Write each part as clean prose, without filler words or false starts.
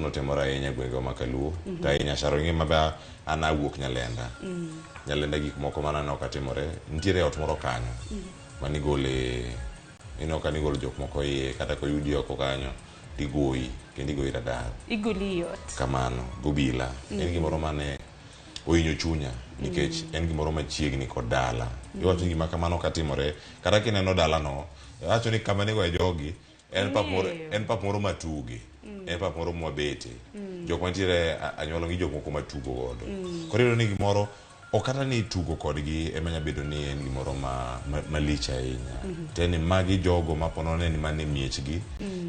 notemora ahinya gwenge makaluo to ahinya Sharon mabe ana wuok Nyalenda Nyalenda gik moko manano katimore nitiere ot moro kanyo manigole kanigolo jok moko iye kata ko yudi oko kanyo tigoyi kendo igoyi radar igoli yot kamano gobila en gimoro mane oinyo chunya nikech en gimoro machiegni kod dala iwacho gima kamano katimore kata kineno dala no iwacho ni kama nigo e jogi en pap moro matugi en pap moro mwabete jok mantiere anyuola gi jok moko matugo godo koro ni gimoro okata ni tugo kodgi emanya bedo ni en gimoro malich ahinya teni magi jogo maponone ni mane miechgi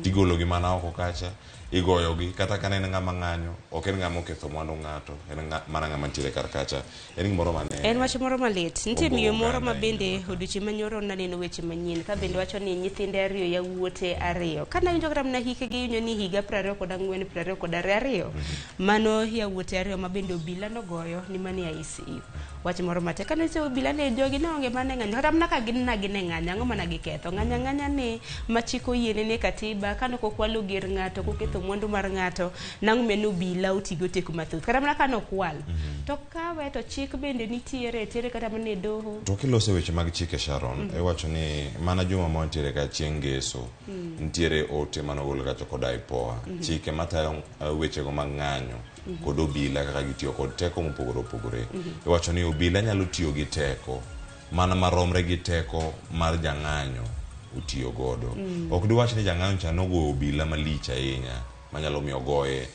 tigolo gi mana oko kacha igoyo gi kata kana en ngama ng'anyo ok en ngama oketho mwandu ng'ato en mana ngama ntiere kar kacha en gimoro mane en wach moro malit nitie miyo moro mabende odiochieng' manyoro naneno weche manyien ka bende wacho ni nyithinde ariyo yawuote ariyo kana winjo kata mana hikgi winjo ni higa 24 22 mano yawuote ariyo mabende obila nogoyo ni mane ICU wach moro matek kana se obila ne jogi na onge mane ng'anyo kata mana ka gin ng'anyo ang'o mana giketho ng'anya ni machiko yiene ne katiba kano kokwalo gir ng'ato koketho mwandu mar ng'ato nang' meno obila utigo teko mathoth kata mana kano kwal to kawe to chik bende nitiere kata mana doho to kilose weche mag chike Sharon iwacho ni mana juma montiere ka chieng' ngeso nitiere ote manogolo kacho kod IPOA chike matayo weche go mag ng'anyo kod obila kaka gitiyo kod teko mopogore opogore iwacho ni obila nyalo tiyo gi teko mana maromre gi teko mar jang'anyo utiyo godo ok diwach ni jang'anyo cha nogo obila malich ahinya manyalo miyo goye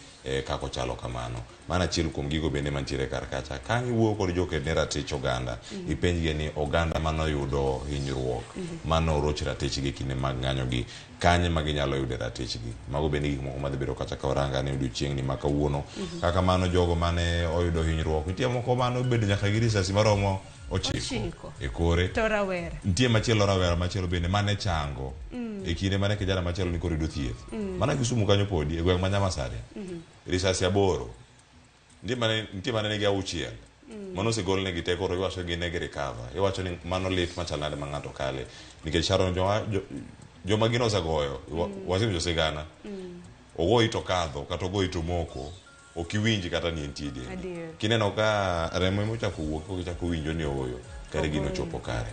kako chalo kamano mana achiel kuom gigo bende mantiere kar kacha ka iwuoyo kod joked ne ratich oganda ipenjgi ni oganda manoyudo hinyruok manoroch ratichgi kinde mag ng'anyogi kanye ma ginyalo yude ratichgi mago bende gik moko madhi bedo kacha ka oranga ne odiochieng'ni ma kawuono kaka mano jogo mane oyudo hinyruok nitie moko mano bedo nyaka gi risasi maromo 9 e kore to rawera nitie machielo rawera machielo bende mane chango e kinde mane kijana machielo ni korido thieth mana Kisumu kanyo podi e gweng' ma Nyamasare risasi 8 nitie mane nigi 6 mano segol negi teko iwacho gi negi recover iwacho ni mano lit machalade ma ng'ato kale nikech Sharon joma gino osagoyo wasim sigana ogoyi to kadho kata ogoyi to moko okiwinji kata ni entiede kineno ka remo mochako wuok okichako winjo ni oyo kare gino chopo kare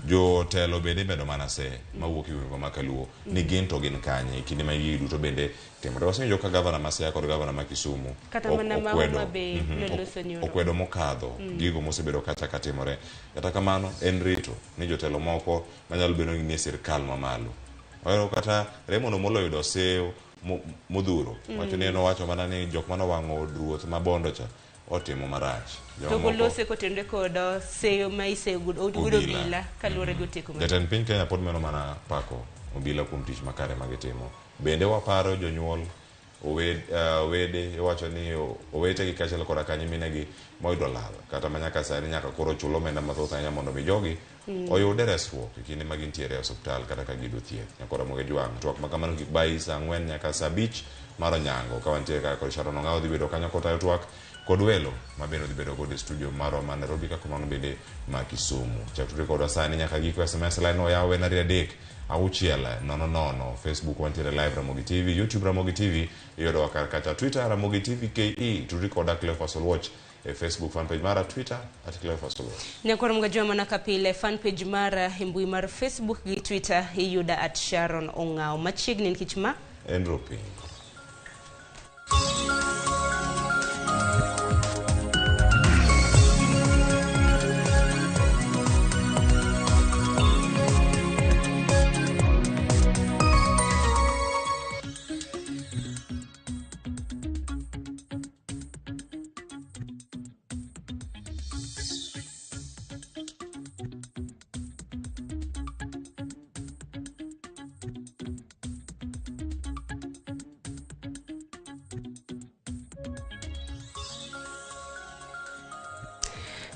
jo telo bende bedo mana se mawuok e gwenge makaluo ni gin to gin kanye kinde ma yidu to bende timore wasenjo ka gavana Masaya kod gavana ma Kisumu okwedo mokadho gigo mosebedo kacha katimore kata kamano en rito ni jotelo moko manyalo bedo ni sirkal mamalo oyero kata remo no moloyo do seo modhuro wacho ni wacho mana ni jok mano wang'o ruoth mabondo cha otimo marach to golose kotende kod seyo ma isegudo obila kaluore gi teko jatend piny Kenya pod meno mana pako obila kuom tich makare magitimo bende waparo jonyuol owede iwacho ni owete gi kaachiel koda ka nyiminegi moyudo lal kata manyaka sani nyaka koro chulo omenda mathoth ahinya mondo mi jogi oyude resruok e kinde ma gintiere e osiptal kata ka gido thieth nyakora moge jwang' twak makamano kik bayi saa 4 nyaka saa 5 mar onyango ka wantiere kaka kod Sharon Ong'aw dhi bedo kanyo kotayo twak kod welo mabende dhi bedo kod studio maro ma Nairobi kaka mano bende ma Kisumu chakre kod sani nyaka giko SMS line oyawe na 3 6 Facebook wantiere live Ramogi TV YouTube Ramogi TV yodo wakar kacha Twitter Ramogi TV KE to record Clef Watch e Facebook fan page mara Twitter @Clef Watch nyakora mga joma na kapile fan page mara himbui mar Facebook gi Twitter yuda @Sharon Ong'aw machiegni kichma Enropi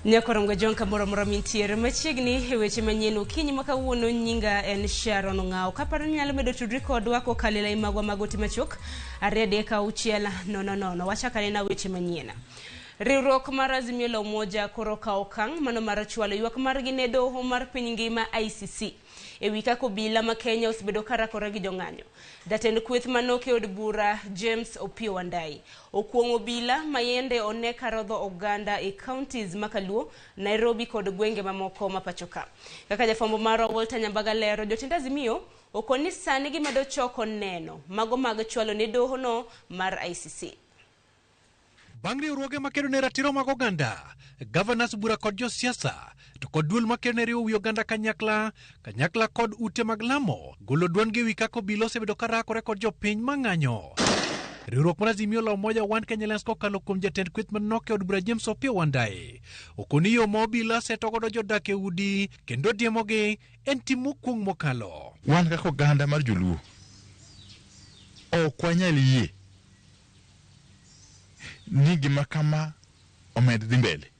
Nyakoronga jonka moro mintiere machiegni weche manyien okinyi makawuono nyinga en Sharon Ong'aw kaparo nyalo medo tudri kodwa kokalela imagwa magoti machok 3:6 wachakane na weche manyien riwruok mar Azimio la Umoja koro kawo okang' mano mar chwalo ywak margi ne doho mar piny ngima ICC ewi kaka obila ma Kenya osebedo karakore gi jong'anyo. Jatend kweth manoke od bura James Opio Wandai okuongo obila mayende one karodho oganda e counties makaluo, Nairobi kod gwenge mamoko mapachoka. Kaka jafombo maro Walter Nyambaga lero, jotend Azimio okoni sani gimedo choko neno mago mag chwalo ne doho no mar ICC. Bangri uruoge makedo ne ratiro mag oganda, governors bura kod jo siasa, to kod duol makedo ne riwo wi oganda kanyakla kod ute mag lamo, golo duon gi wi kako bilo sebedo karakore kod jo piny mang'anyo. Riwruok mar Azimio la Umoja One Kenya Alliance kokalo kuom jatend kweth manoke od bura James Opio Wandai okoni yo ma obila setogodo jodak e udi kendo diemogi en tim mokwong mokalo. Wan kaka oganda mar joluo ok wanyal yie ni gima kama omed dhi mbele,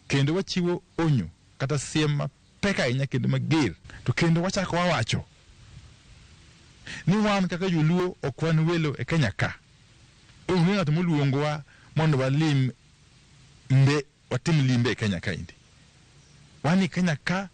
kendo wachiwo onyo kata siem mapek ahinya kendo mager, to kendo wachako wawacho ni wan kaka joluo ok wan welo e Kenya ka. Onge ng'ato moluongowa mondo watim limbe e Kenya ka indi. Wan e Kenya ka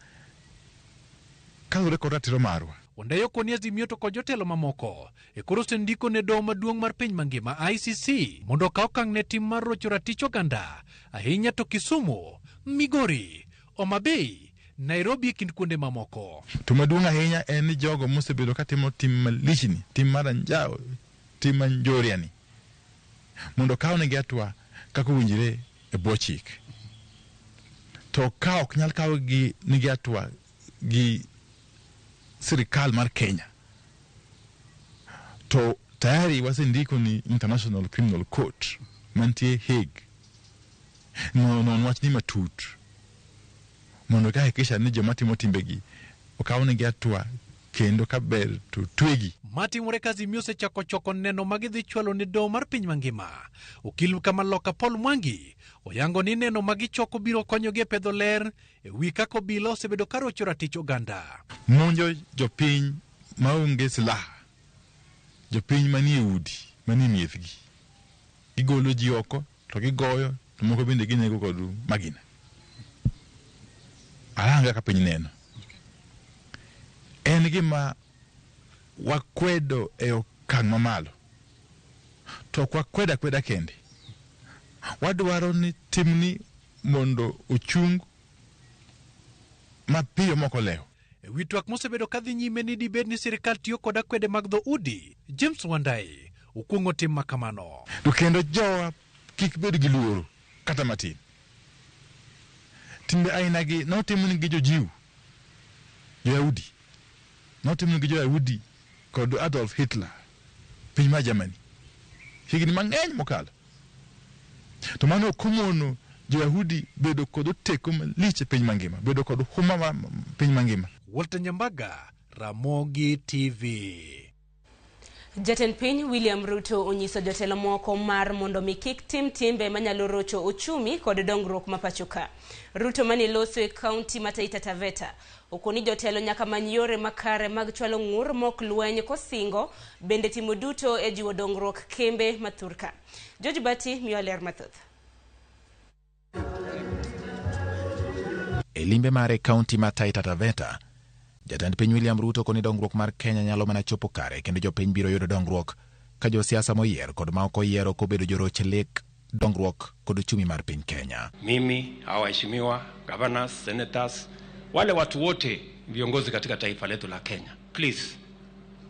kalure kod ratiro marwa. Wandai okoni Azimio to kod jotelo mamoko e koro sendiko ne doho maduong' mar piny mangima ICC mondo okaw okang' ne tim mar rocho ratich oganda ahinya to Kisumu, Migori, Homa Bay, Nairobi kind kuonde mamoko. To maduong' ahinya en ni jogo mosebedo katimo tim malichni, tim mar anjawo, tim manjoriani, mondo kawnegi hatua kaka owinjore e bwo chik. To ka ok nyal kaw nigi hatua gi sirikal mar Kenya, to tayari wasendiko ni International Criminal Court mantie Hague non wachni matut mondo kahakikisha ni joma timo timbegi okawnegi hatua kendo kaber to twegi. Matimore ka Azimio osechako choko neno magidhi chwalo ne doho mar piny mangima. Okil Kamaloka Paul Mwangi oyango ni neno magichoko biro konyogi e pedho ler e wi kaka obila osebedo karocho ratich oganda. Monjo jopiny maonge silaha, jopiny manie udi, manie miethgi, gigolo ji oko to gigoyo, to moko bende ginego kod magina. Aranga ka piny neno en gima wakwedo e okang' mamalo, to kwakweda kweda kende. Wadwaro ni timni mondo ochung mapiyo moko leo. E wi twak mosebedo kadhi nyime ni dibed ni sirikal tiyo kod akwede mag dho udi, James Wandai okuongo tim makamano. To kendo jowa kik bed gi luoro kata matin. Timbe ainagi notimni gi jojiw, jo-Yahudi, notimni gi jo-Yahudi kod Adolf Hitler, piny ma Germany, higni mang'eny mokalo. To mano komono jo-Yahudi bedo kod oteko malich e piny mangima, bedo kod huma piny mangima. Walter Nyambaga, Ramogi TV. Jatend piny William Ruto onyiso jotelo moko mar mondo mi kik tim timbe manyalo rocho uchumi kod dongruok mapachoka. Ruto mani loso e kaunti ma Taita Taveta okoni jotelo nyaka many yore makare mag chwalo ng'ur mok lweny kosingo bende timo duto e jiwo dongruok kembe mathurka. George Bati miyo ler mathoth. E limbe mare kaunti ma Taita Taveta, jatend piny William Ruto koni dongruok mar Kenya nyalo mana chopo kare kendo jopiny biro yudo dongruok ka jo siasa moyier kod ma ok oyiero kobedo joroch lek dongruok kod uchumi mar piny Kenya. Mimi, waheshimiwa governors, senators, wale watu wote viongozi katika taifa letu la Kenya, please,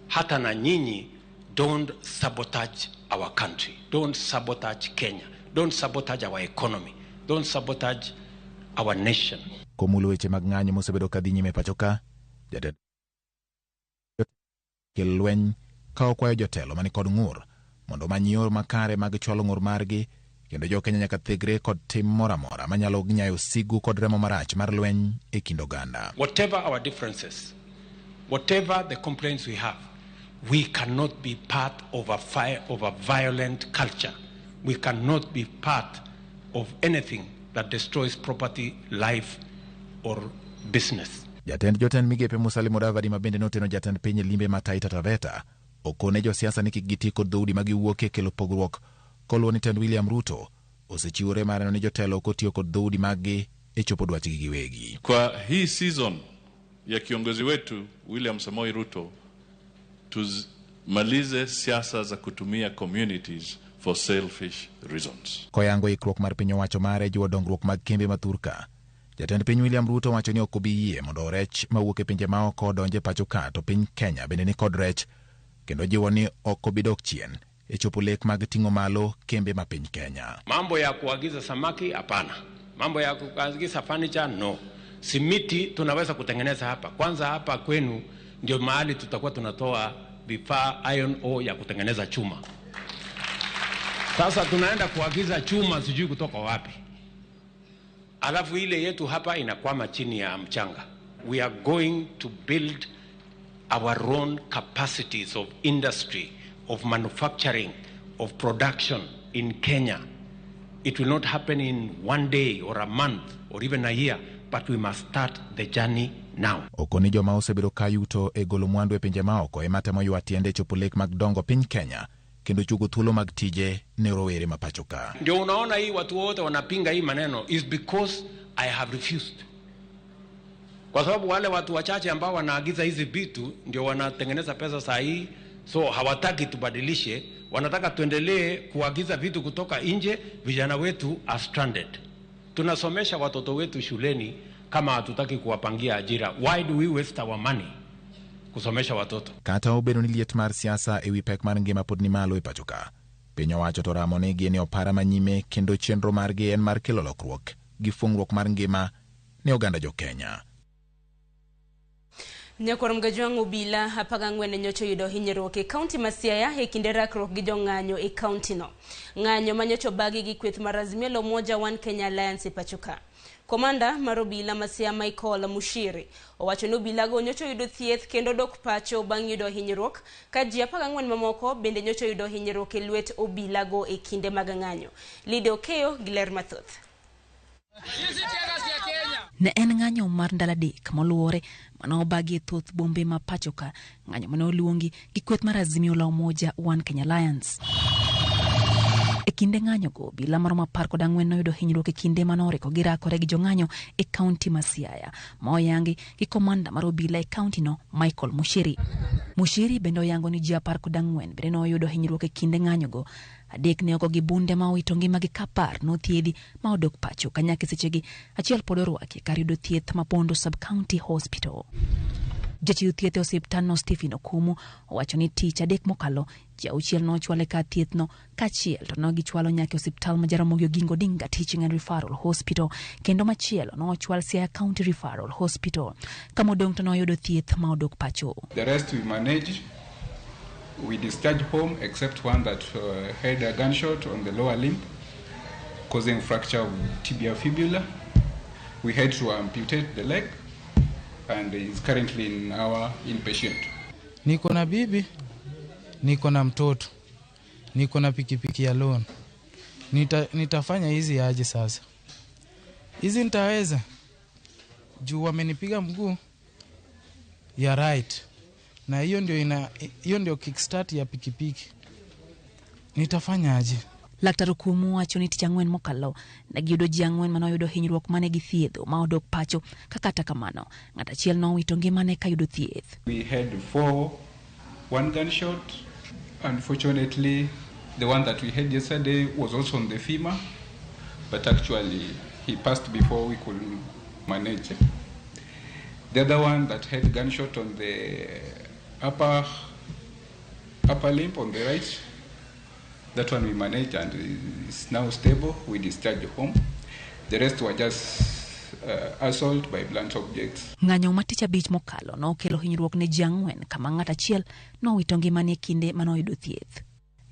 hata na nyinyi, don't sabotage our country, don't sabotage Kenya, don't sabotage our economy, don't sabotage our nation. Komulo weche mag ng'anyo mosebedo kadhi nyime pachoka, jatend kel lweny ka okwayo jotelo mani kod ng'ur mondo many yor makare mag chwalo ng'ur margi kendo jo Kenya nyaka thegre kod tim moramora manyalo nyayo sigu kod remo marach mar lweny e kind oganda. Whatever our differences, whatever the complaints we have, we cannot be part of a violent culture. We cannot be part of anything that destroys property, life or business. Jotend migepe Musalia Mudavadi mabende noteno jatend piny limbe ma Taita Taveta okone jo siasa ni kik giti kod dhoudi magiwuoke kelo pogruok koluwo ni tend William Ruto osechiwore marano ni jotelo kotiyo kod dhoudi magi e chopo dwachgi giwegi. Kwa hii season ya kiongozi wetu William Samoei Ruto tumalize siasa za kutumia communities for selfish reasons. Koyango ikruok mar piny owacho mare jiwo dongruok mag kembe mathurka. Jatend piny William Ruto wacho ni ok obi yie mondo rech mawuok e pinje maoko donje pacho ka to piny Kenya bende ni kod rech, kendo jiwo ni ok obi dok chien e chopo lek mag ting'o malo kembe ma piny Kenya. Mambo ya kuagiza samaki hapana. Mambo ya kuagiza furniture no. Simiti tunaweza kutengeneza hapa. Kwanza hapa kwenu ndio mahali tutakuwa tunatoa vifaa iron ore ya kutengeneza chuma. Sasa tunaenda kuagiza chuma sijui kutoka wapi. Alafu ile yetu hapa inakwama chini ya mchanga. We are going to build our own capacities of industry, of manufacturing, of production in Kenya. It will not happen in one day or a month or even a year, but we must start the journey now. Okoni joma osebedo kayuto e golo mwandu e pinje maoko ema temo ywa tiende chopo lek mag dongo piny Kenya kendo chugo thuolo mag tije ne rowere mapacho ka. Ndio unaona hii watu wote wanapinga hii maneno is because I have refused. Kwa sababu wale watu wachache ambao wanaagiza hizi vitu ndio wanatengeneza pesa saa hii, so hawataki tubadilishe, wanataka tuendelee kuagiza vitu kutoka nje, vijana wetu are stranded. Tunasomesha watoto wetu shuleni kama hatutaki kuwapangia ajira. Why do we waste our money kusomesha watoto? Kata obedo ni liet mar siasa e wi pek mar ngima pod ni malo e pacho ka. Piny owacho to Ramogi ni opara manyime kendo chenro margi en mar kelo lokruok gi fungruok mar ngima ne oganda jo Kenya. Nyakorom gajwang' obila apaga ng'wen nyocho yudo hinyruok e kaunti ma Siaya e kinde rakruok gi jong'anyo e kaunti no. Ng'anyo manyocho bagi gi kweth mar Azimio la Umoja One Kenya Alliance e pacho ka. Komanda mar obila ma Siaya Michael Mushiri owacho ni obila go nyocho yudo thieth kendo dok pacho bang' yudo hinyruok ka ji apaga ng'wen mamoko bende nyocho yudo hinyruok e lwet obila go e kinde mag ng'anyo. Lide Okeyo gi ler mathoth. Ne en ng'anyo mar ndala dek moluore mano obagi thoth bombe ma pacho ka, ng'anyo mane oluongi gi kweth mar Azimio la Umoja One Kenya Alliance. E kinde ng'anyo go obila maromo 14 noyudo hinyruok e kinde manoreko girakore gi jong'anyo e kaunti ma Siaya ma oyangi gi komanda mar obila e kaunti no Michael Mushiri. Mushiri bende oyango ni ji 14 bende noyudo hinyruok e kinde ng'anyo go. Adek ne ogo gi bunde ma owito ngimagi kapar nothiedhi ma odok pacho ka nyaka sechegi achiel pod orwaki kar yudo thieth ma Bondo Sub County Hospital. Jachiw thieth e osiptal no Stephen Okumu owacho ni tich adek mokalo ji 6 nochwale ka thieth no kachiel to nogichwalo nyaka osiptal ma Ramogi Oginga Odinga Teaching and Referral Hospital kendo machielo nochwal Siaya County Referral Hospital. Kama odong' to noyudo thieth ma odok pacho. The rest we manage. We discharged home except one that had a gunshot on the lower limb causing fracture of tibia fibula. We had to amputate the leg and is currently in our inpatient. Niko na bibi, niko na mtoto, niko na pikipiki ya loan. Nitafanya hizi aje sasa? Hizi nitaweza? Juu wamenipiga mguu ya right. Na hiyo ndio kickstart ya pikipiki. Nitafanya aje? Laktar Okumu wacho ni tich ang'wen mokalo ne giyudo ji 4 manoyudo hinyruok mane githiedho ma odok pacho kata kamano ng'at achiel nowito ngimane ka yudo thieth. We had 4, 1 gunshot. Unfortunately, the one that we had yesterday was also on the femur, but actually he passed before we could manage. The other one that had gunshot on the upper limb on the right, that one we managed and is now stable. We discharged home. The rest were just assault by blunt objects. Ng'anyo matich abich mokalo no okelo hinyruok ne ji 4 kama ng'at achiel nowito ngimane e kinde manoyudo thieth.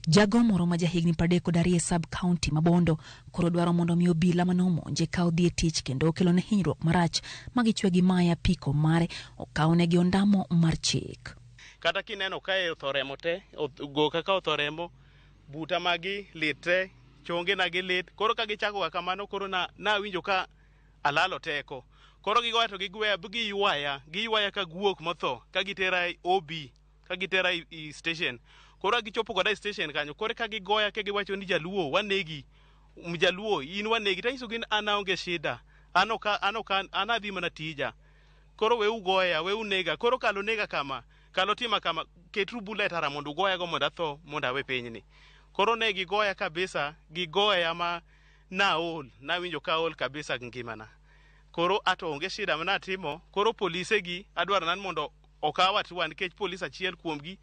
Jago moro ma jahigni 32 sub county Mabondo koro dwaro mondo mi obila manomonje ka odhi e tich kendo okelo ne hinyruok marach magichwe gi maya piko mare okawne gi ondamo mar chik. Kata kineno kae othoremo te go kaka othoremo buta magi litre chonge na gi lit koro ka gichako kamano koro na winjo ka alalo teko koro gigoya to gigweya gi ywaya ka guok motho ka gitera OB ka gitera i station koro gichopo goda station kanyo koro ka gigoya ke giwacho ni jaluo wanegi mjaluo in wanegi tanyiso gin anaonge shida anadhi mana tija koro we ugoya we unega koro kalo nega kama kalo tima kama ketru bullet ara mondo goya go mondo atho mondo awe pinyni koro ne gigoya kabisa gigoya ma naol na winjo kaol kabisa ngimana koro ato onge shida mana timo koro polise gi adwaro nan mondo okawa tuan nikech polis achiel kuomgi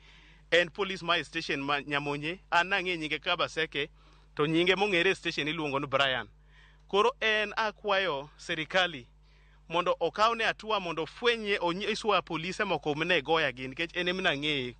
en polis ma station ma Nyamonye an nang'e nyinge Kabaseke to nyinge mong'ere station iluongo ni Brian koro en akwayo serikali mondo okawne atua mondo fwenye onyiswa polise moko mne goya gi nikech en emna ng'e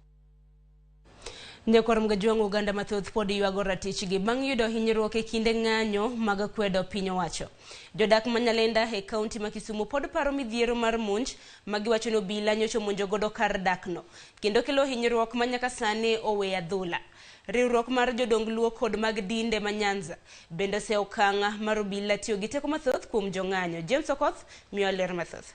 Ndekorom gajuang Uganda mathoth pod yuago ratichgi bang' yudo hinyruok e kinde ng'anyo mag kwedo piny owacho. Jodak Manyalenda e kaunti ma Kisumu pod paro midhiero mar monj magiwacho ni obila nyocho monjo godo kar dakno kendo kelo hinyruok manyaka sani owe adhula. Riwruok mar jodong luo kod mag dinde ma Nyanza bende se okanga mar obila tiyo gi teko mathoth kuom jong'anyo. James Okoth miyo ler mathoth.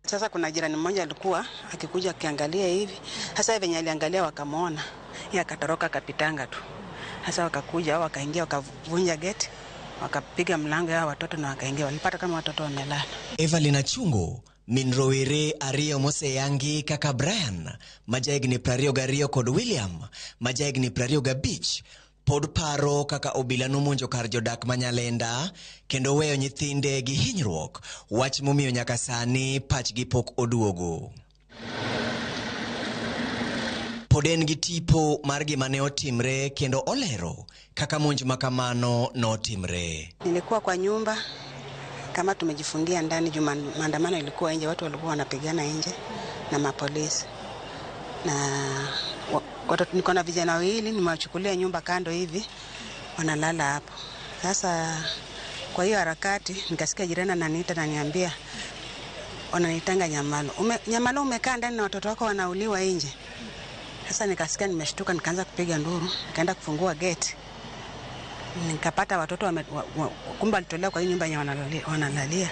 Sasa kuna jirani mmoja alikuwa akikuja akiangalia hivi. Sasa venye aliangalia wakamwona. Yeye akatoroka akapitanga tu. Sasa wakakuja au wakaingia wakavunja gate, wakapiga mlango ya watoto na wakaingia. Walipata kama watoto wamelala. Evalina Chungo minrowere ariyo moseyangi kaka Brian majaigni prario gario kod William majaigni prario gabich pod paro kaka obila nomonjo kar jodak Manyalenda kendo weyo nyithinde gi hinyruok wach momiyo nyaka sani pachgi pok oduogo. Poden gi tipo mar gima ne otimre kendo olero kaka monj makamano notimre. Nilikuwa kwa nyumba kama tumejifungia ndani juma maandamano ilikuwa nje watu walikuwa wanapigana nje na mapolisi. Na watoto niko na vijana wawili nimewachukulia nyumba kando hivi wanalala hapo. Sasa kwa hiyo harakati nikasikia jirani ananiita na niambia wananitanga Nyamalo. Nyamalo umekaa ndani na watoto wako wanauliwa nje. Sasa nikasikia nimeshtuka nikaanza kupiga nduru, nikaenda kufungua gate. Nikapata watoto kumbe walitolewa kwa hiyo nyumba yenye wanalalia.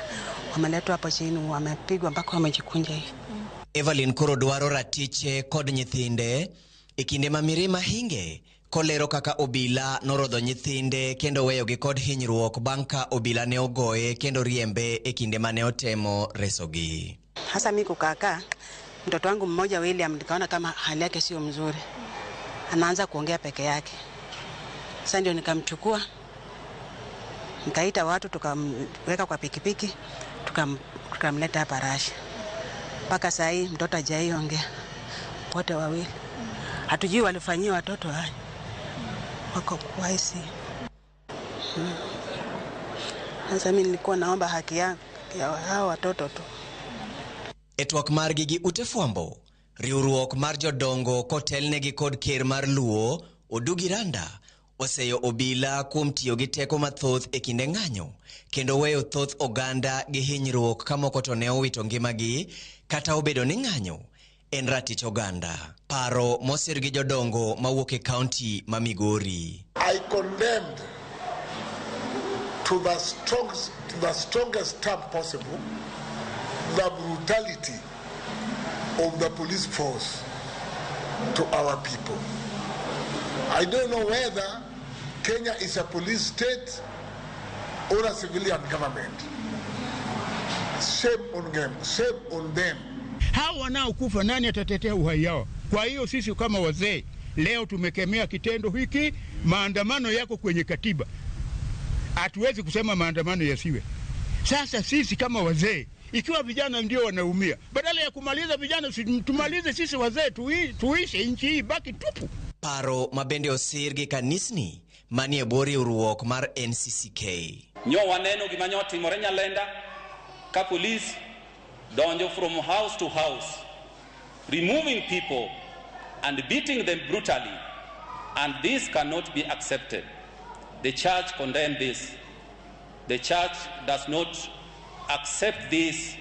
Wameletwa hapo chini wamepigwa mpaka wamejikunja hivi. Evelyn koro dwaro ratiche kod nyithinde ikinde ma mirima hinge kolero kaka obila norodho nyithinde kendo weyogi kod hinyruok banka obila ne ogoye kendo riembe e kinde mane otemo resogi. Hasa mimi kukaa mtoto wangu mmoja William nikaona kama hali yake sio mzuri. Anaanza kuongea peke yake. Sasa ndio nikamchukua. Nikaita watu tukamweka kwa pikipiki tukamleta hapa Rasha. Mpaka saa hii mtoto hajaiongea. Wote wawili. Hatujui walifanyia watoto haya. Wako kwa IC. Sasa mimi nilikuwa naomba haki ya hao watoto tu. Etwak margi gi utefwambo, riwruok mar jodongo kotelnegi kod ker mar Luo, Odugiranda, oseyo obila kuom tiyo gi teko mathoth e kinde ng'anyo, kendo weyo thoth oganda gi hinyruok kamoko to ne owito ngimagi, kata obedo ni ng'anyo en ratich oganda. Paro mosir gi jodongo mawuok e kaunti ma Migori. I condemned to the strongest term possible the brutality of the police force to our people. I don't know whether Kenya is a police state or a civilian government. Shame on them. Shame on them. Hao wanaokufa nani atatetea uhai yao? Kwa hiyo sisi kama wazee leo tumekemea kitendo hiki. Maandamano yako kwenye katiba. Hatuwezi kusema maandamano yasiwe. Sasa sisi kama wazee, ikiwa vijana ndio wanaumia, badala ya kumaliza vijana tumalize sisi wazee tuishe nchi hii baki tupu. Paro mabende osir gi kanisni manie bori uruok mar NCCK. Nyo waneno gima nyo timore Nyalenda ka police donjo from house to house, removing people and beating them brutally, and this cannot be accepted. The church condemns this. The church does not accept this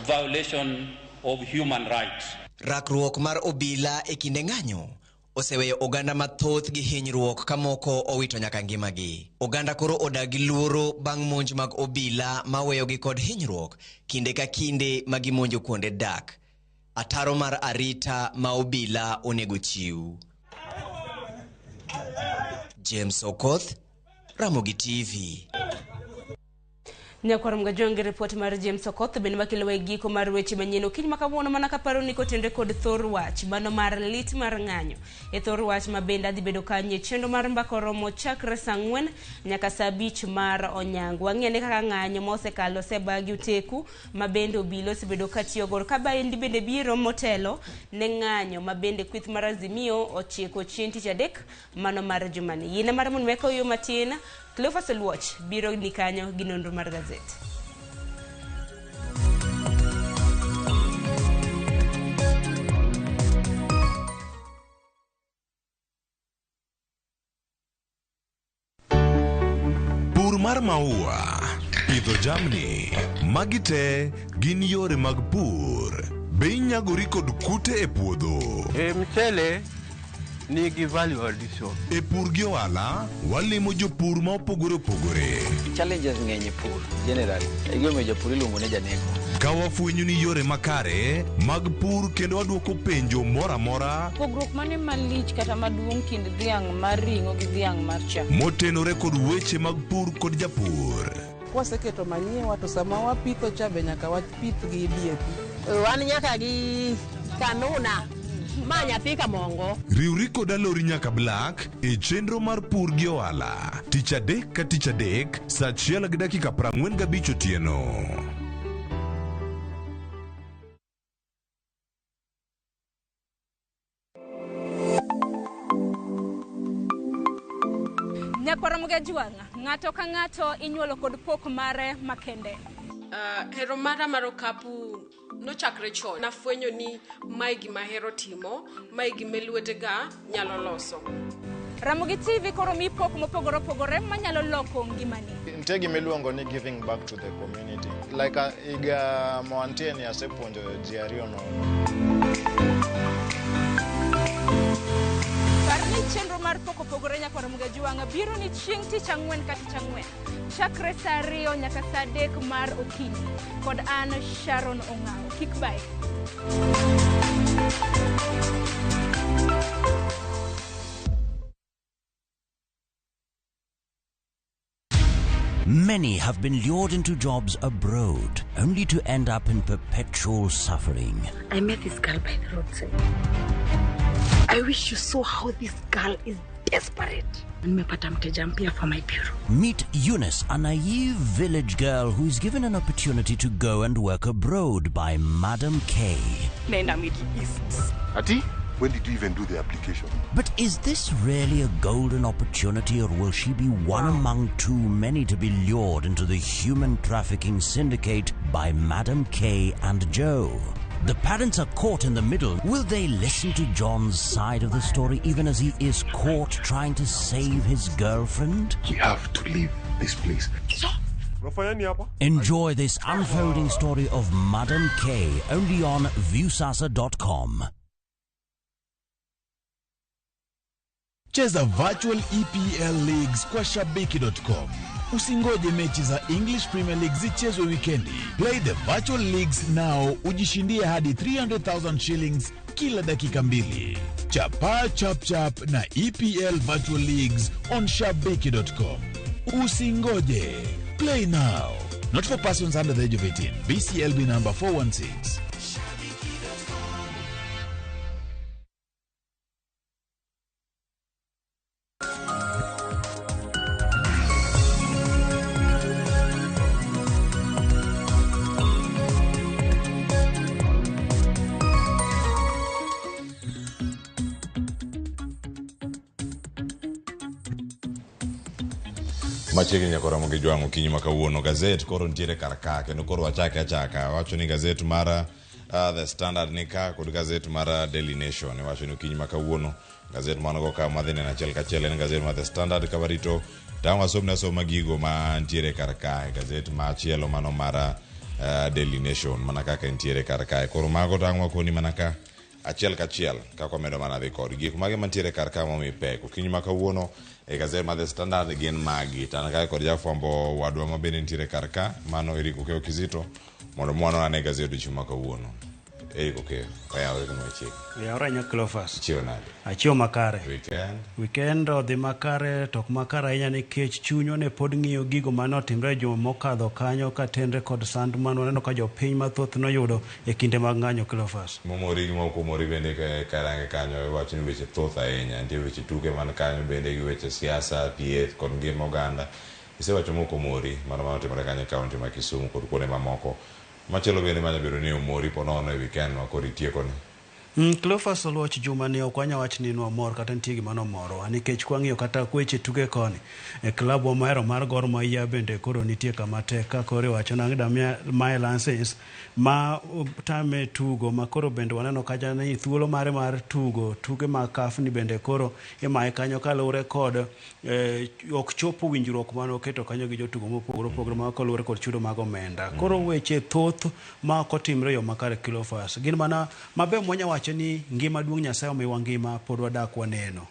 violation of human rights. Rakruok mar obila e kinde ng'anyo oseweyo oganda mathoth gi hinyruok kamoko owito nyaka ngimagi. Oganda koro odagi luoro bang' monj mag obila maweyogi kod hinyruok kinde ka kinde magimonjo kuonde dak. Ataro mar arita ma obila onego chiw. James Okoth, Ramogi TV. Nyakwarom gajonge report mar James Okoth ben makilowe giko mar weche manyien okinyi makawuono mana kaparo ni kotende kod thor wach mano mar lit mar ng'anyo e thor wach mabende adhi bedo kanye chenro mar mbako romo chakre saa 4 nyaka saa 5 mar onyango. Wang'ene kaka ng'anyo mosekalo sebagi uteku mabende obilo sebedo katiyo gor kabaendi bende biro motelo ne ng'anyo mabende kwith mar Azimio ochieko chieng' tich adek mano mar jumani. Yine mar mon meko yo matin Cleophas Watch biro ni kanyo gi nonro mar gazeti. Pur mar maua, pidho jamni, magi te gin yore mag pur. Be inyagori kod kute e puodho? Mchele nigi value addition. E pur gi ohala, walimo jopur ma opogore opogore. Challenges ng'eny e pur generally. Igome jopur iluongo ne janego. Ka wafwenyo ni yore makare mag pur kendo waduoko penjo mora mora. Pogruok mane malich kata maduong' kind dhiang' mar ring'o gi dhiang' mar chak. Motenore kod weche mag pur kod japur. Kwaseketo manyiwa to sama wapitho cha be nyaka wapith gi DAP. Wan nyaka gi kanuna. Nyathi kamongo. Riwri kod alori nyaka Black e chenro mar pur gi ohala. Tich adek ka tich adek, saa 1:45 otieno. Nyakwarom gajuanga, ng'ato ka ng'ato inyuolo kod pok mare makende. Hero mara mar okapu nochakre chon. Nafwenyo ni mae gima hero timo, mae gima lwetega nyalo loso. Ramogi TV koro mi pok mopogore opogore manyalo loko ngimani. Nitie gima iluongo ni giving back to the community. Like iga moantie ni asepuonjo ji ariyo nono. Parni chenro mar pok opogore Nyakwarom gajuanga biro ni chieng' tich ang'wen ka tich ang'wen chakre saa 2 nyaka saa 3 mar okinyi kod an Sharon Ong'ao. Kik bai. Many have been lured into jobs abroad, only to end up in perpetual suffering. I met this girl by the roadside. I wish you saw how this girl is desperate. Nimepata mteja mpya for my bureau. Meet Eunice, a naive village girl who is given an opportunity to go and work abroad by Madam K. Nenda Middle East. Ati? When did you even do the application? But is this really a golden opportunity, or will she be one among too many to be lured into the human trafficking syndicate by Madam K and Joe? The parents are caught in the middle. Will they listen to John's side of the story even as he is caught trying to save his girlfriend? We have to leave this place. Enjoy this unfolding story of Madam K only on viewsasa.com. Cheza virtual EPL leagues kwa shabiki.com. Usingoje mechi za English Premier League zichezwe wikendi. Play the virtual leagues now ujishindie hadi 300,000 shillings kila dakika 2. Chapa chap chap na EPL virtual leagues on shabiki.com. Usingoje. Play now. Not for persons under the age of 18. BCLB number 416. Machiegni Nyakwarom gajuanga okinyi makawuono gazet koro ntiere karaka kendo koro wachake achaka. Wacho ni gazet mara The Standard nika kod gazet mara Daily Nation. Wacho ni okinyi makawuono gazet manogo ka madhine na chel kachiel en gazet mar The Standard kabarito tangwa soma gigo ma ntiere karaka. Gazet ma chielo mano mara Daily Nation mana kaka ntiere karaka. Koro mago tangwa koni manaka achiel kachiel kako medo mana dhi kod gik mage mantiere karaka momi pek. Okinyi makawuono e gazet mar The Standard gin magi tanaka kod jafwambo wadwa mabende ntiere karaka mano Eriko Keo Kizito mondo mwana ane gazet odiochieng' makawuono. okay oyaw ko no chik Oranya Cleophas. chiwo nade Achiew makare. weekend odhi makare tok makare ahinya nikech chunywa ne pod ng'iyo gigo mane otimre juma mokadho kanyo katenre kod sand mane waneno ka jopiny mathoth noyudo e kinde mag ng'anyo Cleophas. momori gi mokomori bende karange kanyo iwacho ni weche thoth ahinya nitie weche tuke man kanyo bende gi weche siasa thieth kod ngima oganda isewacho mokomori mano manotimore kanyo e kaunti ma Kisumu kod kuonde mamoko machielo bende manyabedo ni omori ponono e weekend ma koro itiekoni. Cleophas oluoch juma ni ok wanya wach ni nwamor kata nitie gima nomorowa nikech kwang'iyo kata weche tuke koni e klabu wa mahero mar Gor Mahia bende koro nitie kama tek ka koro iwacho nang' Damia Lances ma tame tugo ma koro bende waneno kacha ni thuolo mare mar tugo tuke ma CAF ni bende koro imaye kanyo kaluwore kod ok chopo winjruok mane oketo kanyo gi jotugo mopogore opogore ma kaluwore kod chudo mag omenda. Koro weche thoth ma ok otimre yo makare Cleophas gin mana mabe mwanya wacho ni ngima duong' Nyasaye omiwa ngima pod wadak waneno.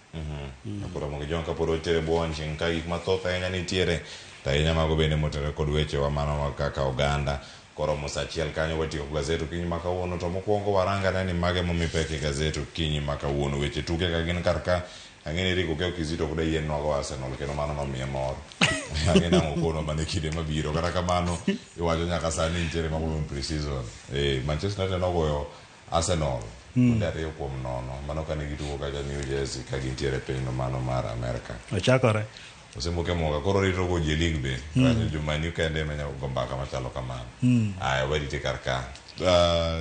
Koro mongi jonka pod otere buonjing ka gik mathoth ahinya nitiere to ahinya mago bende motere kod wechewa mano kaka oganda koro mosa achiel kanyo watieko gazeto kinyi ma kawuono to mokwongo waranga ni mage momi pek e gazeto kinyi ma kawuono weche tuke ka gin karka ang'eni Rico Keo Kizito kuda yien nogo Arsenal kendo mano nomiye mor ang'eni ang'o kono mane kinde mabiro kata kamano iwacho nyaka sani nitiere mago pre-season Manchester United nogoyo Arsenal kuonde 2-0 mano kane gitugo kacha New Jersey ka gintiere pinyno mano mar Amerika ochakore osemoke moga koro rito go je league be wanyo jumani kende menya go mbaka machalo kamano aya warite karka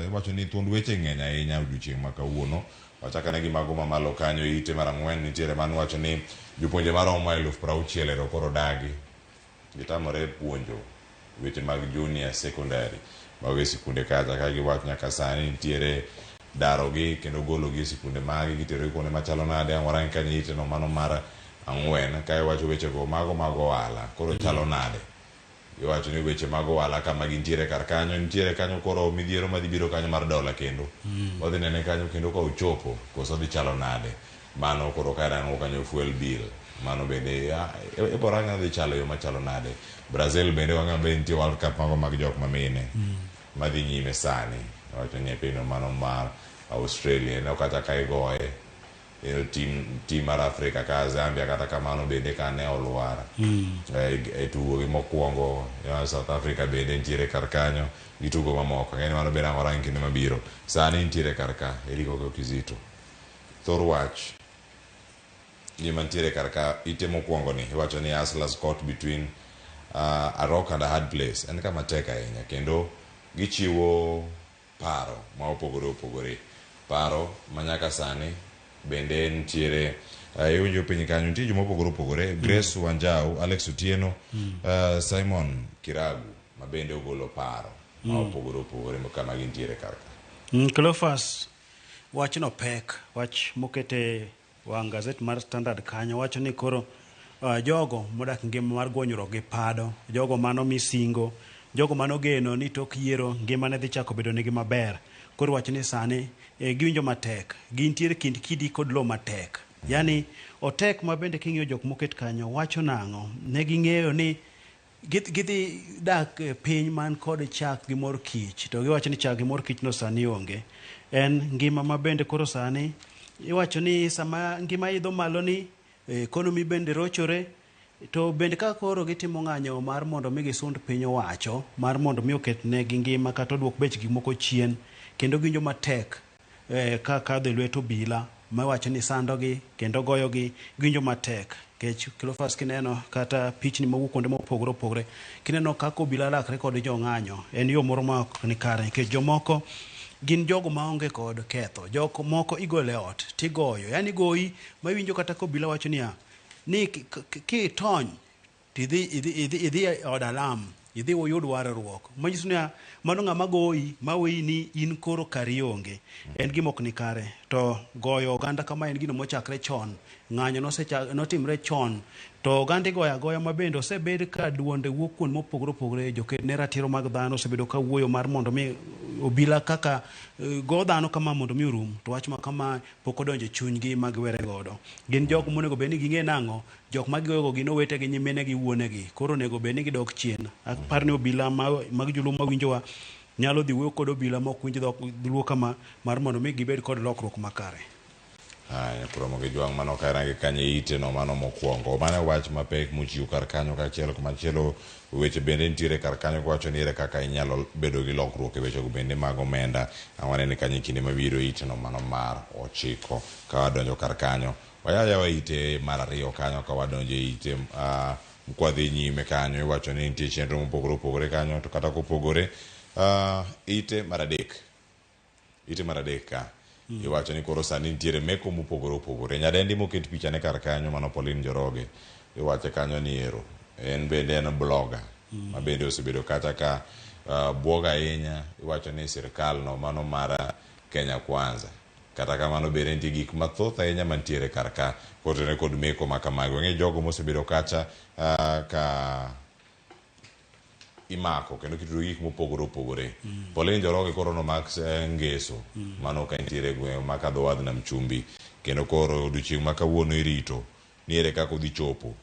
iwacho ni thuond weche ng'eny ahinya odiochieng' ma kawuono wachakane gi mago mamalo kanyo ite mar 4 nitiere man wacho ni jopuonje maromo 60,000 koro dagi gitamore puonjo weche mag junior secondary mag sikunde kacha ka giwacho nyaka sani nitiere darogi kendo gologi sikunde magi gitero kuonde machalo nade ang'orang kanyo ite no mano mar 4 ka iwacho weche go mago ohala koro chalo nade iwacho ni weche mag ohala kama gintiere kar kanyo nitiere kanyo koro midhiero madhi biro kanyo mar dola kendo wadhi nene kanyo kendo ka ochopo koso dhi chalo nade mano koro karango kanyo fuel bill mano bende iboranga dhi chalo yo machalo nade Brazil bende wang'a bende nitie World Cup mago mag jok mamine madhi nyime sani wacho ni pino mano mar Australia ne kata ka igoye team mar Afrika ka Zambia kata kamano bende ka ne olwar tugo gi mokwongo South Africa bende ntiere kar kanyo gi tugo mamoko ng'eni mano bende ang'orang kinde mabiro sani ntiere kar ka Rico Keo Kizito thor wach gima ntiere kar ka ite mokwongo ni iwacho ni hustlers caught between a rock and a hard place en kama tek ahinya kendo gichiwo paro ma opogore paro manyaka sani bende nitiere iwinjo piny kanyo nitie joma opogore Grace Wanjau, Alex Otieno, Simon Kiragu ma bende ogolo paro ma opogore kama gintiere karka. Cleophas wachno pek wach mokete wang' gazet mar Standard kanyo wacho ni koro jogo modak ngima mar gwonyruok gi pado jogo mano misingo jogo mano geno ni tok yiero ngima ne dhi chako bedo nigi maber koro wach ni sani giwinjo matek gintiere kind kidi kod lo matek yani otek ma bende king'iyo jok moket kanyo wacho nang'o ne ging'eyo ni gidhi dak piny man kod chak gi mor kich to giwacho ni chak gi mor kich no sani onge en ngima ma bende koro sani iwacho ni sama ngima idho malo ni ekonomi bende rochore to bende ka koro gitimo ng'anyo mar mondo mi gisund piny owacho mar mondo mi oket ne gi ngima kata odwok bech gik moko chien kendo ginjo matek ka kadho lwet obila ma wacho ni sandogi kendo goyogi ginjo matek kech Cleophas kineno kata pichni mawuok kuonde mopogore kineno kaka obila lakre kod jong'anyo en yo moro ma ok ni kare nikech jomoko gin jogo maonge kod ketho jok moko igole ot tigoyo yani goyi ma iwinjo kata ka obila wacho ni kitony tidhi od alam idhi uyud warruok manyiso ni mano ng'ama goyi maweyi ni in koro kari onge en gima ok ni kare to goyo oganda kama en gino mochakre chon ng'anyo notimre chon to oganda igoyo agoya ma bende osebed ka duonde wuok kuond mopogore joked ne ratiro mag dhano osebedo ka wuoyo mar mondo mi obila kaka go dhano kama mondo mi orum to wach ma kama pok odonjo e chunygi mag were godo gin jok monego bed ni ging'e nang'o jok ma gigoyogo gin owete gi nyimine gi wuonegi koro onego bed ni gidok chien apar ni obila mag julu mawinjowa nyalo dhi wuoyo kod obila ma ok winj dholuo kama mar mondo mi gibed kod lokruok makare. Ramogi Jwang' mano karange kanye ite no mano mokwongo mane wach mapek mochiw kar kanyo kachiel kumachielo weche bende nitiere kar kanyo kwacho ni ere kaka inyalo bedo gi lokruok e wechego bende mag omenda. Waneno kanye kinde mabiro ite no mano mar 9 ka wadonjo kar kanyo wayayawa ite mar 2 kanyo ka wadonjo ite kwadhi nyime kanyo iwacho ni nitie chenro mopogore opogore kanyo to kata kopogore ite mar adek ka iwacho ni koro sani nitiere meko mopogore opogore. Nyadendi moket pichane kar kanyo mano Pauline Njoroge iwacho kanyo ni ero en bende en blogger ma bende osebedo kata ka buoga ahinya. Iwacho ni sirkal no mano mar Kenya Kwanza kata kamano bende nitie gik mathoth ahinya mantiere kar ka kotene kod meko makamago. Ng'e jogo mosebedo kacha ka imako kendo kitudo gik mopogore opogore. Pauline Njoroge koro nomak ngeso mano ka nitiere gweng' ma kadho wadh nam chumbi kendo koro odiochieng' ma kawuono irito niere kaka odhi chopo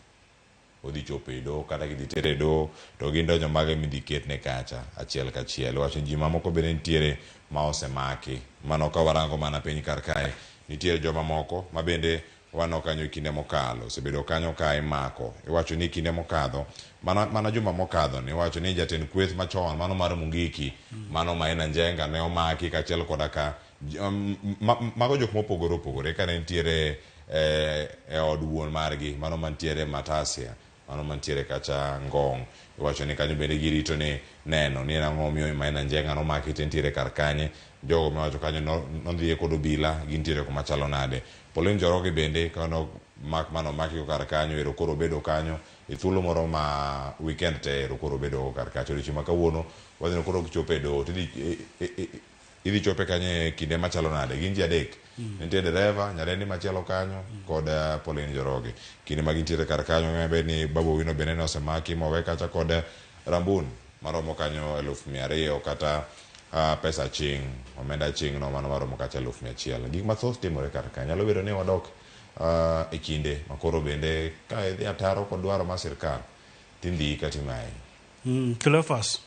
e doho kata kidhi tere e doho to gindonjo mage midhi ketne kacha achiel kachiel. Wacho ji mamoko bende nitiere ma osemaki mano ka warango mana piny kar kae. Nitiere joma moko ma bende wano kanyo kinde mokalo osebedo kanyo ka imako. Iwacho ni kinde mokadho mana juma mokadho ni iwacho ni jatend kweth machon mano mar Mungiki mano Maina Njenga ne omaki kachiel koda ka mago jok mopogore opogore ka ne nitiere e od wuon margi mano mantiere Matasia mano mantiere kacha Ngong. Iwacho ni kanyo bende girito ni neno ni ang'o miyo Maina Njenga nomaki te nitiere kar kanye. Jogo miwacho kanyo nodhiye kod obila gintiere kuma chalo nade. Pauline Njoroge bende kano mano maki kar kanyo ero koro bedo kanyo e thuolo moro ma weekend te ero koro bedo kar kacho. Odiochieng' ma kawuono wadhi koro kichope do idhi chope kanye kinde machalo nade. Gin ji adek nitie dereva nyadendi machielo kanyo kod Pauline Njoroge. Kinde ma gintiere kar kanyo ng'embe ni Babu Owino bende osemaki mowe kacha kod rambun maromo kanyo 200,000 kata pesa ching omenda ching no mano maromo kacha 100,000. Gik mathoth timore kar kanyo. Nyalo bedo ni wadok e kinde makoro bende ka idhi ataro kod dwaro mar sirkal tindhi katimae. Cleophas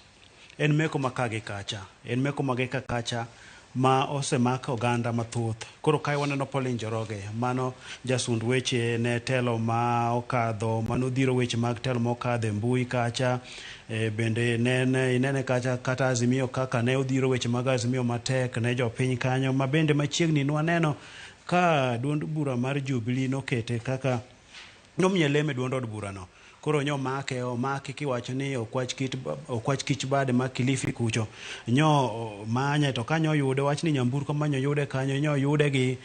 en meko makagi kacha en meko mageka kacha ma osemako oganda mathoth. Koro kae waneno Pauline Njoroge mano jasund weche ne telo ma okadho mano dhiro weche mag telo ma okadho e mbui kacha. Bende inene kacha kata Azimio kaka ne odhiro weche mag Azimio matek ne jopiny kanyo ma bende machiegni nwaneno ka duond bura mar Jubilee nokete kaka nomiye leme duond od burano. Koro nyo omake kiwacho ni okwach kich bade ma Kilifi kucho nyo manye to kanyo yude wach ni nyamburko manyo yude kanyo nyo yude gi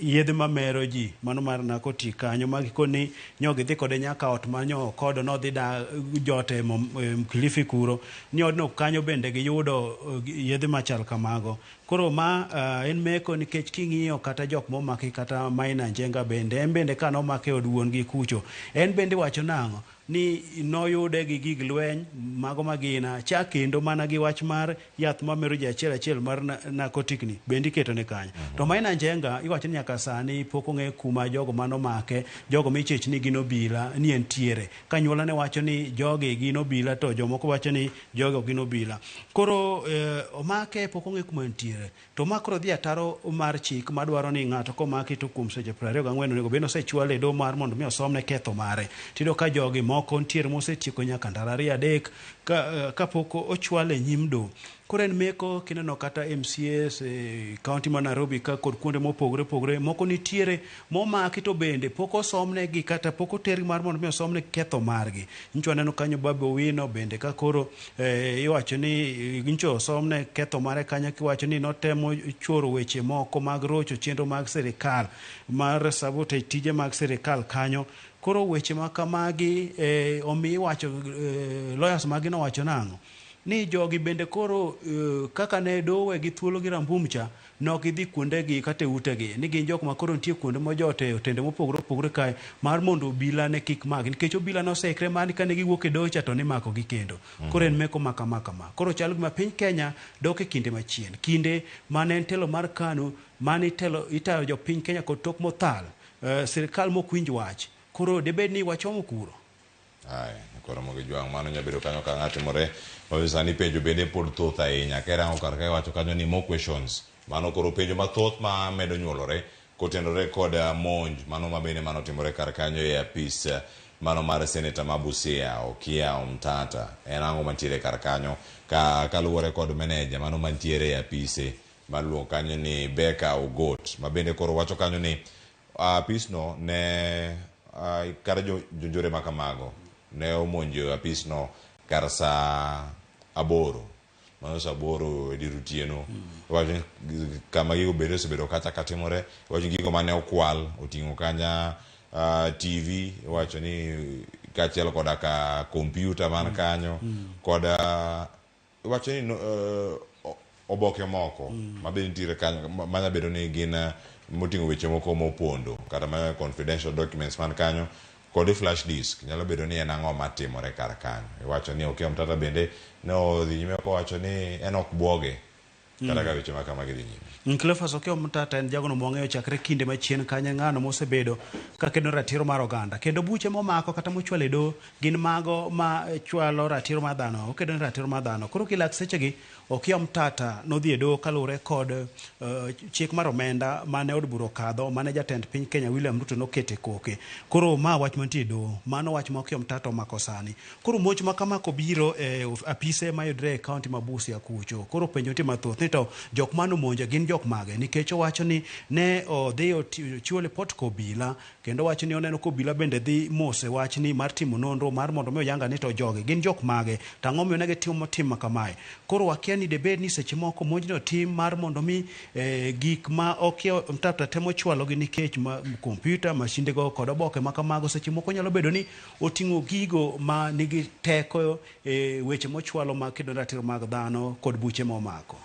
yedhe mamero ji mano mar narcotic kanyo magikoni nyo gidhi kode nyaka ot manyo kodo nodhi da jote Kilifi kuro nyodno kanyo bende giyudo yedhe machal kamago. Koro en meko nikech king'iyo kata jok momaki kata Maina Njenga bende en bende kanomake od wuon gi kucho en bende wacho nang'o ni noyude gi gig lweny mago magina cha kendo mana gi wach mar yath mamero ji achiel mar narcotic ni bende iketo ne kanyo. To Maina Njenga iwacho ni nyaka sani pok ong'e kuma jogo manomake jogo michich ni gin obila ni entiere. Kanyuola ne wacho ni jogi gin obila to jomoko wacho ni jogo gin obila. Koro omake pok ong'e kuma entiere. To makro dhi ataro mar chik madwaro ni ng'ato komaki to kuom seche 24 onego bed osechwale e doho mar mondo mi osomne ketho mare. Tido ka jogi moko ntiere mosetieko nyaka ndara 2-3 kapok ochwale nyim doho. Koro en meko kineno kata MCAs kaunti ma Nairobi ka kod kuonde mopogore opogore moko nitiere momaki to bende pok osomnegi kata pok otergi mar mondo mi osomne ketho margi. Ncho aneno kanyo Babu Owino bende ka koro iwacho ni ncho osomne ketho mare kanyo kiwacho ni notemo choro weche moko mag rocho chenro mag sirikal mar sabote tije mag sirikal kanyo. Koro weche makamagi omi wacho lawyers magi nowacho nang'o ni jogi bende koro kaka ne dowe gi thuolo gi rambumcha nok idhi kuonde gi kata utegi ni gin jok ma koro nitie kuonde mojote otende mopogore opogore kae mar mondo obila ne kik magi nikech obila nosekre mani kane giwuok e doho cha to ni mako gi kendo. Koro en meko makama. Koro chalo gima piny Kenya dok e kinde machien kinde mane en telo mar KANU mane itayo jopiny Kenya kod tok mothal sirikal mokwinj wach. Koro debed ni wachomo kuro. Ramogi Juang mano nyabedo kanyo ka ng'atimore sani penjo bende pod thoth ahinya kerango kar ka wacho kanyo ni more questions mano koro penjo mathoth ma medo nyuolore kotenore kod monj mano mabende mano timore kar kanyo e apis mano mar seneta Mabusia Okia Omtata en ang'o mantiere kar kanyo kaluwore kod meneja mano mantiere e apise maluongo kanyo ni Beka Ogot mabende koro wacho kanyo ni apisno ne kar jonjore makamago ne omonjo apisno kar sa 8 mano sa 8 dirutieno wacho kama gigo bende osebedo kata katimore wacho gigo mane okwal oting'o kanya TV wacho ni kachiel koda ka kompyuta man kanyo koda wacho ni oboke moko mabende nitiere kanyo manya bedo ni gin moting'o weche moko mopondo kata mana confidential documents man kanyo kod flash disk nyalo bedo ni en ang'o matimore kar kanyo iwacho ni Okia Omtata bende ne odhi nyime kowacho ni en ok bwoge kata ka weche makama gidhi nyime. Cleophas Okia Omtata en jagono mwang'eyo chakre kinde machien kanyo ng'ano mosebedo kakedo ratiro mar oganda kendo buche momako kata mochwalo e doho gin mago ma chwalo ratiro mar dhano okedo ne ratiro mar dhano koro kilak sechegi Okia Omtata nodhi e doho kaluwore kod chik mar omenda mane od bura okadho mane jatend piny Kenya William Ruto nokete koke koro ma wach mantie e doho mano wach ma Okia Omtata omako sani koro muoch makamako biro e apise mayudre e kaunti ma Busia kucho koro penjo nitie mathoth ni to jok mano monja gin jok mage nikech owacho ni ne odhi chiwo lipot kobila kendo wacho ni oneno kobila bende dhi mose wach ni mar timo nonro mar mondo mi oyanga ni to joge gin jok mage tang'o miyo negi timo kamae koro wakia ni debed ni seche moko monjno tim mar mondo mi gik ma Okia Omtata temo chwalogi nikech kompyuta mashindego kod oboke makamago seche moko nyalo bedo ni oting'o gigo ma nigi teko weche mochwalo ma kedo ratiro mag dhano kod buche momako.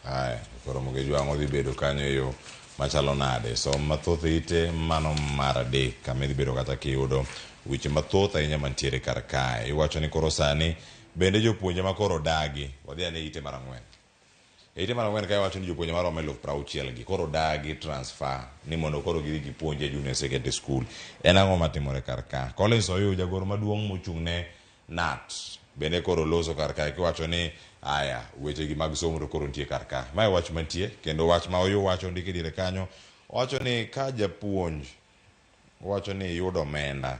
Aya, koro Ramogi Juang odhi bedo kanyo yo machalo nade so mathoth ite mano mar adek kama idhi bedo kata kiyudo weche mathoth ahinya mantiere kar kae iwacho ni koro sani bende jopuonje ma koro dagi wadhi ane ite mar 4 ite mar 4 ka iwacho ni jopuonje maromo 60,000 gi koro dagi transfer ni mondo koro gidhi gipuonje junior secondary school en ang'o matimore kar ka Collins Oyu jagoro maduong' mochung' ne NAT bende koro loso kar kae kiwacho ni aya weche gi mag somo koro nitie kar ka mae wach mantie kendo wach ma Oyu wacho ndike dire kanyo wacho ni ka japuonj wacho ni yudo omenda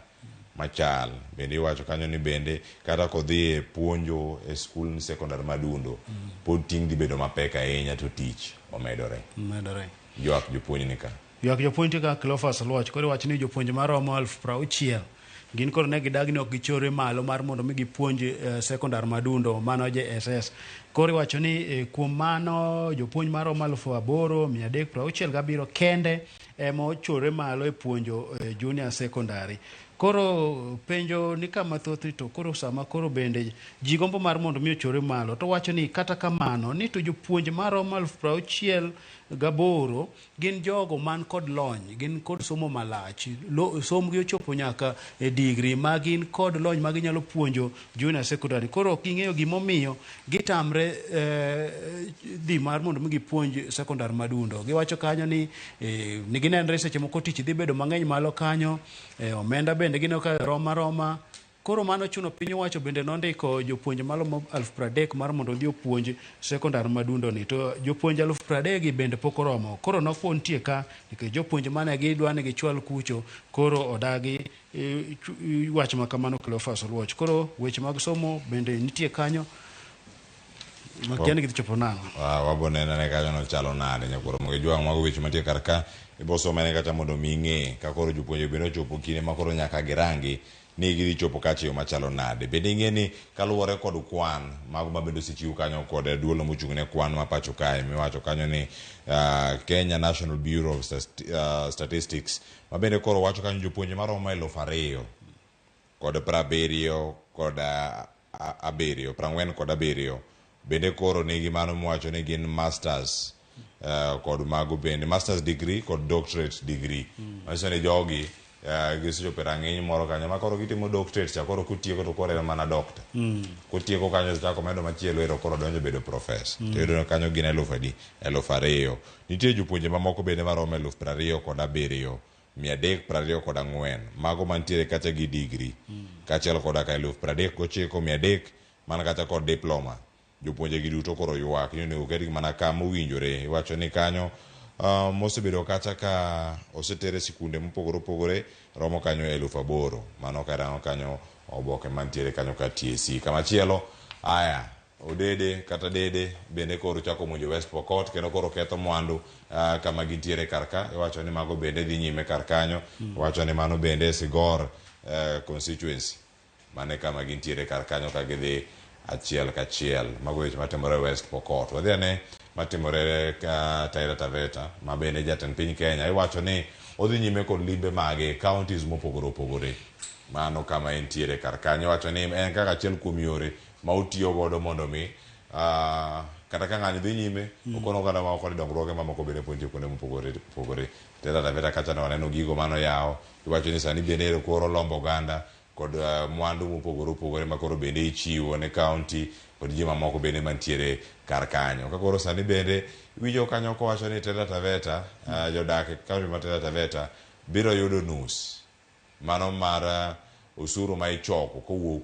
machal bende iwacho kanyo ni bende kata kodhi e puonjo e skul sekondar madundo pod ting' dhi bedo mapek ahinya to tich omedore ywak jopuonj ni ka jopuonj ka Cleophas Luoch koro wacho ni jopuonj maromo 60,000 gin koro ne gidagi ni ok gichore malo mar mondo mi gipuonj sekondar madundo mano JSS koro iwacho ni kuom mano jopuonj maromo 8,367 kende ema ochore malo e puonjo junior secondary koro penjo ni kama thoth to koro sama koro bende ji gombo mar mondo mi ochore malo to wacho ni kata kamano ni to jopuonj maromo 68 gin jogo man kod lony gin kod somo malach somgi ochopo nyaka e digri ma gin kod lony ma ginyalo puonjo junior secondary koro ok ing'eyo gimomiyo gitamre dhi mar mondo mi gipuonj secondary madundo giwacho kanyo ni ginenre seche moko tich dhi bedo mang'eny malo kanyo omenda bende gino ka roma koro mano chuno piny owacho bende nondiko jopuonj malomo 30,000 mar mondo odhi opuonj sekondar madundo ni to jopuonj 30,000 gi bende pok oromo koro nofo nitie ka nikech jopuonj mane gidwa ni gichwal kucho koro odagi wach makamano Cleophas Luoch koro weche mag somo bende nitie kanyo makiani gichopo nang'o wabonenane kanyo nochalo nade nyakoro Ramogi Juang mago weche mantie kar ka ibosomene kata mondo mi ing'e ka koro jopuonje bende ochopo kinde ma koro nyaka girangi ni gidhi chopo kachiyo machalo nade bende ing'e ni kaluwore kod kwan mago mabende osechiw kanyo kod duolo mochung' ne kwan ma pacho kae miwacho kanyo ni Kenya National Bureau of Statistics mabende koro wacho kanyo jopuonje maromo 2,000 kod 70 kod 47 bende koro nigi mano mwacho ni gin masters kod mago bende masters degree kod doctorate degree manyiso ni jogi gisechopo e rang'iny moro kanyo ma koro gitimo doctorate cha koro kotieko to koro en mana doctor kotieko kanyo chako medo machielo ero koro donjo bedo professor to iyudo kanyo gin 2,000 nitie jopuonje mamoko bende maromo 27,324 mago mantiere kacha gi degree kachiel koda ka 39,300 man kata kod diploma. Jopuonje gi duto koro ywak ni onego ketgi mana kama owinjore. Iwacho ni kanyo mosebedo kata ka osetere sikunde mopogore opogore romo kanyo 8,000. Mano karango kanyo oboke mantiere kanyo ka TSC. Kamachielo aya Odede kata Dede bende koro chako monjo West Pokot kendo koro ketho mwandu kama gintiere karka. Iwacho ni mago bende dhi nyime kar kanyo. Iwacho ni mano bende Sigor constituency mane kama gintiere kar kanyo ka gidhi achiel kachiel. Mago weche matimore West Pokot. Wadhi ane matimore ka Taita Taveta ma bende jatend piny Kenya iwacho ni odhi nyime kod limbe mage counties mopogore opogore. Mano kama entiere kar kanyo. Iwacho ni en kaka achiel kuom yore ma utiyo godo mondo mi kata ka ng'anyo dhi nyime okono oganda ma okoni dongruoge mamoko bende pontie kuonde mopogore opogore. Taita Taveta kacha no waneno gigo mano yawo. Iwacho ni sani bende koro lombo oganda kod mwandu mopogore opogore ma koro bende ichiwo ne county kod ji mamoko bende mantiere kar kanyo. Ka koro sani bende winjo kanyo kowacho ni Taita Taveta jodak e county ma Taita Taveta biro yudo nus mano mar usuru ma ichoko kowuok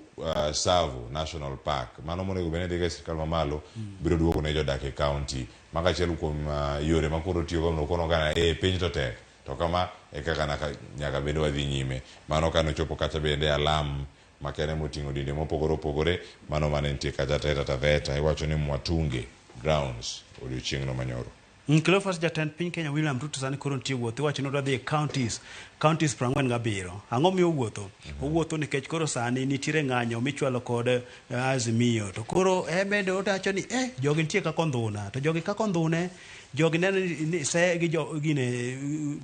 Tsavo National Park. Mano monego bende dhiga sirkal mamalo biro duogo ne jodak e county. Maka achiel kuom yore ma koro tiyo godo kono gana piny to tek. To kama e kaka nyaka bende wadhi nyime. Mano kano chopo kacha bende alam makene moting'o dinde mopogore opogore. Mano mane nitie kacha Taita Taveta. Iwacho ni Mwatunge grounds odiochieng'no manyoro. Cleophas jatend piny Kenya William Ruto sani koro nitie wuoth. Iwacho ni odwa dhi e counties 47. Ang'o miyo owuotho? Owuotho nikech koro sani nitiere ng'anyo michwalo kod Azimio. To koro bende otacho ni jogi nitie kaka ondhuna. To jogi kaka ondhune jogi neno ni se gi gine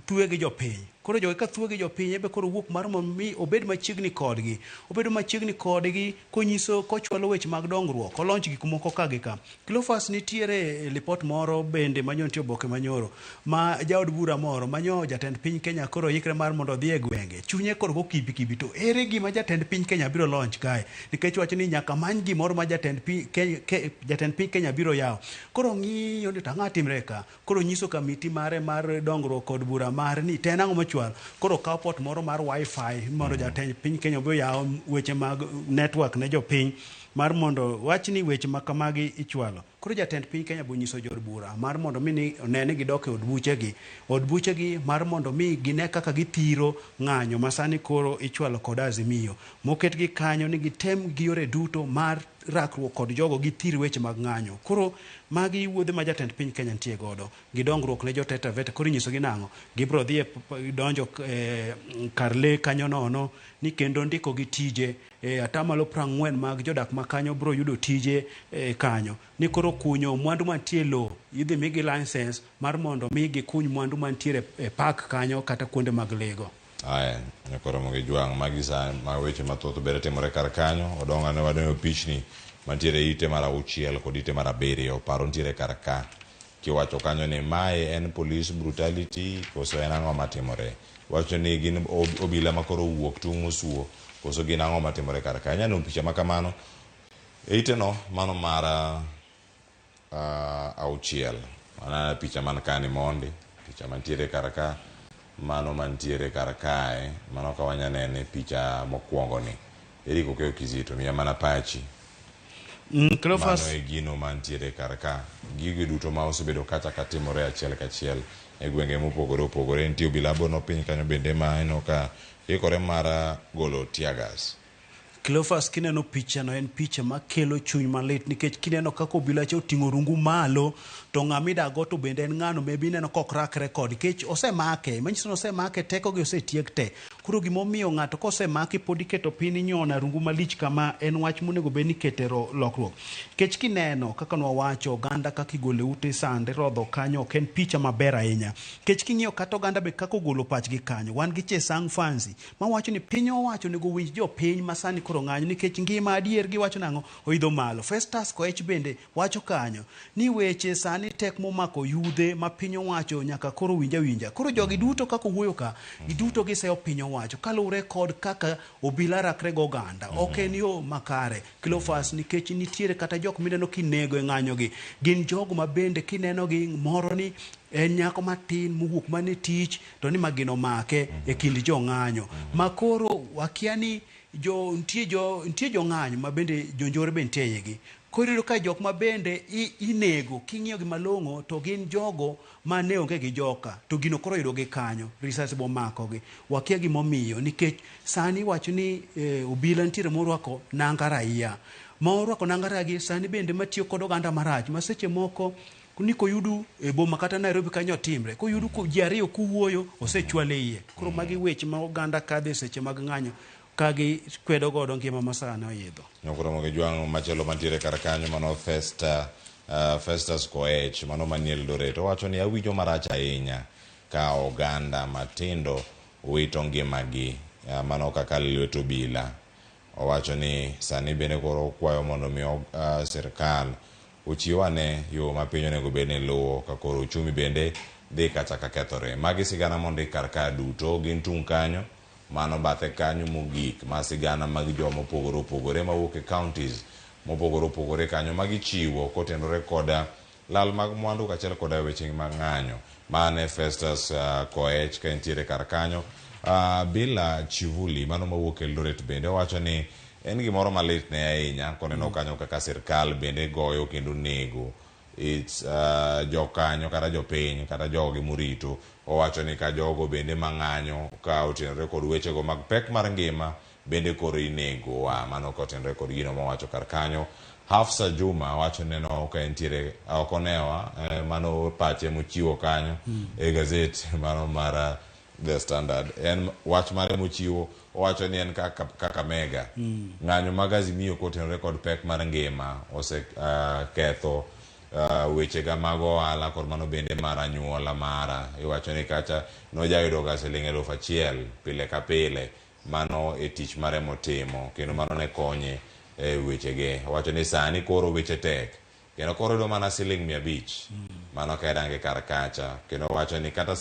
tuwe gi jopiny. Koro jogi ka thuwe gi jopiny ebe koro wuok mar mi obed machiegni kodgi. Obedo machiegni kodgi konyiso kochwalo weche mag dongruok. Olonch gik moko ka gi ka. Cleophas nitiere lipot moro bende manyo nitie oboke manyoro ma jaod bura moro manyo jatend piny Kenya koro yikre mar mondo dhi e gwenge. Chunye koro go kibi to ere gima jatend piny Kenya biro launch kae. Nikech wacho ni nyaka many gimoro ma jatend piny Kenya biro yawo. Koro ng'iyo ni tang'a timre ka. Koro nyiso kamiti mare mar dongruok kod bura mar ni tena ng'o mochwal. Koro kawo pot moro mar wifi mondo jatend piny Kenya biro yawo weche mag network ne jopiny mar mondo wach ni weche makamagi ichwalo. Koro jatend piny Kenya bo nyiso jod bura mar mondo mi onene gidok e od buchegi mar mondo mi gine kaka githiro ng'anyo masani koro ichwalo kod Azimio. Moket gi kanyo ni gitem gi yore duto mar rakruok kod jogo githir weche mag ng'anyo. Koro magi wuodhe ma jatend piny Kenya nitie godo. Gidongruok ne jo Taita Taveta koro inyiso gi nang'o. Gibiro dhi donjo kar le kanyo nono ni kendo ndiko gi tije atamalo 40 mag jodak ma kanyo biro yudo tije kanyo. Ni koro kunyo mwandu mantie lo idhi migi license mar mondo mi gikuny mwandu mantiere e park kanyo kata kuonde mag lego. Aya, koro mogi jwang' magisa ma weche mathoth bere timore kar kanyo. Odonga ne wadeno pichni mantiere ite mar 6 kod ite mar 7 paro ntiere kar ka. Kiwacho kanyo ni mae en police brutality koso en ang'o matimore. Wacho ni gin obila makoro wuok tung' mosuo koso gin ang'o matimore kar ka. Nyano picha makamano ite no mano mar 6. Mana picha man kani mondi picha mantiere kar ka mano mantiere kar kae mano ka wanyanene picha mokwongo ni Eriko Keo Kizito miya mana pachi. Cleophas mano e gino mantiere kar ka gigo duto ma osebedo kacha katimore achiel kachiel e gwenge mopogore opogore. Nitie obila bono piny kanyo bende ma ino ka ikore mar golo tiagas. Cleophas kineno picha no en picha makelo chuny malit nikech kineno kaka obila cha oting'o rungu malo to ng'amida go to bende en ng'ano maybe ineno kok rakre kod nikech osemake manyiso ni osemake teko gi osetiek te. Koro gimomiyo ng'ato kosemake pod iketo piny inyona rungu malich kama en wach monego bed ni ketero lokruok. Nikech kineno kaka nwawacho oganda kaka igolo ute sande rodho kanyo ok en picha maber ahinya. Nikech king'iyo kata oganda be kaka ogolo pachgi kanyo wan gi Chesang Fancy ma wacho ni piny owacho onego winj jopiny masani koro ng'anyo nikech ngima adier gi wacho nang'o oidho malo. Festus Koech bende wacho kanyo ni weche sani tek momako yudhe ma piny owacho nyaka koro winja. Koro jogi duto kaka wuoyo ka giduto giseyo piny owacho kalure kod kaka obila rakre go oganda. Ok en yo makare Cleophas nikech nitiere kata jok mineno kinego e ng'anyo gi gin jogo ma bende kineno gi moro ni en nyako matin mowuok mane tich to ni magino make e kind jo ng'anyo. Makoro wakia ni nitie jo ng'anyo ma bende jonjore be nitie eigi. Koro iyudo ka jok ma bende inego king'iyo gi malong'o to gin jogo ma ne onge gi joka to gino koro yudo gi kanyo risasi bomakogi. Wakia gimomiyo nikech sani iwacho ni obila nitiere morwako nanga raia ma orwako nanga raia sani bende matiyo kod oganda marach ma seche moko ni koyudu e boma kata Nairobi kanyo timre koyudu ji ariyo kuwuoyo osechwale iye. Koro magi weche ma oganda kadhe seche mag ng'anyo kagi kwedo godo ngima masana oyidho. Nokromo gi jwang' machielo mantiere kar kanyo mano Festus Koech mano manie Eldoret owacho ni awinjo marach ahinya ka oganda matindo wito ngimagi mano kaka lwet obila. Owacho ni sani bende koro kwayo mondo mi sirkal uchiw ane yo ma piny onego bed ni luwo ka koro uchumi bende dhi kachaka kethore. Magi sigana mondo kar ka duto gin tung kanyo mano bathe kanyo mogik ma sigana mag joma opogore opogore mawuok e counties mopogore opogore kanyo magichiwo kotenore koda lal mag mwandu kaachiel koda weche mag ng'anyo. Mane Festus Koech ka entiere kar kanyo. Bila Chivuli mano mawuok e Eldoret bende owacho ni en gimoro malit ne ahinya koneno kanyo kaka sirkal bende goyo kendo nego jokanyo kata jopiny kata jogi morito. Owacho ni ka jogo bende mang'anyo ka otenore kod wechego mag pek mar ngima bende koro inego mano kotenore kod gino mowacho kar kanyo. Hafsa Juma wacho neno ka entiere okonewa mano pache mochiwo kanyo e gazet mano mar The Standard. En wach mare mochiwo owacho ni en kaka mega ng'anyo mag Azimio kotenore kod pek mar ngima oseketho wechega mag ohala kod mano bende mar anyuola mara. Iwacho ni kacha nojayudo ga siling 1,000 pile ka pile mano e tich mare motimo kendo mano ne konye e wechege. Owacho ni sani koro weche tek kendo koro do mana siling 500 mano kaedange kar kacha kendo wacho ni kata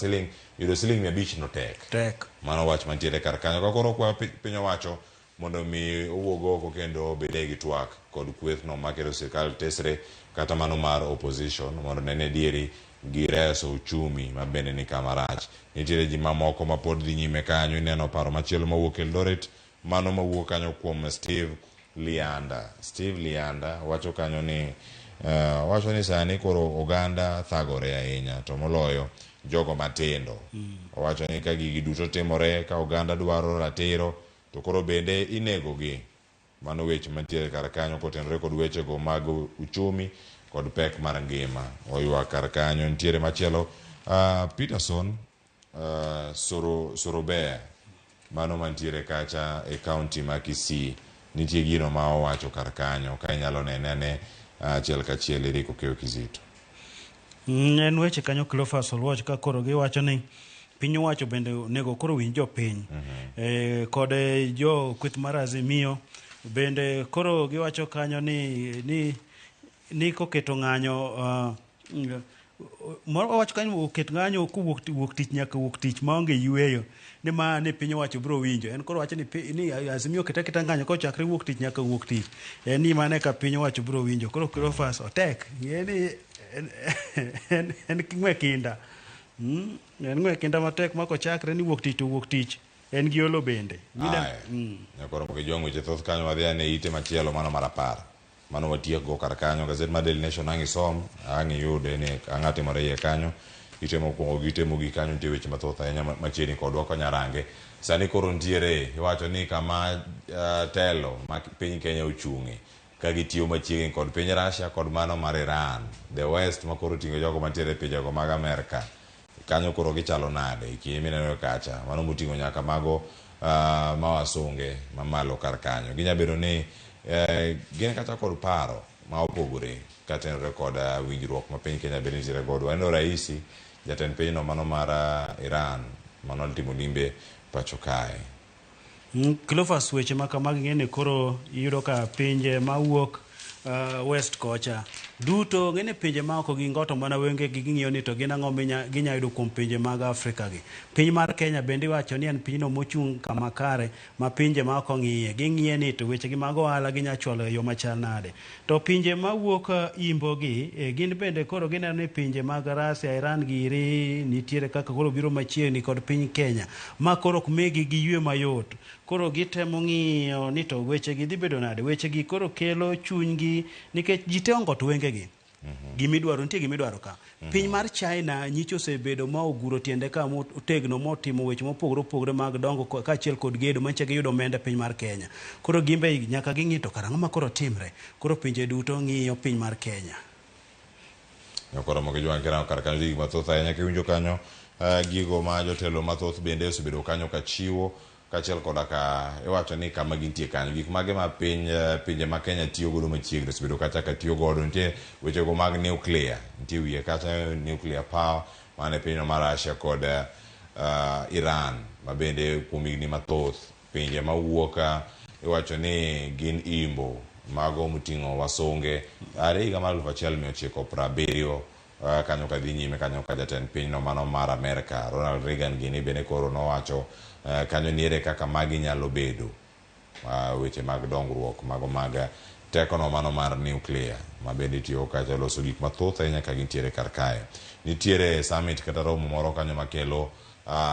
yudo siling 500 no tek mano wach mantiere kar kanyo ka koro kwa piny owacho mondo mi owuog oko kendo bede gi twak kod kwethno makelo sirkal tesre kata mano mar opposition mondo nene dieri gi reso uchumi ma bende ni kama rach. Nitiere ji mamoko ma pod dhi nyime kanyo. Ineno paro machielo mawuok Eldoret mano mawuok kanyo kuom Steve Lianda wacho kanyo ni wacho ni sani koro oganda thagore ahinya to moloyo jogo matindo. Owacho ni ka gigi duto timore ka oganda dwaro ratiro to koro bende inego gi. Mano weche mantiere kar kanyo kotenore kod wechego mag uchumi kod pek mar ngima oywa kar kanyo. Nitiere machielo Peterson Sorobea mano mantiere kacha e county ma Kisii. Nitie gino ma owacho kar kanyo ka inyalo nene achiel kachiel Eriko Keo Kizito. En weche kanyo Cleophas Oluoch ka koro giwacho ni piny owacho bende nego koro winj jopiny kod jo kweth mar Azimio bende koro giwacho kanyo ni koketo ng'anyo owacho kanyo oket ng'anyo kowuok tich nyaka wuok tich maonge yweyo ni ma ni piny owacho biro winjo. En koro wacho ni Azimio keta ng'anyo kochakre wuok tich nyaka wuok tich en ni mane ka piny owacho biro winjo. Koro Cleophas otek ng'eni en ng'we kinda en ng'we kinda matek ma kochakre ni wuok tich to wuok tich en gi olo bende. Koro moke jwang' weche thoth kanyo wadhi ane ite machielo mano mar 10 mano watieko go kar kanyo. Gazet mar Daily Nation ang' isom ang' iyude ni ang'a timore iye kanyo. Ite mokwongo gitemo gi kanyo nitie weche mathoth ahinya machiegni kodwa konyarange. Sani koro ntiere iwacho ni kama telo ma piny Kenya ochung'e ka gitiyo machiegni kod piny Russia kod mano mar Iran the West ma koro ting'o jogo mantiere pinjego mag Amerika kanyo koro gichalo nade ikine mineno kacha mano moting'o nyaka mago mawasunge mamalo kar kanyo. Ginyabedo ni gin kata kod paro ma opogore katenore kod winjruok ma piny Kenya bende nitiere godo. Waneno raisi jatend pinyno mano mar Iran mano timo limbe pacho kae. Cleophas weche ma kamagi ng'eni koro iyudo ka pinje mawuok west kocha duto ng'ene pinje ma oko gingo to mana wenge gi ging'iyo ni to gin ang'o ginya yudo kuom pinje mag Afrika gi. Piny mar Kenya bende iwacho ni en pinyno mochung' kama kare ma pinje ma oko ng'iye ging'iye ni to weche gi mag ohala ginya chwalo e yo machal nade. To pinje mawuok imbo gi gin bende koro gineno ni pinje mag Russia, Iran giri nitiere kaka koro biro machiegni kod piny Kenya ma koro ok migi gi yue mayot. Koro gitemo ng'iyo ni to weche gi dhi bedo nade. Weche gi koro kelo chuny gi nikech ji te ongo to wenge gi. Gimidwaro nitie gimidwaro ka. Piny mar China nyicho osebedo ma oguro tiende ka otegno motimo weche mopogore opogore mag dongo kaachiel kod gedo manche giyudo omenda piny mar Kenya. Koro gimbe nyaka ging'i to karang'o ma koro timre. Koro pinje duto ng'iyo piny mar Kenya. Koro Ramogi jwang' kirano kar kanyo gik mathoth ahinya kiwinjo kanyo gigo ma jotelo mathoth bende osebedo kanyo ka chiwo kaachiel koda ka iwacho ni kama gintie kanyo gik mage ma pinje ma Kenya tiyo godo machiegni osebedo kacha ka tiyo godo. Nitie wechego mag nuclear, nitie wiye kacha nuclear power mane pinyno mar Russia kod Iran ma bende kuom higni mathoth pinje mawuok iwacho ni gin imbo mago moting'o wasunge are higa mar 1970 kanyo ka dhi nyime kanyo ka jatend pinyno mano mar Amerika Ronald Reagan gini bende koro nowacho kanyo niere kaka magi nyalo bedo weche mag dongruok mago mag tekono mano mar nuclear ma bende tiyo kacha loso gik mathoth ahinya ka gintiere kar kae. Nitiere summit kata romo moro kanyo makelo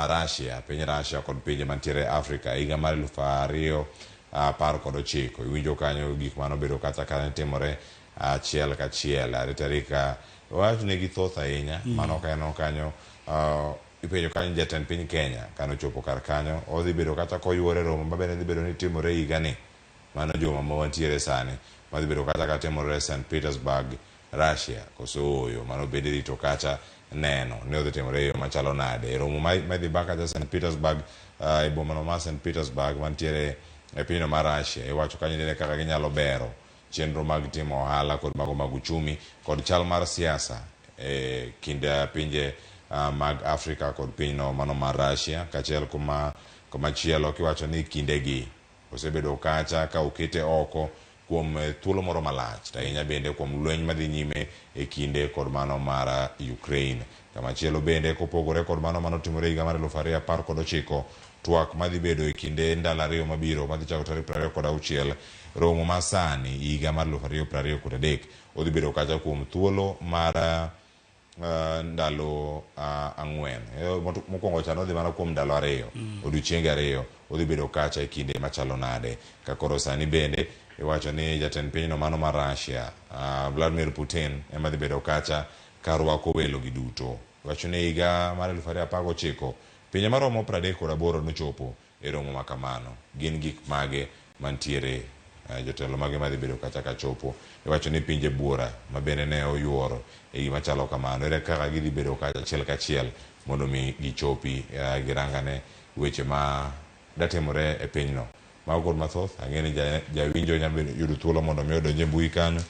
Russia, piny Russia kod pinje mantiere Afrika higa mar 2019 iwinjo kanyo gik manobedo kata ka timore achiel kachiel are tarika wach ne githoth ahinya mano kanyo ipenjo kanyo jatend piny Kenya kano chopo kar kanyo odhi bedo kata koyuore romo mabende dhi bedo ni timore higa ni mano juma ma wantiere sani madhi bedo kata ka timore St. Petersburg Russia koso oyo mano bende rito kacha neno ne odhi timore yo machalo nade romo madhi baka ja St. Petersburg e bomano ma St. Petersburg mantiere e pinyno mar Russia iwacho kanyo nene kaka ginyalo bero chenro mag timo ohala kod mago mag uchumi kod chal mar siasa e kind pinje mag Afrika kod pinyno mano mar Russia kaachiel komachielo kiwacho ni kindegi osebedo kacha ka okete oko kuom thuolo moro malach ahinya bende kuom lweny madhi nyime e kinde kod mano mar Ukraine. Kamachielo bende kopogore kod mano manotimore higa mar 2019 twak madhi bedo e kinde ndalo ariyo mabiro madhi chako tarik 26 romo masani higa mar 2023 odhi bedo kacha kuom thuolo mar ndalo ang'wen mokwongo chano odhi mana kuom ndalo ariyo odiochienge ariyo odhi bedo kacha e kinde machalo nade ka koro sani bende iwacho ni jatend pinyno mano mar Russia Vladimir Putin ema dhi bedo kacha ka rwako welo gi duto. Iwacho ni higa mar 2019 pinje maromo 38 nochopo e romo makamano gin gik mage mantiere jotelo mage madhi bedo kacha ka chopo. Iwacho ni pinje buora ma bende ne oyuoro e gima chalo kamano ere kaka gidhi bedo kacha achiel kachiel mondo mi gichopi girangane weche ma datimore e pinyno mago kod mathoth ang'e ni jawinjo nyalo yudo thuolo mondo mi odonje mbui kanyo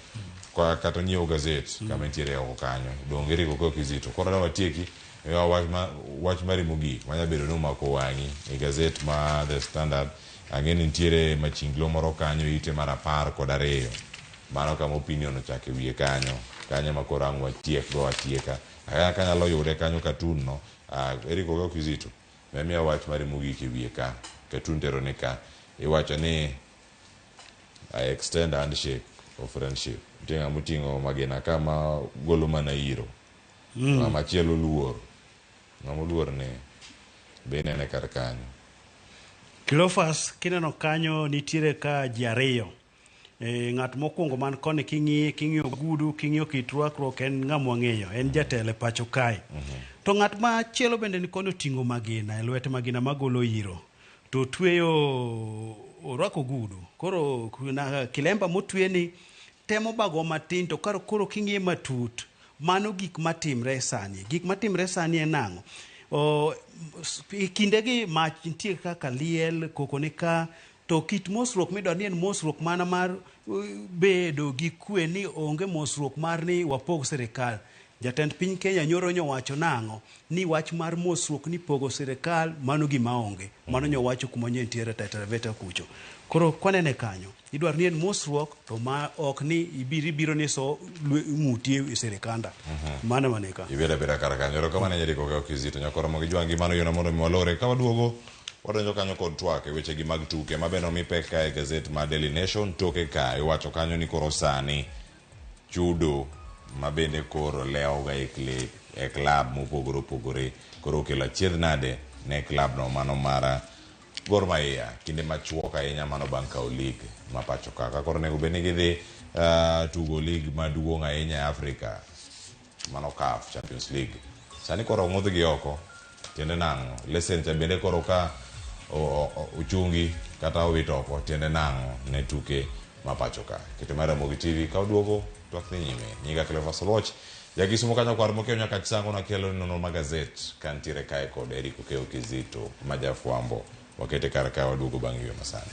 kata nyiewo gazet kama nitiere oko kanyo donge riko ko kizito koro watieki wach mari mogik manya bedo ni omako wang'i e gazet ma The Standard ang'e ni nitiere machinglo moro kanyo ite mar 12 mano kama opinion ochake wiye kanyo ma koro ang' watiek go atieka kanyalo yude kanyo katun no eriko ko kizito miya wach mari mogik e wiye ka katun tero ni ka iwacho ni I extend handshake of friendship tinga mutingo magina kama golo mana iro machielo luor luor ne bene ne kar kanyo Cleophas kineno kanyo nitiere ka ji ariyo ng'at mokwongo man koni king'iyo gudu king'iyo kit rwakruok en ng'ama wang'eyo en jatelo e pacho kae to ng'at machielo bende ni koni oting'o magina e lwete magina magolo iro to tweyo orwako gudu koro kilemba motweni temo bago matin to koro king'iye matut mano gik matimre sani en nang'o kindegi mach nitie kaka liel koko ni ka to kit mosruok midwa ni en mosruok mana mar bedo gi kwe ni onge mosruok mar ni wapog sirikal Jatend piny Kenya nyoro nyowacho nang'o ni wach mar mosruok ni pogo sirikal mano gima onge. Mano nyowacho kuma nitiere Taita kucho. Koro kwanene kanyo idwar ni en mosruok to ma ok ni ibiro ni so mutie e sirikanda. Mano maneka. Ibera kar kanyo kama ne nyeriko ka Kizito nyakoro mo gijwangi mano yono mondo miwalore ka waduogo wadonjo kanyo kod twak e weche gi mag tuke mabeno mi pek ka e gazet ma Daily Nation toke ka iwacho kanyo ni koro sani chudo mabende koro leo ga e klab mopogore opogore koro kelo achiedh nade ne klab no mano mara Gor Mahia kinde machuok ahinya mano bang' kawo lig ma pacho kaka koro nego bed ni gidhi tugo lig maduong' ahinya e Afrika mano CAF Champions League sani koro ng'udh gi oko tiende nang'o lesen cha bende koro ka uchungi kata owit oko tiende nang'o ne tuke ma pacho ka kete mar Ramogi TV ka oduogo twak ni nyime nyiga Cleophas Oloch jagisumo kanyo kwar mokeo nyaka chisango na kelo nono magazet kantiere kae kod Eric Okeo Kizito majafwambo wakete kar ka waduogo bang' ywe masani.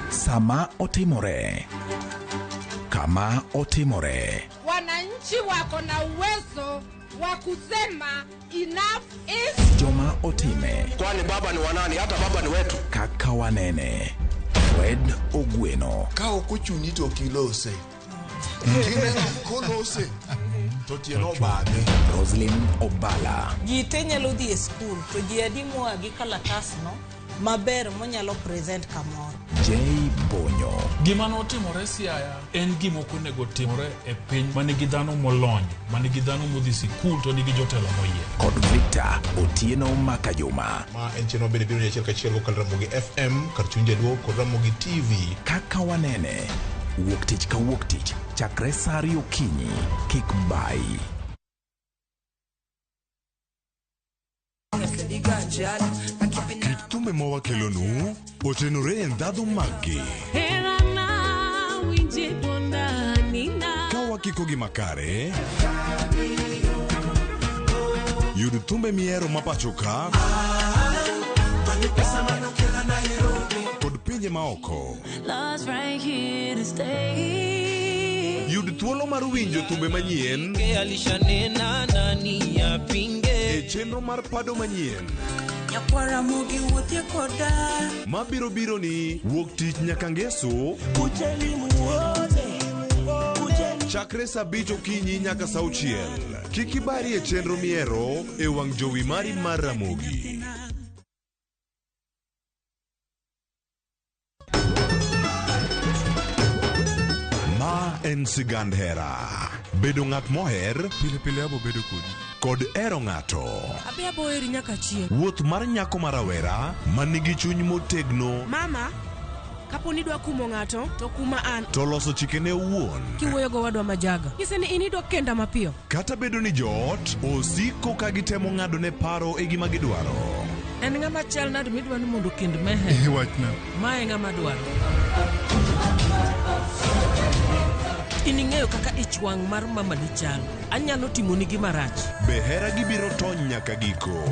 Sama otimore, kama otimore. Wananchi wako na uwezo wa kusema enough is. Joma otime. Kwani baba ni wanani? Hata baba ni wetu. Kaka wanene. Fred Ogweno. Ka okuchuni to kilose. Kineno kolose. To tieno bage. Roslyn Obala. Ji te nyalo dhi e skul to ji adi moa gi kalatas no maber monyalo present kamoro. Jay Bonyo. Gima notimore Siaya en gima ok onego timore e piny manigi dhano molony, manigi dhano modhi sikul to nigi jotelo moyier. Kod Victor Otieno Makajuma. Ma en cheno bende biro nyachiel kachiel go kal Ramogi FM, kar chunje duo kod Ramogi TV. Kaka wanene. Wuok tich ka wuok tich. Chakre sa 2 okinyi. Kik bai. Kit thumbe mawakelonu otenore e ndhadhu maggi. Ka wakiko gi makare, yud thumbe mihero mapacho ka kod pinje maoko. Yud thuolo mar winjo thumbe manyien e chenro mar pado manyien mabiro biro ni wuok tich nyaka ngeso chakre sa 5 okinyi nyaka sa 6. Kik ibari e chenro miero e wang' jowi mari mar Ramogi. Ma en sigand hera. Bedo ng'at moher pile abo bedo kod ero ng'ato. Abi abo eri nyaka chieng'. Wuoth mar nyako marawera manigi chuny motegno. Mama, kapo ni dwa kumo ng'ato to kuma an. To loso chikene owuon. Kiwuoyo go wadwa majaga. Kise ni inidwa kenda mapiyo. Kata bedo ni joot osiko ka gitemo ng'ado ne paro e gima gidwaro. En ng'ama chal nade midwa ni mondo kend mehe. Wachna. Mae ng'ama dwaro. Ining'eyo kaka ich wang' mar mama ni chal. Anyalo timoni gima rach. Be hera gibiro tony nyaka giko.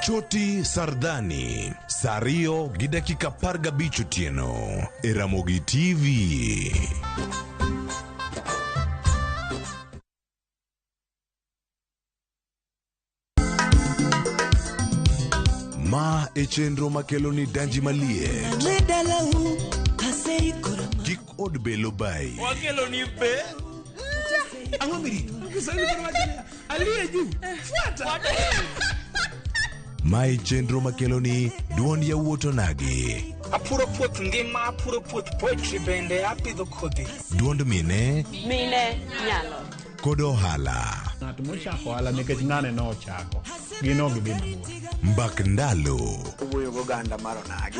Choti Sardani, saa 2 gi dakika 15 otieno e Ramogi TV. Ma e chenro makelo ni danji malie. Gik od belo bai. Wakelo ni be. Angomiri. Aliye juu. Fuata. Ma e chenro makelo ni duond yawuoto nagi. Apuro puoth ngima, apuro puoth poetry bende apidho kodhi. Duond mine. Mine nyalo. Kod ohala. Ng'at mochako ohala nikech ng'ane no ochako. Gino gibi mabuo. Mbak ndalo. Wuoyo go ganda mar onagi.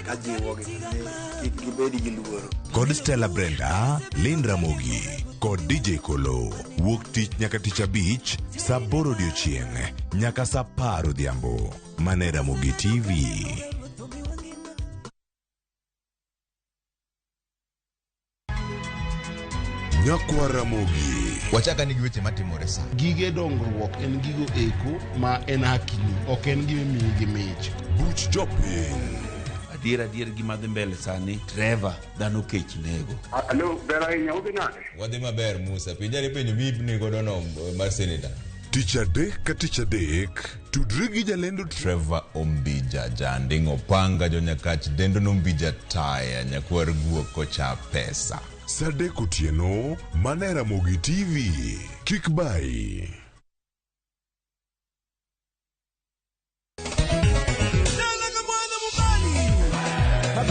Kajiwo gi kik gibedi gi luoro. Kod Stella Brenda, Lynn Ramogi. Kod DJ Kolo. Wuok tich nyaka tich abich, saa 8 odiochieng' nyaka saa 10 odhiambo. Mane Ramogi TV. Nyakwa Ramogi. Wachaka nigi weche matimore sa. Gige dongruok en gigo eko ma en hakini, ok en gima imiyi gi mich. Buch jopiny. Adier gima dhi mbele sani, Trevor dhano kech nego. Alo, ber ahinya udhi nade? Wadhi maber Musa, pinjari penjo mibni godo no mar seneta. Tich adek ka tich adek, tudri gi jalendo Trevor Ombija, jandingo panga jonyakach dendo nombija taya, nyakwar guok kocha pesa. Sadek otieno, mana Ramogi TV. Kik bai.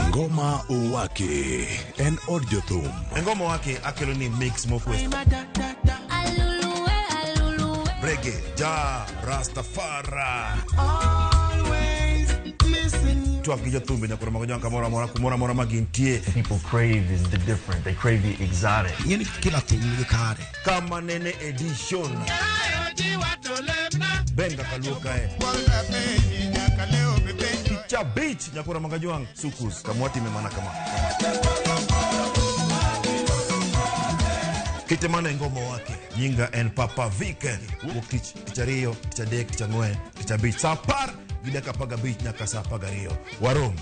Ngoma Owake en od jothum. Ngoma Owake akelo ni mix mofwes. Reggae, ja, Rastafari. Always missing you. Tuak gi jothumbe nyakoro mago nyanka kumora mora magintie. People crave is the different. They crave the exotic. Yeni kila thing ni kare. Kama nene edition. Benga kaluka Kicha beach nyakoro magajuang sukus kamwati memana kama. Kitemana ngoma wake nyinga en Papa Weekend wuok tich ariyo tich adek tich ang'wen tich abich saa apar gi dakika 15 nyaka saa 12 warom.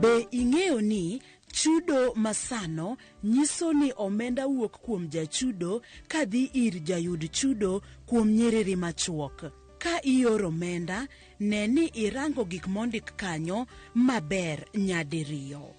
Be ing'eyo ni chudo masano nyiso ni omenda wuok kuom jachudo kadhi ir jayud chudo kuom nyiriri machuok. Ka ioro omenda, ne ni irango gik mondik kanyo maber nyadiriyo.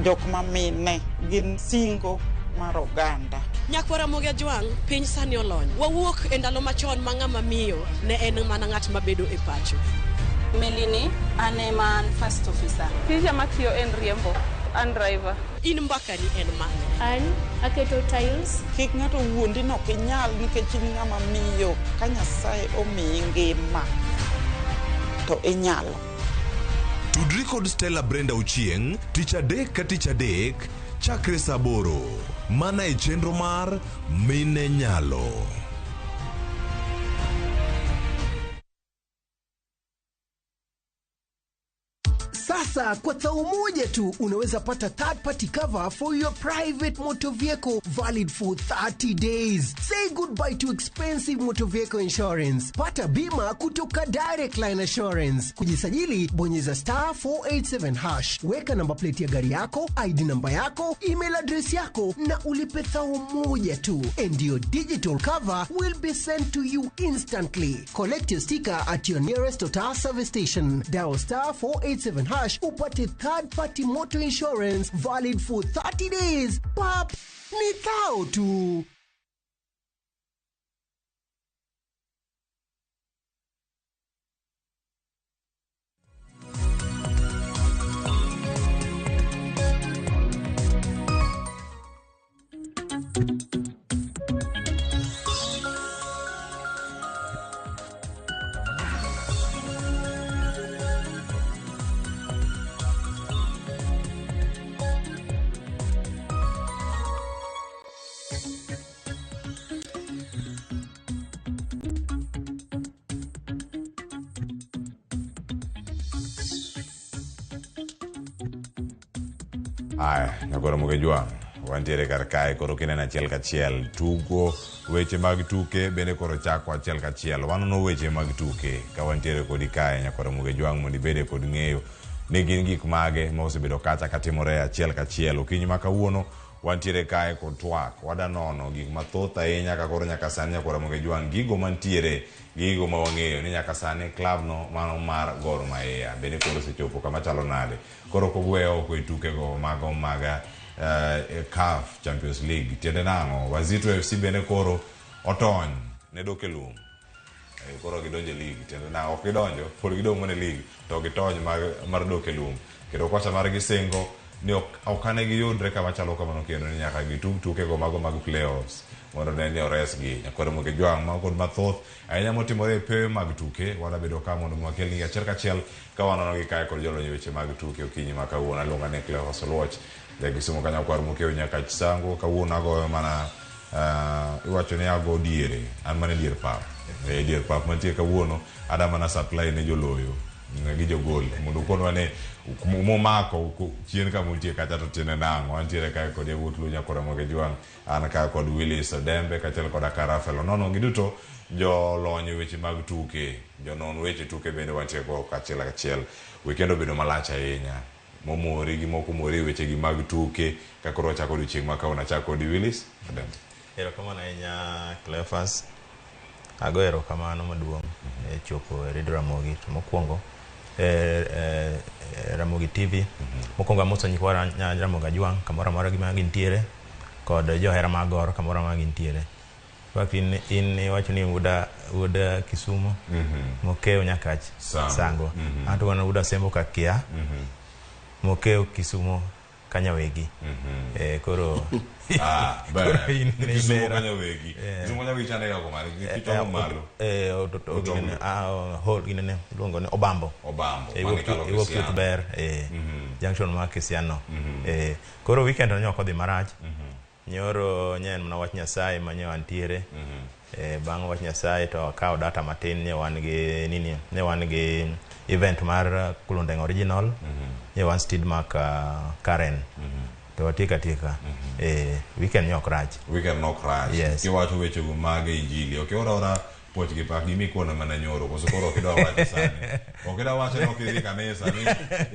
Jok mamine gin singo mar oganda. Nyakwara Ramogi Juang, piny sani olony. Wawuok e ndalo machon ma ng'ama miyo ne en mana ng'at mabedo e pacho. Melini, ane man first officer. Tija matiyo en riembo. An driver. In mbakani en mane? An aketo tiles. Kik ng'ato wuondi no kinyal nikech in ng'ama miyo. Ka Nyasaye omiyi ngima to inyalo. Tudri kod Stella Brenda Ochieng, tich adek ka tich adek, chakre saa 8, mana e chenro mar Mine Nyalo. Sasa kwa thao moja tu unaweza pata third party cover for your private motor vehicle valid for 30 days. Say goodbye to expensive motor vehicle insurance. Pata bima kutoka Direct Line Assurance. Kujisajili bonyeza *487#. Weka namba plate ya gari yako, ID namba yako, email address yako na ulipe thao moja tu. And your digital cover will be sent to you instantly. Collect your sticker at your nearest Total service station. Dial *487# upate third party motor insurance valid for 30 days. Pap, ni thao tu. Aya, Nyakwara Ramogi Juang, wantiere kar kae koro kineno achiel kachiel. Tugo weche mag tuke bende koro chako achiel kachiel. Wanono weche mag tuke ka wantiere kodi kae Nyakwara Ramogi Juang mondo ibede kod ng'eyo ni gin gik mage ma osebedo kacha katimore achiel kachiel. Okinyi ma kawuono wantiere kae kod twak. Wadanono gik mathoth ahinya ka koro nyaka sani Nyakwara Ramogi Juang, gigo mantiere, gigo ma wang'eyo ni nyaka sani club no mano mar Gor Mahia bende koro osechopo kama chalo nade. Koro kogweyo oko e tuke go mago maga CAF Champions League. Tiende nang'o? Wazito FC bende koro otony ne dok e lum. Koro gidonjo e league. Tiende nang'o? Ok gidonjo, pod gidong' mana e league to gitony mar dok e lum. Kendo kocha mar gisingo ni ok ane giyudre kama chalo kamano kendo ni nyaka gitug tuke go mago mag playoffs mondo ne ni oresgi nyakore moke jwang' ma kod mathoth ahinya motimore e pewe mag tuke wada bedo ka mondo mwakelni achiel kachiel ka wanono gi kae kod jolony weche mag tuke okinyi ma kawuono aluonga ne Cleophas Oluoch Kisumu kanyakwar mokeyo nyaka chisango kawuono agoyo mana iwacho ni ago diere an mana dier pap dier pap mantie kawuono ada mana supply ne joloyo gi jogol mondo konwa ne momako chien ka muntie kata to tine nango antiere kae kod yawuot lunya kora moke jwang' an ka kod Willis Odembe kachiel kod Karafelo nono giduto jolony weche mag tuke jonon weche tuke bende wantie go kachiel weekend obedo malach ahinya momori gi moko mori weche gi mag tuke ka koro chako odiochieng' ma kawuono chako kod Willis Odembe. Erokamano ahinya Cleophas, ago erokamano maduong' e chopo e Radio Ramogi. To mokwongo Ramogi TV mokwongo amoso nyikwa Ramogi Ajwang' kamoro amora gima gintiere kod johera mag goro kamoro amora gintiere. Fakti in iwacho ni wuda Kisumu mokeyo nyakach sango anto wana wuda Sembo ka Kia mokeyo Kisumu Kanyawegi koro Kisumu Kanyawegi Kisumu Kanyawegi chane yako mali kicho malo hol ginene luongo ne Obambo iwuok Youth Ber junction ma Kisiano koro weekend ne ok odhi marach nyoro nyen mana wach Nyasaye manyo antiere bang' wach Nyasaye to kao data matin ne wan gi event mar Kulundeng Original ne wan Steedmark Karen to watika weekend nyok rach yes kiwacho weche go mag injili ora poch gi pak gimi kono mana nyoro koso koro okidwa wacho sani okidwa wacho no kidhi kanisa ni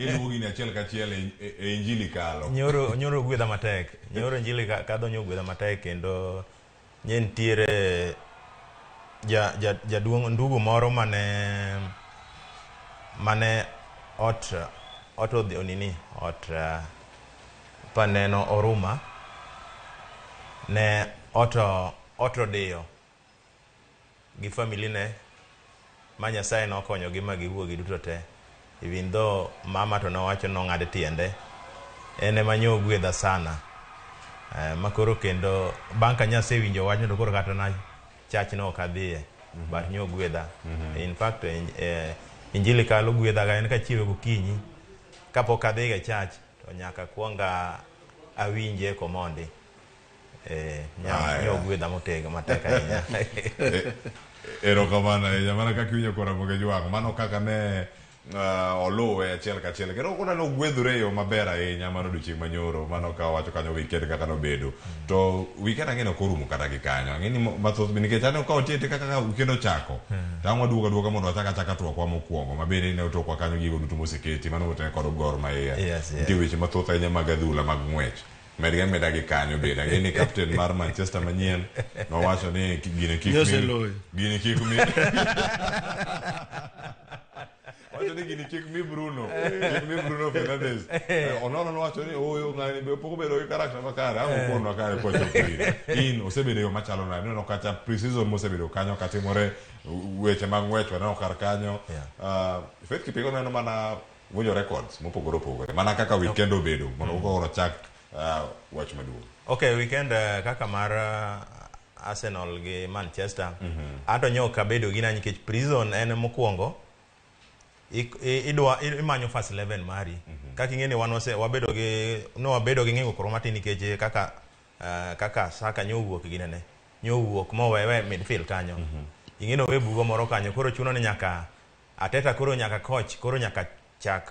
iluongi ni achiel kachiel e injili kalo nyoro gwedha matek nyoro injili kadho gwedha matek kendo ntiere jaduong' ndugu moro mane ot paneno oruma ne ot odiyo gi family ne ma Nyasaye nokonyogi ma giwuogi duto te even though mama to nowacho nong'ad tiende ene manyo gwedha sana makoro kendo bang' ka Nyasaye winjo wachno to koro kata na church no kadhiye but nyo gwedha in fact injili kalo gwedha ga en ka chiwe gokinyi kapok adhi ga church to nyaka kuonga awinje komondi nyo gwedha motega mateka ahinya erokamano mana kaka iwinjo kora Ramogi Ajwang' mano kaka ne oluwe achiel kachiel kendo kuna nogwedhore yo maber ahinya mano odiochieng' manyoro mano ka wacho kanyo weekend kaka nobedo to weekend ang'e nokorumo kata gi kanyo ang'e ni mathoth bi nikech aneno ka otiete kaka weekend ochako tang' waduoga mondo wachaka twakwa mokwongo mabende ne otokwa kanyo gigo duto moseketi mano otene kod Gor Mahia nitie weche mathoth ahinya mag adhula mag ng'wech meda gi kanyo bende ang'e ni captain mar Manchester manyien nowacho ni gine kik mi wacho ni gini kik mi Bruno Fernandes onono wacho ni oyo ng'ani be pok obedo gi karakta makare amokono kare kochopire in osebedo yo machalo na neno kata pre-season mosebedo kanyo katimore weche mag ng'wech waneno kar kanyo Faith Kipyegon neno mana winjo records mopogore opogore mana kaka weekend obedo mondo koro chak wach maduong'. Okay, weekend kaka mar Arsenal gi Manchester ato nyoka bedo gina nikech prison en mokwongo imanyo first 11 mari kaka ing'eni wabedo gi ng'ingo koro matin nikech kaka Saka nyowuok ginene nyowuok mowewe midfield kanyo ing'eno we bugo moro kanyo koro chuno ni nyaka Ateta koro nyaka coach koro nyaka chak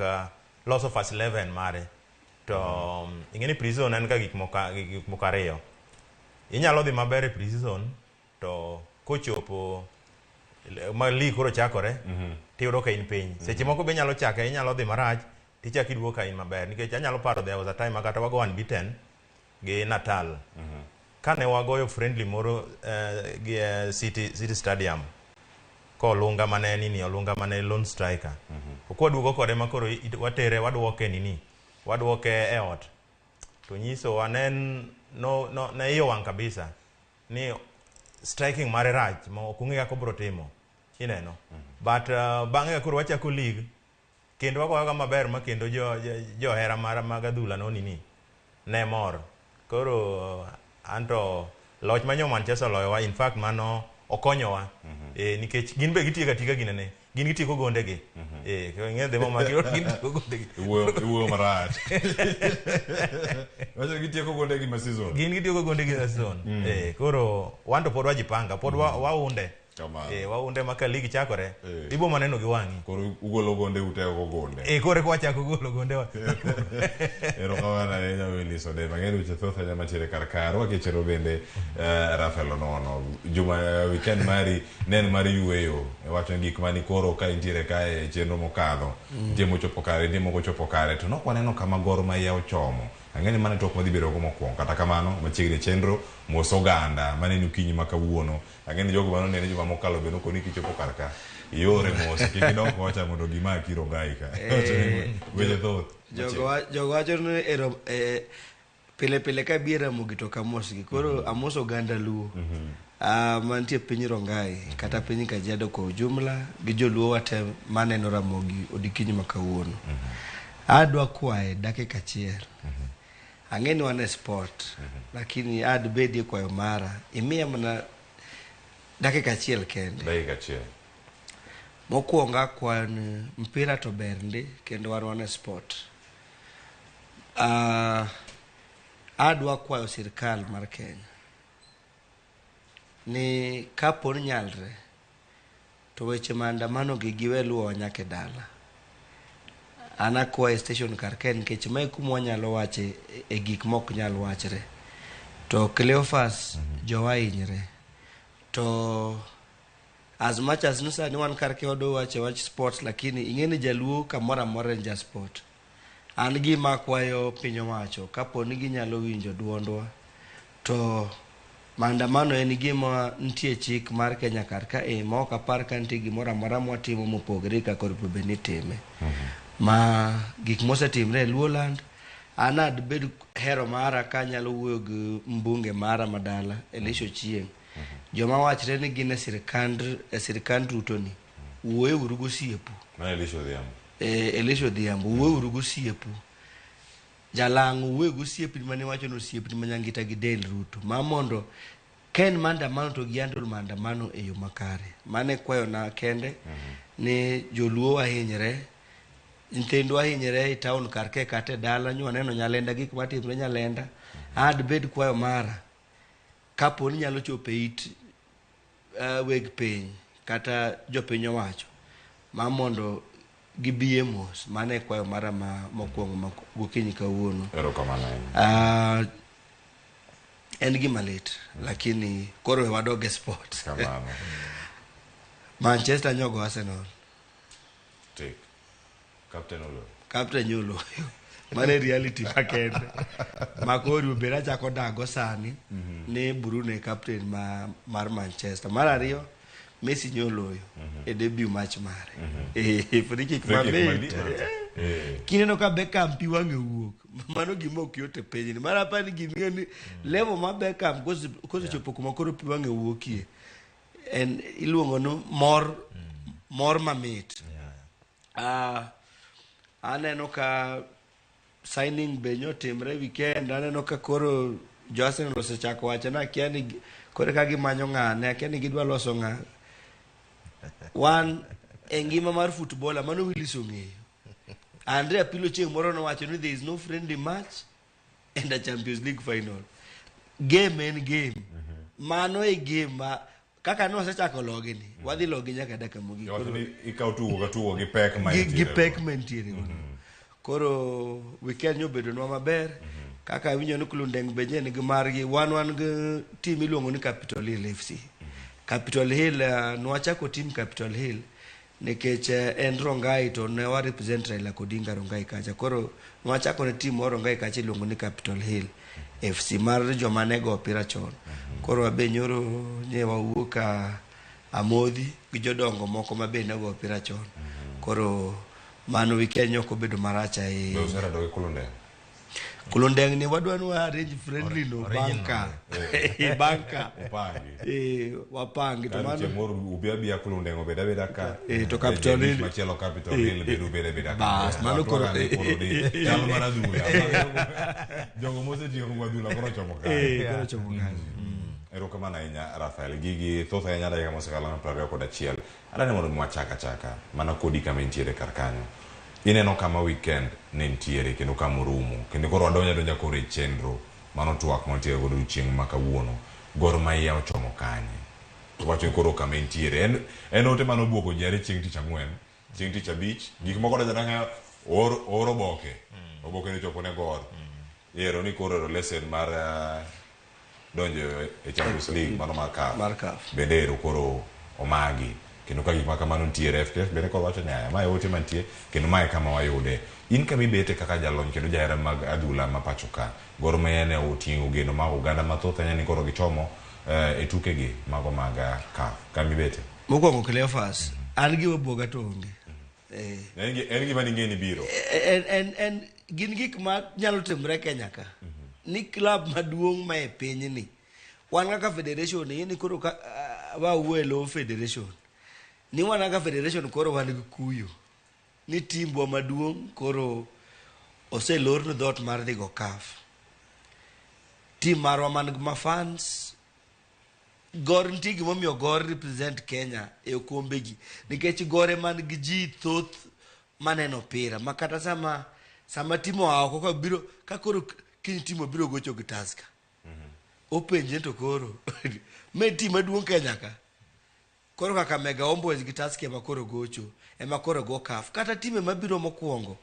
loso first 11 mare to ing'eni prison en ka gik moko ariyo inyalo dhi maber e prison to kochopo ma li koro chakore tiyudo ka in piny seche moko be nyalo chake inyalo dhi marach tichak iduogo ka in maber nikech anyalo paro there was a time kata wago unbeaten gi Natal kane wagoyo friendly moro gi City Stadium kolunga mane lone striker okwaduogo kode makoro watere waduoke e ot to nyiso wanen ne iyo wang' kabisa ni striking mare rach ma ok ong'e kaka obro timo ineno but bang'e koro wachako league kendo wagoyo maber ma kendo johera mara mag adhula no nini ne mor. Koro anto loch manyo Manchester loyowa, in fact mano okonyowa nikech gin be gitiyo gatiga ginene, gin gitiyo gondegi ng'e dhemo ma gin gitiyo gondegi iwuoyo marach wacho gitiyo gondegi ma season, gin gitiyo gondegi ma season. Koro wanto pod wajipanga, pod waunde waunde maka ligi chakore ibo maneno gi wang'i, koro ugolo gonde utego gonde kore kwa chako golo gonde ero kawana enya wiliso de mang'eni uche thotha nyama chire karkar wakichero bende Rafael Onono juma weekend mari nen mari yueyo wacho gik mani koro ka intiere kae chenro mokadho nitie mochopo kare nitie moko chopo kare to nokwaneno kama Gor Mahia ochomo ang'eni mane tok madhi bedo go mokwongo kata kamano machiegni chenro mos oganda maneni okinyi ma kawuono ang'eni jogo mano nene juma mokalo be nokoni kichopo karka yore mos kikidok wacha mondo gima kiro gai ka weche thoth jogo wacho ni pile pile ka biera Ramogi to kamosgi koro amos oganda luo mantie piny Rongai kata piny Kajiado kwa ujumla gi joluo wate maneno Ramogi odikinyi ma kawuono adwa kwae dakika achiel ang'eni wane sport lakini ad bedi kwayo mara imiya mana dakika achiel kende dakika achiel mokwonga kwan mpira to ber ndi kendo wane sport adwa kwayo sirkal mar Kenya ni kapon nyalre to weche maandamano gi giwe luwo nyake dala ana kwa station karken kech mai kumwa nyalo wache e gik mok nyalo wachre to Cleophas jowainyre to as much as nusa ni wan karke odo wache wach sports lakini ing'eni jaluo kamora mora nja sport an gi makwayo pinyo wacho kapo ni ginyalo winjo duondwa to maandamano en gima ntie chik mar Kenya karka ma ka par kan ti gimora mora mwatimo mopogre ka korpo benitime ma gik mosetimre e Luoland anad bed hero mara ka nyalo wuoyo gi mbunge mara madala Elisho Chieng joma wachre ni gin e sirkand Ruto ni wuoyo urugo siepu ma Elisho Dhiambo Elisho Dhiambo wuoyo urugo siepu jalango wuoyo go siepu mane wacho no siepu manyangita gi del Ruto ma mondo ken maandamano to giandol maandamano e yo makare mane kwayo na kende ni joluo ahinyre intendo ahinyre e town karke kate dala nyo neno nyalenda gik matimre nyalenda ad bed kwayo mara kapo ni nyalo chope it weg piny kata jopiny owacho ma mondo gibiye mos mane kwayo mara ma mokwongo gokinyi kawuono erokamano en gima lit lakini koro wadoge sport Manchester nyogo Arsenal tik captain yolo mane reality pakende makori ubera chako dago sani ne Bruno captain mar Manchester mar ariyo Messi nyoloyo e debut match mare free kick mabet kineno ka Beckham pi wange wuok mano gima ok yote pejni mar apani gimini level ma Beckham koso chopo kuma koro pi wange wuokie en iluongo no mor mamit aneno ka signing be nyotimre weekend aneno ka koro Johnson osechako wacho na kiani kore ka gimanyo ng'ane kiani gidwa loso ng'a wan engima mar footballer mano Willis ong'eyo Andrea Pirlo chieng' moro nowacho ni there is no friendly match and a Champions League final game en game mano e game kaka no osechako logi ni wadhi logi nyaka dakika mogik ikaw tugo gi pek mantiere koro weekend nyobedo nwa maber kaka winjo ni Klundeng benye ni margi wan gi team iluongo ni Capital Hill FC Capital Hill nwachako team Capital Hill nikech en Rongai to ne wa represent Raila Odinga Rongai kacha koro nwachako ne team moro Rongai kacha iluongo ni Capital Hill FC mar joma nego opira chon koro abe nyoro nyewa wuoka amodhi gi jodongo moko mabe nego opira chon koro mano weekend nyoko bedo maracha Kulondeng ni wadwa nu arrange friendly no banka. Banka. Wapangi to mano. Moro ubia kulondeng obeda ka. To Capital Hill. Machelo Capital Hill beda. Bas, mano koro. Chalo mana dula. Jongo mose tiyo kwa dula koro chomo ka. Koro chomo ka. Erokamano ahinya Rafael gigi thoth ahinya daga mosekalo na 21 adane mondo mwachaka mana kodi kama intiere kar kanyo ineno kama weekend ne ntiere kendo kama rumo kendo koro adonja koro e chenro mano twak montiere godo chieng' ma kawuono Gor Mahia ochomo kanye wacho koro kama intiere en ote mano buoko jare chieng' tich ang'wen chieng' tich abich gik moko daga oro boke oboke ne chopo ne Gor yero ni koro lesson mar donjo e Champions League mano markaf bedero koro omagi kendo ka gik maka mano ntiere FKF bende koro wacho nyaya mae ote mantie kendo mae kama wayude in kama ibete kaka jalony kendo jahera mag adhula ma pacho ka Gor Mahia ne oting'o geno mag oganda mathoth ahinya ni koro gichomo e tukegi mago mag CAF kama ibete mokwongo Cleophas an gi obuoga to onge en gima ning'eni biro en gin gik ma nyalo timre Kenya ka ni club maduong' ma e piny ni wan kaka federation ni koro wa uelo federation ni wan kaka federation koro wan gi kuyo ni timbwa maduong' koro oselor no dot mar dhigo CAF tim marwa man gi mafans Gor nitie gimomiyo Gor represent Kenya e okombegi nikech Gor man gi ji thoth maneno pira makata sama timo oko ka biro ka koro kiny timo biro gocho gi Tusker openje to koro me tim maduong' Kenya ka koro kaka Mega Homeboys gi Tusker ema koro gocho ema koro go CAF kata time mabiro mokwongo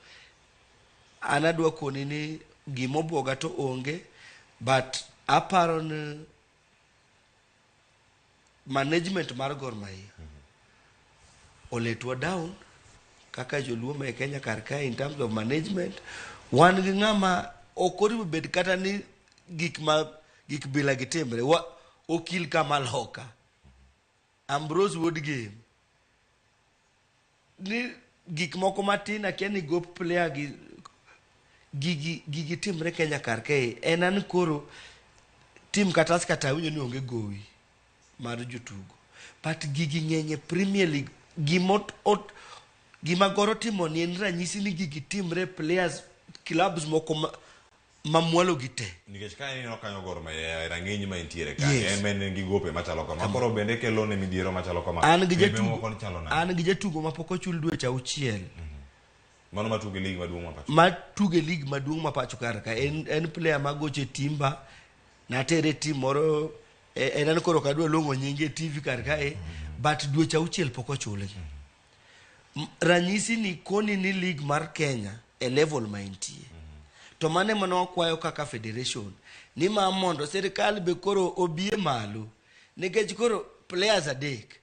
anadwa koni ni gimobuoga to onge but aparo ni management mar Gor Mahia oletwa down kaka joluo ma e Kenya kar ka in terms of management wan gi ng'ama okoribo bed kata ni gik bila gitimre okil Kamal Hoka Ambrose Woodgame ni gik moko matin akia ni gop player gigi timre Kenya kar kae en an koro tim katas kata winjo ni onge gowi mar jotugo but gigi ng'enye Premier League gima Goro timo ni en ranyisi ni gigi timre players clubs moko mamwalo gite nikech ka ineno kanyo Gor Mahia rang'iny ma intiere ka en men gi gope machalo kama koro bende kelo ne midhiero machalo kama an gi jatugo ma pok ochul dweche 6 mano matuge lig maduong' ma pacho kar ka en player magoche timba na tere tim moro en koro kadwa luongo nyinge TV kar ka but dweche 6 pok ochule ranyisi ni koni ni league mar Kenya e level ma intie to mane mano kwayo kaka federation ni ma mondo sirikal be koro obie malo nikech koro players adek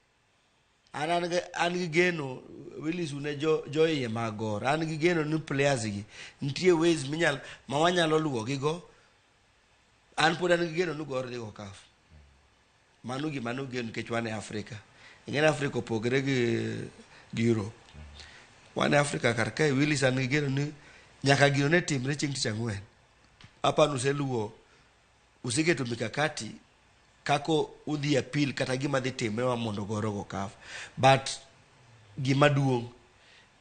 an gi geno Willis une jo iye magor an gi geno ni players gi nitie ways ma wanyalo luwo gigo an pod an gi geno ni Gor dhigo CAF mano geno nikech wan e Afrika ing'e Afrika opogre gi Europe wan e Afrika kar kae Willis an gi geno ni nyaka gino ne timre chieng' tich ang'wen apano useketo mikakati kako udhi appeal kata gima dhi timre wa mondo gorogo CAF but gima duong'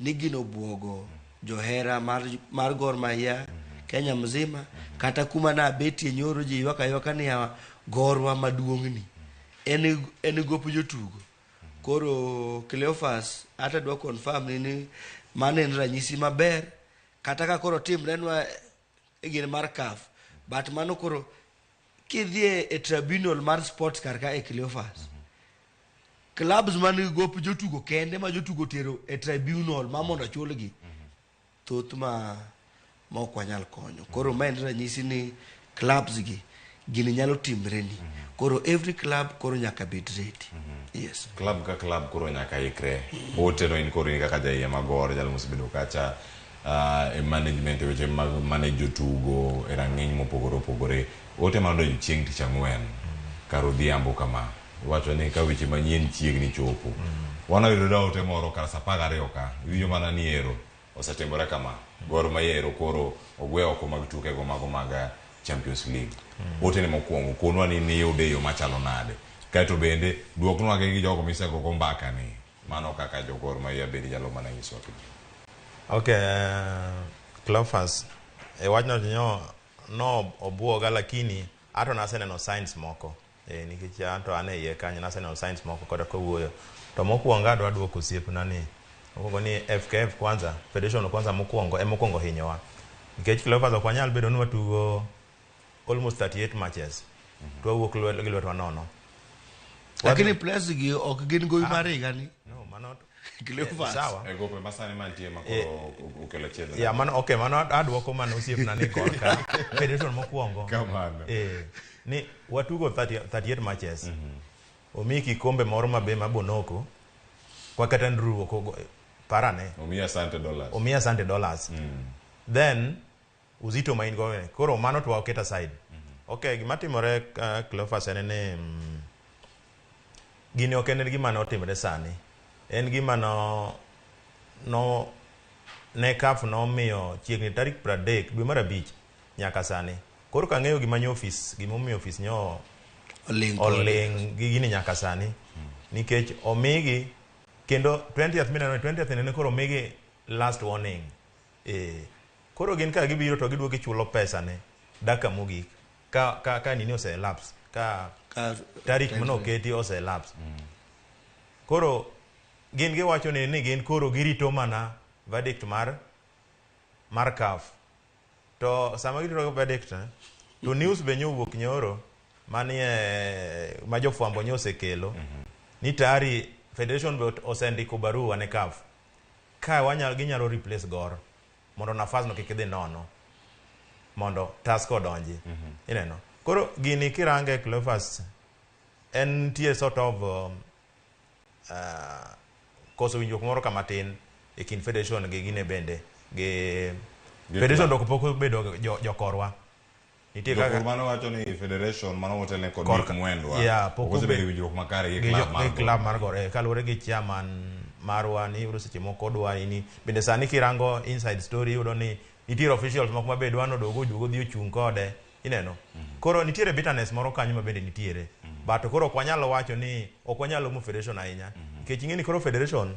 ni gino buogo johera mar Gor Mahia Kenya mzima kata kuma na betie nyoro ji ywaka ni Gorwa maduong'ni en gop jotugo koro Cleophas ata dwa confirm ni mano en ranyisi maber kata ka koro timre nwa e gine mar CAF but mano koro kidhie e tribunal mar sports kar ka e Cleophas clubs man gop jotugo kende ma jotugo tero e tribunal ma mondo chulgi thoth ma ok wanyal konyo koro ma en ranyisi ni clubs gi gini nyalo timre ni koro every club koro nyaka bed ready yes club ka club koro nyaka ikre ote no in koro ni kaka jaiye magor jalo mosibedo kacha e management weche mag manage jotugo e rang'iny mopogore opogore ote mano donjo chieng' tich ang'wen kar odhiambo kama wacho ni ka weche manyien chiegni chopo wana yudo ote moro kar sa 12 ka winjo mana ni ero osetimore kama Gor Mahia koro ogwe oko mag tuke go mago mag Champions League ote ne mokwongo konwa ni yude yo machalo nade kaito bende duoknwa gi jogo misego go mbaka ni mano kaka jo Gor Mahia bende jalo mana nyiso okay Cleophas wachno no obuoga lakini ato naseneno signs moko nikech anto ane iye kanyo naseneno signs moko koda kowuoyo to mokwongo adwa duoko osiepna ni mokwongo ni FKF kwanza federation kwanza mokwongo hinyowa nikech Cleophas ok wanyal bedo ni watugo almost 38 matches twawuok gi lwetwa nono lakini players gi ok gin gowi mar higa ni no mano Cleophas sawa gope masani mantie makoro ukelo chenro ya mano okay mano adwoko mano osiepna ni korka federation mokwongo kamano ni watugo 38 matches omi kikombe moro mabe mabonoko kwa kata ndruo parane omiya sante dollars then uzito main go koro mano to waketa side okay gima timore Cleophas en ni gini ok en gima notimre sani en gima no ne CAF nomiyo chiegni tarik 30 dwe mar 5 nyaka sani koro kang'eyo gima omiyo ofis nyo oling gi gini nyaka sani nikech omigi kendo 20th nene koro omigi last warning koro gin ka gibiro to giduogo chulo pesa ne daka mogik ka nini ose lapse ka tarik mano keti ose lapse koro gin giwacho ni gin koro girito mana verdict mar CAF to sama girito verdict to news be nyowuok nyoro ma jofwambo nyosekelo ni tayari federation be osendiko barua ne CAF ka ginyalo replace Gor mondo nafas no kik dhi nono mondo task odonji ineno koro gini kirange Cleophas en tie sort of koso winjruok moro kamatin e kin federation gi gine bende gi federation dok pok bedo jokorwa nitie kaka mano wacho ni federation mano hotel kod dik mwendwa pok bedo winjruok makare gi club mar Gor kalure gi chairman marwa ni yudo seche moko dwa ni bende sani kirango inside story yudo ni nitiere officials moko mabe dwano dogo dhi ochung kode ineno koro nitiere bitterness moro kanyo mabende nitiere but koro ok wanyalo wacho ni ok wanyalo mu federation ahinya nikech ing'eni koro federation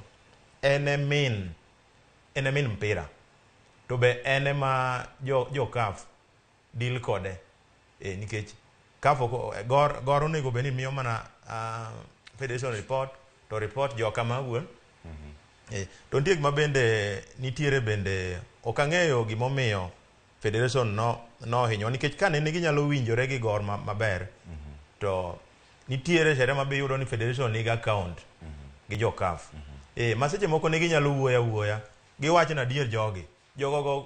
ene min mpira to be ene ma jo CAF deal kode nikech CAF Gor onego be ni miyo mana federation report jo kama wuon to nitie gima bende nitiere bende ok ang'eyo gimomiyo federation no hinyo nikech ka nene ginyalo winjore gi Gor maber to nitiere sheria mabe yudo ni federation nigi account gi jo CAF maseche moko ne ginyalo wuoya giwacho na adier jogo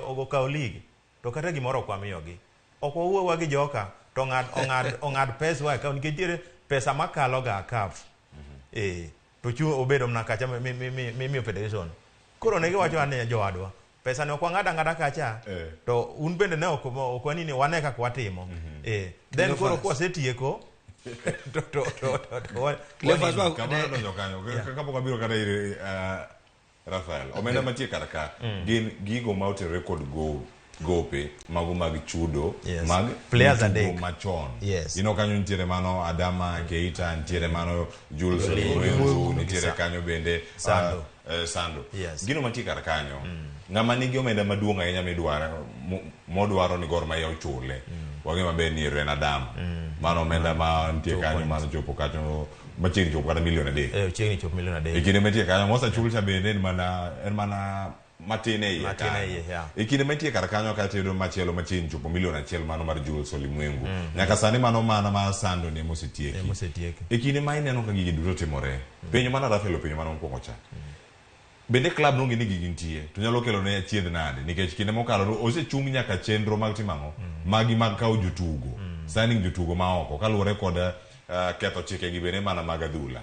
ogo kawo ligi to kata gimoro ok wamiyogi ok wawuowa gi joka to ong'ad pesa wa account nikech nitiere pesa makalo ga CAF to obedo mna kacha mimiyo federation koro ne giwacho ane jowadwa pesa ne ok wang'ada kacha to un bende ne ok wanini wane kaka watimo then koro kwasetieko kapok abiro kata ire Rafael omenda mantie kar ka gin gigo ma otenore kod gope mago mag chudo mag players and machon ino kanyo nitiere mano Adama Keita nitiere mano Jules Olwengu nitiere kanyo bende Sando gino mantie kar kanyo ng'ama nigi omenda maduong' ahinya modwaro ni Gor Mahia ochule wang'e maber ni Renadam mano omenda ma nitie kanyo mano chopo kanyo machiegni chopo kata milion 3 chiegni chopo milion 3 ikinde mantie kanyo mosachul cha bende en mana matin e iye ikinde mantie kar kanyo kata yudo machielo machiegni chopo milion 1 mano mar Jules Olwengu nyaka sani mano mana ma Sando ne mosetieki ikinde ma ineno ka gigi duto timore penyo mana Rafael penyo mana mokwongo cha bende club nonge ni gigi nitie to nyalo kelo ne chiedh nade nikech kinde mokalo osechung nyaka chenro mag timang'o magi mag kawo jotugo signing jotugo ma oko kaluwore kod ketho chike gi bende mana mag adhula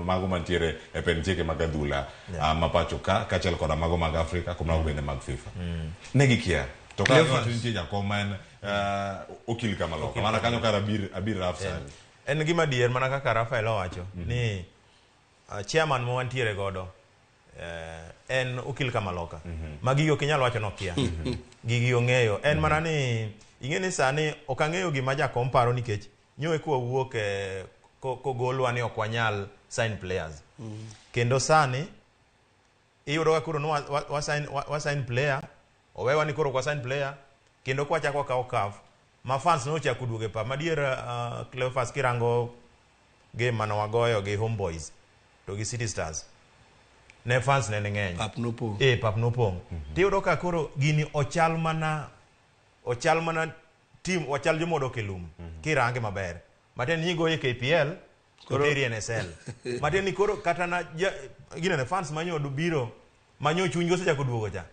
mago mantiere e pen chike mag adhula ma pacho ka kaachiel koda mago mag Afrika kod mago bende mag FIFA ne gikia to ka nitie jakom ma en okil Kamaloka mana kanyo kar Abir Rafsal en gima dier mana kaka Rafael owacho ni chairman ma wantiere godo en okil Kamaloka ma gigi ok inyal wacho nokia gigi ong'eyo en mana ni ing'eni sani ok ang'eyo gima jakom paro nikech nyoe kuwa wuok kogolwa ni ok wanyal sign players kendo sani iyudo ka koro wasign player owewa ni koro kwa sign player kendo kwa chako kawo kaf ma fans nochako duoge pa madier Cleophas kirango game mano wagoyo gi Homeboys to gi City Stars ne fans ne ng'eny pap nopong pap nopong tiyudo ka koro gini ochal mana team ochal jomodo kelum kirange maber maten ni goye KPL koro NSL maten ni koro kata na gine ne fans manyo biro manyo chuny go sechako duogo cha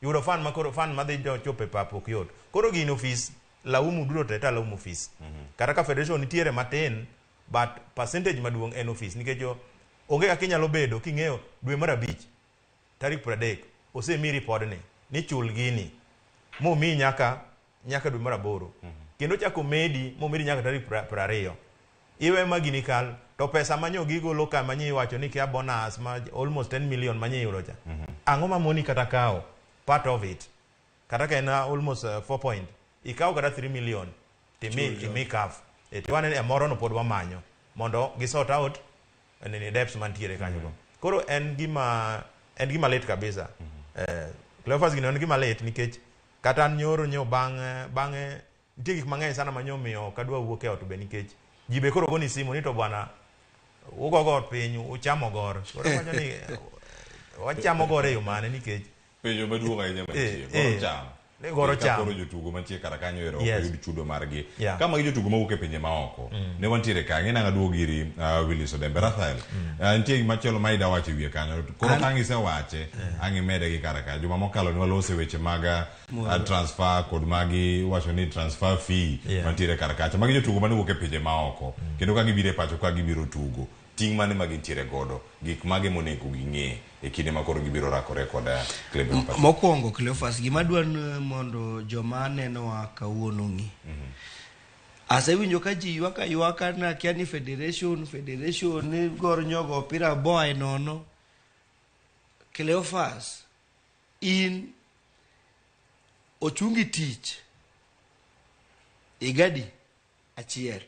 yudo fan makoro fan madhi chope pap ok yot koro gini office laumu duro teta laumu office kata ka federation nitiere matin but percentage maduong' en office nikech onge kaka inyalo bedo king'eyo dwe mar 5 tarik 30 osemi ripodni ni chul gini momi nyaka dwe mar 8 kendo chako medi momedi nyaka tarik 20 iwe magini kal to pesa manyo gigolo ka manyi wacho ni kia bonus ma almost 10 million manyi yudo cha ang'o ma moni kata kao part of it kata ka na almost 4 point ikao kata 3 million timi kaf etwane moro no pod wamanyo mondo gi sort out ni debts mantiere kanyo koro en gima late kabisa Cleophas gino en gima late nikech kata nyoro nyo bang'e nitie gik mang'eny sana manyomiyo kadwa wuok e ot be nikech jibe koro goni simu ni to bwana ugogo piny uchamo gor koro wacho ni wachamo gor e yo mane nikech penjo maduong' ahinya mantie goro cham koro jotugo mantie kara kanyo ero oyud chudo margi kama gi jotugo mawuok e pinje maoko ne wantiere kanyo nang'a duogo giri Willis Odembe Rafael nitie gimachielo ma ida wacho wiye kanyo koro kang'i sewache ang'i mede gi kara kanyo juma mokalo ni walose weche mag transfer kod magi wacho ni transfer fee mantiere kara kacha magi jotugo mane wuok e pinje maoko kendo ka gibiro e pacho ka gibiro tugo ting' mane ma gintiere godo gik mage monego ging'e e kinde ma koro gibiro rakore kod Clement Patrick. Mokwongo Cleophas gima dwan mondo joma nenowa kawuono ng'i asewinjo ka ji ywaka na kia ni federation ni gor nyogo opira boa e nono Cleophas in ochungi tich igadi achiel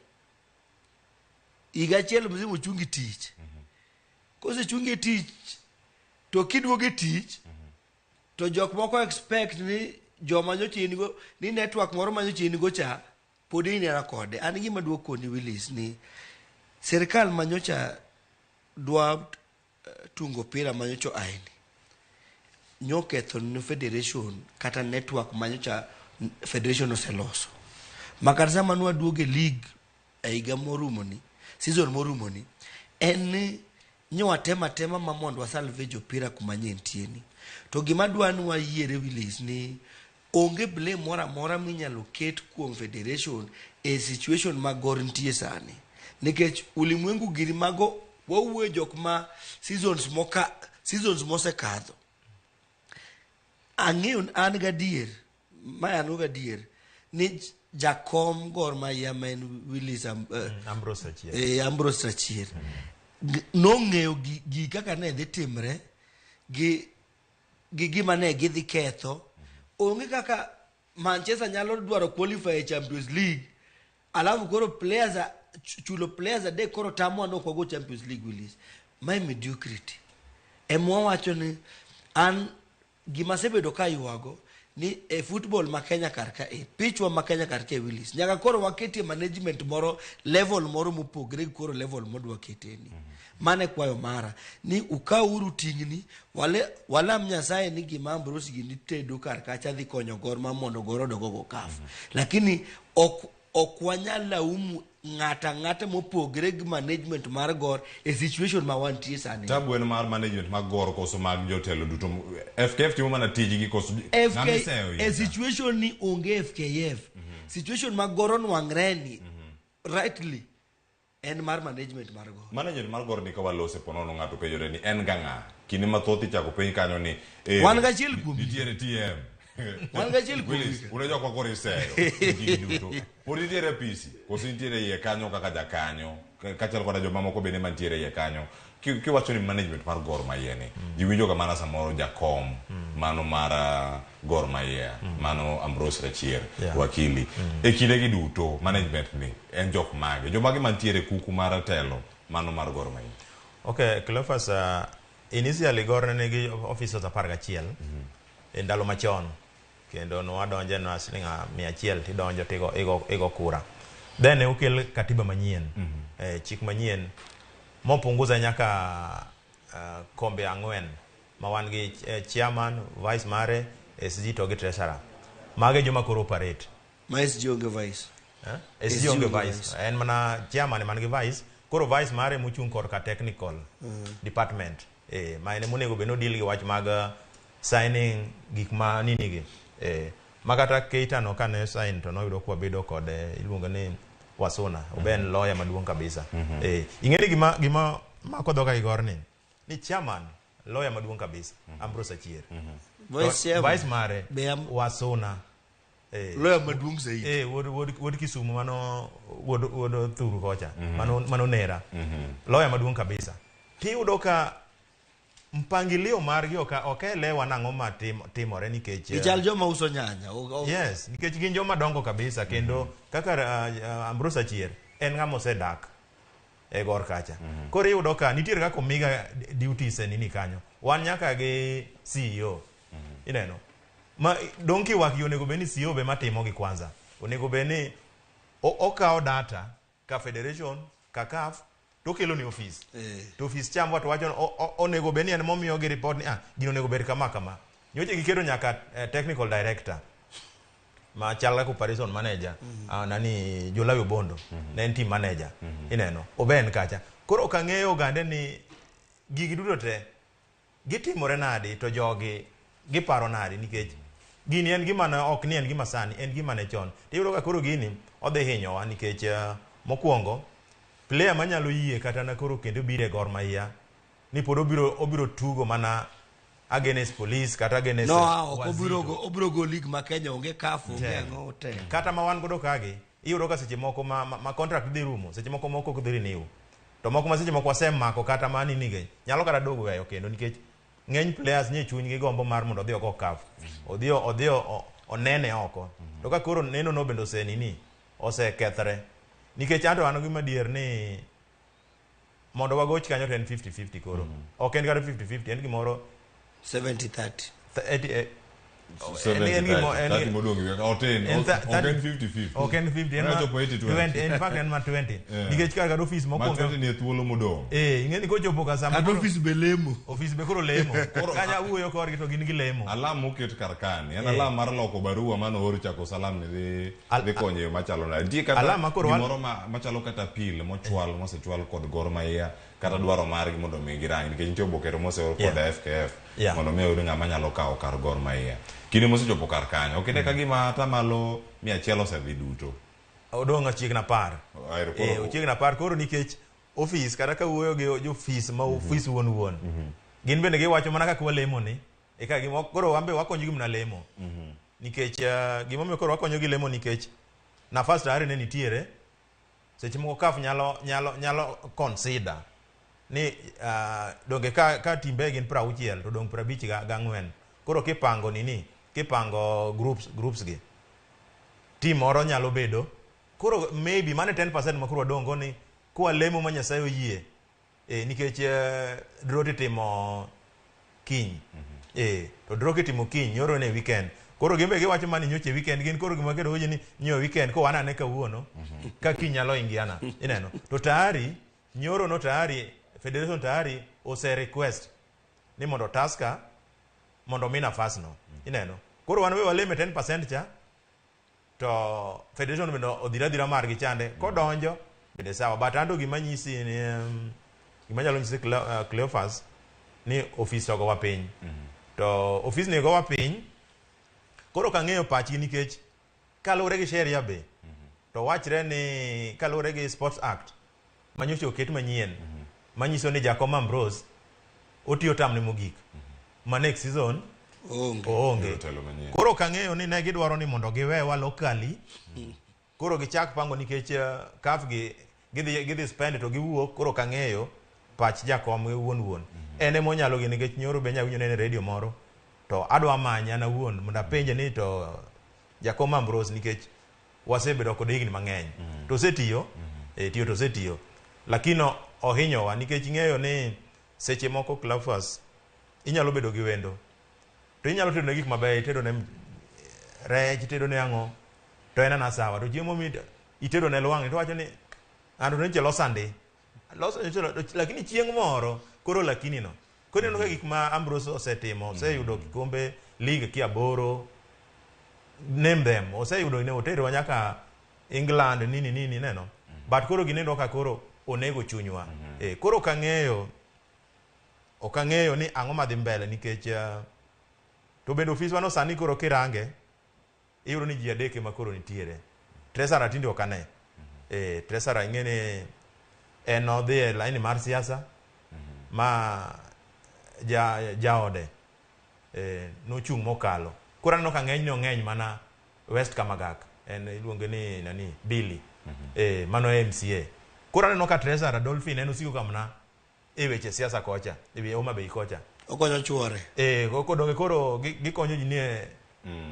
igachiel mzima ochungi tich kose chungi tich to kiduoge tich to jok moko expect ni joma nyochini go ni network moro manyochini go cha pod inera kode an gima duok koni Willis ni serikal manyocha dwa tungo pira manyocho aini nyoketho ni federation kata network manyocha federation oseloso makarza manwa duoge league eiga morumoni season morumoni en nyowa tema ma mondo wasalvage opira kuma nyentieni to gima dwani wayiere Willis ni onge blame mora minyalo ket kuom federation e situation ma gor nitie sani nikech ulimwengu giri mago wawuoyo jok ma seasons mosekadho ang'eyo an gadier ni jakom gor ma yamen Willis Ambrose Rachier nong'eyo gi kaka ne dhi timre gi gima ne gidhi ketho onge kaka Manchester nyalo dwaro qualify e Champions League alafu koro chulo players ade koro tamo no kwa go Champions League Willis my mediocrity emwa wacho ni an gima sebedo ka yuago ni e football ma Kenya karka pitchwa ma Kenya karka Willis nyaka koro waketi management moro level moro mopogre koro level modwa keteni mane kwayo mara ni ukauru tingni wala mnyasaye ni gima Ambrose gi nitedo karka cha dhi konyo gor ma mondo goro dogo kaf lakini ok wanyal laumu ng'ata mopogre gi management mar gor e situation ma wantie sani tabu en mar management mag gor koso mag jotelo duto FKF timo mana tiji gi koso e situation ni onge FKF situation mag gor onwang'reni rightly en mar management mar gor ni ka walose ponono ng'ato penjore ni en gang'a kinde mathoth ichako piny kanyo ni wan gachiel kuom nitiere TM wan gachiel kuom unajua kwa kore seyo duto pod nitiere pisi koso nitiere iye kanyo kaka jakanyo kachal koda joma moko bende mantiere iye kanyo kiwacho ni management mar Gor Mahia ni jiwinjo ka mana samoro jakom mano mar Gor Mahia mano Ambrose Rachier wakili e kinde gi duto management ni en jok mage jomagi mantiere kuku mar telo mano mar Gor Mahia. Okay, Cleophas, initially Gor ne nigi officers 11 e ndalo machon kendo no wadonje na silinga 100 tidonjo tigo igo kura. Then ne okel katiba manyien, chik manyien mopunguza nyaka kombe 4 ma wan gi chairman, vice mare, SG to gi treasurer. Mage joma koro operate. Ma SG onge vice. SG onge vice. En mana chairman man gi vice. Koro vice mare muchung korka technical department. Ma ene monego beno deal gi wach mag signing gik ma nini gi. Makata Keita no kane sign to no yudo kwa bedo kod iluongo ni Wasona. Oben lawyer maduong kabisa. Ingeni gima makodhoka Igor ni chairman lawyer maduong kabisa Ambrose Achier. Vice mare Wasona. Lawyer maduong zaidi. Wod Kisumu mano wod thuru kocha. Mano nera. Lawyer maduong kabisa. Ti udoka mpangilio margi okelewa nang'o ma timore nikech ichal joma uso nyanya. Yes, nikech gin joma dongo kabisa kendo kaka Ambrose Achier en ng'ama osedak e Gor kacha. Koro iyudo ka nitiere kaka omiga duties nini kanyo. Wan nyaka gi CEO. Ineno. Ma donki waki onego beni CEO be matimo gi kwanza. Onego beni okawo data ka federation ka CAF to kelo ni office. To office cham watu wacho onego beni en momiyo gi report ni gino onego ber kama. Nyoche gikero nyaka technical director ma chala operation manager nani Jolayo Bondo ne team manager ineno oben kacha. Koro kang'eyo gande ni gigi duto te gitimore nadi to jogi giparo nadi nikech gini en gima ok ni en gima sani en gima ne chon. Tiyudo ka koro gini odhi hinyowa nikech mokwongo player manyalo yie kata na koro kendo bire Gor Mahia ni pod obiro tugo mana against police kata against obiro go league ma Kenya onge kafu ng'o te kata ma wan godo kage iyudo ka seche moko ma contract dhi rumo seche moko dhi renew to moko ma seche moko wasemako kata mani nige nyalo kata dogo weyo kendo nikech ng'eny players nye chuny gi gombo mar mondo odhi oko kafu odhi onene oko to ka koro neno no bendo senini osekethre nikech anto an gima dier ni mondo wagoch kanyo to en 50-50 koro ok en kata 50-50 en gimoro 70-30 nikech kar kata office mokwongo ni thuolo modong ing'eni kochopo ka sama office be lemo office be koro lemo kanya wuoyo korgi to gin gi lemo alam moket kar kani en alam mar loko barua mano or chako salam ni dhi konyo machalo na di kata gimoro machalo kata pil mosechwal kod Gor Mahia kata dwaro margi mondo mi girang nikech nitie obokero moseor kod FKF mondo mi oyud ng'ama nyalo kawo kar Gor Mahia kinde mosechopo kar kanyo okine ka gima atamalo 100 osedhi duto odong' achiegna par ochiegna par koro nikech office kata ka wuoyo gi jo office ma office wuon gin bende giwacho mana kaka walemo ni eka gimo koro wambe wakonyo gi mna lemo nikech gimomiyo koro wakonyo gi lemo nikech nafas tayari ne nitiere seche moko CAF nyalo consider ni donge ka timbe gin 60 to dong 54 koro kipango groups gi team moro nyalo bedo koro maybe mane 10% ma koro dongo ni kwa lemo ma Nyasaye oyie nikech droti timo kiny to droki timo kiny nyoro ne weekend koro gimbe giwacho mani nyoche weekend gin koro gima kedo hoje ni nyo weekend ko wana ne kawuono ka kiny nyalo ingiana ineno to tayari nyoro no tayari federation tayari ose request ni mondo Tusker mondo mi nafas no ineno koro wan we waleme 10% cha to federation bendo odira margi chande kodonjo bende sawa but ando gima nyisi ni gima nyalo nyisi Cleophas ni office ogo wa piny to office ni go wa piny koro kang'eyo pachgi nikech kalure gi sheria be to wachre ni kalure gi Sports Act manyocho oket manyien manyiso ni Jakom Ambrose otiyo tam ni mogik ma next season oonge koro kang'eyo ni ne gidwaro ni mondo giwewa locally koro gichak pango nikech CAF gidhi spend to giwuok koro kang'eyo pach jakom wuon ene monyalo gi nikech nyoro be nyawinjo ne radio moro to adwa manya na wuon mondo apenje ni to jakom Ambrose nikech wasebedo kod higni mang'eny to osetiyo tiyo to osetiyo lakini ohinyowa nikech ing'eyo ni seche moko Cleophas inyalo bedo gi wendo to inyalo tedo ne gik mabeyo itedo ne rech itedo ne ang'o to en ana sawa to chiemo mi itedo ne lwang'ni to wacho ni ng'ato ne chelo sande lakini chieng' moro koro lakini no koro neno ka gik ma Ambrose osetimo oseyudo kikombe league kia 8 name them oseyudo ne otero nyaka England nini neno but koro ginendo ka koro onego chunywa koro okang'eyo ni ang'o madhi mbele nikech to bende ofiswa no sani koro kirange iyudo ni ji adek ema koro nitiere Tresara tinde okane Tresara ing'eni en odhi e laini mar siasa ma jaode nochung' mokalo koro aneno ka ng'eny no ng'eny mana West Kamagak en iluonge ni nani Billy mano MCA koro aneno ka Tresara Dolphin en osiko kamna e weche siasa kocha e Homa Bay kocha okonyo chuore kodonge koro gikonyo ji nie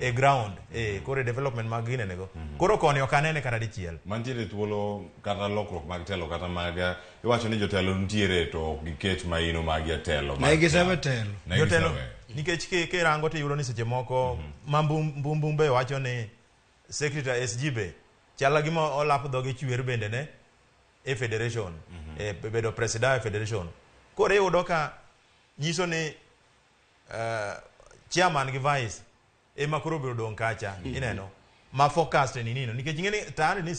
e ground kore development mag ginenego koro koni okanene kata dichiel mantiere thuolo kata lokruok mag telo kata mag iwacho ni jotelo nitiere to giket maino mag telo na gisebe telo jotelo nikech kirango to iyudo ni seche moko mbumbumbe wacho ni secretary SG be chala gima olap dhoge chwer bende ne e federation bedo president e federation koro iyudo ka nyiso ni chairman gi vice ema koro biro dong kacha ineno ma forecast ni nino nikech ing'eni tayari ni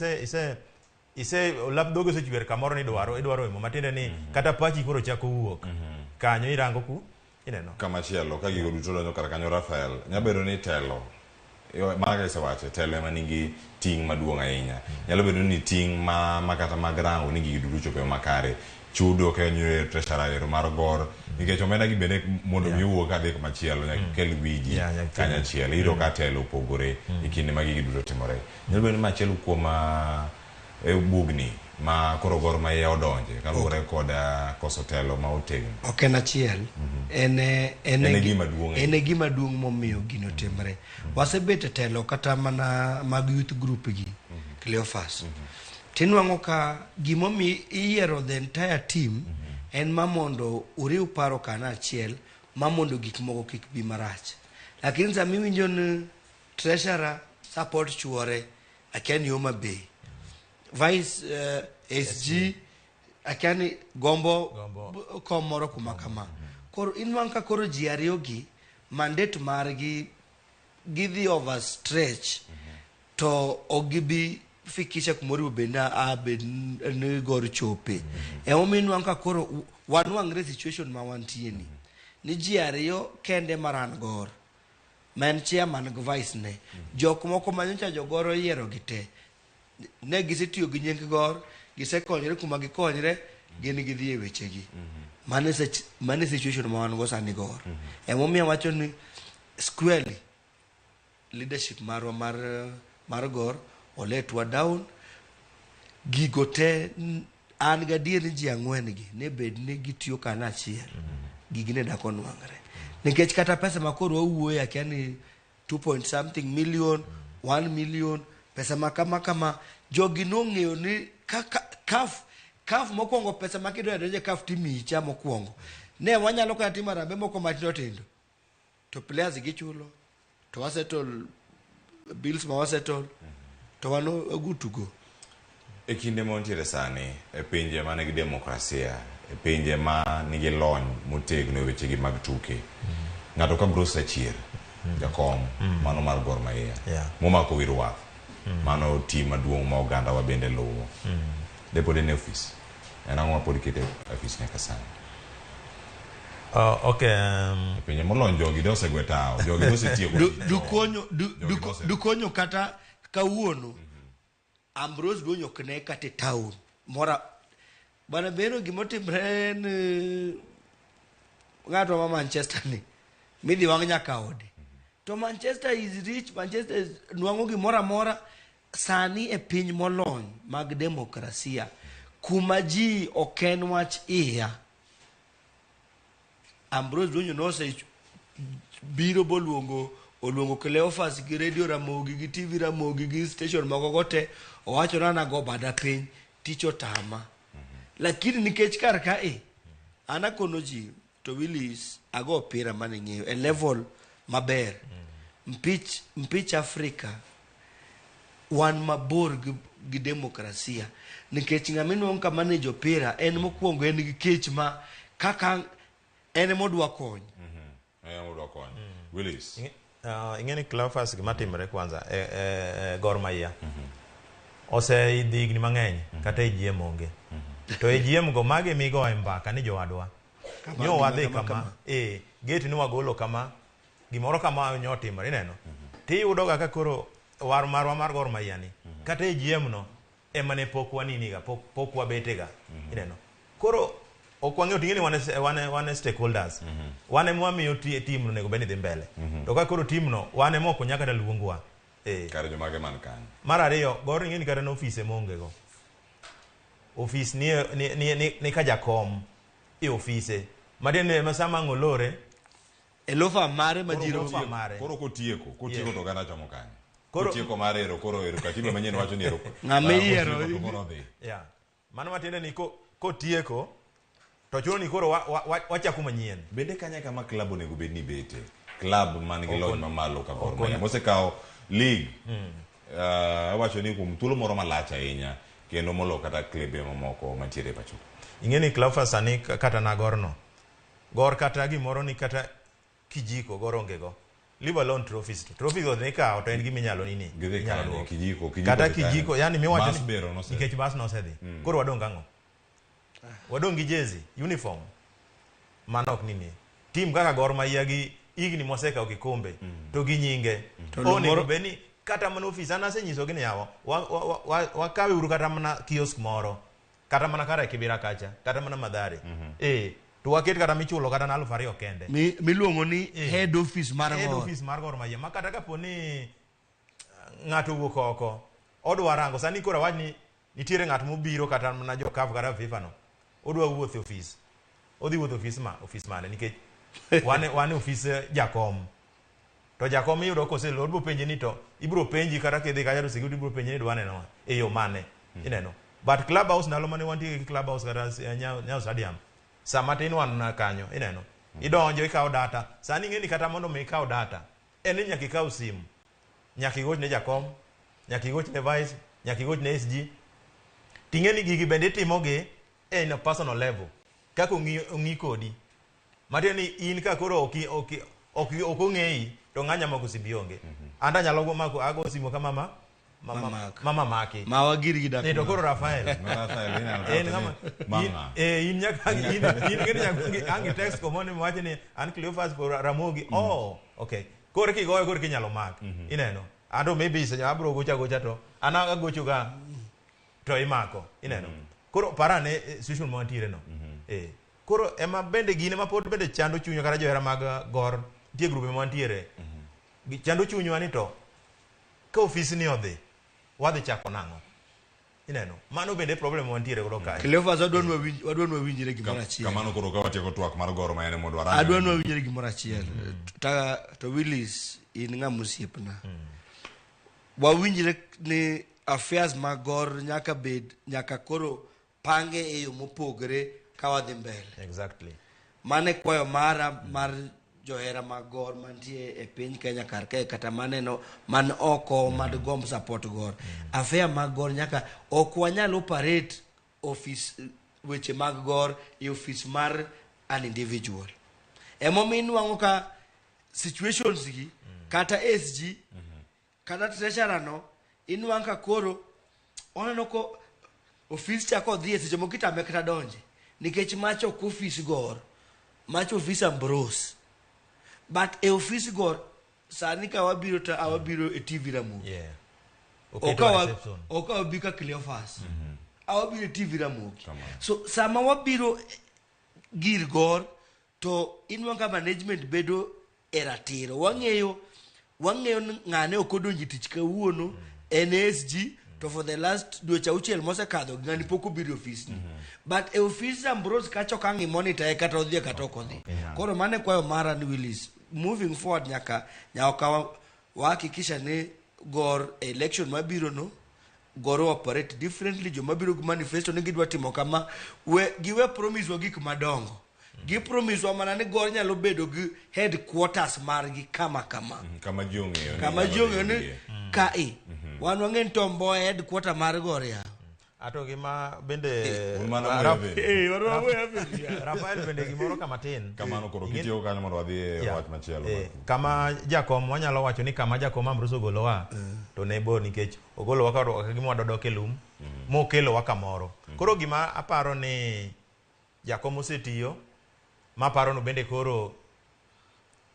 ise lap dogo se chwer kamoro ni idwaro imo matinde ni kata pachi koro chako wuok kanyo irango ku ineno kama chielo ka gigo duto donjo kar kanyo Rafael nyabedo ni telo maga isewache telo ema nigi ting' maduong' ahinya nyalo bedo ni ting' ma kata mag rango ni gigo duto chopo makare chudo ka nyure treasurer mar gor nikech omenda gi bende mondo miwuok adek machielo nyaka kel wiji kanya chielo iro ka telo opogore e kinde ma gigi duto timore nyalo bedo ni machielo kuom bugni ma koro gor ma iye odonje kaluwore kod koso telo ma otegno ok en achiel en gima duong' momiyo gino timre wasebet e telo kata mana mag youth group gi Cleophas tinwang'o ka gimomi iyiero the entire team en ma mondo uriw paro kana achiel ma mondo gik moko kik bi marach lakini sami winjo ni treasurer support chuore akiani Homa Bay vice SG akiani gombo komoro kuma kama koro inwang' ka koro ji ariyo gi mandate margi gidhi overstretch to ogibi fikisha kumori benda ni gor chope emomiyo ka koro wanwang're situation ma wantie ni ji ariyo kende maran gor man chairman gi vice ne jok moko manyocha jogoro yiero gite ne gisetiyo gi nying gor gisekonyre kuma gikonyre gin gidhi e wechegi mane situation ma wan go sani gor emomiyo wacho ni squarely leadership marwa mar gor oletwa down gigo te an gadier ni ji ang'wen gi ne bed ni gitiyo kana achiel gigi ne dako nwang're nikech kata pesa ma koro wawuoye akia ni 2 something million 1 million pesa ma kama jogi nong'eyo ni kaf mokwongo pesa ma kidwa donje kaf timiyi cha mokwongo ne wanyalo kata timo rambe moko matindo tindo to players gichulo to wasettle bills ma wasettle to wano good to go e kinde montiere sani e pinje ma nigi demokrasia e pinje ma nigi lony motegno e wechegi mag tuke ng'ato ka Bruce Achier jakom mano mar Gor Mahia momako wir wath mano tim maduong' ma oganda wa bende luwo depod en office en ang'o mapod ikete office nyaka sani pinje molony jogi de osegwe tao jogi osetieko dukonyo kata kawuono Ambrose duonyo kne kate town mora bana bero gimotimre ni ng'ato ma Manchester ni midhi wang' nyaka ode to Manchester is rich Manchester nwang'o gimora mora sani e piny molony mag demokrasia kuma ji oken wach iya Ambrose Donyo nose biro oluongo Cleophas gi radio Ramogi gi TV Ramogi gi station moko gote owacho na go bada piny tich otama. Lakini nikech kar ka ana kono ji to Willis ago opira mane ng'eyo e level maber. Mpich Afrika wan mabor gi demokrasia nikech ng'amino ka manage opira en mokwongo en gi kech ma kaka en modwa kony. Willis ing'eni Cleophas gima timre kwanza Gor Mahia ose idhigni mang'eny kata EGM onge to EGM go mage migo e mbaka ni jowadwa nyo wadhi kama gate ni wagolo kama gimoro kama nyo timre ineno tiyudo ga koro war marwa mar Gor Mahia ni kata EGM no emane pok waniniga pok wabetega ineno koro okwang'eyo ting'eni wane stakeholders wane mwamiyo team no nego beni dhi mbele to ka koro team no wane moko nyaka da luongwa kare jomage man kan mar ariyo Gor ing'eni kata no office monge go office ni ka jakom office madene masama ng'olore elofa mare majiro koro kotieko to gana chomo kan kotieko mare koro katiba manyien wacho ni ng'ameyiero mano matiende ni kotieko to chuno ni koro wachako manyien. Bende kanya kama club onego bed ni bete club man gi lony mamalo ka Gor Mahia mosekao league wacho ni kuom thuolo moro malach ahinya kendo molo kata klebe mamoko mantiere pacho. Ing'eni Cleophas sani kata na Gor kata gimoro ni kata kijiko Gor onge go leave alone trophies go nika to en gimi nyalo nini nyalo kijiko kata kijiko yani miwacho ni nikech bas no sedhi koro wadong ang'o wadong gi jezi uniform manok nini team kaka Gor Mahia gi igni moseka kikombe to gi nyinge onego beni kata mana office ana senyiso gini yawo wakawe uru kata mana kiosk moro kata mana kare Kibira kacha kata mana Madhare to waket kata michulo kata na 2,000 kende miluongo ni head office mar Gor Mahia ma kata kapo ni ng'ato wuok oko odwa rango sani koro awach ni nitiere ng'at mobiro kata mana jo CAF kata FIFA no odwa wuotho office odhi wuotho office mane nikech wane office jakom to jakom iyudo koselo odbo penje ni to ibro penji kata kidhi kaya to security ibro penje ni dwane no e yo mane ineno but club house nalo mane wantie gi club house kata Nyayo Stadium sama tin wan na kanyo ineno idonjo ikaw data sani ng'eni kata mondo me ikaw data en ni nyaka ikaw simu nyaka igoch ne jakom nyaka igoch ne vice nyaka igoch ne SG ting'eni gigi bende timogi in a personal level kako ng'i kodi matieni in ka koro ok ong'eyi to ng'anya mako simbi onge anda nyalo go mako ago simo kama mama maki mawa girgi dak to koro Rafael en ngama in nyaka in ngeni nyaka angi text komone mwache ni an Cleophas for Ramogi okay koro kigoyo koro kinyalo mak ineno ando maybe se abro gocha to ana gocho ga to imako ineno koro parane situation montire no koro ema bende gine ma pod bende chando chunyo kata johera mag Gor tie grube montire chando chunyo ani to ka office ni odhi wadhi chako nang'o ineno mano bende problem montire godo kae Cleophas wadwanwa winjire gimoro achiel kamano koro ka watieko twak mar Gor Mahia mondo warango adwanwa winjire gimoro achiel to Willis in ng'ama osiepna wawinjire ni affairs mag Gor nyaka koro pange e yo mopogre ka wadhi mbele exactly mane kwayo mar johera mag Gor mantie e piny Kenya kar kae kata maneno man oko mad gomb support Gor affair mag Gor nyaka ok wanyal operate office weche mag Gor e office mar an individual emomiyo nwang'o ka situations gi kata SG kata treasurer no inwang' ka koro oneno ko office chako dhi e seche moko itame kata donje nikech mach ok office Gor mach office Ambrose but e office Gor sani ka awabiro e TV Ramogi okawabika Cleophas awabiro e TV Ramogi so sama wabiro gir Gor to inwang' ka management bedo e ratiro wang'eyo ng'ane ok odonji tich kawuono NSG to for the last dweche auchiel mosekadho ng'ani pok obiro ofis ni but e ofis Ambrose kacho ka ng'i monitor e kata odhi kata ok odhi koro mane kwayo mara ni Willis moving forward nyaka wahakikisha ni gor election mabiro no goro operate differently joma biro gi manifesto ni gidwa timo kama giwe promise wa gik madongo gi promise wa mana ni gor nyalo bedo gi headquarters margi kama kama jong'eyo ni kae wan wang'en tombo headquarter mar gor ya ato gima bende Rafael bende gimoro kama tin kamano koro kitiyo kanyo mondo wadhi e wach machielo kama jakom wanyalo wacho ni kama jakom Ambrose ogolowa to ne bo nikech ogolowa ka gima wadodok e lum mokelowa kamoro koro gima aparo ni jakom osetiyo ma paro no bende koro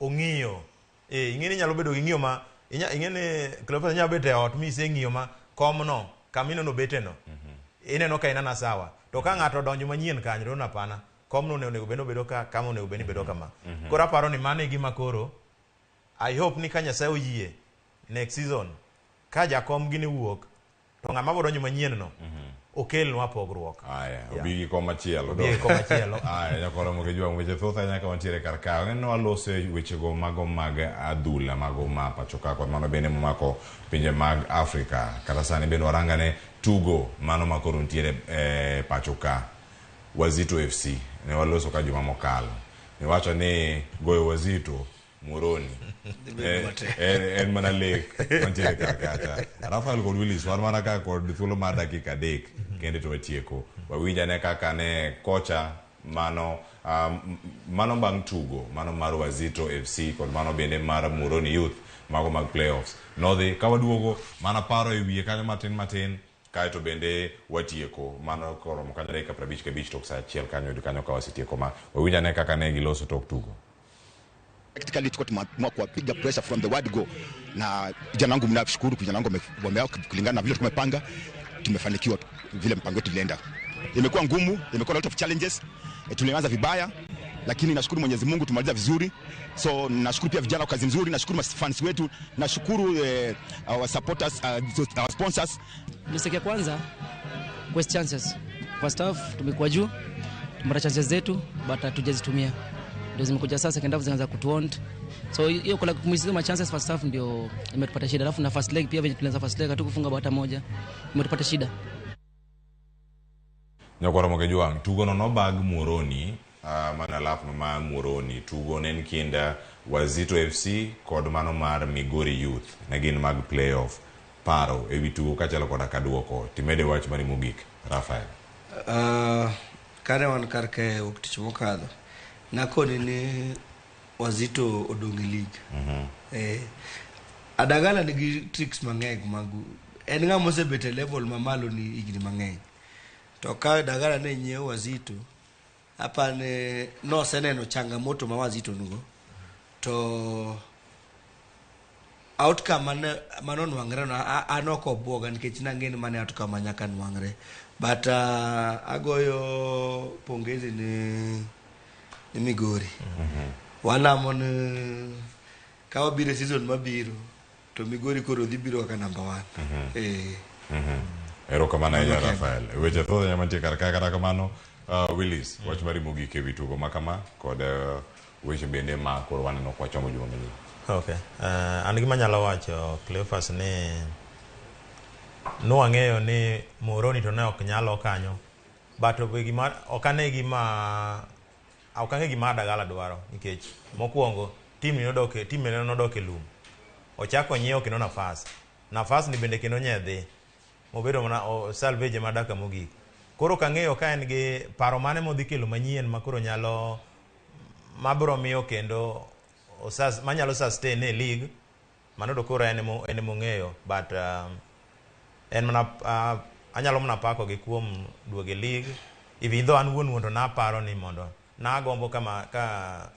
ong'iyo ing'eni nyalo bedo gi ng'iyo ma ing'eni Cleophas nyalo bedo e ot mi iseng'iyo ma komno kamino no beteno ineno ka inana sawa to ka ng'ato donjo manyien kanyo to napana komno ne onego bedo ka kama onego bedo kama koro aparo ni mane gima koro I hope ni ka Nyasaye oyie next season ka jakom gini wuok to ng'ama biro donjo manyien no okelnwa pogruok obigi koma chielo nyakoro moge jwang weche thoth nyaka wantiere kar ka ng'eno walose wechego mago mag adhula mago ma pacho ka kod mano bende momako pinje mag Afrika kata sani bende warangane tugo mano makoro ntiere pacho ka Wazito FC ne waloso ka juma mokalo ne wacho ni goyo Wazito Moroni en mana lek mantiere kar kacha Rafael kod Willis war mana ka kod thuolo mar dakika 3 kende to watieko wawinja ne kaka ne kocha mano bang' tugo mano mar Wazito FC kod mano bende mar Moroni Youth mago mag playoffs nodhi ka waduogo mana paro e wiye kanyo matin kae to bende watieko mano koromo kanyo dakika 55 tok saa achiel kanyo ka wasetieko ma wawinja ne kaka ne giloso tok tugo. Practically tuko tumeamua kuwapiga pressure from the word go, na vijana wangu mnashukuru, vijana wangu wameamua kulingana na vile tumepanga, tumefanikiwa vile mpango wetu ulienda. Imekuwa ngumu, imekuwa a lot of challenges, tulianza vibaya lakini nashukuru Mwenyezi Mungu tumaliza vizuri. So nashukuru pia vijana kwa kazi nzuri, nashukuru fans wetu, nashukuru our supporters, our sponsors. Nisikia kwanza quest chances. First half tumekuwa juu, tumepata chances zetu but hatujazitumia. Ndio zimekuja sasa, second half zinaanza kutuont. So hiyo kwa kumisikia ma chances first half ndio imetupata shida. Alafu na first leg pia venye tulianza first leg hatukufunga hata moja. Imetupata shida. Nyakoro moge jwang tugo no bag Moroni mana alafu ma Moroni tugo nen kinda Wazito FC kod mano mar Migori Youth na gin mag playoff paro ewi tugo kachalo koda kaduoko timede wach mari mogik Rafael. Kare wan karke ukticho mokadho nakoni ni Wazito odongi league. Adagala nigi tricks mang'eny magu en ng'a mosebete level mamalo ni igni mang'eny to ka Dagala ne nyiewo Wazito hapa ne no seneno changamoto ma Wazito nugo to outcome manon wangre na anoko buoga nikech nangen mane outcome manyaka nwangre but agoyo pongezi ni Migori walamo ni kawa bire season mabiro to Migori koro dhi biro ka number 1. Ero kamana ya Rafael weche thoth nyamantie kar ka kata kamano Willis wach mari mogik e tugo makama kod weche bende ma koro waneno kwa chomo juma manyien. Okay. An gima nyalo wacho Cleophas ni wang'eyo ni Moroni to ne ok nyalo kanyo but gima okane gima Dagala dwaro nikech mokuongo team ne nodoke lum ochako nyiewo kino nafas ni bende kino nyedhi mobedo mana salvage madaka mogik koro kang'eyo ka en gi paro mane modhi kelo manyien makoro nyalo mabro miyo kendo manyalo sustain e league mano do koro en mong'eyo but en mana anyalo mana pako gi kuom duoge league even though an wuon to naparo ni mondo nagombo kama ka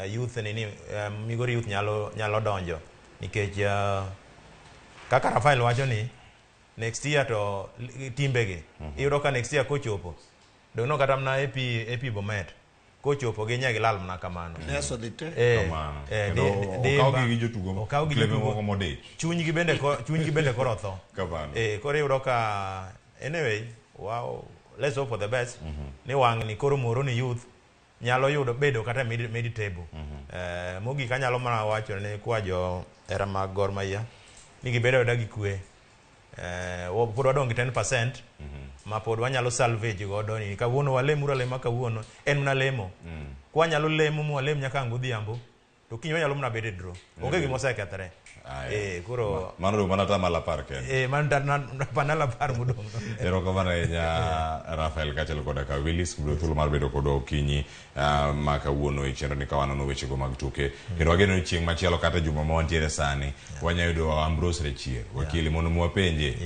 youth ni Migori Youth nyalo donjo nikech kaka Rafael wacho ni next year to timbege iyudo ka next year kochopo dono kata mna AP Bomet kochopo gi nyagi lal mana kamano. Neso di te. Kamano. Okawgi gi jotugo. Okawgi gi jotugo modich. Chuny gi bende koro tho. Kamano. Koro iyudo ka anyway, wow, let's hope for the best. Ni wang' ni koro moro ni youth nyalo yudo bedo kata meditable. Mogik anyalo mana wacho ni kwa jo era mag Gor Mahia ni gibedo da gi kwe. Pod wadong' gi 10% ma pod wanyalo salvage godo ni kawuono walemuru lema kawuono en mna lemo. Kwa nyalo lemo mu walem nyaka godhiambo to kiny wanyalo mna bedo draw. Onge gimo osekethre. Koro mano mana ta malapar ken. Man panala par mudong. Ero kamano nya Rafael kachel koda ka Willis bro thulo mar bedo kodo kinyi ma kawuono e chenro ni kawano weche go mag tuke. Kendo wageno ni chieng' machielo kata juma ma wantiere sani wanyayudo Ambrose Rechier wakili mondo mwapenje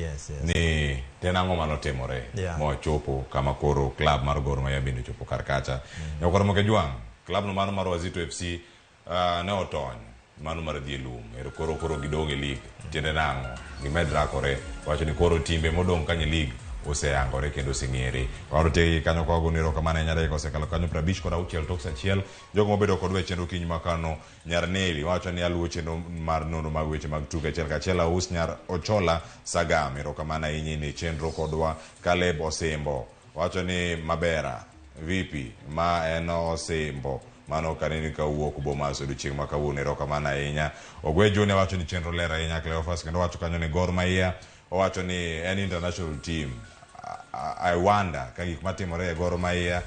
ni tena ang'o manotimore mochopo kama koro club mar Gor Mahia bende chopo kar kacha. Nyokoro moke jwang' club no mano mar Wazito FC ne otony mano mar dhi lum ero koro gidonge league tiende nango gimedrakore wacho ni koro timbe modong kanye league oseyangore kendo oseng'ere waro te kanyo kwa gonero kamana nyare ko sekalo kanyo 50 kod 6 toks achiel jogo mobedo kod weche ndo kinyi makano nyar Neli wacho ni aluwo chenro mar nono mag weche mag tuke achiel kachiel aus nyar Ochola Sagam ero kamana inyi ni chenro kodwa Caleb Osembo wacho ni Mabera vipi ma eno Osembo mano kanini ka wuok Bomas odiochieng' ma kawuono ero kamano ahinya. Ogwe Jone wacho ni chenro ler ahinya Cleophas kendo wacho kanyo ni Gor Mahia owacho ni an international team. I wonder ka gik matimore e Gor Mahia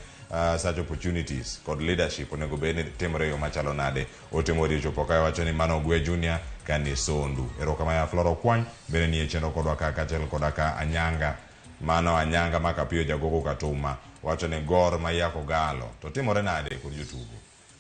such opportunities kod leadership onego bed ni timore yo machalo nade otimo richo poka wacho ni mano Ogwe Junior kani Sondu ero kamano Floro Kwany bende ni chenro kodwa ka chel kodwa ka Anyanga mano Anyanga makapiyo jagogo Katuma wacho ni Gor Mahia kogalo to timore nade kod jotugo.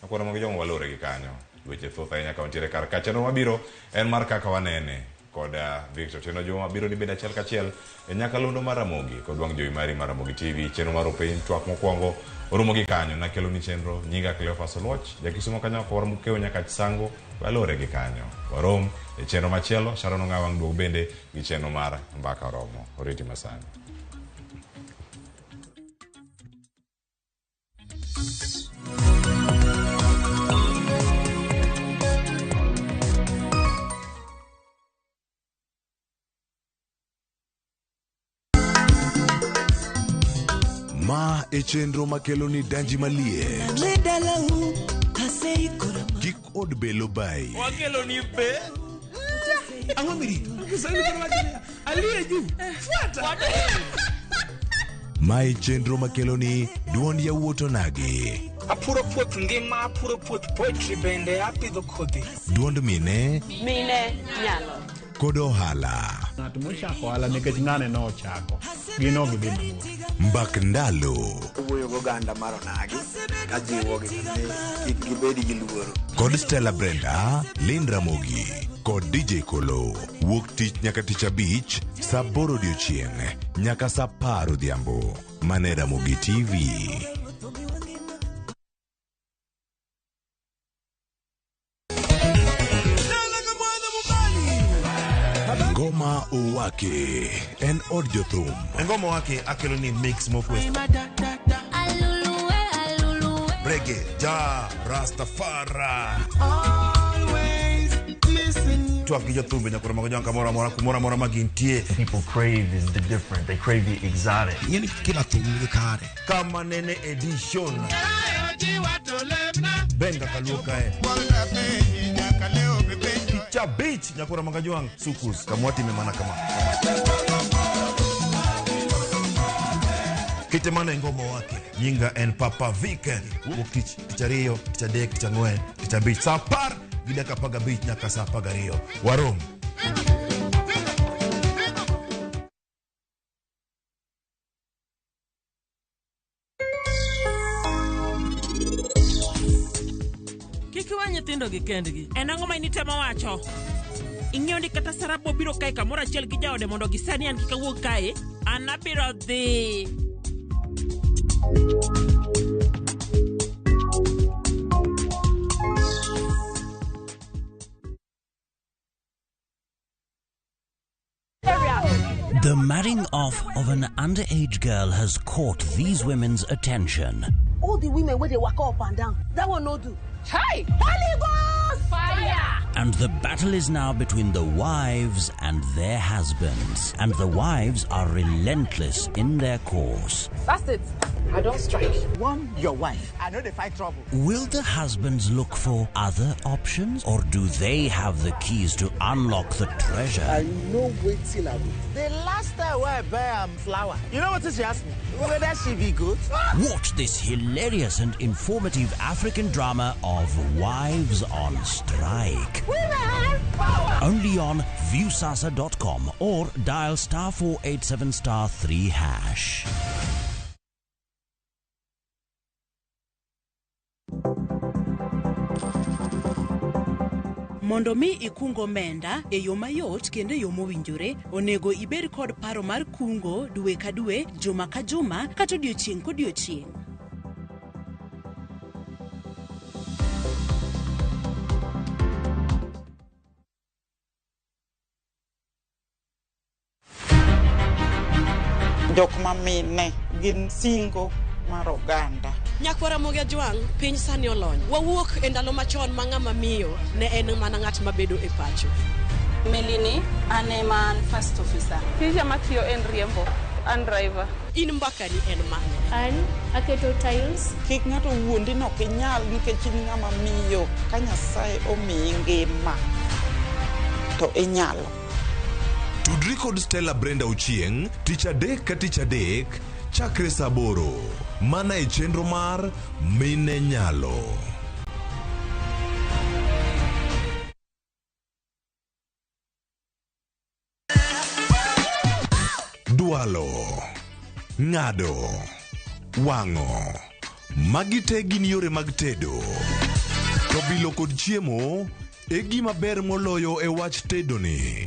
Akoro mogi jomo walore gi kanyo weche thoth ahinya ka wantiere kar ka chenro mabiro en mar kaka wanene kod Victor Teno joma mabiro ni bende achiel kachiel e nyakalondo mar Ramogi kod wang' jowi mari mar Ramogi TV chenro mar Open Twak mokwongo orumo gi kanyo nakelo ni chenro nyinga Cleophas Oluoch jakisumo kanyo kwa mkeo nyaka Chisango walore gi kanyo warom e chenro machielo Sharon Ong'aw wang' duog bende gi chenro mar Mbaka Romo oriti masani. Ma e chenro makelo ni danji malie kik od belo bai wakelo ni be ang'o mirito aliye juu fuata ma e chenro makelo ni duond yawuoto nagi apuro puoth ngima apuro puoth poetry bende apidho kodhi duond mine nyalo kod ohala ng'at mochako ohala nikech ng'ane no ochako gino gidhi mbak ndalo wuoyo goganda mar onagi ka jiwogi kik gibedi gi luoro kod Stella Brenda Lin Ramogi kod DJ Kolo wuok tich nyaka tich abich saa 8 odiochieng' nyaka saa 10 odhiambo mane Ramogi TV. Ngoma Owake en od jothum. Ngoma Owake akelo ni mix mokwe Reggae, ja, Rastafari Twak gi jothumbe nyakoro mago janka mora magintie. People crave is the different. They crave the exotic. Yeni kila thing ni kare. Kama nene edition. Benga kaluka Picha beach nyakoro magajuang sukus kamwati memana kama. Kitemana ngoma wake nyinga en Papa Vic ukich tichario tichadek tichangwe tichabich sapar gidaka paga beach nyaka saa pagario warom. Kikiwa nyithindo gi kendgi en ang'o ma initemo wacho? Ing'eyo ni kata Sarabo biro kae kamoro achiel gi jaode mondo gisani an kik awuog kae an abiro dhi. The marrying off of an underage girl has caught these women's attention. all the women where they walk up and down. That one no do. Hey, Holy Ghost fire! And the battle is now between the wives and their husbands. And the wives are relentless in their course. That's it. I don't strike. One, your wife. I know they fight trouble. Will the husbands look for other options, or do they have the keys to unlock the treasure? I know waiting I do. The last time I buy flour, you know what she asked me? Whether she be good? Watch this hilarious and informative African drama of Wives on Strike. Women power! Only on viewsasa.com or dial *487*3#. Mondo mi ikungo omenda e yo mayot kendo e yo mowinjore, onego ibed kod paro mar kungo dwe ka dwe, juma ka juma, kata odiochieng' kodiochieng'. Jok mamine gin singo mar oganda. Nyakwara Ramogi Ajwang, piny sani olony. Wawuok e ndalo machon ma ng'ama miyo ne en mana ng'at mabedo e pacho. Melini, an ema an first officer. Tija matiyo en riembo, an driver. In mbakani en mane? An aketo tiles. Kik ng'ato wuondi no kinyal nikech in ng'ama miyo. Ka Nyasaye omiyi ngima, to inyalo. Tudri kod Stella Brenda Ochieng, tich adek ka tich adek, chakre saa 8, mana e chenro mar Mine Nyalo. Dwalo, ng'ado, wang'o, magi te gin yore mag tedo. To bilo kod chiemo e gima ber moloyo e wach tedo ni.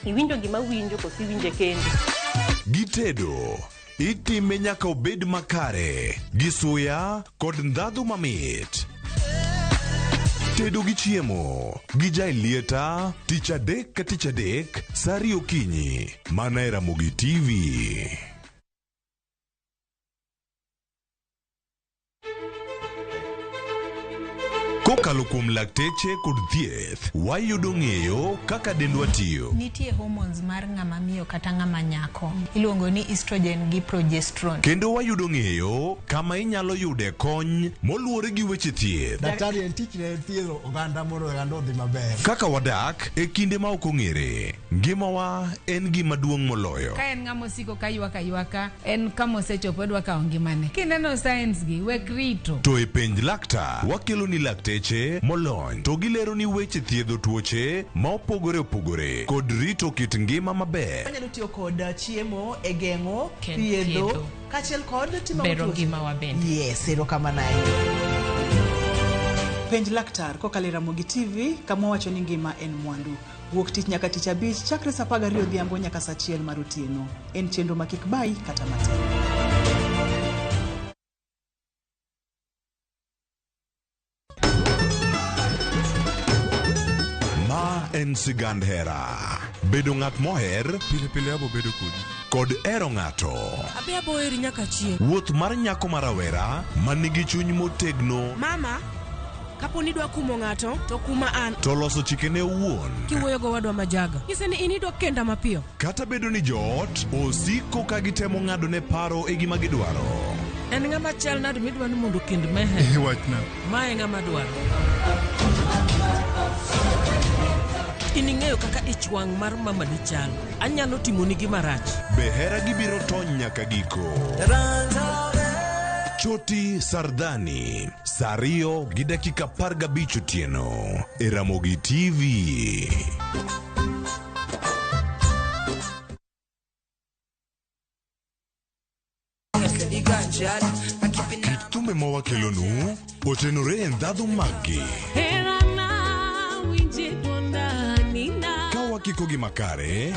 Iwinjo gima winjo kosi winje kendo. Gitedo itime nyaka obed makare, gi suya kod ndhadhu mamit. Tedo gi chiemo gi Jai Lieta, tich adek ka tich adek, saa 2 okinyi, mana e Ramogi TV. Kokalo kuom lakteche kod thieth, wayudo ng'eyo kaka dendwa tiyo. Nitie hormones mar ng'ama miyo kata ng'ama nyako. Iluongo ni estrogen gi progesterone. Kendo wayudo ng'eyo kama inyalo yude kony moluwore gi weche thieth. Daktari en tich ne thiedho oganda mondo oganda odhi maber. Kaka wadak e kinde ma ok ong'ere, ngimawa en gima duong' moloyo. Ka en ng'ama osiko ka ywaka, en kama osechopo dwa kawo ngimane. Kineno science gi, wek rito. To e penj laktar, wakelo ni lakteche molony, to gilero ni weche thiedho tuoche ma opogore opogore kod rito kit ngima maber. Anyalo tiyo kod chiemo e geng'o, thiedho, kachiel kod timo bero ngima wa bende. Yes, erokamano. Penj laktar kokalo e Ramogi TV, kama wacho ni ngima en mwandu. Wuok tich nyaka tich abich chakre saa 12 odhiambo nyaka saa 1 mar otieno. En chenro ma kik bai kata matin. En sigand hera. Bedo ng'at moher, pile pile abo bedo kod ero ng'ato. Abe abo eri nyaka chieng'. Wuoth mar nyako marawera manigi chuny motegno. Mama, kapo ni dwa kumo ng'ato, to kuma an. To loso chikene owuon. Kiwuoyo go wadwa majaga. Nyise ni inidwa kenda mapiyo. Kata bedo ni joot osiko ka gitemo ng'ado ne paro e gima gidwaro. En ng'ama chal nade midwa ni mondo kend mehe? Wachna. Mae ng'ama dwaro. Ining'eyo kaka ich wang' mar mama dichal. Anyalo timo ni gima rach. Behera gibiro tony nyaka giko. Choti Sardani, saa 2 gi dakika 15 otieno e Ramogi TV. Kit thumbe ma wakelonu otenore e ndhadhu maggi. Ka wakiko gi makare,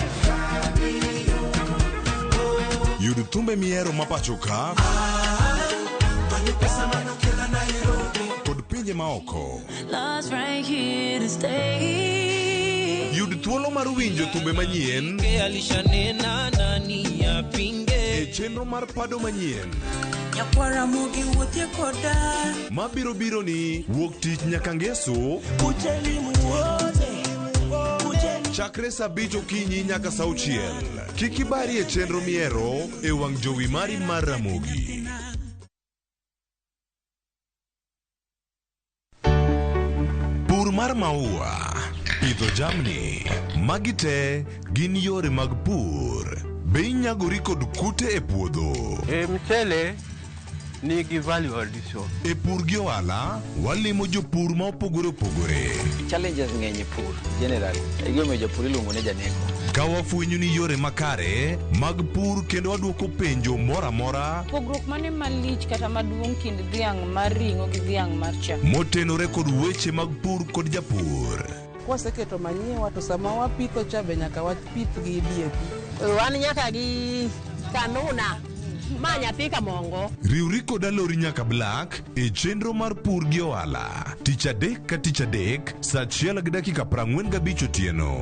yud thumbe miero mapacho ka kod pinje maoko. Yud thuolo mar winjo thumbe manyien e chenro mar Pado Manyien. Ramogi wuothie koda. Mabiro biro ni wuok tich nyaka ngeso. Chakre saa 5 okinyi nyaka saa 6. Kik ibari e chenro miero e wang' jowi mari mar Ramogi. Pur mar maua, pidho jamni, magi te gin yore mag pur. Be inyagori kod kute e puodho? Mchele nigi value addition. E pur gi ohala, walimo jopur ma opogore opogore. Challenges ng'eny e pur generally. Igome jopur iluongo ne janeko. Ka wafwenyo ni yore makare mag pur kendo waduoko penjo mora mora. Pogruok mane malich kata maduong' kind dhiang' mar ring'o gi dhiang' mar chak. Motenore kod weche mag pur kod japur. Kwaseketo manyiwa to sama wapitho cha be nyaka wapith gi DAP. Wan nyaka gi kanuna ma nyathi kamongo. Riwri kod alori nyaka Black e chenro mar pur gi ohala. Tich adek ka tich adek, saa 1:45 otieno.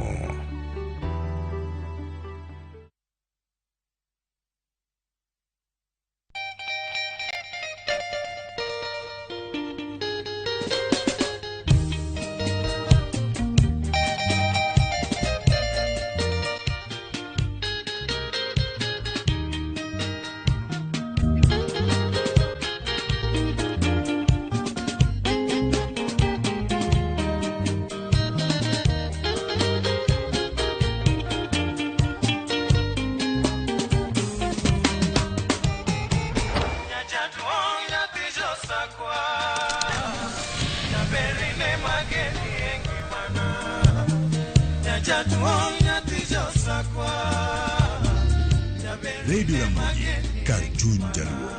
Radio Ramogi, Cartoon Jaluo.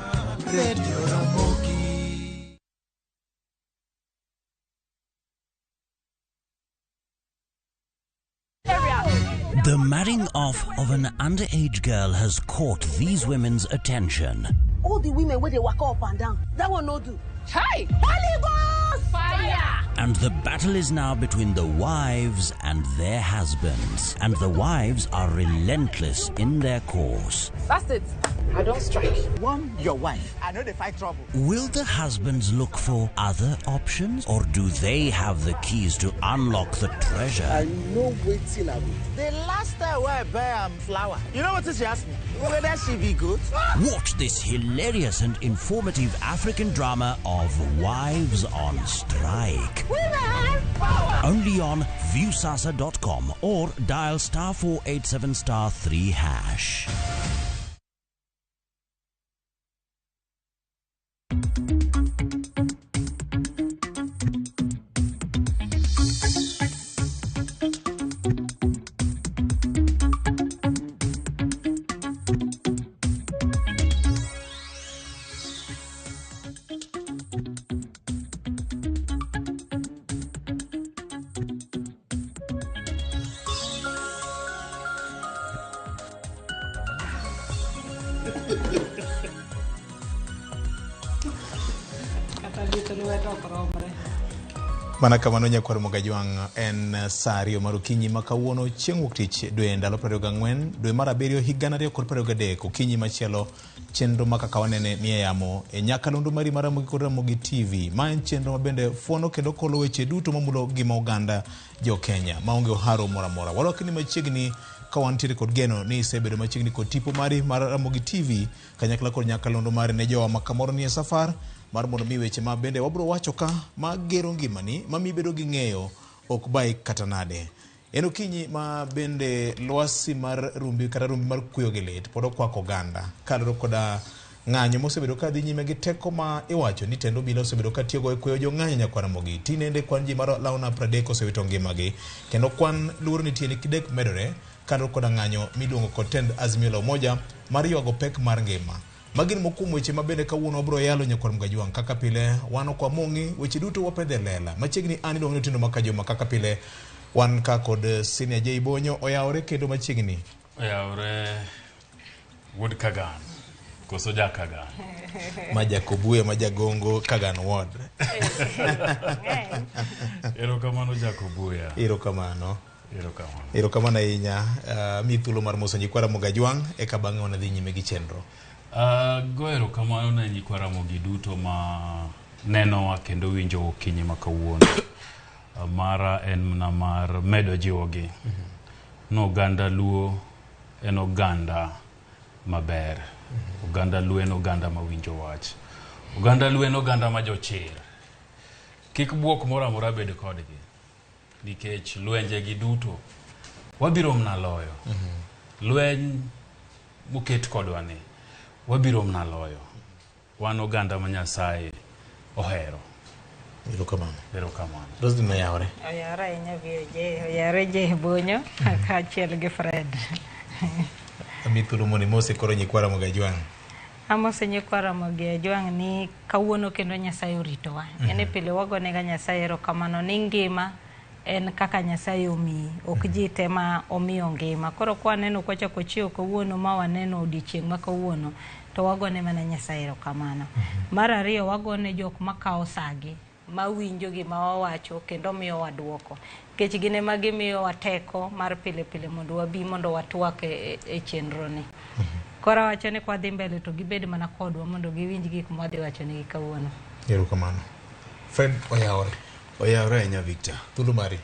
Radio Ramogi. The marrying off of an underage girl has caught these women's attention. All the women where they walk up and down, that one no do. Hey, Holy Ghost fire! And the battle is now between the wives and their husbands. And the wives are relentless in their course. That's it. I don't strike. One, your wife. I know they fight trouble. Will the husbands look for other options? Or do they have the keys to unlock the treasure? I know waiting I will. The last time I buy flour, you know what she asked me? Whether she be good? Watch this hilarious and informative African drama of Wives on Strike. Women power! Only on viewsasa.com or dial *487*3#. Mana kamano nyakwar Mogajwang en sario marukinyi makawuono chieng' wuok tich dwe ndalo 24 dwe mar 7 higa 2023 okinyi machielo chenro makaka wanene ni yamo e nyakalondo mari mar Ramogi kod Ramogi TV ma en chenro mabende fuono kendo kolo weche duto mamulo gima oganda jo Kenya maonge oharo mora mora. Walokni machiegni ka wantiere kod geno ni isebedo machiegni kod tipo mari mar Ramogi TV kanyakla kod nyakalondo mari ne jowa makamoro ni e safar mar mondo mi weche ma bende wabro wacho ka magero ngimani ma mi bedo gi ng'eyo ok bai kata nade. En okinyi ma bende lwasi mar rumbi kata rumbi mar kuyo gi lit pod okwako oganda kaloro koda ng'anyo mosebedo ka dhi nyime gi teko ma iwacho ni tendo bila osebedo ka tiyogo e kuyo jo ng'anyo nyakwa Ramogi. Tinende kwan ji mar launa 30 osewito ngimagi kendo kwan luor nitie ni kidek medore kaloro koda ng'anyo miluongo kod tend Azimio la Umoja mar ywago pek mar ngima. Magin mokum weche mabende kawuono obro yalo nyakwar Mogajwang kaka pile wano kwa mongi weche duto wapedhe lela machiegni ani dong nutindo makajoma kaka pile wan ka kod Senior J Bonyo oyawore kendo machiegni oyawore Wood Kagan koso ja Kagan Majakobuye Majagongo Kagan Ward Erokamano Jakobuya Erokamano Erokamano ahinya mi thuolo mar moso nyakwar Mogajwang e ka bang'e wana dhi nyime gi chenro. Goero kamano ne nyikwa Ramogi duto ma nenowa kendo winjo okinyi makawuono. Mara en na mar medo jiwogi. No oganda Luo en oganda maber. Oganda Luo en oganda mawinjo wach. Oganda Luo en oganda ma jochir. Kik buok moro amora bed kodgi. Nikech lwenje gi duto wabiro mna loyo. Lweny muket kodwa ni wabiro mna loyo. Wan oganda ma Nyasaye ohero. Erokamano. Erokamano. Rosdi na yawre. Oyara inya bioje, oyara je bonyo kaachiel gi Fred. Amithulo moni mose koro nyikwa Ramogi Ajwang'. Amose nyikwa Ramogi Ajwang' ni kawuono kendo Nyasaye oritowa. Ene pile wagone ga Nyasaye erokamano ni ngima en kaka Nyasaye omi, ok ji tema omiyo ngima. Koro kwa neno kwachako chiewo kawuono ma waneno odiochieng' ma kawuono to wagone mana Nyasaye erokamano. Mar ariyo wagone jok makao sagi, mawinjo gima wawacho kendo miyo waduoko. Kech gine ma gimiyo wateko mar pile pile mondo wabi mondo watwak e chenro ni. Kora wacho ni kwa dhi mbele to gibed mana kodwa mondo giwinj gik mwadhi wacho ni kawuono. Erokamano. Fred oyawre. Oyawre nya Victor. Thulo mari.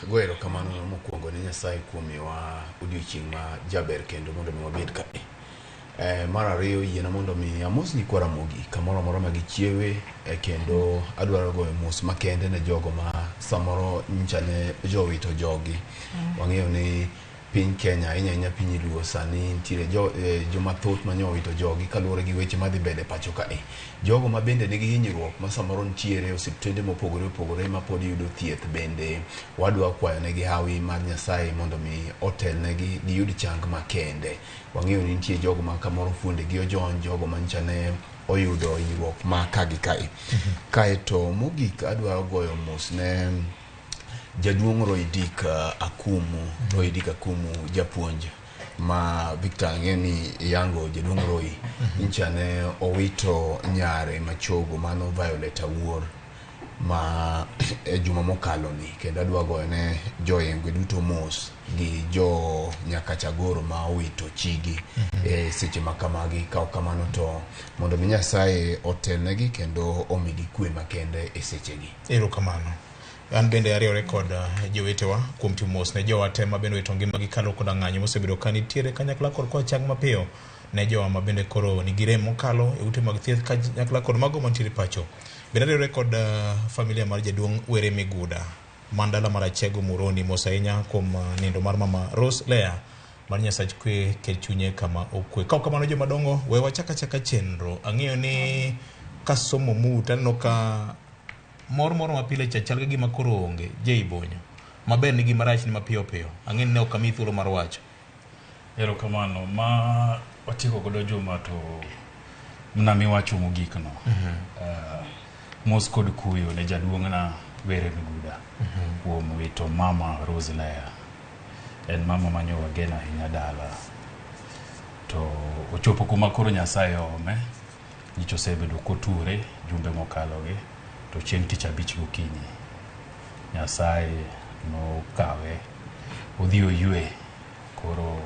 Goero kamano mokwongo ne Nyasaye kuomiwa odiochieng' ma jaber kendo mondo mi wabed kae. Mar ariyo yiena mondo mi amos nyikwa Ramogi kamoro amora ma gichiewe kendo adwaro goyo mos makende ne jogo ma samoro nchane jowito jogi. Wang'eyo ni piny Kenya inya piny Luo sani ntiere joma thoth manyowito jogi kaluwore gi weche madhi mbele pacho kae. Jogo ma bende nigi hinyruok ma samoro ntiere osiptende mopogore opogore ma pod yudo thieth bende wadwa kwayo negi hawi mar Nyasaye mondo mi otel negi giyud chang makende. Wang'eyo ni nitie jogo ma kamoro fuonde gi ojony, jogo manchane oyudo hinyruok ma kagi kae. Kae to mogik adwaro goyo mos ne Jaduong' Roidik Akumu japuonj ma Victor ng'eni yango Jaduong' Roi nchane owito nyare machogo mano Violet Awuor ma juma mokalo ni kendo adwa goyo ne joyengwe duto mos gi jo Nyakachagoro ma owito chigi seche makamagi kao kamano to mondo mi Nyasaye otelnegi kendo omigi kwe makende e sechegi. Erokamano. An bende ariyo rekod jowetewa kuom timo mos ne jowa te ma bende wito ngima gi kalo koda ng'anyo mosebedo ka nitiere kanyakla kod chang mapiyo ne jowa ma bende koro nigi rem mokalo e ute mag thieth kanyakla kod mago mantiere pacho. Bende ariyo rekod familia mar Jaduong' Were Miguda mandala mar Achego Muroni mos ahinya kuom nindo mar mama Rose Lea mar Nyasach kwe ket chunye kama okwe. Kao kamano joma dongo we wachaka chenro. Ang'eyo ni kasomo muta no ka moro mapile chal gima koro onge Jay Bonyo maber ni gima rach ni mapiyo piyo. Ang'eni ne ok ami thuolo mar wacho. Erokamano ma watieko godo juma to mnami wacho mogik no. Mos kod kuyo ne jaduong'na Were Miguda kuom wito mama Rose Lea. En mama manyo wagena ahinya dala. To ochopo kuma koro Nyasaye ome nyicho sebedo koture jumbe mokalo gi to chieng' tich abich gokinyi Nyasaye no kawe odhi oywe. Koro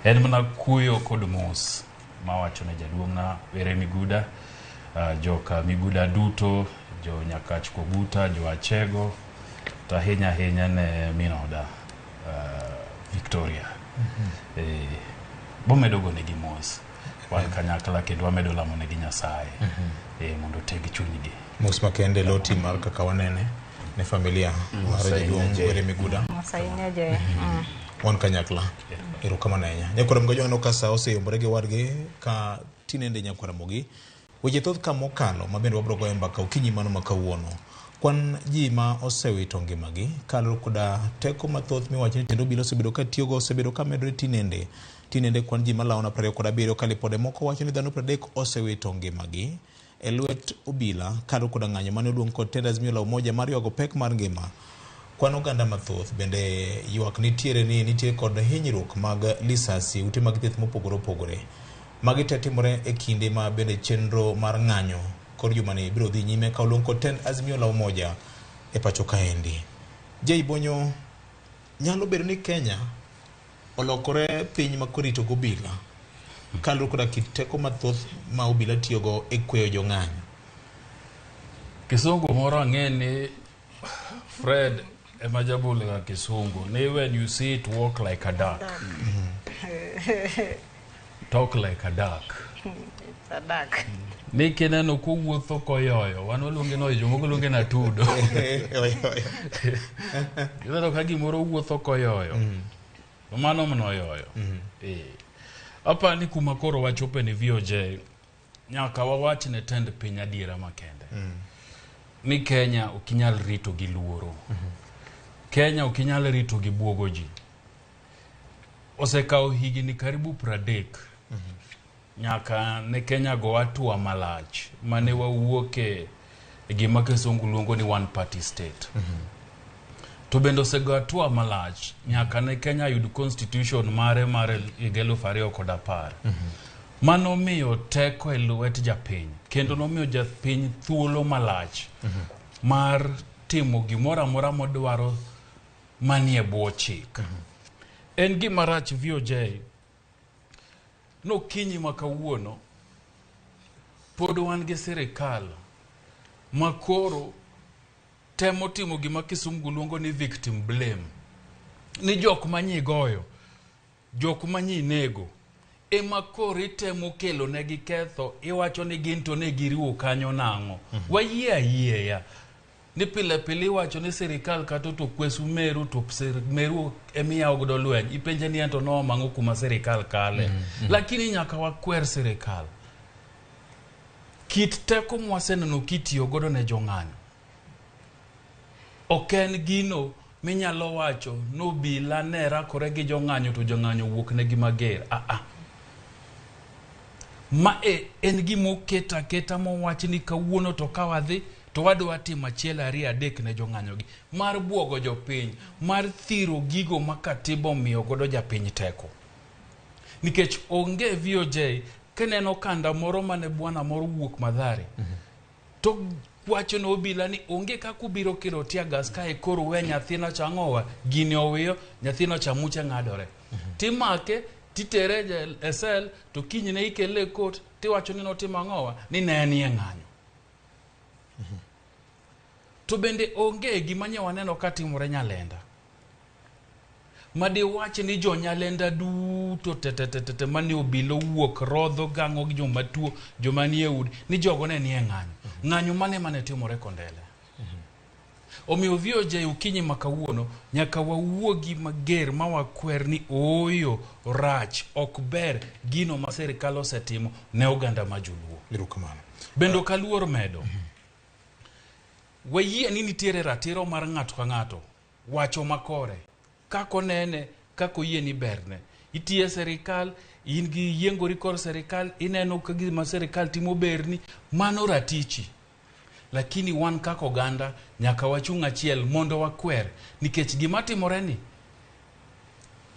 en mana kuyo kod mos ma wacho ne jaduong'na Were Miguda, joka Miguda duto, jo Nyakach Kobuta, jo Achego, to ahinya ne minoda Victoria. Bomedo go negi mos. Wan kanyakla kendo wamedo lamo negi Nyasaye mondo tegi chunygi. Mos makende loti mar kaka wanene ne familia mar Jaduong' Were Miguda. Mosaine je. Wan kanyakla. Erokamano ahinya. Nyakwa Ramogi Ajwang' kasa oseyombore gi wadgi ka tinende Nyakwa Ramogi. Weche thoth ka mokalo ma bende wabro goyo mbaka okinyi mano makawuono. Kwan ji ma osewito ngimagi kalo koda teko mathoth miwacho ni kendo bilo osebedo ka tiyogo osebedo ka medore tinende kwan ji malawo na 27 kalipode moko wacho ni dhano 30 osewito ngimagi e lwet obila kalo koda ng'anyo mane oluong kod tend Azimio la Umoja mar ywago pek mar ngima. Kwan oganda mathoth bende ywak nitie kod hinyruok mag lisasi ute mag thieth mopogore opogore. Magi te timore e kinde ma bende chenro mar ng'anyo kod jumani biro dhi nyime ka oluong kod tend Azimio la Umoja e pacho kaendi. Jay Bonyo, nyalo bedo ni Kenya olokore piny ma korito gobila kalro koda kiteko mathoth ma obila tiyogo e kweyo jong'anyo. Kisungu moro ang'eni Fred emajabule ga kisungu ni when you see it walk like a duck, talk like a duck. It's a duck. Ni kineno kuwuotho koyoyo, wan waluonge no jomoko luonge na tudo. Kineno ka gimoro wuotho koyoyo. Mano mno yoyo. Apa ni kuma koro wachope ni VOJ nyaka wawach ne tend piny adiera makende. Ni Kenya okinyal rito gi luoro. Kenya okinyal rito gi buogo ji. Osekawo higini karibu 30 nyaka ne Kenya go atua malach mane wawuoke gima kisungu luongo ni one party state. To bendo osego atua malach nyaka ne Kenya yud constitution mare 2010. Mano miyo teko e lwet japiny kendo nomiyo japiny thuolo malach mar timo gimoro amora modwaro manie bwo chik. En gima rach VOJ no kinyi makawuono pod wan gi sirikal makoro temo timo gima kisungu luongo ni victim blame. Ni jok manyigoyo, jok manyinego ema koro itemo kelo negi ketho, iwacho ni gin to ne giriwo kanyo nang'o. Wayie ayieya ni pile pile iwacho ni sirikal kata to kwesu Meru to Meru emiyawo godo lweny, ipenje ni ento no mang'o kuma sirikal kale. Lakini nyaka wakwer sirikal. Kit teko mwaseneno kitiyo godo ne jong'anyo oken gino minyalo wacho no bila ne rakore gi jong'anyo to jong'anyo wuok ne gi mager. Ma en gimo keta mowach ni kawuono to kawadhi to wadwa timo achiel 2 3 ne jong'anyo gi mar buogo jopiny, mar thiro gigo makatibo miyo godo japiny teko. Nikech onge VOJ keneno kanda moro mane bwana moro wuok Madhari to wacho no obila ni onge kakubiro kiro tia gas kae koro we nyathina chang'owa gini owiyo nyathino chamuche ng'adore. Timake titere esel to kinyne ikele kot tiwacho ni notimo ang'owa ni ne enie ng'anyo. To bende onge gima nyawaneno katimore Nyalenda. Madi wach ni jo Nyalenda duto te mani obilo wuok rodho gang'o gi joma tuo joma nie udi ni jogo ne nie ng'anyo. Ng'anyo mane timore Kondele. Omiyo VOJ ukinyi makawuono nyaka wawuogi mager ma wakwer ni oyo rach ok ber gino ma sirikal osetimo ne oganda majuluo. Erokamano. Bendo kaluor medo. Wayie ni nitiere ratiro mar ng'ato ka ng'ato wacho makore kako nene kako yie ni berne. Itie sirikal in gi yiengori kor sirikal ineno ka gima sirikal timo berni mano ratichi. Lakini wan kako ganda nyaka wachung' achiel mondo wakwer nikech gima timore ni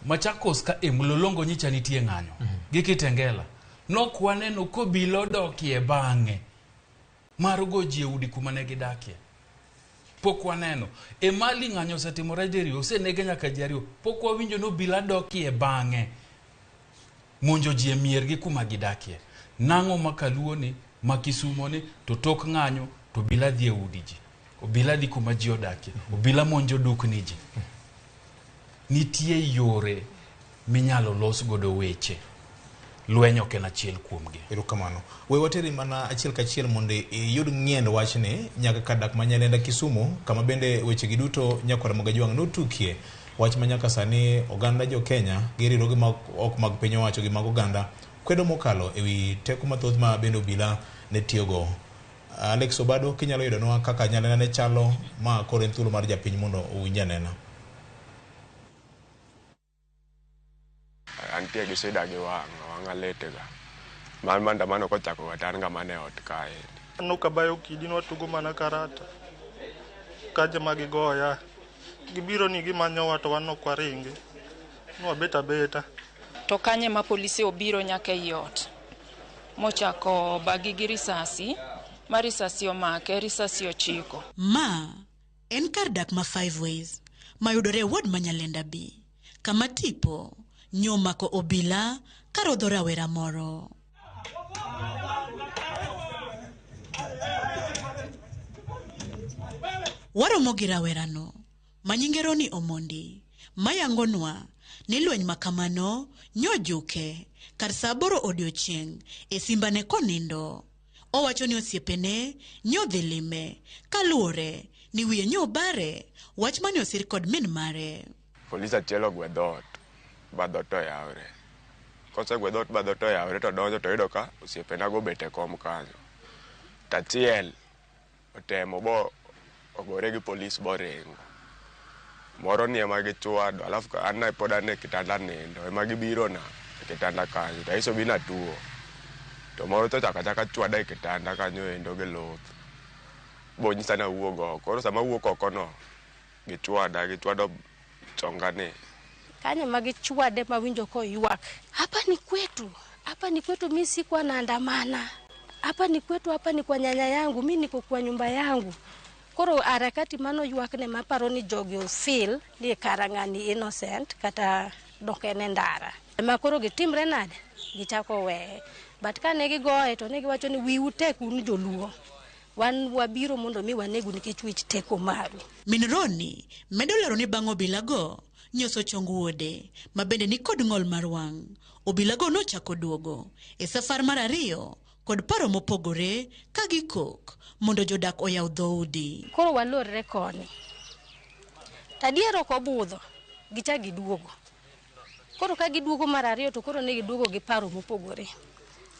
Machakos ka Mlolongo nyicha nitie ng'anyo gi Kitengela nokwaneno kobilo dokie bang'e mar goji udi kuma ne gidakie. Pok waneno mali ng'anyo setimore diriyo osenege nyaka jariyo pok wawinjo no bila dokie bang'e monjo ji miergi kuma gidakie. Nang'o makaluo ni makisumo ni to tok ng'anyo to bila dhi udi ji, obila dhi kuma ji odakie, obila monjo dukni ji. Nitie yore minyalo los godo weche lweny ok en achiel kuomgi. Erokamano. We wateri mana achiel kachiel mondo iyud ng'ien wachni nyaka kadak ma Nyalenda Kisumu kama bende weche gi duto nyaka Ramogi notukie wach ma nyaka sani oganda jo Kenya girirogi ok mag piny owacho gi mag oganda kwedo mokalo ewi teko mathoth ma bende obila ne tiyogo. Alex Obado kinyalo yudonwa kaka Nyalenda ne chalo ma koro en thuolo mar japiny mondo owinj anena. Antie gi shida gi wang'a letega. Maandamano kochako watan ng'ama ne ot kae. Nokabayo kidi nwatugo mana karata. Kaje magigoya. Gibiro ni gimanyowa to wan ok waringi. Nwabet abeta. To kanye ma polisi obiro nyaka ei ot. Mochako bagi gi risasi. Ma risasi omake, risasi ochiko. Ma en kar dak ma 5 ways mayudore ward ma Nyalenda B. Kama tipo nyomako obila karodho rawera moro. Waromo gi rawerano manyingero ni Omondi mayangonwa ni lweny makamano nyojuke kar saa 8 odiochieng' e simbane konindo. Owacho ni osiepene nyodhi lime kaluore ni wiye nyobare wach mane osir kod min mare. Polisi achiel ogwe dhot badhot to yawre. Kosegwe dhot badhot to yawre to donjo to yudo ka osiepena go bete kom kanyo. Tachiel otemo bo ogore gi polis boringo. Moro ni ema gichwado alafu ka an pod ane kitanda nindo ema gibiro na kitanda kanyo to iso bina tuo. To moro to chaka chwada e kitanda kanyo endo gi loth. Bo nyisa na wuogo koro sama wuok oko no gichwado chongane. Kanya magichwade mawinjo ko ywak. Hapa ni kwetu mimi sikuwa naandamana. Hapa ni kwetu, hapa ni kwa nyanya yangu, mimi niko kwa nyumba yangu. Koro harakati mano ywak ne maparo ni jogi ofil ni karangani innocent kata dokene ndara. Makoro gitimre nade gichako we. But kane gigoe to ne giwacho ni wiu tek un joluo. Wan wabiro mondo mi wanegu nikech wich teko maru. Minroni medo lero ni bang' obilago nyoso chong wuode mabende ni kod ng'ol mar wang'. Obilago nochako duogo e safar mar 2 kod paro mopogore ka gikok mondo jodak oyaw dhoudi. Koro walorre koni. Tadiero ko budho gicha giduogo. Koro ka giduogo mar 2 to koro ne giduogo gi paro mopogore.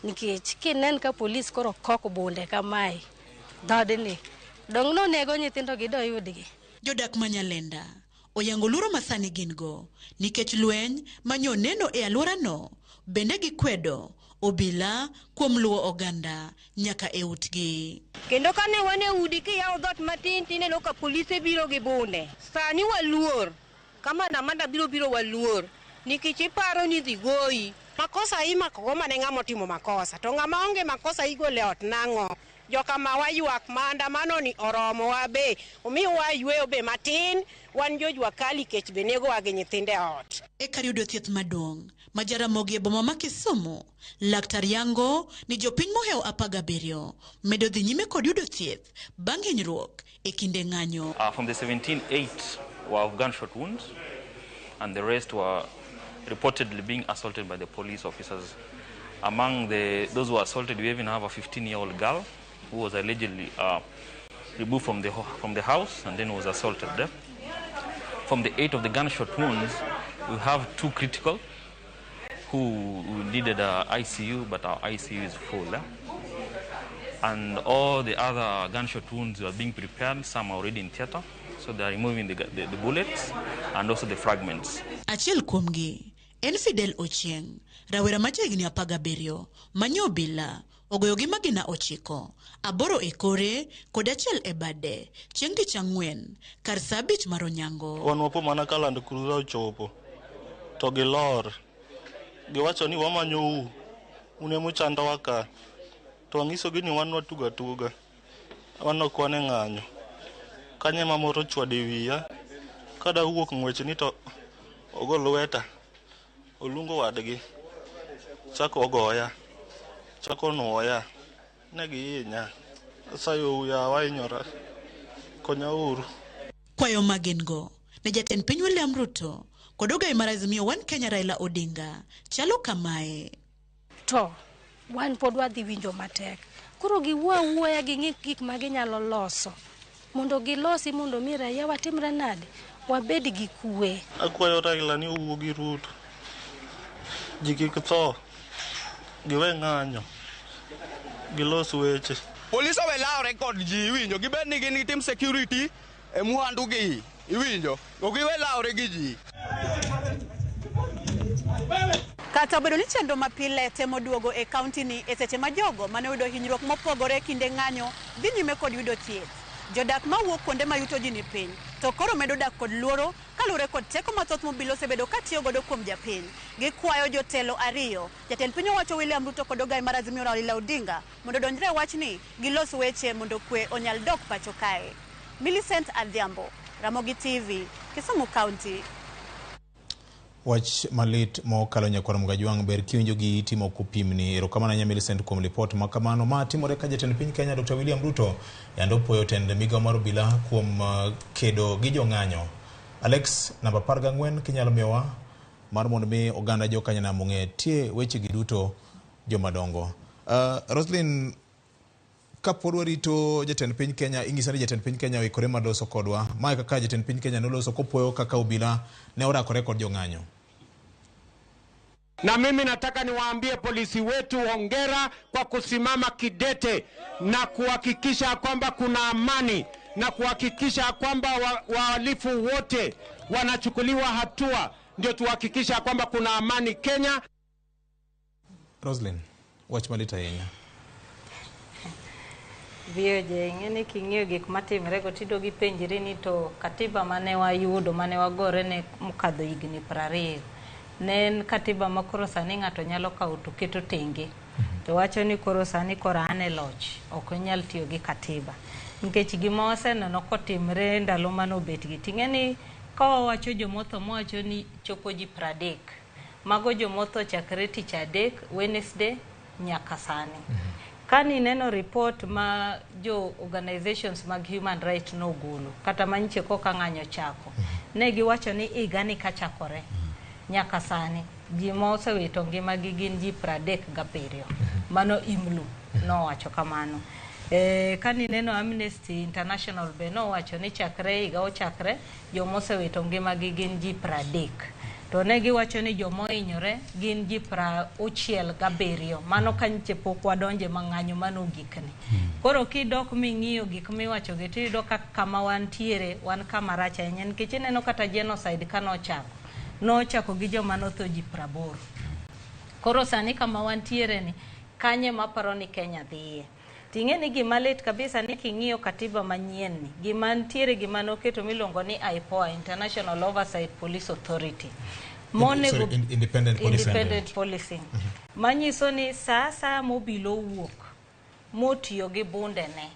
Nikech kinen ka polis koro kok bunde kamae dhodni dong no nego nyithindo gi doyudgi. Jodak Manyalenda oyango luoro masani gin go nikech lweny manyo neno e alworano bende gikwedo obila kuom luwo oganda nyaka e utgi. Kendo kane wane udi kiyawo dhot matin tineno ka polise biro gi bunde. Sani waluor kama namanda biro waluor nikech iparo ni dhi goyi. Makosa imako go mane ng'amo timo makosa to ng'ama onge makosa igole ot nang'o. Joka mawaywak maandamano ni oromo wabe omiyo wayweyo be matin wan jojwa kali kech benego wage nyithinde ot. E kar yudo thieth maduong' ma Jaramogi e boma ma Kisumu, laktar yango ni jopiny moheo 17 medo dhi nyime kod yudo thieth bang' hinyruok e kinde ng'anyo. From the 17, 8 were of gunshot wounds and the rest were reportedly being assaulted by the police officers. Among those who were assaulted, we even have a 15-year-old girl who was allegedly removed from the house and then was assaulted there. From the 8 of the gunshot wounds, we have 2 critical who needed ICU, but our ICU is full. And all the other gunshot wounds are being prepared. Some are already in theater, so they are removing the bullets and also the fragments. Achiel kuomgi en Fidel Ochieng, rawera machegni 17 manyo obila ogoyo gi magina 9, 8 e kore kod achiel e bade chieng' tich ang'wen kar saa 5 mar onyango. Wan wapo mana ka Land Cruiser ochopo to gilor giwacho ni wamanyo une muchandowa ka to wang'isogi ni wan watuga tuga wan ok wane ng'anyo kanye mamoro chwade wiya kada wuok ng'wech ni to ogo lweta olungo wadgi chako ogoya chako nuoya negihinya sayo ya wainyora konya uru. Kwayo magengo ne jatend piny William Ruto kod ogai mar Azimio One Kenya Raila Odinga chalo kamae. To wan pod wadhi winjo matek. Koro giwuoya gi gik ma ginyalo loso mondo gilosi mondo mi raia watimre nade wabed gi kue. Akwayo Raila ni owuo gi Ruto ji kik tho giwe ng'anyo gilos weche. Polis owe lawre kod ji iwinjo gibed ni gin gitim security e mwandu gi iwinjo ogiwe lawre gi ji. Kata obedo ni chenro mapile temo duogo e kaunti ni e seche ma jogo mane oyudo hinyruok mopogore kinde ng'anyo dhi nyime kod yudo thieth. Jodak mawuok kuonde ma yuto ji ni piny to koro medo dak kod luoro kaluwore kod teko mathoth mobilo osebedo katiyo godo kuom japiny. Gikwayo jotelo 2, jatend piny owacho William Ruto kod ogai mar Azimio Raila Odinga mondo donjre wachni gilos weche mondo kwe onyal dok pacho kae. Millicent Adhiambo, Ramogi TV, Kisumu County. Wach malit mo kalo nyakwara Mugajwang ber kiwinjo gi timo kupimni erokamana nya Millicent kuom report makamano ma timore ka jatend piny Kenya Dr. William Ruto yando puoyo tend migawo mar obila kuom kedo gi jong'anyo. Alex namba 14 kinyalo miyowa mar mondo mi oganda jo Kenya na mong'e tie weche gi duto jomadongo. Roslyn, kapod warito jatend piny Kenya, ing'isa ni jatend piny Kenya oikore maloso kodwa. Mae kaka jatend piny Kenya noloso kopuoyo kaka obila ne orakore kod jong'anyo. Na mimi nataka niwaambie polisi wetu hongera kwa kusimama kidete na kuhakikisha kwamba kuna amani na kuhakikisha kwamba wahalifu wote wanachukuliwa hatua, ndio tuhakikisha kwamba kuna amani Kenya. Roslyn, wach malita yenya. Vioje ng'eni king'iyo gik matimre go tido gi penjri ni to katiba mane wayudo mane wagore ne mokadho higni 20 ne en katiba makoro sani ng'ato nyalo kawo to keto tenge to wacho ni koro sani kora ane loch ok nyal tiyo gi katiba nikech gima waseneno kotimre ndalo manobet gi ting'eni ka wawacho jomotho mwacho ni chopo ji 30 mago jomotho chakre tich adek Wednesday nyaka sani. Kani neno report ma jo organizations mag human rights no golo kata manyiche koka ng'anyo chako ne giwacho ni igani kachakore nyaka sani ji mosewito ngimagi gin ji 37 mano imlu no wacho kamano. Kani neno Amnesty International be no wacho ni chakre iga ochakre jo mosewito ngimagi gin ji 30 to ne giwacho ni jomo inyore gin ji 67 mano kanyiche pok wadonje mang'anyo mano gikni. Koro kidok ming'iyo gik miwacho gi tiyudo kama wantiere wan kama rach ahinya nikech ineno kata genocide nochako gi joma notho ji 80. Koro sani kama wantiere ni kanye maparo ni Kenya dhiye. Ting'eni gima lit kabisa ni king'iyo katiba manyien ni gima ntiere gima noketo miluongo ni IPOA, International Oversight Police Authority. Independent Policing. Manyiso ni sasa mobilo wuok motiyo gi bunde ne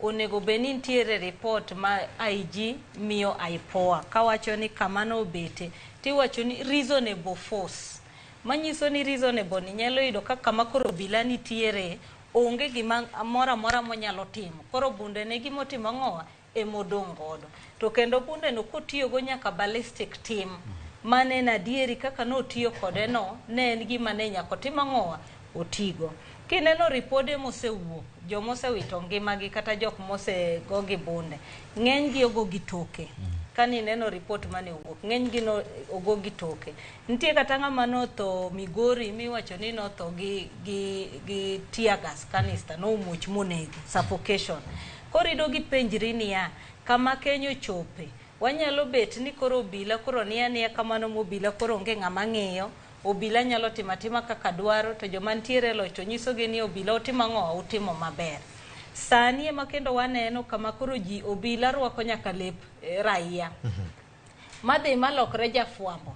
onego beni ntiere report ma IG miyo IPOA kawacho ni kamano obete tiwacho ni reasonable force. Manyiso ni reasonable ni nyalo yudo kama koro obila nitiere onge gima mora monyalo timo. Koro bunde ne gimotimo ng'owa emodong' godo. To kendo bunde no kotiyo go nyaka ballistic team mane na dieri kaka no tiyo kode no ne en gima ne nyako timo ng'owa otigo. Kineno ripode mosewuok jomosewito ngimagi kata jok mose go gi bunde ng'eny gi ogo gi toke. Kani neno report mane owuok ng'eny gi no ogo gi toke. Nitie kata ng'ama notho Migori miwacho ni notho gi tear gas canister no muoch monegi suffocation. Korido gi penjri niya kama Kenya chope wanyalo bet ni koro obila koro niya kamano mobila koro onge ng'ama ng'iyo obila nyalo timatima kaka dwaro to joma ntiere loch to nyiso gi ni obila otimo ng'owa utimo maber. Sani ema kendo waneno kama koro ji obila rwako nyaka lep raia. Madhi malokre jafwambo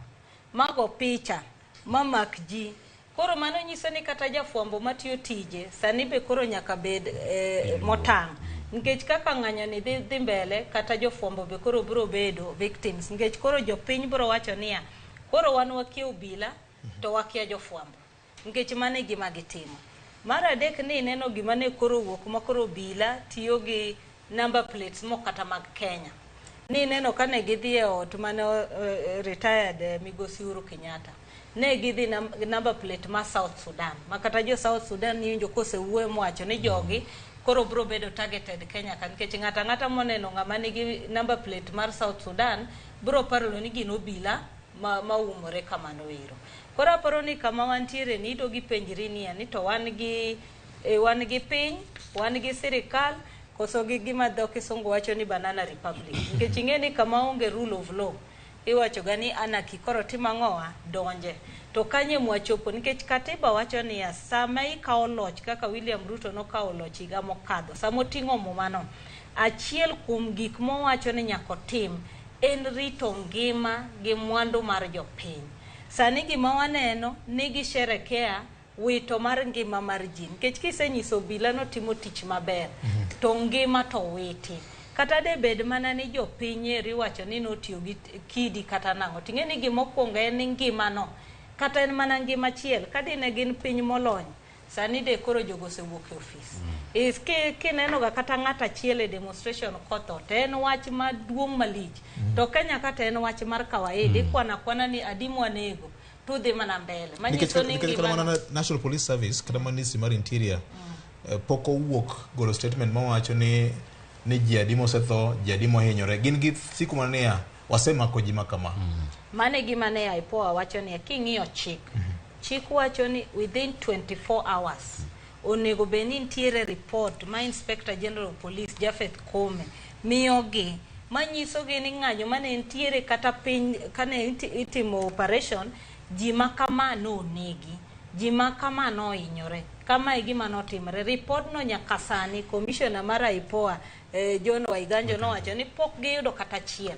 mago picha mamak ji. Koro mano nyiso ni kata jafwambo matiyo tije sani be koro nyaka bed motang'. Nikech kaka ng'anyo ni dhi mbele kata jofwambo be koro biro bedo victims. Nikech koro jopiny biro wacho niya koro wan wakia obila to wakia jofwambo. Nikech mane gima gitimo. Mar adek ni neno gima ne koro wuok ma koro obila tiyo gi number plates mokata mag Kenya. Ni neno kane gidhi e ot mane retired Migosi Uhuru Kenyatta. Ne gidhi number plate ma South Sudan. Makata jo South Sudan niwinjo kosewuoyo mwacho ni jogi koro bro bedo targeted Kenya kan nikech ng'ata moneno ng'ama nigi number plate mar South Sudan bro paro ni gin obila maumore kamano ero. Koro aparo ni kama wantiere ni do gi penjri ni to wan gi piny, wan gi sirikal koso gi gima dho kisungu wacho ni banana republic. Nikech ing'eni kama onge rule of law iwacho ga ni anarchy koro timo ng'owa donje. To kanye mwachopo nikech katiba wacho ni sama ikawo loch kaka William Ruto nokawo loch higa mokadho samo ting'o mumano achiel kuom gik mowacho ni nyako tim en rito ngima gi mwandu mar jopiny. Sani gima waneno ni gisherekea wito mar ngima mar ji nikech kisenyiso obila no timo tich maber to ngima to witi. kata de bed mana ni jopiny riwacho ni notiyo gi kidi kata nang'o ting'e ni gimokwongo en ngima no kata en mana ngima achiel ka dine gin piny molony sani de koro jogo osewuok e ofis kineno ga kata ng'ata achiel e demonstration kotho to en wach maduong' malich to Kenya kata en wach mar kawaida ikwana ni adimu anego tudhi mana mbele manyiso ni ngima National Police Service kata Ministry mar Interior pok owuok golo statement mawacho ni ji adimo osetho, ji adimo ohinyore. Gin gi siku mania wasemako ji makama. Mane gima ne IPOA wacho ni king'iyo chik wacho ni within 24 hours onego beni nitiere report ma Inspector General of Police Jafeth Kome miyogi manyiso gi ni ng'anyo mane nitiere kata piny kane itimo operation ji makama no negi, ji makama no hinyore. Kama gima notimre report no nyaka sani commissioner mar IPOA John Waiganjo no wacho ni pok giyudo kata chiel.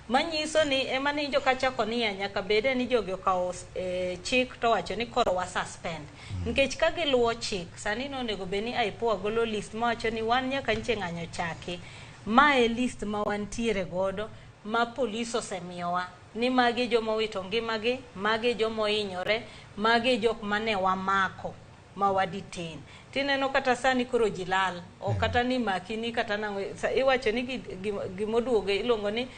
Manyiso ni ema ni joka chako ni nyaka bede ni jogo okawo chik to wacho ni koro wa suspend. Nikech ka giluwo chik sani no onego beni IPOA golo list ma wacho ni wan nyaka nche ng'anyo chaki. Ma e list ma wantiere godo ma police osemiyowa ni magi joma wito ngimagi, magi joma hinyore, magi jok mane wamako ma wadetain. Tineno kata sani koro jilal o kata ni makini kata nango iwacho ni gimoduoge ilongo ni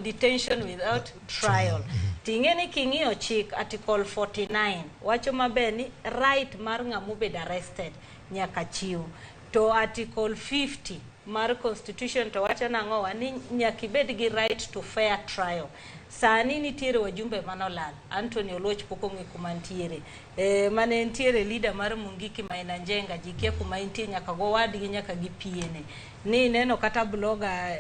detention without trial. Tingeni king'iyo chik article 49 wacho maber ni right mar ng'amu bed arrested nyaka chiw. To article 50 mar constitution to wacho nang'o ni nyaka bed gi right to fair trial. Sani nitiere wajumbe manolal Anthony Oloch poko ng'e kuma ntiere mane ntiere leader mar Mungiki Maina Njenga jikia kuma ntiere nyaka go wadgi nyaka gi piene ni neno kata blogger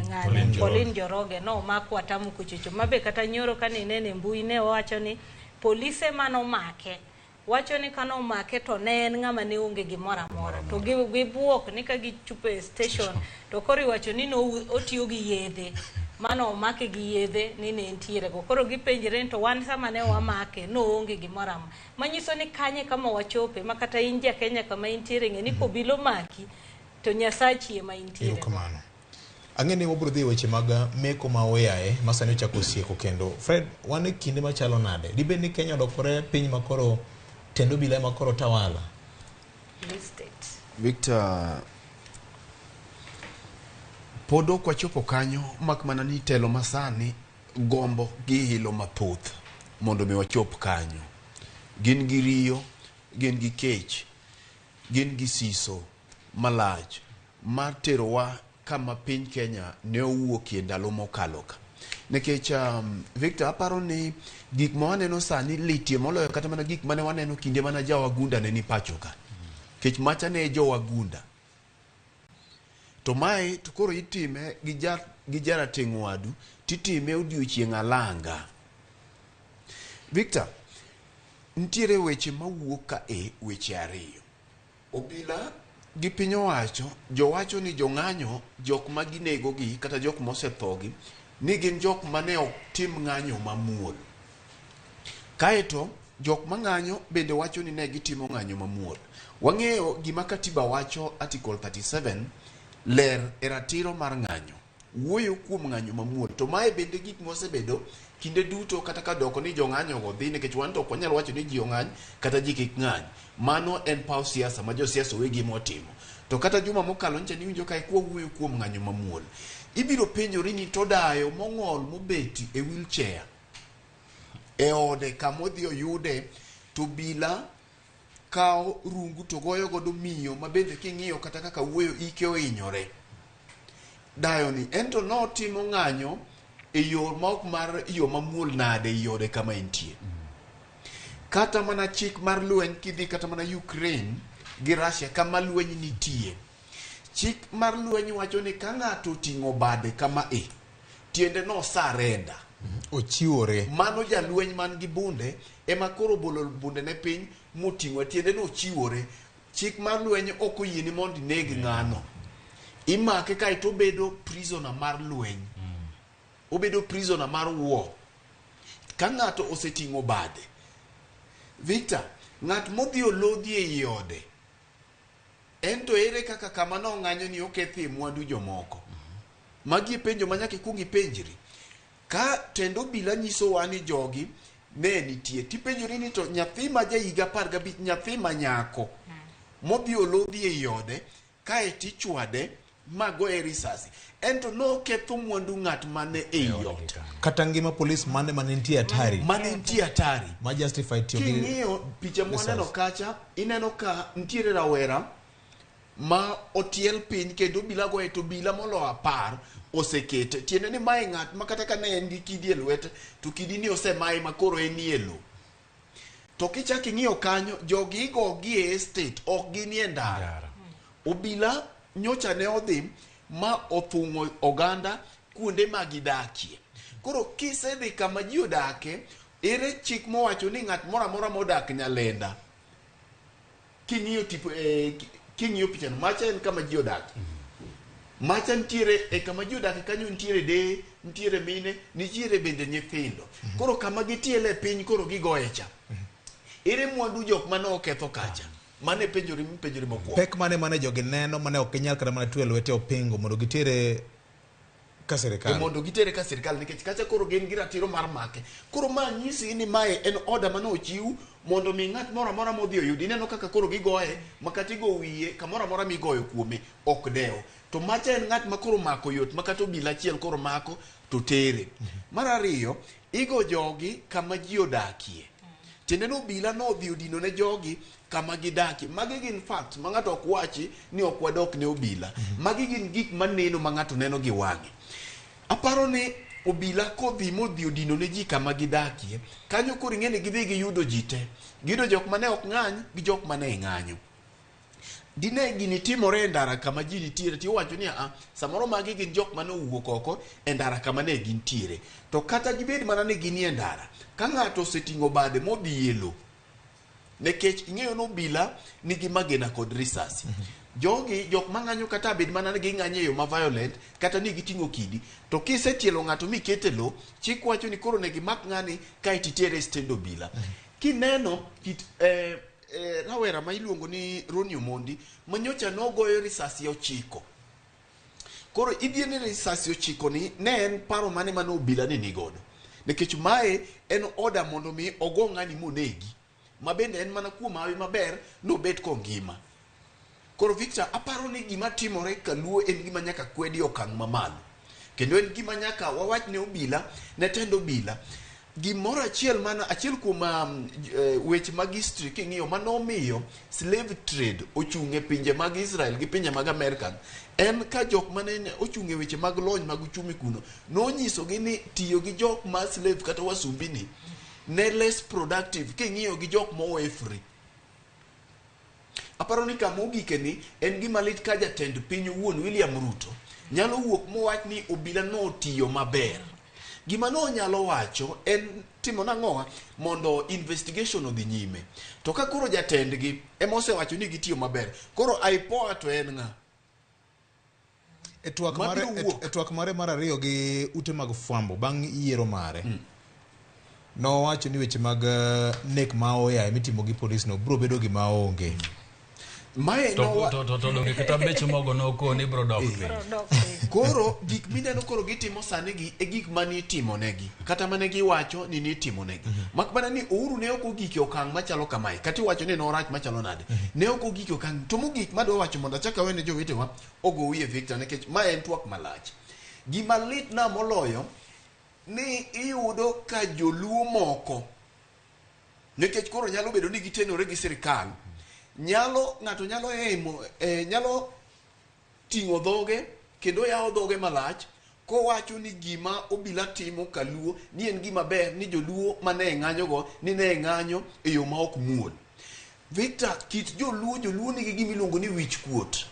ng'ani Pauline Njoroge no mako atamu kuchocho mabe kata nyoro kane nene mbui ne wacho ni polise manomake wacho ni kano make to ne en ng'ama ne onge gimoro amora to gibuok ni ka gichupe station to koro wacho ni no otiyo gi yedhe mano make gi yedhe ni ne ntiere go koro gipenjre to wan sama ne wamake no onge gimoro amora manyiso ni kanye kama wachope makata inja Kenya kama intiere ng'e ni kobilo maki to Nyasachi ema intiere. Kamano ang'eni wabro dhi weche mag meko ma oyae masani ochako sieko kendo Fred wan kinde machalo nade dibed ni Kenya odokore piny makoro tendo bila makoro tawala Victor podo kwa chopo kanyo mak mana ni telo masani gombo gi hilo mathoth mondo mi wachop kanyo gin gi riyo gin gi kech gin gi siso malach mar terowa kama piny Kenya ne owuokie ndalo mokalo ka nekech Victor aparo ni gik ma waneno sani litie moloyo kata mana gik mane waneno kinde mana jawagunda ne ni pacho ka kech macha ne jowagunda to mae to koro itime gi jarateng' wadu titime odiochieng' alanga. Victor ntiere weche mawuok ka weche ariyo obila gi piny owacho jowacho ni jong'anyo jok ma ginego gi kata jok mosethogi ni gin jok mane ok tim ng'anyo mamuol kaeto jok mang'anyo bende wacho ni ne gitimo ng'anyo mamuol. Wang'eyo gima katiba wacho article 37 ler e ratiro mar ng'anyo wuoyo kuom ng'anyo mamuol to mae bende gik mosebedo kinde duto kata ka doko ni jong'anyo go dhi nikech wan to ok wanyal wacho ni ji ong'any kata ji kik ng'any mano en paw siasa ma jo siasa wegi motimo to kata juma mokalo ncha ni winjo ka kwa wuoyo kuom ng'anyo mamuol ibiro penjori ni to dayo mong'ol mobeti e wheelchair e ode kamodhi oyude to bila kao rungu to goyo godo miyo mabende king'iyo kata kaka wuoyo ike ohinyore dayo ni ento no timo ng'anyo e yor ma ok mar yo mamuol nade e yore kama entie kata mana chik mar lweny kidhi kata mana Ukraine gi Russia kama lweny nitie chik mar lweny wacho ni ka ng'ato ting'o bade kama tiende no sarenda ochiwore mano jalweny man gi bunde ema koro bolo bunde ne piny moting'o tiende no ochiwore chik mar lweny ok oyieni mondo ineg ng'ano imake kaeto obedo prisoner mar lweny obedo prisoner mar war ka ng'ato oseting'o bade Victor ng'at modhi olodhi e ode ento ere kaka kama no ng'anyo ni okethi mwandu jomoko. Magi penjo manyaka ikungi penjri. Ka tendo bila nyiso wani jogi ne nitie tipenjori ni to nyathi ma ja higa 15 nyathi ma nyako mobi olodhi e yode kae tichwade mago e risasi ento no ketho mwandu ng'at mane e yot kata ngima polis mane nitie atari ma justify tiyo gi king'iyo picha mwaneno kacha ineno ka nitiere rawera ma otiel piny kendo bila go to bila molo 10 osekete tiende ni mae ng'at ma kata ka ne en gi kidi e lwete to kidi ni osemaye makoro en e lo to kichaki ng'iyo kanyo jogi go gi e state ok gini e ndara obila nyocha ne odhi ma othung'o oganda kuonde ma gidakie koro kisedhi kama ji odake ere chik mowacho ni ng'at moro amora modak Nyalenda king'iyo tipo king'iyo pichano macha en kama ji odak macha ntiere e kama ji odak kanyo ntiere de ntiere mine nitiere bende nyithindo koro kama gitiele piny koro gigoye cha ere mwandu jok mane oketho kacha mane penjori mokwongo pek mane jogi neno mane ok nyal kata mana tuelo lwete opingo mondo gitere ka sirikal nikech kacha koro gin gi ratiro mar make koro ma nyisi ni mae en order mane ochiw mondo mi ng'at moro amora modhi oyudi neno kaka koro gigoye makata igo wiye kamoro amora migoyo kuome ok dewo to macha en ng'at ma koro mako yot makata obila achiel koro mako to tere mar ariyo igo jogi kama ji odakie tiende no obila no odhi odino ne jogi kama gidakie magi gin fact ma ng'ato ok wachi ni ok wadok ne obila magi gin gik maneno ma ng'ato neno gi wang'e aparo ni obila kodhi modhi odino ne ji kama gidakie kanyo koro ing'eni gidhi giyudo ji te giyudo jok mane ok ng'any gi jok mane ng'anyo dine gini timore e ndara kama ji nitiere tiwacho ni samoro magi gin jok mane owuok oko e ndara kama ne gintiere to kata gibed mana ni gini e ndara ka ng'ato oseting'o bade modhi e lo nekech ing'eyo no obila nigi magina kod risasi jogi jok mang'anyo kata bed mana ni ging'anyo e yo ma violent kata ni giting'o kidi to kisetielo ng'ato mikete lo chik wacho ni koro ne gimak ng'ani kae titere stend obila kineno kit rawera ma iluongo ni Ronnie Omondi manyocha nogoyo risasi 9 koro idhi ni risasi 9 ni ne en paro mane obila ni nigodo nikech mae en order mondo mi ogo ng'ani monegi ma bende en mana kuom hawi maber nobet kongima koro Victor aparo ni gima timore Kaluo en gima nyaka kwedi okang' mamalo kendo en gima nyaka wawach ne obila ne tendo obila gimoro achiel kuom weche mag history king'iyo manomiyo slave trade ochung' e pinje mag Israel gi pinje mag American en ka jok mane ochung' e weche mag lony mag uchumi kuno nonyisogi ni tiyo gi jok ma slave kata wasumbini ne less productive king'iyo gi jok mowe free aparo ni kama ogike ni en gima lit ka jatend piny owuon William Ruto nyalo wuok mowach ni obila no tiyo maber gima no nyalo wacho en timo nang'owa mondo investigation odhi nyime to ka koro jatendgi ema osewacho ni gitiyo maber koro aipoa to en ng'a e twak mare mar ariyo gi ute mag fwambo bang' yiero mare nowacho ni weche mag nek ma oyaye mitimo gi polis no biro bedo gima onge mae to donge kata beche mogo noko ni bro dok koro gik mineno koro gitimo sani gi e gik mani timo negi kata mane giwacho ni timo negi mak mana ni Uhuru ne ok ogike okang' machalo kamae kata iwacho ni norach machalo nade ne ok ogike okang' to mogik madwa wacho mondo achaka wene jowetewa ogo wiye Victor nikech mae en twak malach gima lit na moloyo ni iyudo ka joluo moko nikech koro nyalo bedo ni gitenore gi sirikal ng'ato nyalo nyalo ting'o dhoge kendo yawo dhoge malach kowacho ni gima obila timo Kaluo ni en gima ber ni joluo mane ng'anyogo ni ne ng'anyo e yo ma ok muol Victor kit joluo nigi gima iluongo ni wich kuot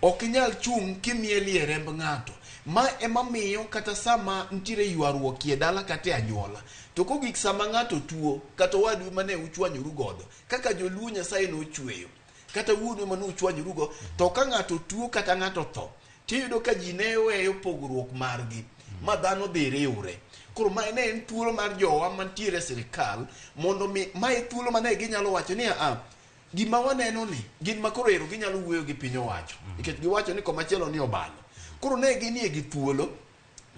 ok inyal chung' kimieli e remb ng'ato ma ema miyo kata sama ntiere ywaruok e dala kata e anyuola to kogik sama ng'ato tuo kata wadwi mane uchwanyoru godo kaka joluo Nyasaye nochweyo kata wuonu mane uchwanyoru go to ka ng'ato tuo kata ng'ato tho tiyudo ka ji ne weyo pogruok margi ma dhano dhi riwre koro mae ne en thuolo mar jowa mantiere sirikal mondo mae thuolo mane ginyalo wacho ni gima waneno ni gin makoro ero ginyalo wuoyo gi piny owacho nikech giwacho ni komachielo ni obalo koro ne ginie gi thuolo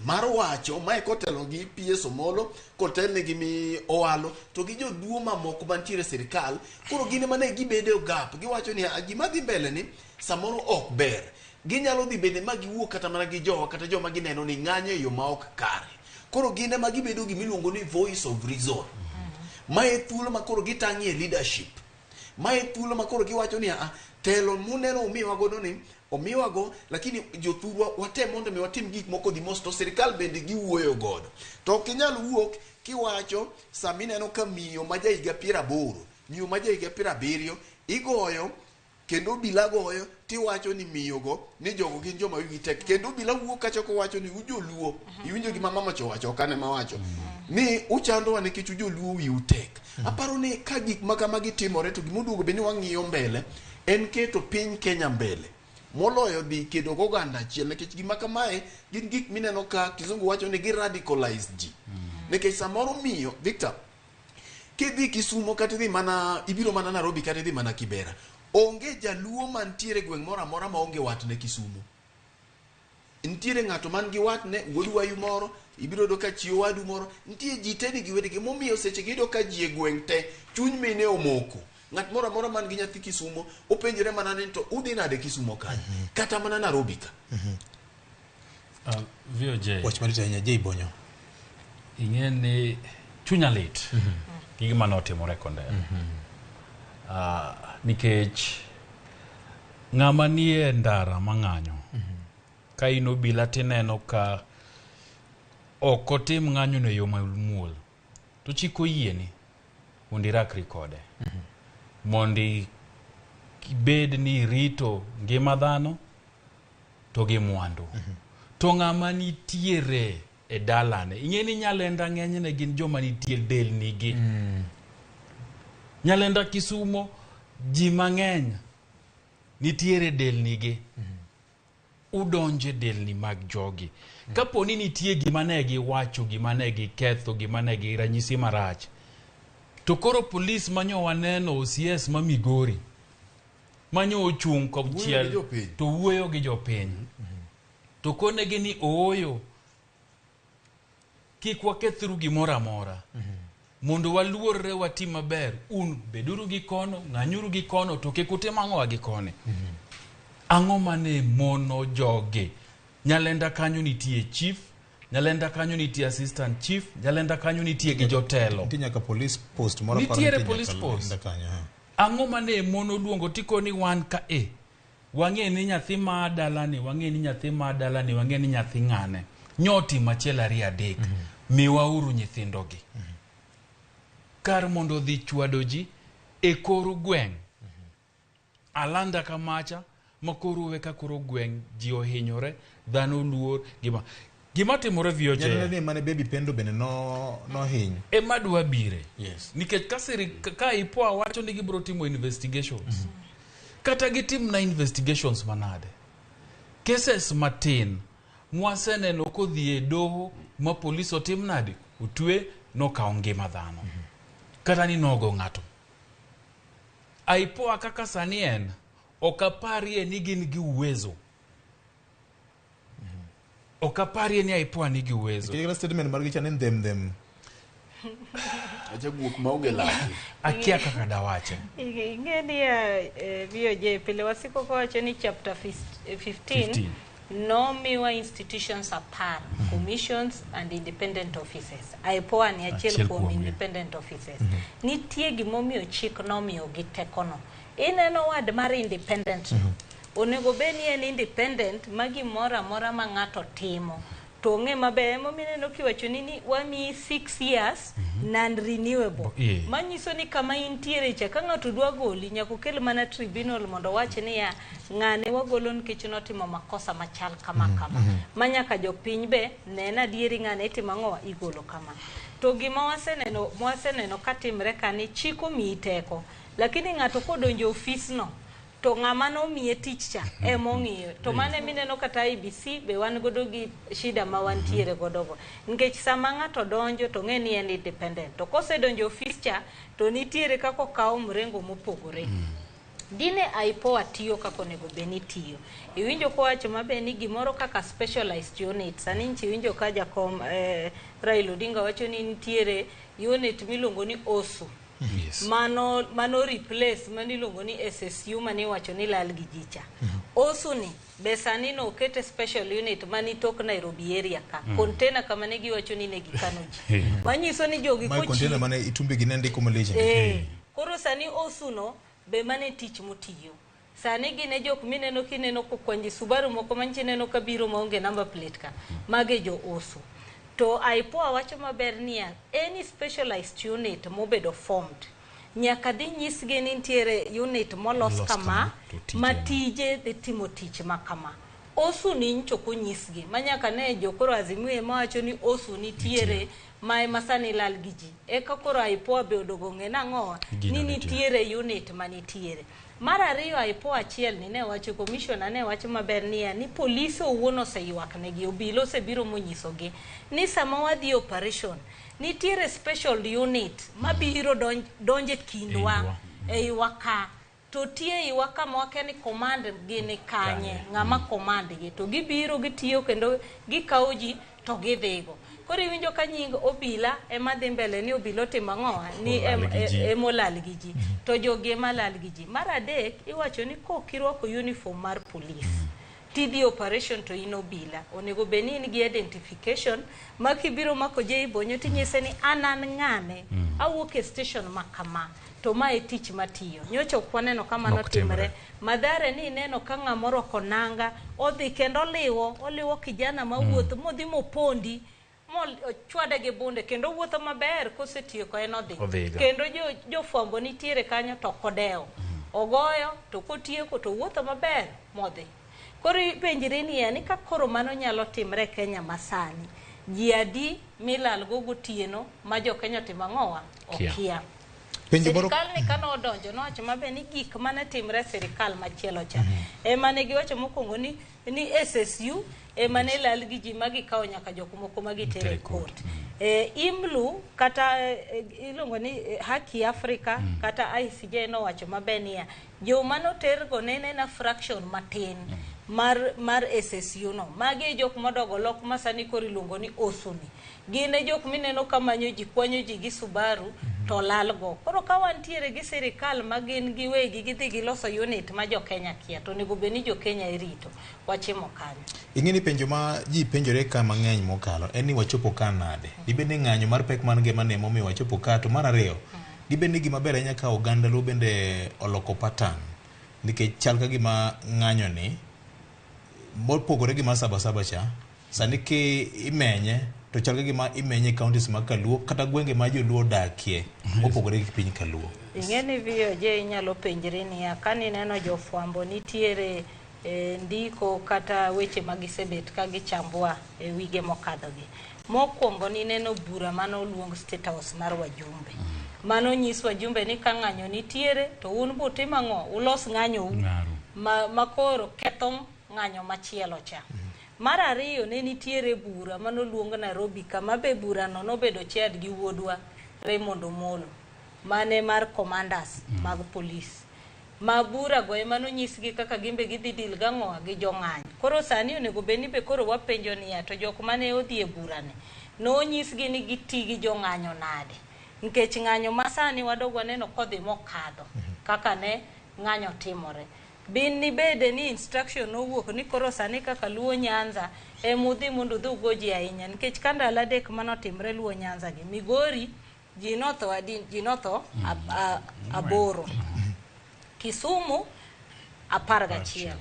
mar wacho mae kotelo gi PS Omolo kotelne gi mi owalo to gi joduo mamoko mantiere sirikal koro gine mane gibede ogap giwacho ni gima dhi mbele ni samoro ok ber ginyalo dhi bende ma giwuok kata mana gi jowa kata joma gineno ni ng'anyo e yo ma ok kare koro gine ma gibedo gimiluongo ni voice of reason mae thuolo makoro gitang'ie leadership mae thuolo makoro giwacho ni telo muneno umiwa godo ni omiwa go lakini jothurwa watem mondo mi watim gik moko dhi mos to sirikal bende giwuoyo godo to kinyal wuok kiwacho samineno ka miyo ma jahiga 80 miyo ma jahiga 70 igoyo kendo obila goyo tiwacho ni miyo go ni jogo gin joma wigi tek kendo obila wuok kacha ko wacho ni ujoluo iwinjo gima mama cho wacho kane ma wacho ni uchando wane nikech ujoluo wiu tek aparo ni ka gik makama gitimore to gimuduogo be ni wang'iyo mbele en keto piny Kenya mbele moloyo dhi kedo goganda achiel nikech gima kamae gin gik mineno ka kizungu wacho ni giradicalize ji nikech samoro miyo Victor kidhi Kisumo kata idhi mana ibiro mana Nairobi kata idhi mana Kibera onge jaluo mantiere gweng' moro amora ma onge watne Kisumo ntiere ng'ato man gi watne wuodu wayu moro ibiro do ka chiwo wadu moro ntie ji teni gi wedegi momiyo seche gido ka ji e gweng' te chuny mine omoko ng'at moro amora man gi nyathi Kisumo openjore mana ni to udhi nade Kisumo kanyo kata mana Nairobi ka VOJ wach marita ahinya Jay Bonyo ing'e ni chunya lit gi gima notimore konde nikech ng'ama nie ndara mang'anyo ka in obila tineno ka ok otim ng'anyo e yo mamuol to chik oyieni mondo irakri kode mondo ibed ni rito ngima dhano to gi mwandu to ng'ama nitiere e dalane ing'e ni Nyalenda ng'enyne gin joma nitie delnigi Nyalenda Kisumo ji mang'eny nitiere delnigi udonje delni mag jogi kapo ni nitie gima ne giwacho gima ne giketho gima ne gi ranyisi marach to koro polis manyo waneno OCS ma Migori manyo ochung' kopchiel to wuoyo gi jopiny to konegi ni ooyo kik wakethru gimoro amora mondo waluorre watim maber un beduru gi kono ng'anyuru gi kono to kik utim ang'owa gi koni ang'o mane mono joge Nyalenda kanyo nitie chief Nyalenda kanyo nitie assistant chief Nyalenda kanyo nitie gi jotelo nitie nyaka police post moro nitiere police post ang'o mane mono luongo tikoni wan ka wang'e ni nyathi ma dalani wang'e ni nyathi ma dalani wang'e ni nyathi ng'ane nyoti machiel ariyo adek miwauru nyithindogi kar mondo dhi chwado ji e kor gweng' alanda kamacha makoro we ka koro gweng' ji ohinyore dhano luor gima timore VOJ nyalenda mane baby pendo bene no hiny ema dwa bire nikech ka ipoa wacho ni gibiro timo investigations kata gitim na investigations manade cases matin mwaseneno kodhi e doho ma polis otim nade utwe nokawo ngima dhano kata ni nogo ng'ato aipoa kaka sani en okaparie ni gin gi uwezo okaparie ni aipoa ni gi uwezo kile statement mar gicha ni them acha guok mauge laki akia kaka dawache ingeni ya VOJ pile wasiko ko wacho ni chapter 15 nomiwa institutions apart commissions and independent offices aipoa ni achiel kuom independent offices nitie gimomiyo chik nomiyo gi tekono ineno wad mar independent onego beni en independent magi mora ma ng'ato timo to ng'e maber momineno kiwacho ni wami 6 years non renewable manyiso ni kama intiere cha ka ng'ato dwa goli nyako kel mana tribunal mondo wach ni ya ng'ane wagolo nikech notimo makosa machal kama manyaka jopiny be nena adieri ng'ane timo ang'owa igolo kama to gima waseneno katimre kani chiko mi teko lakini ng'ato kodonjo ofis no to ng'ama nomiye tich cha emong'iyo to mane mineno kata IBC be wan godo gi shida ma wantiere godogo nikech sama ng'ato donjo to ng'e ni en independent to kose donjo ofis cha to nitiere kako kawo mrengo mopogore Dine aipo atiyo kako nego beni tiyo. Iwinjo ko wacho mabe ni gimoro kaka specialized unit. Sani nchi winjo kaja kom Raila Odinga wacho ni nitiere unit milongo ni OSU. Yes. Mano replace manilongo ni SSU mani wacho ni lal gi jicha. OSU ni besani no kete special unit mani tok Nairobi area ka. Container kama negi wacho ni negi kanoji. Manyiso ni jogi kochi. Container mane itumbi ginende ko Malaysia. Koro sani OSU no be mane tich motiyo. Sani gine jok mineno kineno ko kwanji Subaru moko manche neno kabiro maonge number plate ka. Mage jo OSU. To aipo wacho maber niya, any specialized unit mobedo formed. Nyaka dhi nyisgi ni nitiere unit molos kama matije dhi timo tich makama. OSU ni nchoko nyisgi. Manyaka ne jokoro Azimio mawacho ni OSU nitiere mae masani lal giji. Eka koro aipo be odogo ng'ena ng'owa ni nitiere unit manitiere. Mara ariyo aipo achiel ni ne wacho commissioner ne wacho maber niya ni polisi owuono seyuak negi obilo se biro monyisogi ni sama wadhi operation nitiere special unit mabiro donje kindwa e waka to tie waka mwake ni command gini kanye ngama command gi to gibiro gitiyo kendo gikauji to gidhigo. Kori winjo ka nying obila ema dhi mbele ni obilo timang'owa ni emolal gi ji to jogi ema lal gi ji. Mar adek iwacho ni kokirwako uniform mar police tidhi operation to in obila onego beni in gi identification makibiro mako je ibonyo tinyise ni anan ng'ane awuok e station makama to mae tich matiyo. Nyocho kwaneno kama notimre madhare ni neno ka ng'amoro konanga odhi kendo oliwo kijana mawuotho modhi mopondi chwade gi bunde kendo wuotho maber kosetiyo ko en odhi kendo jo fwambo nitiere kanyo to kodeo ogoyo to kotieko to wuotho maber modhi. Koro penjire ni ni ka koro mano nyalo timre Kenya masani ji adi milal go gotieno ma jo Kenya timang'owa okia. Serikal ni kano odonjo nowacho mabe ni gik mane timre serikal machielo cha ema ne giwacho mokwongo ni SSU ema ne lal gi ji magikawo nyaka jok moko magitere court. IMLU kata ilongo ni Haki Afrika kata ICJ nowacho mabe niya joma notergo nene na fraction matin mar SSU no magi jok modogo lok masani kori luongo ni OSU ni gine jok mineno kamanyo ji kwanyo ji gi Subaru to lalgo. Koro ka wantiere gi serikal magin giwegi gidhi giloso unit ma jo Kenya kia to nego beni jo Kenya irito wachimo kanyo. Ing'eni penjo ma ji penjore ka mang'eny mokalo en ni wachopo ka nade. Dibende ng'anyo mar pek man ngima ne momiyo wachopo ka to mar ariyo dibende gima ber ahinya ka oganda lo bende oloko pattern nikech chal ka gima ng'anyo ni mopogore gi ma saba cha sani ki imenye to chal ka gima imenye counties ma Kaluo kata gwenge ma joluo dakie mopogore gi piny Kaluo. Ing'eni VOJ inyalo penjre niya kani neno jofwambo nitiere ndiko kata weche magisebet ka gichambua e wige mokadhogi. Mokwongo ni neno bura mano luong State House mar wajumbe. Mano nyiswa wajumbe ni ka ng'anyo nitiere to un butima ng'o ulos ng'anyo makoro ketho ng'anyo machielo cha. Mar ariyo ne nitiere bura mano luong Nairobi kama be bura no nobedo chaired gi wuodwa Raymond Omolo mane mar commanders mag police. Mabura go emano nyisgi kaka gimbe gidhi dil gang'owa gi jong'anyo. Koro sani onego beni be koro wapenjo niya to jok mane odhi e burane no nyisgi ni giti gi jong'anyo nade. Nkech ng'anyo masani wadogwa neno kodhi mokadho kaka ne ng'anyo timore. Bin ni bede ni instruction nowuok ni koro sani kaka Luo Nyanza mudhi mondo dhi ugoji ahinya nikech kandalo adek manotimre Luo Nyanza gi Migori jinotho aboro, Kisumu 11,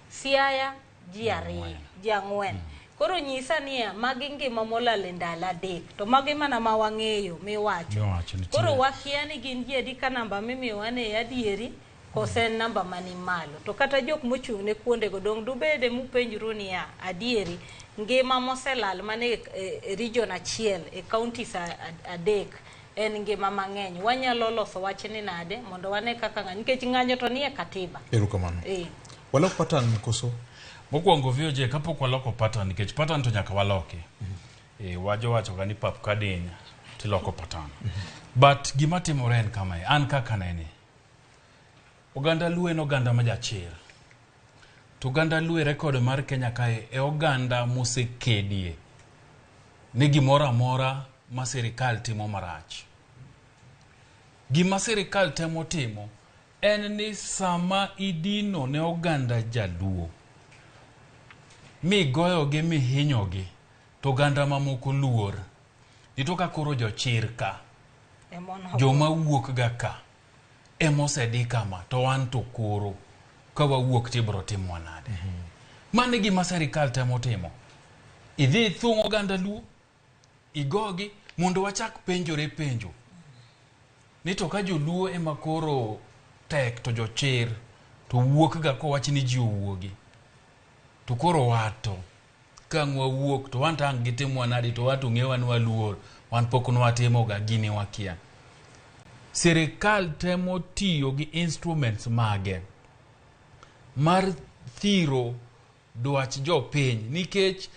Siaya ji 4. Koro nyisa niya magi ngima molal ndalo adek to magi mana ma wang'eyo miwacho. Koro wakia ni gin ji adi ka namba mimiyowa ne adieri kose namba mani malo to kata jok mochung' ne kuonde go dong dubede mupenjru niya adieri ngima moselal mane region achiel e counties adek en ngima mang'eny. Wanyalo loso wachni nade mondo wane kaka ng'anyo nikech ng'anyo to nie katiba. Erokamano. Walok pattern koso mokwongo VOJ kapok waloko pattern nikech pattern to nyaka waloke. Wajo wacho ga ni pap kadenya tiloko pattern. But gima timore en kama an kaka nene oganda Luo en oganda ma jachir. To oganda Luo rekod mar Kenya kae e oganda mosekedie ni gimoro amora ma sirikal timo marach. Gima sirikal temo timo en ni sama idino ne oganda jaluo migoyogi mihinyogi to oganda mamoko luor. Ito ka koro jochir ka joma wuok ga ka emosedi kama to wan to koro ka wawuok tibro timo nade. Mane gima sirikal temo timo. Idhi thung' oganda Luo igogi mondo wachak penjore penjo ni to ka joluo ema koro tek to jochir to wuok ga kowach ni ji owuogi to koro wato kang' wawuok to wan tang' gitimo nadi to wato ng'ewa ni waluor wan pok nwatimo ga gini wakia. Sirikal temo tiyo gi instruments mage mar thiro dwach jopiny nikech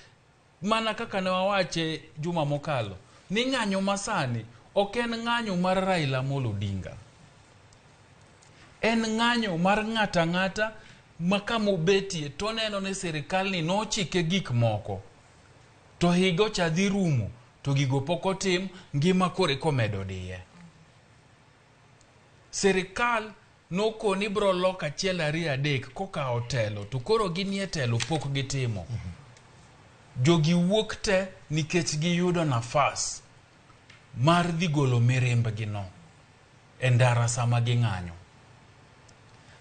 mana kaka ne wawache juma mokalo ni ng'anyo masani ok en ng'anyo mar Raila Amolo Odinga. En ng'anyo mar ng'ata ng'ata makamobetie to neno ni sirikal ni nochike gik moko to higo cha dhi rumo to gigo poko tim ngima kore komedo diye. Sirikal nokoni bro loka 1 2 3 koka otelo to koro ginie telo pok gitimo. Jogi wuok te nikech giyudo nafas mar dhi golo mirimb gino e ndara sama ging'anyo.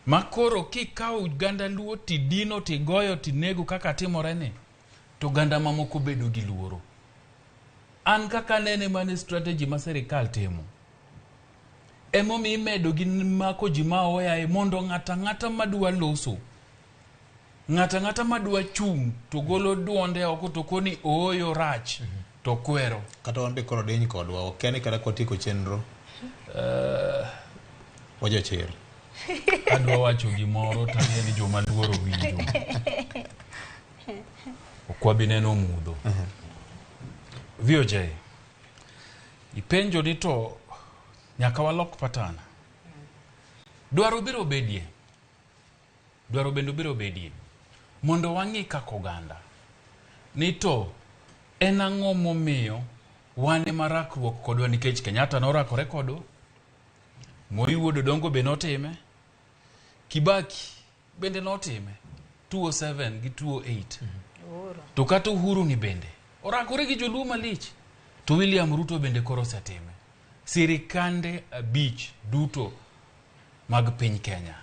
Makoro kikawo oganda Luo tidino tigoyo tinego kaka timore ni to oganda mamoko bedo gi luoro. An kaka nene mane strategy ma sirikal timo emomi imedo gi mako ji ma oyae mondo ng'ata ng'ata madwa loso, ng'ata ng'ata madwa chung' to golo duonde oko to koni ooyo rach to kwero. Kata wande koro deny kodwa okeni kada kotiko chenro wajochir. Adwa wacho gimoro to ni joma luoro winjo. Okwabi neno mudho. VOJ ipenjo ni to nyaka walok patana. Dwaro biro bedie. Dwaro bendo biro bedie. Mondo wang'i kaka oganda. Ni to en ang'o momiyo wane marakruok kodwa nikech Kenyatta norakore kodwa. Moi Wuod Odongo be notime. Kibaki bende notime. 207 gi 208. To kata Uhuru ni bende orakore gi joluo malich. To William Ruto bende koro setime. Sirikande abich duto mag piny Kenya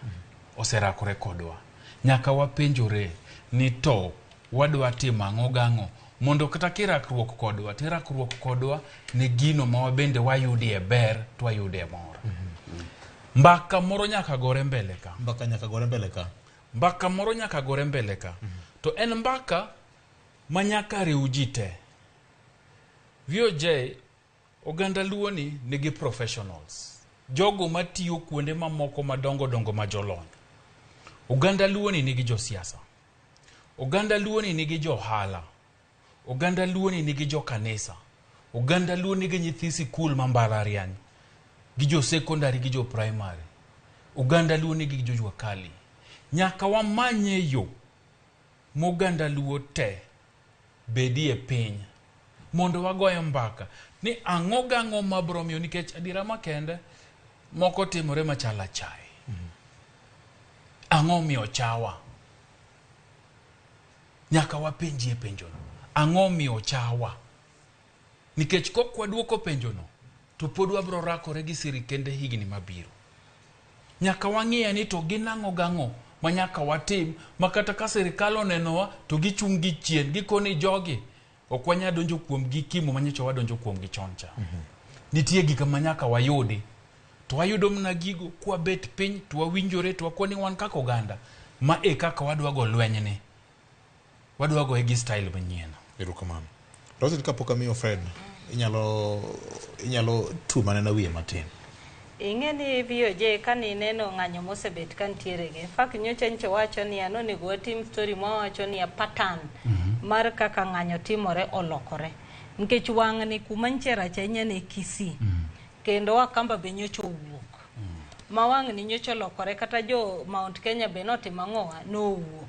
oserakore kodwa. Nyaka wapenjore ni to wadwa timo ang'o gang'o mondo kata kirakruok kodwa tirakruok kodwa ne gino ma wabende wayudie ber to wayudie mor. Mbaka moro nyaka gore mbele ka. Mbaka nyaka gore mbele ka. Mbaka moro nyaka gore mbele ka. To en mbaka manyaka riu ji te. VOJ oganda Luo ni nigi professionals. Jogo matiyo kuonde mamoko madongo dongo majolony. Oganda Luo ni nigi josiasa. Oganda Luo ni nigi johala. Oganda Luo ni nigi jo kanisa. Oganda Luo nigi nyithi sikul mambalariany. Gi jo secondary gi jo primary. Oganda Luo nigi jo juakali. Nyaka wamanye yo moganda Luo te bedie piny mondo wagoyo mbaka ni ang'o gang'o mabromiyo nikech adira makende moko timore machala chai. Ang'o miyo chawa? Nyaka wapenjie penjono. Ang'o miyo chawa? Nikech kok waduoko penjono to pod wabro rakore gi sirikende higni mabiro. Nyaka wang'iye ni to ginang'o gang'o ma nyaka watim makata ka sirikal onenowa to gichung' gi chien gikoni jogi ok wanya donjo kuom gi kimo manyicho wadonjo kuom gi choncha. Nitie gik ma nyaka wayudi to wayudo mna gigo kwa bet piny to wawinjore to wakoni wan kaka oganda ma e kaka wadwa go lweny ni wadwa go gi style manyien. Erokamano. Rosit kapok amiyo Fred inyalo tumane na wiye matin. Ing'eni VOJ kani neno ng'anyo mosebet kantiere ge. Fak nyocha ncho wacho ni anonego watim story ma wacho ni a pattern mar kaka ng'anyo timore olokore. Nikech wang' ni kuma nchiera chanya ne Kisii. Kendo Wakamba be nyocha owuok. mawang' ni nyocha lokore kata jo Mount Kenya be notimo ang'owa nowuok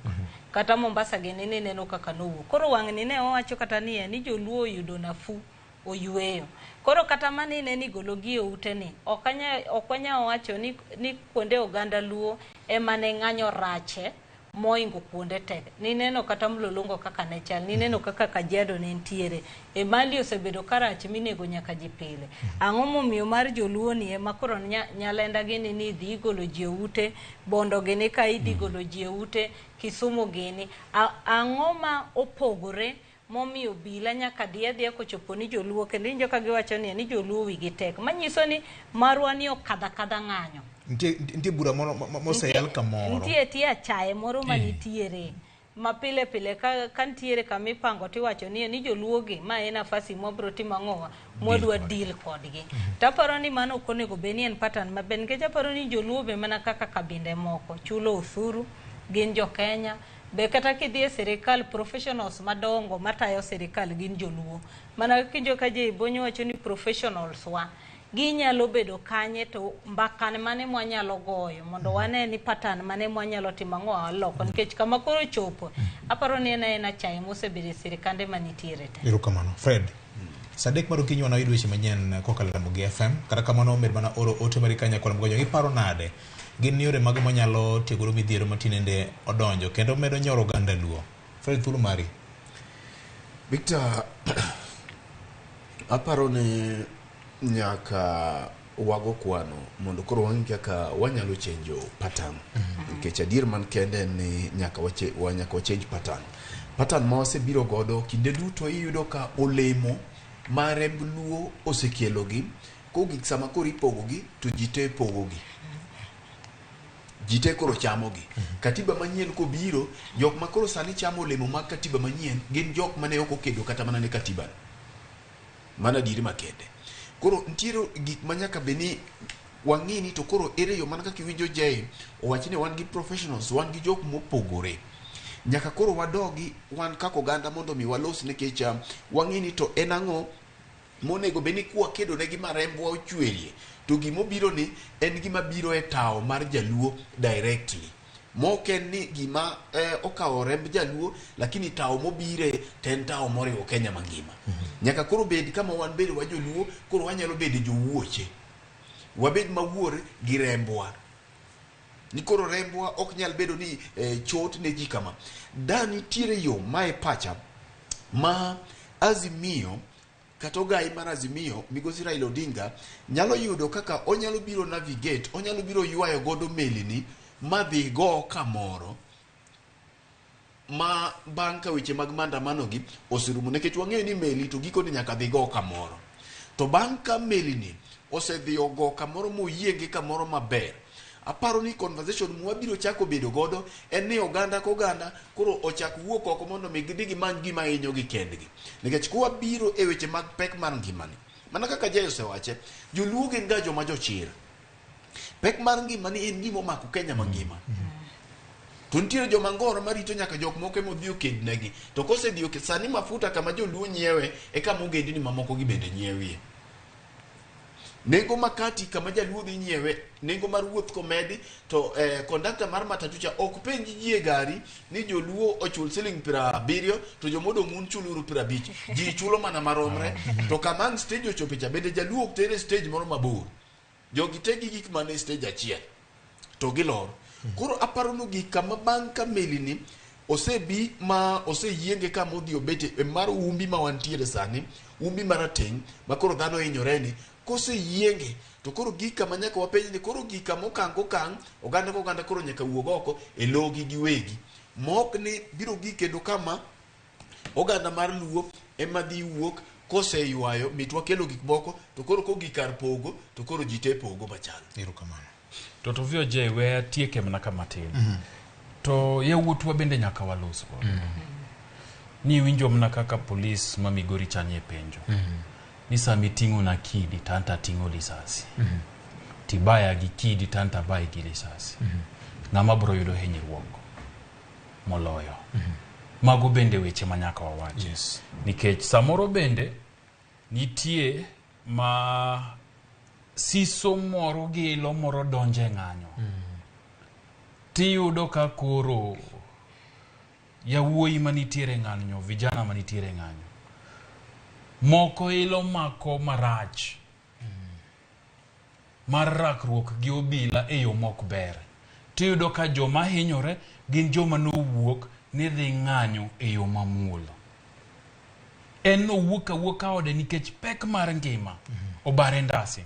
kata Mombasa gini ni neno kaka nowuok. Koro wang' ni ne owacho kata ni joluo oyudo nafu oyueyo. Koro kata mani ne ni gologi ute ni okanya owacho ni kuonde oganda luo ema ne ng'anyo rache moingo kuonde tek. Ni neno kata Mlolongo kaka ne chal, ni neno kaka Kajiado ne ntiere. E Mali osebedo karach minego nyaka ji pile. Ang'o momiyo mar joluo ni ema koro Nyalenda gini ni dhi golo ji ute, Bondo gini ka idhi golo ji ute, Kisumu gini. Ang'o ma opogore momiyo bila nyaka dhia kochopo ni joluo kendo injo ka giwacho ni joluo wigi tek. Manyiso ni marwa ni okadha ng'anyo. Ntie bura moro moseyal kamoro. Ntie achaye moro manitiere. Ma pile ka ntiere kamipango tiwacho ni joluogi ma en nafasi mobro timo ang'owa modwa deal kodgi. Taparo ni mano okonego beni en pattern maber nikech aparo ni joluo be mana kaka kabinde moko chulo usuru, gin jo Kenya. Be kata kidhie serikal professionals madongo matayo serikal gin joluo. Mana kinjo ka je bonyo wacho ni professionals wa ginyalo bedo kanye to mbakane mane mwanyalo goyo mondo wane ni pattern mane mwanyalo timo ang'owa loko nikech kama koro chopo aparo ni en achaye mosebedo sirikande manitiere te. Erokamano Fred. Sadek marukinyi wana idwe weche manyien kokalo Ramogi FM kata kamano omed mana oro ote mari kanya kolam gojo iparo nade gin yore mag manyalo tiegoro midhiero matinende odonjo kendo medo nyoro ganda luo. Fred thulu mari. Victor, aparo ne nyaka wago kwano mondo koro wangi kaka wanyalo chenjo pattern. Nikech adier man kende ni nyaka change pattern ma wasebiro godo kinde duto iyudo ka olemo mare luo osekielogi kogik sama koro ipogogi to jite pogogi. Jite koro chamogi. Katiba manyien kobiro, jok ma koro sani chamo olemo mag katiba manyien gin jok mane ok okedo kata mana ne katiba. Mana diri makende. Koro ntiero gik manyaka beni wang'ini to koro ere yo mana kaka iwinjo Jay owachi ni wan gi professionals, wan gi jok mopogore. Nyaka koro wadogi wan kako ganda mondo mi walos nikech wang'ini to en ang'o monego beni kwa kedo ne gima rembwa ochwerie. To gimobiro ni en gima biro e tao mar jaluo directly. Moken ni gima okawo remb jaluo lakini tao mobire ten tao moriwo Kenya mangima. Nyaka koro bed kama wan bede wa joluo koro wanyalo bede jowuoche. Wabed mawuor gi rembwa. Ni koro rembwa ok nyal bedo ni chot ne ji kama. Dani tire yo mae pacha ma Azimio katogai mar Azimio Migosi Raila Odinga nyalo yudo kaka onyalo biro navigate, onyalo biro yuayo godo melini madhi go kamoro ma banka weche mag maandamano gi osirumu nikech wang'eyo ni meli to giko ni nyaka dhi go kamoro. To banka melini osedhi go kamoro moyienge kamoro maber. Aparo ni conversation mwabiro chako bedo godo en ni oganda koganda koro ochak wuok oko mondo mi gidhi gimany gima hinyo gi kendgi. Nikech kuwa biro e weche mag pek mar ngimani. Mana kaka Jay osewache, joluo gin ga joma jochir. Pek mar ngimani en gima omako Kenya mangima. To nitiere joma ngoro marito nyaka jok moko modhi okednegi. To kosedhi oked sani mafuta kama joluo nyiewe e kama ogendini mamoko gi bende nyiewie. Nengo makati kama jaluo dhi nyiewe, nengo mar wuoth komedi to kondakta mar matatu cha ok penji ji e gari ni joluo ochul siling 70 to jomodong' un chuluru 50. Ji chulo mana maromre to kama stage ochope cha bende jaluo ok tere stage moro mabor. Jogi tegi gik mane stage achiel to gilor. Koro aparo no gik kama banka melini osebi ma oseyienge kama odhi obete mar umbi ma wantiere sani, umbi marateng' ma koro dhano hinyoreni kose yienge to koro gika manyaka wapenj ni koro gika mokang oganda koro nyaka wuog oko e logi giwegi mok ni biro gikendo kama oganda mar luo ema dhi wuok kose ywayo mitwa kelo gik moko to koro kogikar pogo to koro jite pogo machal. Erokamano. To vio je we tieke mana kama tin. To yawuotwa bende nyaka walos godo. Ni winjo mana kaka polis ma Migori chanye penjo. Ni sami tingo na kidi tanta tingo lisasi. Tibaya gi kidi tanta bai gi lisasi. Ng'ama bro yudo hinyruok moloyo. Mago bende weche manyaka wawache. Nikech samoro bende nitie ma siso moro gi ilo moro donje ng'anyo. Tiyudo ka koro yawuoyi manitiere ng'anyo, vijana manitiere ng'anyo, moko ilo mako marach mar rakruok gi obila e yo mok ber. Tiyudo ka joma hinyore gin joma nowuok ni dhi ng'anyo e yo mamuolo. En nowuok awuoka ode nikech pek mar ngima obare ndasi.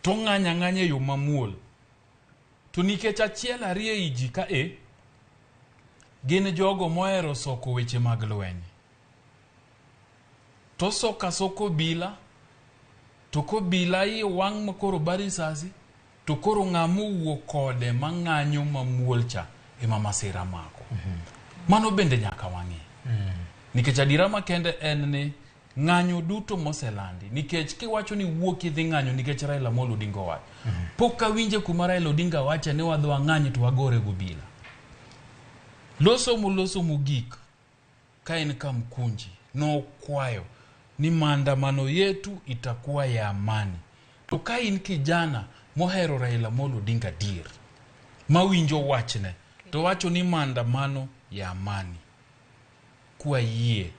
To ng'anya e yo mamuol. To nikech achiel ariyo iji ka gin jogo mohero soko weche mag lweny. To soko bila, to ko bila i wang' makoro bari sasi, to koro ng'amo wuok kode mang'anyo mamuol cha ema masira mako. Mano bende nyaka wang'e. Nikech adira makende en ni ng'anyo duto moselandi. Nikech kiwacho ni wuok idhi ng'anyo nikech Raila Amolo Odinga wacho. Pok awinje kuma Raila Odinga wacho ni wadwa ng'anyo to wagore go bila. Loso mogik ka en Kamkunji no kwayo ni maandamano yetu itakuwa ya amani. To ka in kijana mohero Raila Amolo Odinga dir, mawinjo wachne, to wacho ni maandamano ya amani. Kwa yie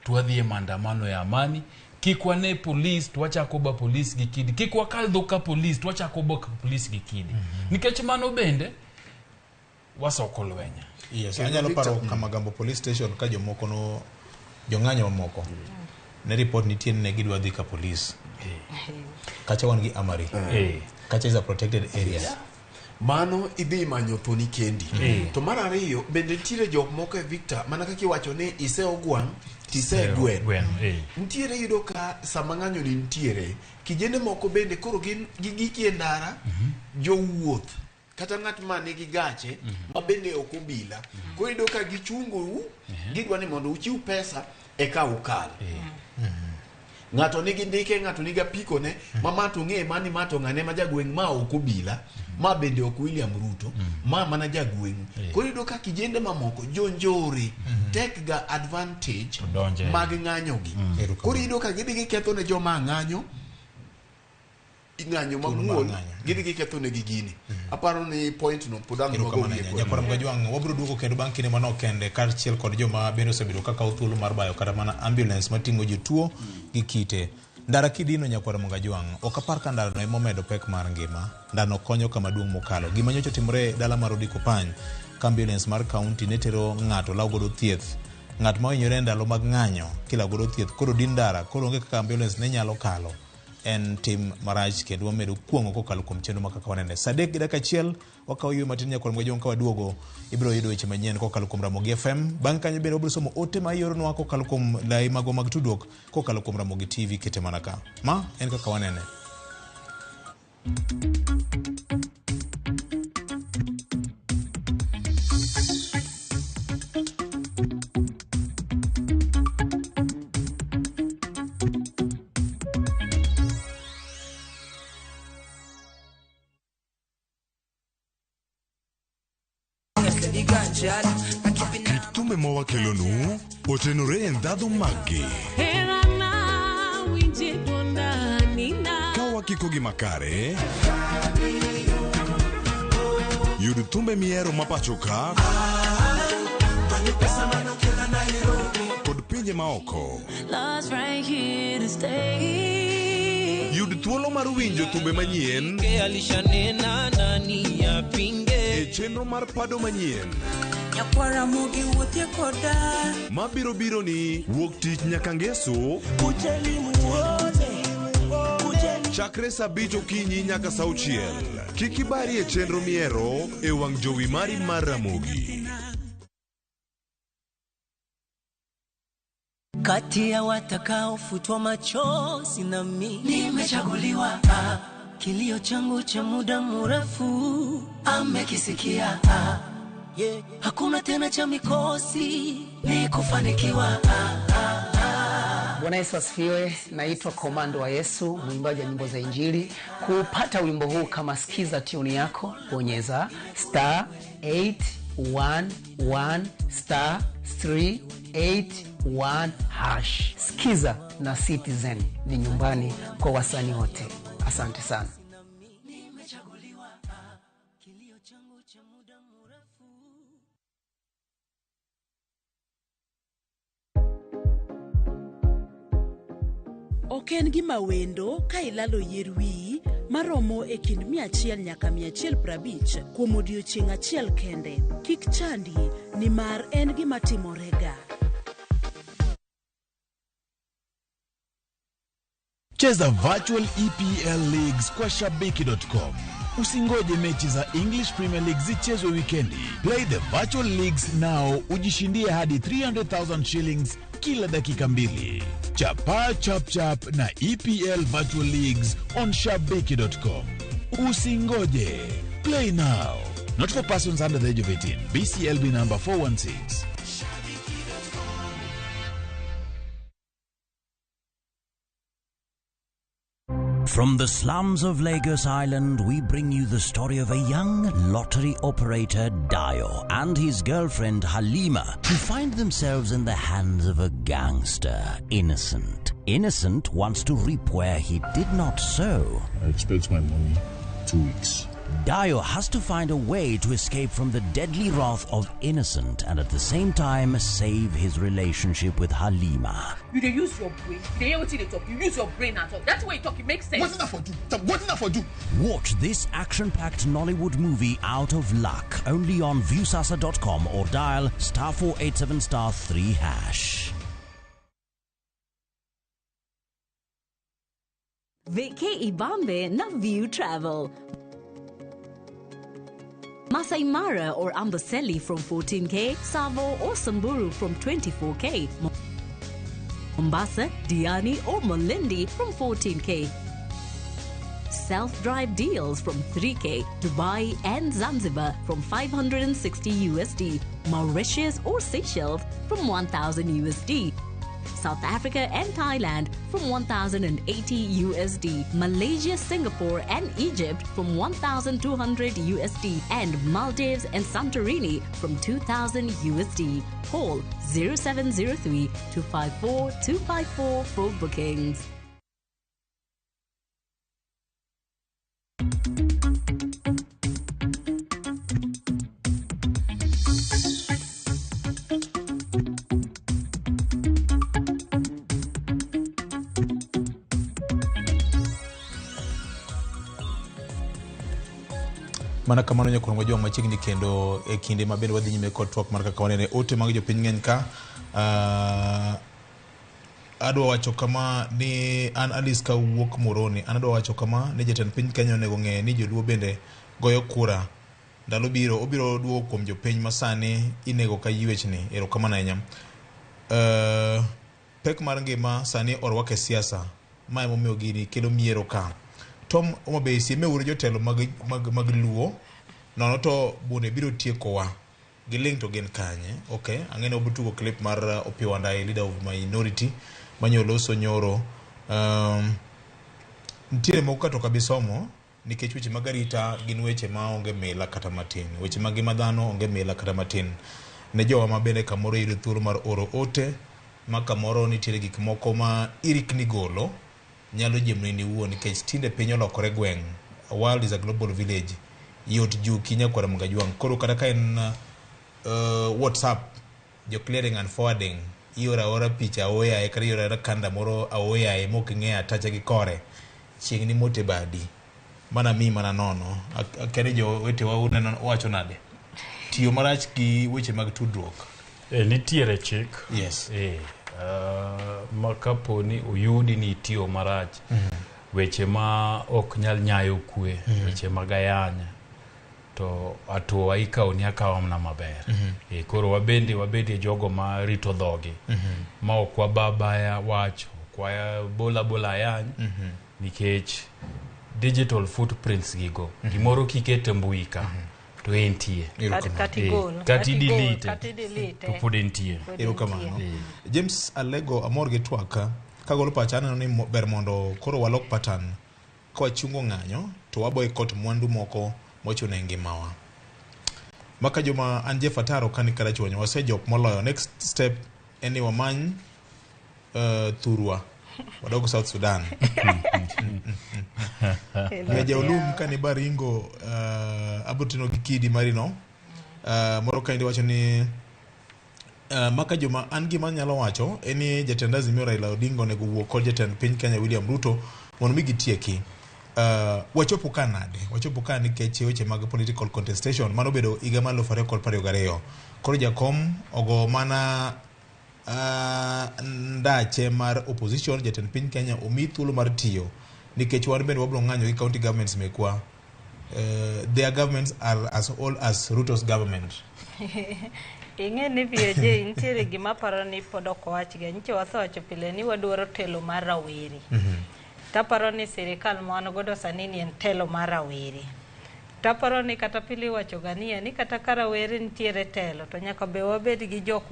tuadhie maandamano ya amani. Kikwane police tuachako ba police gikidi. Kikwa kaldo ka police tuachako ba police gikidi. Nikech mano bende wasoko lwenya. Yes, anyalo paro Kamagambo police station ka jomoko no jong'anyo moko. Ne report nitie ne gidwa dhi ka police. Kacha wan gi Amari. Kacha is a protected area. Mano idhi manyo thoni kendi. To mar ariyo bende nitiere jok moko Victor mana kaka iwacho ni ise ogwang' tise gwen. Nitiere yudo ka sama ng'anyo ni nitiere kijende moko bende koro gin gigie ndara jowuoth kata ng'at ma nigi gache ma bende ok obila. Koro yudo ka gichungo gidwa ni mondo uchiw pesa eka ukal. Ng'ato nigi ndike, ng'ato nigi apiko ne, mama to ng'e mani mato ng'ane ma jagweng' ma ok obila, ma bende ok William Ruto, ma mana jagweng'. Koro yudo ka kijende mamoko jonjore take ga advantage mag ng'anyo gi. Koro yudo ka gidhi giketho ne joma ng'anyo mamuol, gidhi giketho ne gigini. Aparo ni point no podang nogo wiye. Nyakora Mgajwang' wabiro duogo kendo bang' kinde manok kende kaachiel kod joma bende osebedo ka kawo thuolo mar bayo kata mana ambulance mating'o jotuo gi kite. Ndara kidino Nyakora Mgajwang', ok apar ka ndara no emomedo pek mar ngima. Ndano konyo kama duong' mokalo. Gima nyocha timore dala mar Odiko Pany, ka ambulance mar kaunti ne tero ng'ato law godo thieth. Ng'at ma ohinyore ndalo mag ng'anyo kila godo thieth. Koro din ndara, koro onge kaka ambulance ne nyalo kalo. En tim marach kendo wamedo kuongo kokalo kuom chenro ma kaka wanene. Sadek gi dakika achiel wakawo ywe matin Nyakora Mgajwang' ka waduogo ibiro yudo weche manyien kokalo kuom Ramogi FM. Bang' kanyo bende wabiro somo ote ma ioronwa kokalo kuom lai magwa mag tudruok kokalo kuom Ramogi TV kete mana ka. Ma en kaka wanene. Tume mowa kelonu otenore e ndhadhu maggi. Ka wakiko gi makare, yud thumbe miero mapacho ka kod pinje maoko. Yud thuolo mar winjo thumbe manyien e chenro mar Pado Manyien. Nyakwara Mogi wuothie koda Mabiro biro ni wuok tich nyaka ngeso chakre saa 5 okinyi nyaka saa 6. Kik ibari e chenro miero e wang' jowi mari mar Ramogi. Kati ya watakaofutwa machozi na mimi nimechaguliwa. Kilio changu cha muda mrefu amekisikia. Hakuna tena cha mikosi, ni kufanikiwa. Bwana Yesu asifiwe. Naitwa Komando wa Yesu, mwimbaji wa nyimbo za Injili. Kupata wimbo huu kama sikiza tune yako, bonyeza *811 *381#. Sikiza na Citizen ni nyumbani kwa wasanii wote. Asante sana. Ok en gima wendo ka ilalo yier wiyi maromo e kind 100 nyaka 150 kuom odiochieng' achiel kende. Kik chandi, nimar en gima timorega. Cheza virtual EPL leagues kwa shabiki.com. Usingoje mechi za English Premier League zichezwe wikendi. Play the virtual leagues now ujishindie hadi 300,000 shillings kila dakika mbili. Chapa chap chap na EPL virtual leagues on shabiki.com. Usingoje. Play now. Not for persons under the age of 18. BCLB number 416. From the slums of Lagos Island, we bring you the story of a young lottery operator, Dio, and his girlfriend, Halima, who find themselves in the hands of a gangster, Innocent. Innocent wants to reap where he did not sow. I expect my money 2 weeks. Dio has to find a way to escape from the deadly wrath of Innocent and at the same time save his relationship with Halima. You dey use your brain. You dey hear wetin dey talk. You use your brain at all. That's why you talk. It makes sense. What's that for do? What's that for do? Watch this action-packed Nollywood movie Out of Luck only on viewsasa.com or dial *487*3#. Veke Ibambe na View Travel. Masai Mara or Amboseli from 14K, Savo or Samburu from 24K, Mombasa, Diani or Malindi from 14K. Self-drive deals from 3K, Dubai and Zanzibar from $560 USD, Mauritius or Seychelles from $1,000 USD. South Africa and Thailand from $1,080 USD, Malaysia, Singapore and Egypt from $1,200 USD, and Maldives and Santorini from $2,000 USD. Call 0703-254-254 for bookings. Mana kamano nyo kongo joma chiegni kendo e kinde mabende wadhi nyime kod twak mar kaka wanene ote mag jopiny ng'eny ka. Adwa wacho kama ni an Alice ka wuok Moroni. An adwa wacho kama ni jatend piny Kenya onego ng'e ni joluo bende goyo kura. Ndalo biro obiro duogo kuom jopiny masani inego ka yiwechni. Erokamano ahinya. Pek mar ngima sani orwake siasa. Ma emomiyo gini kelo miero ka. Tom Omabei sieme uru jotelo mag luo nono to bune biro tiekowa giling to gen kanye. Okay, ang'ene obutugo clip mar Opiyo Wandayi, leader of minority manyoloso nyoro. Ntiere moko to kabisomo nikech weche mag arita gin weche ma onge mila kata matin. Weche mag ngima dhano onge mila kata matin. Ne jowa mabende kamoro yudo thuolo mar oro ote ma kamoro nitiere gik moko ma irikni golo nyalo jemni ni wuon nikech tinde piny olokore gweng'. A world is a global village. Yot juu kinya kwa mga juang. Koro kata ka en WhatsApp, jo clearing and forwarding, iora ora picha aoya e kari ora kanda moro aoya e moki ng'e atacha gi kore. Chieng' ni mote badi. Mana mi mana nono. Kani jo wete wacho nade. Tiyo marach ki weche mag tudruok. Nitiere chik. Yes. Makapo ni uyudi ni tiyo marach. Weche ma ok nyal nyayo kwe. Weche magayanya. To atuwa ikaw ni akawa mna maber. Koro wabende jogo ma rito dhogi. Ma okwa babaya wacho. Kwa bola yany. Nikech digital footprints gigo. Gimoro kikete mbuika. To entie. Kati delete. To pod entie. Erokamano. James Alego amor gi twaka kagolo pacha aneno ni ber mondo koro walok pattern ka wachungo ng'anyo to waboycott mwandu moko mochuno e ngimawa. Maka joma an Jeff Ataro kani kara chonyo wasejok moloyo. Next step en ni wamany thurwa wadogo South Sudan. Meja ulum kani baringo abutino gikidi marino moro kainde wacho ni maka juma an gima nyalo wacho eni jatend Azimio Raila Odinga onego wuok kod jatend piny Kenya William Ruto mondo mi gitieki. Wachopo kanade wachopo kan nikech weche mag political contestation mano bedo higa mar 2022. Koro jakom ogo mana ndache mar opposition jatend piny Kenya omi thuolo mar tiyo nikech wan bende wabro ng'anyo gi county governments mekwa. Their governments are as old as Ruto's government. Ing'e ni VJ nitiere gima paro ni podoko wachga nyiche wasewacho pile ni wadwaro telo mar rawere. Taparo ni sirikal mwan godo sani ni en telo mar rawere. Taparo ni kata pili wacho gania ni kata ka rawere nitiere telo to nyaka be wabed gi jok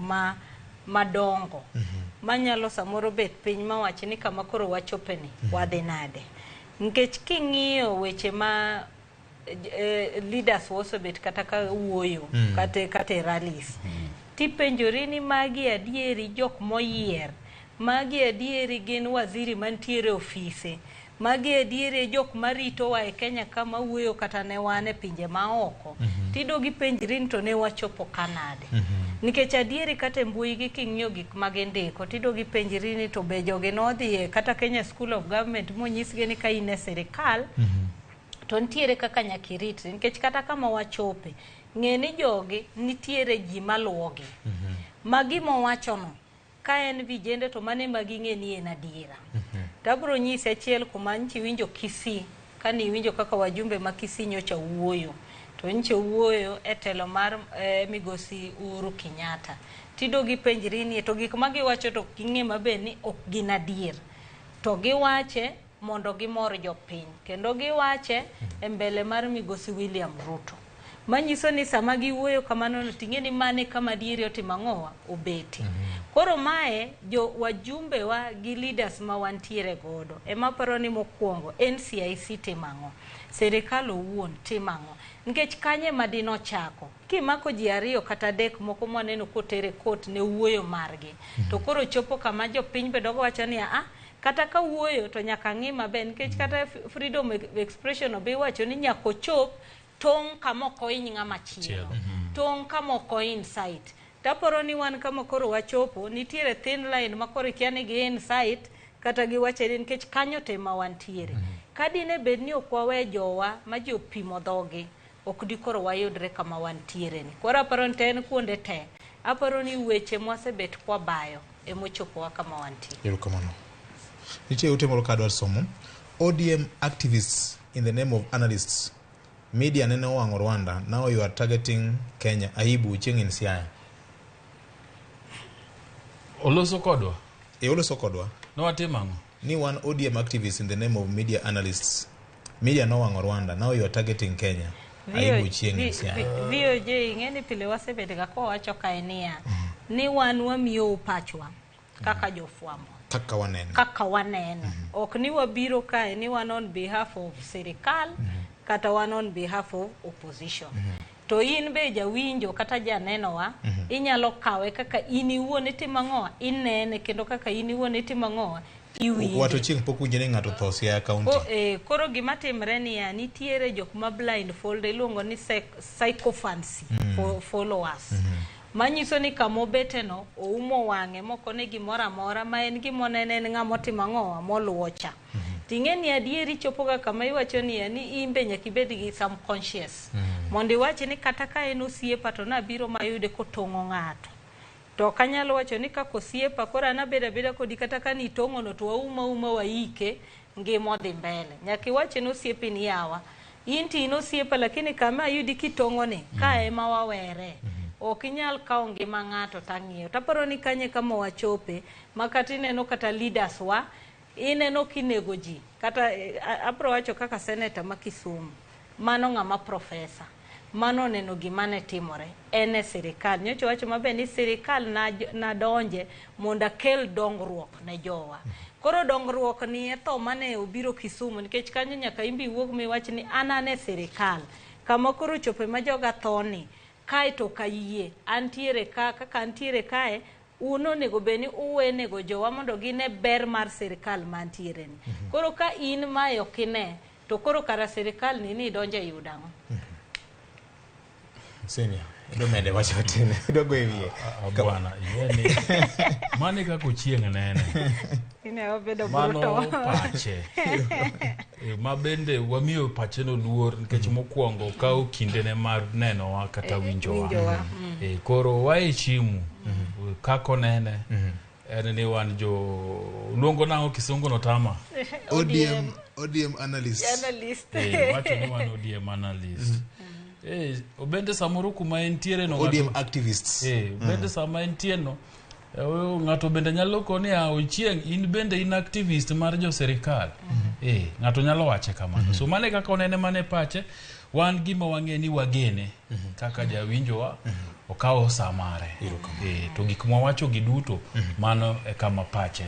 madongo manyalo samoro bet piny mawacho ni kama koro wachopeni wadhi nade. Nikech king'iyo weche ma leaders osebet kata ka wuoyo kata rallies tipenjori ni magi adieri jok moyier, magi adieri gin waziri mantiere ofise, magi adieri jok marito wa e Kenya kama wuoyo kata ne wane pinje maoko. Tidogi penjri to ne wachopo kanade. Nikech adieri kata mbui gi king'iyo gik magindiko tidogi penjri ni to be jogi nodhi kata Kenya School of Government monyisgi ni ka in e sirikal to nitiere kaka nyakiritri nikech kata kama wachope ng'e ni jogi nitiere ji maluwogi. Magi mowachono ka en vijende to mane magi ng'e ni en adiera. Tabro nyisi achiel kuma nchi winjo Kisii kani winjo kaka wajumbe ma Kisii nyocha wuoyo. To nche wuoyo e telo mar migosi Uhuru Kenyatta. Tidogi penjri ni to gik ma giwacho to ging'e mabe ni ok gin adier. To giwache mondo gimor jopiny kendo giwache e mbele mar migosi William Ruto. Manyiso ni sama giwuoyo kamano ting'e ni mane kama dieri otimang'owa obeti. Koro mae jo wajumbe wa gi leaders ma wantiere godo ema paro ni mokwongo NCIC timang'o, serikal owuon timang'o. Nikech kanye madino chako kimako ji ariyo kata dek moko mwaneno kotere kot ne wuoyo margi to koro chopo kama jopiny bedogo wacho ni kata ka wuoyo to nyaka ng'i maber nikech kata freedom of expression obi wacho ni nyaka chop tong' kama ok oiny ng'ama chielo, tong' kama ok oiny site. Taporo ni wan kama koro wachopo nitiere thin line ma koro ikia ni gi insight kata giwache ni nikech kanyo tema wantiere. Kadine bed ni ok wawe jowa ma ji opimo dhogi ok di koro wayudre kama wantiere ni. Koro aparo ni en kuonde te aparo ni weche mwasebet kwa bayo emochopowa kama wantiere. Erokamano. Nitie ute moro kadwar somo. ODM activists in the name of analysts. Media nene owang'o Rwanda. Now you are targeting Kenya. Aibu chieng' in Siaya. Oloso kodwa? Oloso kodwa. No watimang'o? Ni one ODM activists in the name of media analysts. Media nowang'o Rwanda. Now you are targeting Kenya. Aibu chieng' in Siaya. VOJ ing'eni pile wasebedga kowacho kaenia ni wan wamiyo pachwa kaka jofwambo. Kaka waneno. Ok ni wabiro kae ni wan on behalf of sirikal kata wan on behalf of opposition. To in be jawinjo kata janeno wa inyalo kawe kaka in iwuon itimang'owa inene kendo kaka in iwuon itimang'owa iwinjo. Wato chieng' pok winjore ng'ato tho Siaya County. Koro gima timre ni nitiere jok ma blindfold iluongo ni psychophancy followers. Manyiso ni kamobeteno oumo wang'e moko ne gimoro amora ma en gimonene en ng'ama otimang'owa moluwo cha. Ting'e ni adieri chopoga kama iwacho ni imbe nyaka ibed gi some conscious. Mondo iwache ni kata ka en osiepa to nabiro mayude kotong'o ng'ato. To kanyalo wacho ni kako osiepa koro anabeda beda kodi kata ka ni tong'ono to wauma waike ngima odhi mbele. Nyaka iwache ni osiepi ni yawa. Inti ino osiepa lakini kama ayudi kitong'one ka ema wawere. Ok inyal kawo ngima ng'ato tang'iyo. Taparo ni kanye kama wachope makati ineno kata leaders wa ineno kinego ji kata apro wacho kaka senator ma Kisumu mano ng'ama profesa mano neno gimane timore ene sirikal nyocho wacho mabe ni sirikal na donje mondo kel dongruok ne jowa. Koro dongruok ni etho mane obiro Kisumu nikech kanyo nyaka imbi wuog mi wach ni anane sirikal kama koro chope ma joga thoni kae to kayie antiere kaka antiere kae uno nego beni uwe nego jowa mondo gine ber mar sirikal mantiere ni. Koro ka in mae okine, to koro kara sirikal ni donje yudango. Senior, ndo mende wacho tene, ndo go ewie. Bwana, yeni. Mane kako chieng' nene. Ine obedo bruto. Mano pache. Ma bende wamiyo pache no luor nikech mokwongo kawo kindene mar neno wa kata winjowa. Koro wae chimu kako nene. En ni wan jo luongo nango kisungu no tama. ODM analyst. Wacho ni wan ODM analyst. Obende samoro kuma entiere no ODM activists. Obende sama entiere no ngato bende nyalo koni ochieng in bende in activist mar jo serikal. Ngato nyalo wache kamano. So mane kaka onene mane pache wan gima wangeni wagene kaka jawinjowa okawo samare. To gik mwawacho giduto mano e kama pache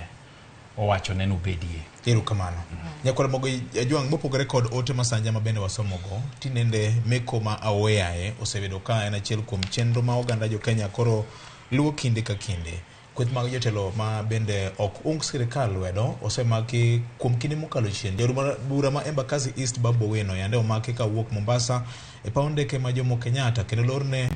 owacho neno bedie. Erokamano. Nyakora mogo Ajwang' mopogore kod ote masanja mabende wasomogo tinende meko ma aweyae osebedo ka en achiel kuom chenro ma oganda jo Kenya koro luwo kinde ka kinde. Kweth mag jotelo ma bende ok ung sirikal lwedo osemaki kuom kinde mokalo chien. Bura ma Embakasi East Babu Owino yande omaki ka wuok Mombasa e paw ndeke ma Jomo Kenyatta kendo lorne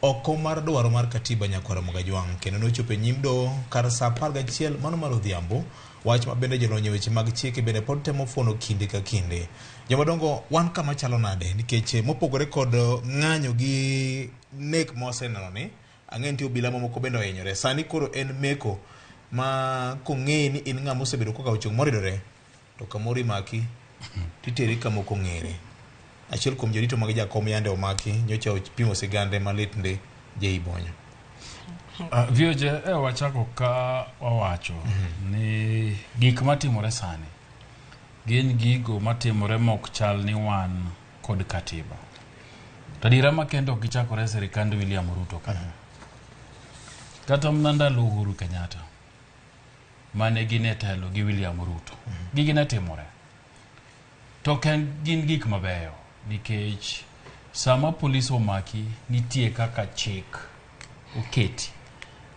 oko mar dwaro mar katiba Nyakora mogo Ajwang' kendo nochopo nyim do kar saa 11 mano mar odhiambo. Wach ma bende jolony weche mag chike bende pod temo fuono kinde ka kinde. Jomadongo wan kama chalo nade nikech mopogore kod ng'anyo gi nek moseneno ni ang'en ti obila mamoko bende ohinyore. Sani koro en meko ma kong'e ni in ng'ama osebedo kokawo chung' moridore to kamoro imaki titeri kamoko ng'ere. Achiel kuom jorito mag jakom yande omaki nyocha pimo sigande malit nde Jeibonyo. Vioje wachako ka wawacho ni gik matimore sani gin gigo matimore mok chal ni wan kod katiba. Tadira makendo gichakore serikand William Ruto kata mnandalo Uhuru Kenyatta mane gine telo gi William Ruto gigi ne timore to gin gik mabeyo nikech sama polis omaki nitie kaka chik oketi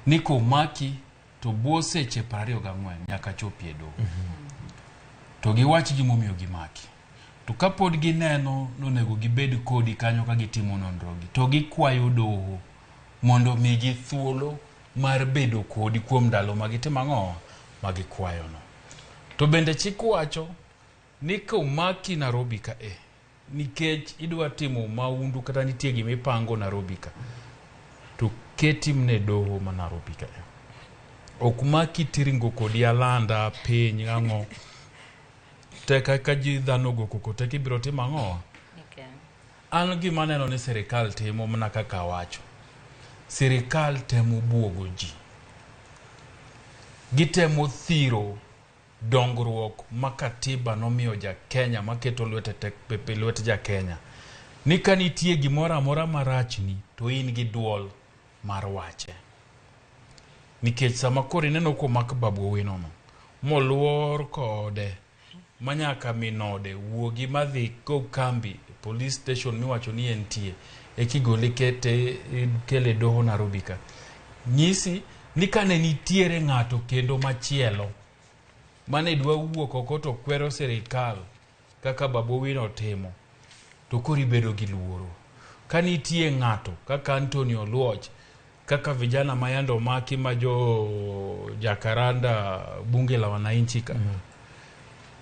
niko maki to buo seche 24 nyaka chopie do to giwach gimomiyo gimaki to kapod gineno nonego gibed kodi kanyo ka gitimo nonrogi to gikwayo doho mondo migi thuolo mar bedo kodi kuom ndalo magitimo ang'o magikwayono. To bende chik wacho ni komaki Nairobi ka nikech idwa timo maundu kata nitie gimipango Nairobi ka to ketimne doho ma Nairobi ka ok maki tiringo kodi alanda piny ang'o te kaka ji dhano go koko te kibiro timo ang'o. An gima neno ni sirikal timo mana kaka wacho. Sirikal temo buogo ji. Gitemo thiro dongruok ma katiba nomiyo ja Kenya maketo lwete ja Kenya. Ni ka nitie gimoro amora marachni to in gi duol mar wache. Nikech sama koro ineno komak Babu Owino no moluor kode manyaka minode wuogi madhi go kambi police station miwacho ni entie ekigole kele doho Nairobi ka nyisi ni kane nitiere ng'ato kendo machielo mane dwa wuok oko to kwero sirikal kaka Babu Owino timo to kori bedo gi luoro. Ka nitie ng'ato kaka Antonio Luoch kaka vijana mayando maki majo Jakaranda bunge la wananchi ka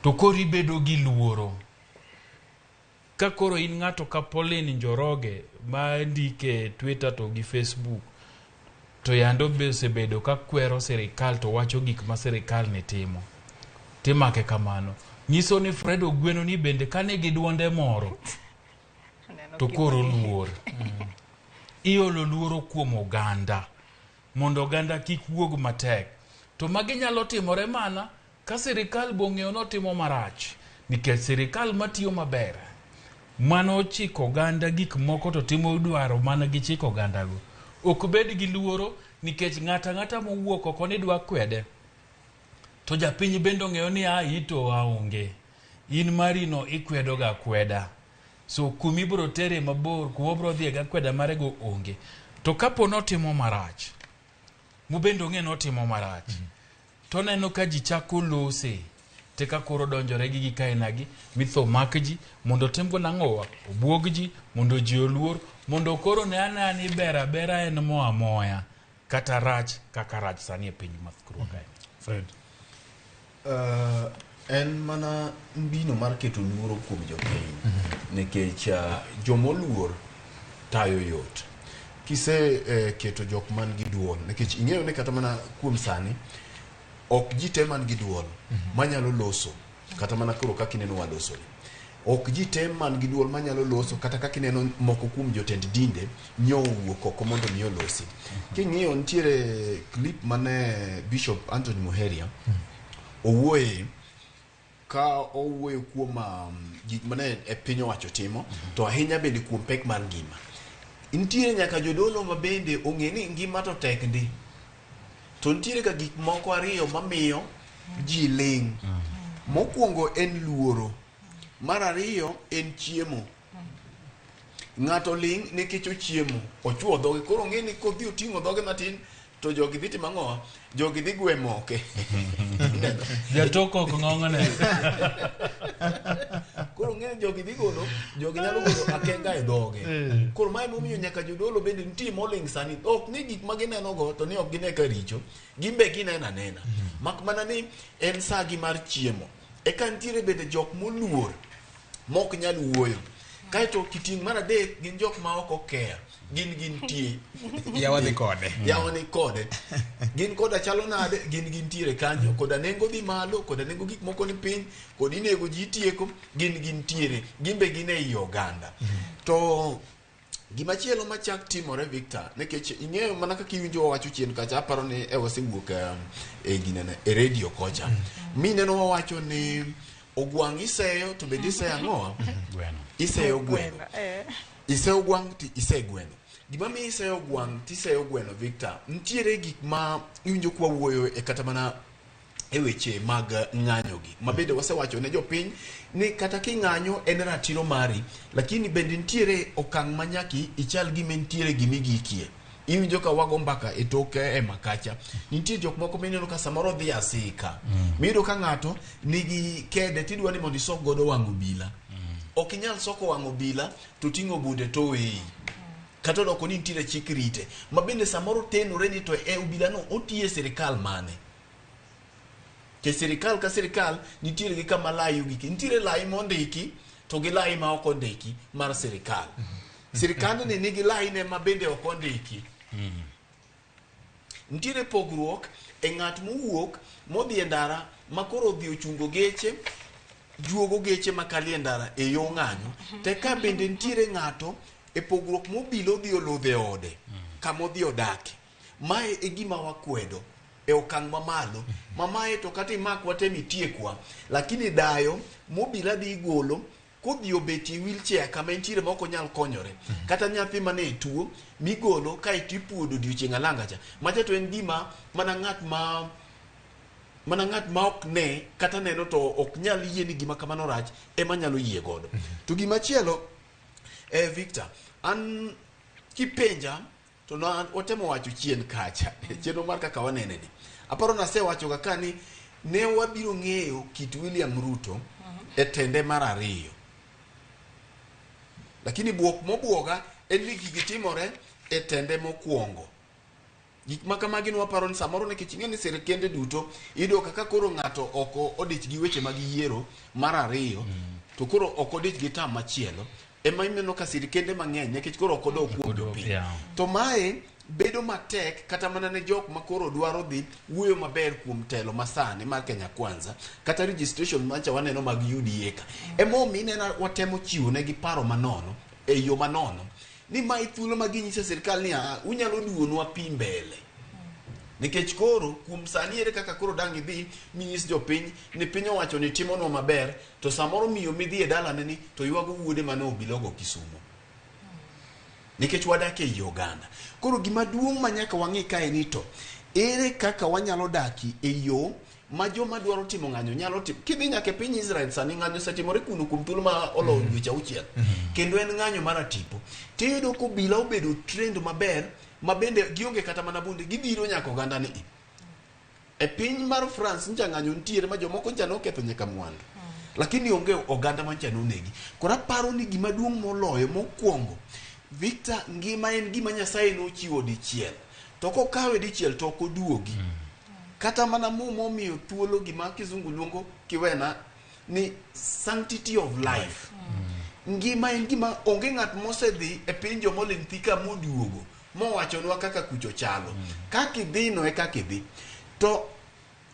to kori bedo gi luoro. Ka koro in ng'ato ka Pauline Njoroge ma ndike Twitter to gi Facebook to yando bedo ka kwero sirikal to wacho gik ma sirikal ne timo timake kamano nyiso ni Fred Ogweno ni bende kane gi duonde moro to koro luor iolo luoro kuom oganda mondo oganda kik wuog matek to magi nyalo timore mana ka sirikal bong'eyo no timo marach nikech sirikal matiyo maber mano chiko oganda gik moko to timo dwaro mana gi chiko oganda go ok bed gi luoro nikech ng'ata mowuok oko ni dwa kwede to japiny bendo ng'eyo ni ito aonge in marino ikwedo ga kweda so kumi bro tere mabor kuo bro dhie ga kweda mare go onge to kapo no timo marach mubendo ng'e notimo marach. To neno ka ji chako lose, te ka koro donjore gi kainagi, mitho mak ji, mondo temgo nang'owa, obuog ji, mondo ji oluor, mondo koro ne anani bera en moa moya, kata rach kaka rach sani e piny mathkruo kae. Fred. En mana mbino mar keto luoro kuom jopiny, nikech jomoluor tayo yot. Kise keto jok man gi duol, nikech ing'eyo ne kata mana kuom sani, ok ji te man gi duol manyalo loso, kata mana koro kaka ineno waloso. Ok ji te man gi duol manyalo loso, kata kaka ineno moko kuom jotend dinde nyowuok oko mondo miyo losi. King'iyo nitiere clip mane Bishop Anthony Muheria owuoye, ka owuoyo kuom gik mane e piny owacho timo, to ahinya bende kuom pek mar ngima. Nitiere nyaka jodolo ma bende ong'e ni ngima to tek ndi. To nitiere ka gik moko ariyo mamiyo ji ling'. Mokwongo en luoro. Mar ariyo en chiemo. Ng'ato ling' nikech ochiemo, ochuo dhoge. Koro ng'e ni kodhi oting'o dhoge matin, to jogi dhi timo ang'o? Jogi dhi gwe moke. Jatoko ok ng'ong'one. Koro ng'e jogi dhi golo, jogi nyalo golo akenga e dhoge. Koro mae momiyo nyaka jodolo bende nitie moling sani. Ok ni gik ma gineno go to ni ok gine ka richo. Gimbe gineno anena. Mak mana ni en sagi mar chiemo. Eka nitiere bende jok moluor mok nyal wuoyo. Kaeto kiting' mar adek gin jok ma ok okeya. Gin tie. Yawa dhi kode. Yawa ni kode. Gin koda chalo nade, gin tiere kanyo. Koda nengo dhi malo, koda nengo gik moko ni piny, kod inego ji tieko, gin tiere. Gimbe gin ei oganda. To gimachielo machak timore, Victor, nekech ing'eyo mana kaka iwinjo wawacho chien kacha, aparo ni wasewuok e ginene, e radio kocha. Mineno wawacho ni ogwang' iseyo, to bende iseyo ang'oa? Gweno. Iseyo gweno. Iseyo gwang' ti iseyo gweno. Gima mi iseyo gwang' ti iseyo gweno, Victor, nitiere gik ma iwinjo kwa wuoyo e kata mana e weche mag ng'anyo gi. Mabende wasewacho ne jopiny ni kata king'anyo en ratiro mari, lakini bende nitiere okang' manyaki ichal gima nitiere gimigikie. Iwinjo ka wago mbaka e toke e makacha. Nitie jok moko mineno ka samoro dhi asika. Miyudo ka ng'ato nigi kede tidwa ni mondo isok godo wang' obila. Ok inyal soko wang' obila to ting'o bunde to weyi. Kata doko ni nitiere chik rite. Mabende samoro tenore ni to e obila no otiye sirikal mane. Ke sirikal ka sirikal nitiere gi kama layu giki. Nitiere lai mondiki to gi lai ma ok ondiki mar sirikal. Sirikal ne nigi lai ne ma bende ok ondiki. Nitiere pogruok e ng'at mowuok modhi e ndara makoro odhi ochungo geche, juogo geche makalie ndara e yo ng'anyo. Te ka bende nitiere ng'ato e pogruok mobilo dhi olodhe ode kama odhi odake. Mae e gima wakwedo e okang' mamalo. Mamae to kata imakwa te mitiekwa, lakini dayo mobila dhi golo kodhi obeti wheelchair kama nitiere ma ok onyal konyore. Kata nyathi mane tuo migolo ka itipuodo odiochieng' alanga cha. Macha to en gima mana ng'at ma ok ne kata neno to ok nyal yie ni gima kamano rach ema nyalo yie godo. To gimachielo Victor, an kipenja to watemo wacho chien kacha chenro mar kaka wanene ni. Aparo nasewacho kaka ni ne wabiro ng'eyo kit William Ruto e tende mar ariyo. Lakini buok mobuoga en ni gigi timore e tende mokwongo. Gik makamagi nwaparo ni samoro ne kich ing'eni sirikende duto ido kaka koro ng'ato oko odich gi weche mag yiero mar ariyo, to koro oko odich gi tam machielo. Ema imeno ka sirikende mang'eny nekech koro oko do kuom jopiny. To mae bedo matek kata mana ne jok ma koro dwaro dhi wuoyo maber kuom telo masani mar Kenya Kwanza kata registration mancha waneno mag UDA ka. Emo minena watemo chiwo ne gi paro manono e yo manono ni mai thuolo maginyisa sirikal ni unyalo duonwa pi mbele. Nikech koro kuom sani ere kaka koro dangi dhi minyis jopiny ni piny owacho ni timonwa maber, to samoro miyo midhi e dalane ni to ywago wuode mane obilogo Kisumu. Nikech wadake e Uganda. Koro gima duong' ma nyaka wang'i kae ni to ere kaka wanyalo daki e yo ma joma dwaro timo ng'anyo nyalo timo. Kidhi nyaka e piny Israel sani ng'anyo setimore kuno kuom thuolo ma olo dweche auchiel. Kendo en ng'anyo mar atipo. Tiyudo ko obila obedo trend maber ma bende gionge kata mana bunde gibiro nyaka oganda ni e piny mar France nja ng'anyo ntiere ma jomoko nja noketho nyaka mwandu lakini onge oganda mancha nonegi kora paro ni gima duong' moloyo mokwongo Victor ngima en gima Nyasaye nochiwo dichiel to kokawe dichiel to koduogi kata mana momiyo thuolo gima kizungu luongo kiwena ni sanctity of life ngima en gima onge ng'at mosedhi e piny jomolin thika moduogo mowachonwa kaka kucho chalo kaka idhi no e kaka idhi to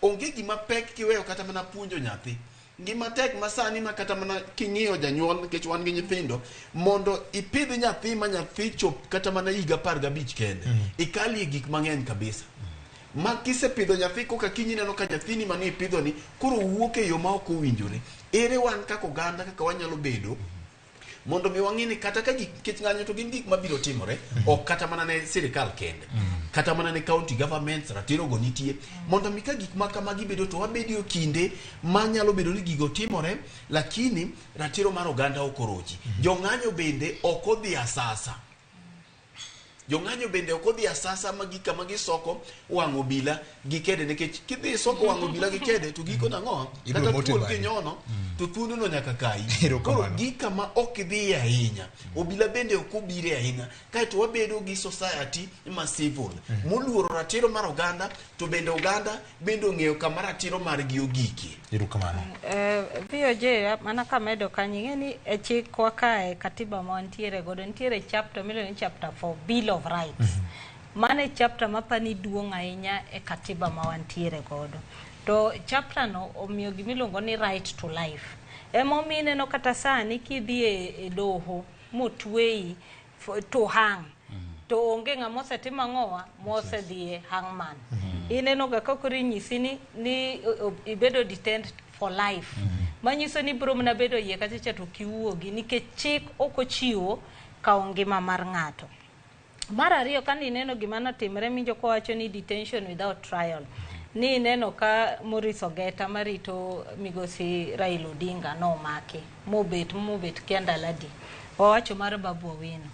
onge gima pek kiweyo kata mana puonjo nyathi ngima tek masani ma kata mana king'iyo janyuol nikech wan gi nyithindo mondo ipidh nyathi ma nyathi chop kata mana higa 15 kende ikali gik mang'eny kabisa ma kisepidho nyathi koka kinyi neno ka nyathini mani ipidho ni koro wuok e yo ma ok owinjore ere wan kaka oganda kaka wanyalo bedo mondo mi wang'ini kata ka gik ng'anyo to gin gik mabiro timore ok kata mana ne sirikal kende kata mana ne county governments ratiro go nitie mondo mi ka gik makamagi bedo to wabedio kinde manyalo bedo ni gigo timore lakini ratiro mar oganda okoroji jong'anyo bende ok odhi asasa jong'anyo bende ok odhi asasa magika magisoko wang'o bila gikede nikech kidhi soko wang'o bila gikede to giko nang'o kata tuol kinyono to thuno no nyaka kai koro gika ma ok dhi ahinya obila bende ok obire ahinya kaeto wabedo gi society ma civil moluoro ratiro mar oganda to bende oganda bende ong'eyo kama ratiro mar gi ogiki irukamano VOJ mana kamedo kanyi ni e chikwa kae katiba ma wantiere godo ntiere chapter miluongo ni chapter 4 Bill of Rights mane chapter mapani duong' ahinya e katiba ma wantiere godo to chapter no omiyo gimiluongo ni right to life emomiyo ineno kata sani kidhi e doho motweyi to hang to onge ng'ama osetimo ang'owa mosedhi e hangman ineno ga kakori nyisi ni ibedo detained for life manyiso ni biro mana bedo yie kata to kiwuogi nikech chik ok ochiwo kawo ngima mar ng'ato. Mar ariyo ka nineno gima notimre minjo kowacho ni detention without trial ni neno ka Morris Ogeta marito migosi Raila Odinga nomaki mobet kendaladi owacho mar Babu Owino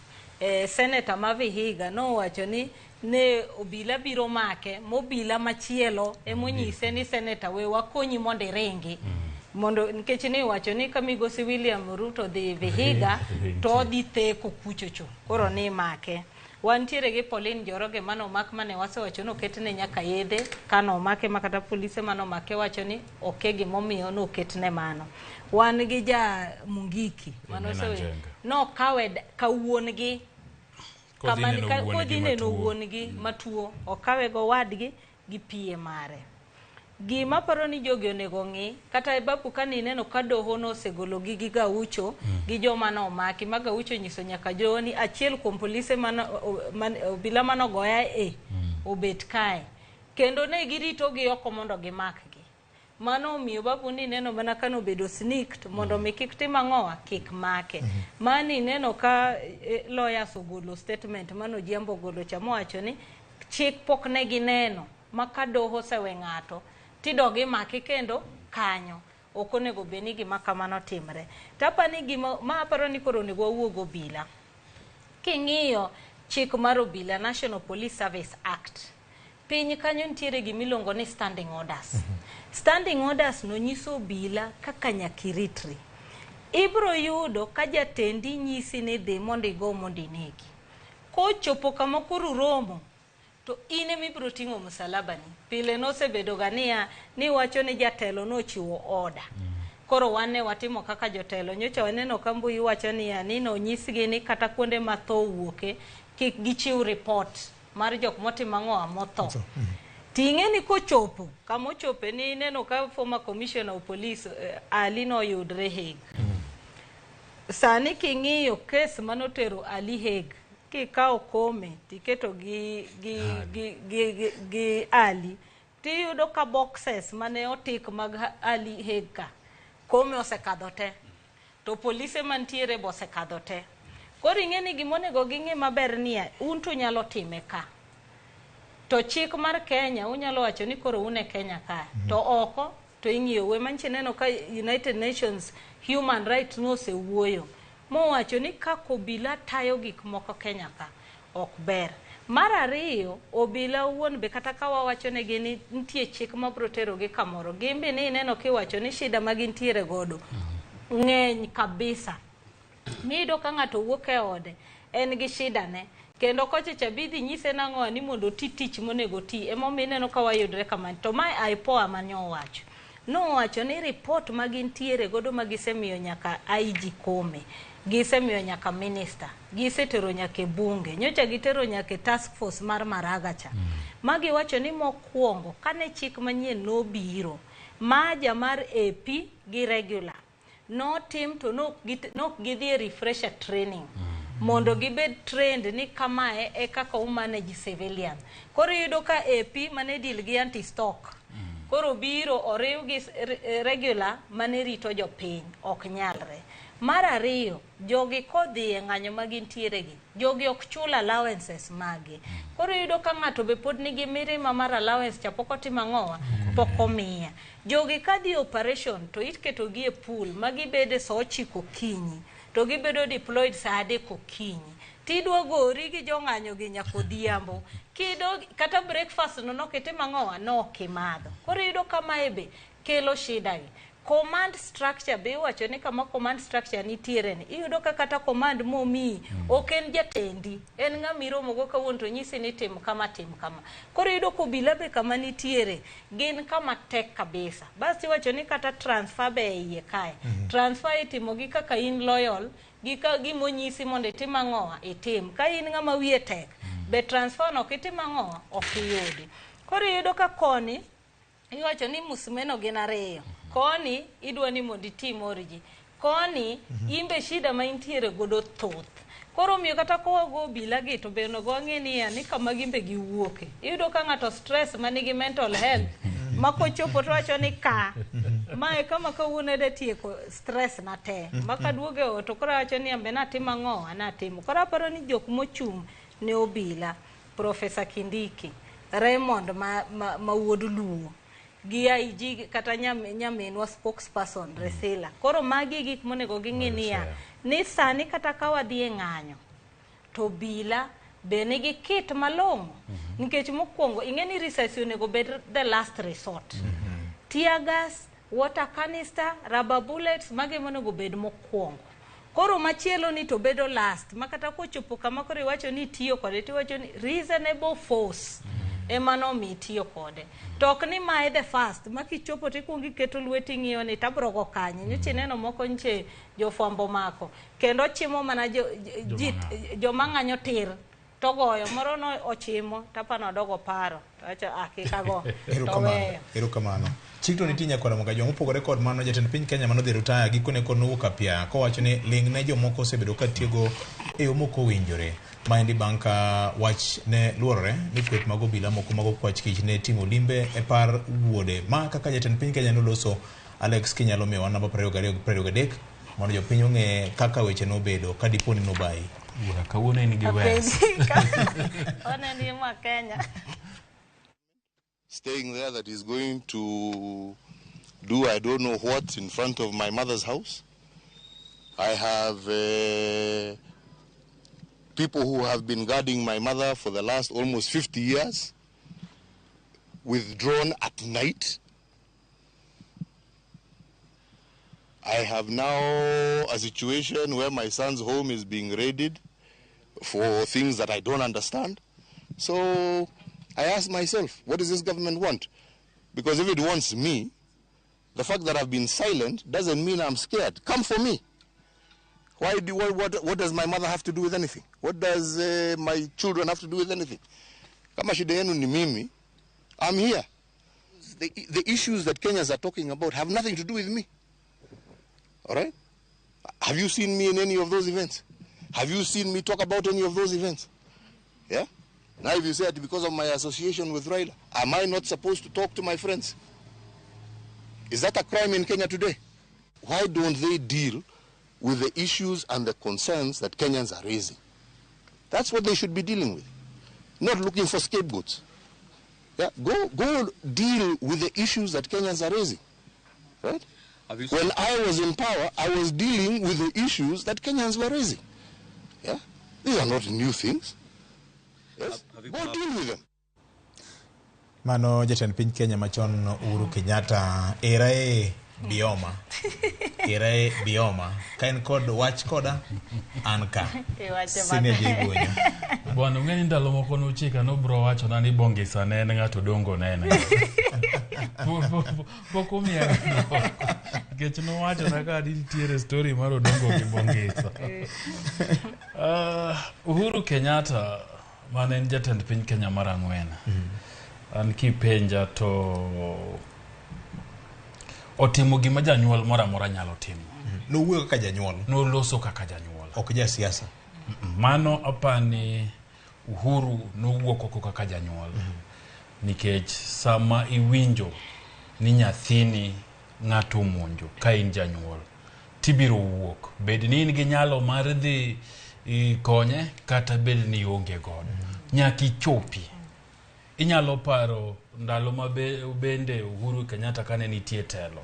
senator ma Vihiga nowacho ni ne obila biro make mobila machielo emonyise ni senator we wakonyi mondo iringi mondo nikech ni wacho ni ka migosi William Ruto dhi Vihiga to dhi theko kuchocho koro ni make wantiere gi Pauline Njoroge mano mak mane wasewacho no ketne nyaka yedhe kano make makata polise mano make wacho ni okegi momiyo no ketne mano wan gi ja Mungiki mano sewe no kawe kawuongi kamani kodine no wuongi matuo okawe go wadgi gi pie mare gima paro ni jogi onego ng'i kata Babu kani neno ka doho no segolo gi gaucho gi joma no maki ma gaucho nyiso nyaka joni achiel kuom polise obila mano goya obet kae kendo ne girito gi oko mondo gimakgi mano omiyo Babu ni neno mana kano bedo sneaked mondo mi kik tim ang'owa kik make mani neno ka lawyers ogolo statement mano jiambo golo chamo wacho ni chik pok ne gineno maka doho sewe ng'ato tidogi maki kendo kanyo okonego beni gima kamano timre tapani gima ma aparo ni koro nego wuogo obila king'iyo chik mar obila National Police Service Act piny kanyo ntiere gimilongo ni standing orders standing orders no nyiso obila kaka nyakiritri ibro yudo ka jatendi nyisi ni dhi mondo igo mondo inegi kochopo kama koro romo to ine mibro ting'o msalabani pile nosebedo gania ni wacho ni jatelo nochiwo order koro wane watimo kaka jotelo nyocha waneno kambui wacho ni anino nyisgi ni kata kuonde matho wuoke kik gichiw report mar jok motimo ang'owa motho ting'e ni kochopo kama ochope ni neno ka former commissioner of police Ali no yudre Hague sani king'iyo kes manotero Ali Hague kikao kome tiketo gi Ali tiyudo ka boxes mane otik mag Ali Hague ka kome osekadho te to polise mantiere bo osekadho te koro ing'eni gimonego ging'e maber niya un to nyalo time ka to chik mar Kenya unyalo wacho ni koro une Kenya ka to oko to ing'iyo we manche neno ka United Nations Human Rights no se wuoyo mo wacho ni kako bila tayo gik moko Kenya ka ok ber Mar ariyo, obila wuon be kata ka wawacho ne gini nitie chik ma protero gi kamoro, gimbe ni neno kiwacho ni shida ma gintiere godo ng'eny kabisa. Mido ka ng'ato wuok e ode en gi shida ne, kendo koche chabidhi nyise nang'o ni mondo ti tich monego ti, emomiyo ineno ka wayudre kamano. To mae aipoa manyowacho nowacho ni report ma gintiere godo ma gisemiyo nyaka IG Kome, gisemiyo nyaka minister, gisetero nyaka e bunge, nyocha gitero nyaka e task force mar Maraga cha. Magi wacho ni mokwongo kane chik manyien nobiro, maja mar AP gi regular no tim to nok gidhi refresher training mondo gibed trained ni kamae e kaka manage civilian. Koro yudo ka AP mane deal gi anti stock koro biro oriw gi regular mane rito jopiny, ok nyalre. Mar ariyo, jogi kodhi e ng'anyo ma gintiere gi, jogi ok chul allowances magi. Koro yudo ka ng'ato be pod nigi mirima mar allowance cha pok otimo ang'owa, pok omiya. Jogi kadhi operation to iketo gi e pool ma gibede saa 9 okinyi to gibedo deployed saa 3 okinyi. Tidwa gori gi jong'anyo gi nyaka odhiambo. Kido kata breakfast no nokitimo ang'owa, nokimadho. Koro yudo kamae be kelo shida gi. Command structure be wacho ni kama command structure nitiere ni, iyudo ka kata command momi ok en jatendi, en ng'amiro mogo kawuono to nyisi ni tim kama tim kama. Koro iyudo ko obila be kama nitiere gin kama tek kabisa. Basi wacho ni kata transfer be iye kae, transfer itimo gi kaka in loyal gi ka gimonyisi mondo itim ang'owa itim. Ka in ng'ama wiye tek be transfer no kitim ang'owa ok iyudi. Koro iyudo ka koni iwacho ni musmeno gin ariyo, koni idwa ni mondo itim orji, koni imbe shida ma intiere godo thoth. Koro miyo kata kowago obila gi to be onego wang'e ni kama gimbe giwuoke. Iyudo ka ng'ato stress manigi mental health ma kochopo to wacho ni ka mae kama kawuono ede tieko stress na te maka duoge to koro wacho ni ambe natim ang'owa natimo. Koro aparo ni jok mochung' ne obila, Professor Kindiki, Raymond ma wuod Luo, gi IG kata nyaminwa spokesperson Resila. Koro magi gik monego ging'i niya ni sani kata ka wadhi e ng'anyo to obila be nigi kit malong'o, nikech mokwongo ing'e ni risasi onego bed the last resort. Tear gas, water canister, rubber bullets, magi monego bed mokwongo. Koro machielo ni to bedo last, makata kochopo kama koro iwacho ni tiyo kode, tiwacho ni reasonable force emano mi tiyo kode. Tok ni mae the first, makichopo tikungi keto lweti ng'iyo ni tabrogo kanye. Nyoche neno moko nche jofwambo mako. Kendo chimo mana joma ng'anyo tir. Togoyo, moro no ochimo, tapano dogo paro. Tacho akikago. Erokamano. Chik to nitie nyakora moga joma opogore kod mano, jatend piny Kenya mano dhi rutaya gikone kod nowuok apia kowacho ni ling ne jomoko osebedo ka tiego e yo moko winjore. Maendi bang' ka wach ne luorore ni kweth mag obila moko mag okwach kich ne timo limbe e par wuode. Ma kaka jatend piny Kenya noloso, Alex Kinyalo miyowa namba 22 mondo jopiny ong'e kaka weche nobedo ka dipo ni nobai. Kawuono en gi wes. Oneni ma Kenya. Staying there that is going to do I don't know what in front of my mother's house. I have people who have been guarding my mother for the last almost 50 years, withdrawn at night. I have now a situation where my son's home is being raided for things that I don't understand. So I ask myself, what does this government want? Because if it wants me, the fact that I've been silent doesn't mean I'm scared. Come for me. What does my mother have to do with anything? What does my children have to do with anything? Kama shida yenu ni mimi, I'm here. The issues that Kenyans are talking about have nothing to do with me. All right? Have you seen me in any of those events? Have you seen me talk about any of those events? Yeah? Now if you say that because of my association with Raila, am I not supposed to talk to my friends? Is that a crime in Kenya today? Why don't they deal with the issues and the concerns that Kenyans are raising? That's what they should be dealing with. Not looking for scapegoats. Yeah? Go deal with the issues that Kenyans are raising. Right? When I was in power, I was dealing with the issues that Kenyans were raising. Yeah? These are not new things. Yes? Go deal with them. Mano jatend piny Kenya machon Uhuru Kenyatta erae bioma kain kod wach koda anka senior jibunyo bwana ngeni ndalo moko no chika no bro wacho na ni bongisa ne ngato dongo nene poko mia gecho no wacho na ka tiere story maro dongo gi bongisa Uhuru Kenyatta mane jatend piny Kenya mara ang'wen an kipenja to otimo gima janyuol mora mora nyalo timo. No wuoyo kaka janyuol. No loso kaka janyuol. Ok ja siasa. Mano apani Uhuru no wuoko kaka janyuol. Nikech sama iwinjo ni nyathini ng'ato monjo ka in janyuol tibiro wuok. Bed ni in gi nyalo mar dhi konye kata bed ni onge godo. Nyaki chopi. Inyalo paro ndalo mabende Uhuru Kenyatta kane nitie telo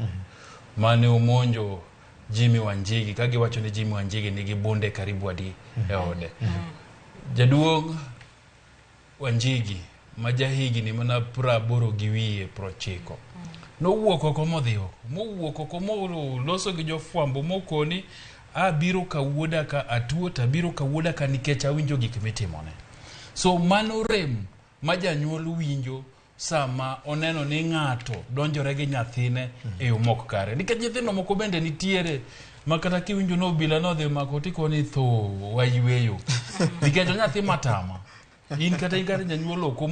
mane omonjo Jimmy Wanjigi kagi wacho ni Jimmy Wanjigi nigi bunde karibu adi e ode jaduong Wanjigi majahigi ni mana praboro gi wiye prochiko no wuok oko modhiyo mowuok oko loso gi jofwambo mokoni biro ka wuoda ka atuo ta biro ka wuoda ka nikech awinjo gik mitimone so mano rem majanyuol winjo sama oneno ni ng'ato donjore gi nyathine e yo mok kare nikech nyithino moko bende nitiere makata kiwinjo no bila no dhi mako tiko ni tho wayweyo nikech nyathi matama in kata janyuol ok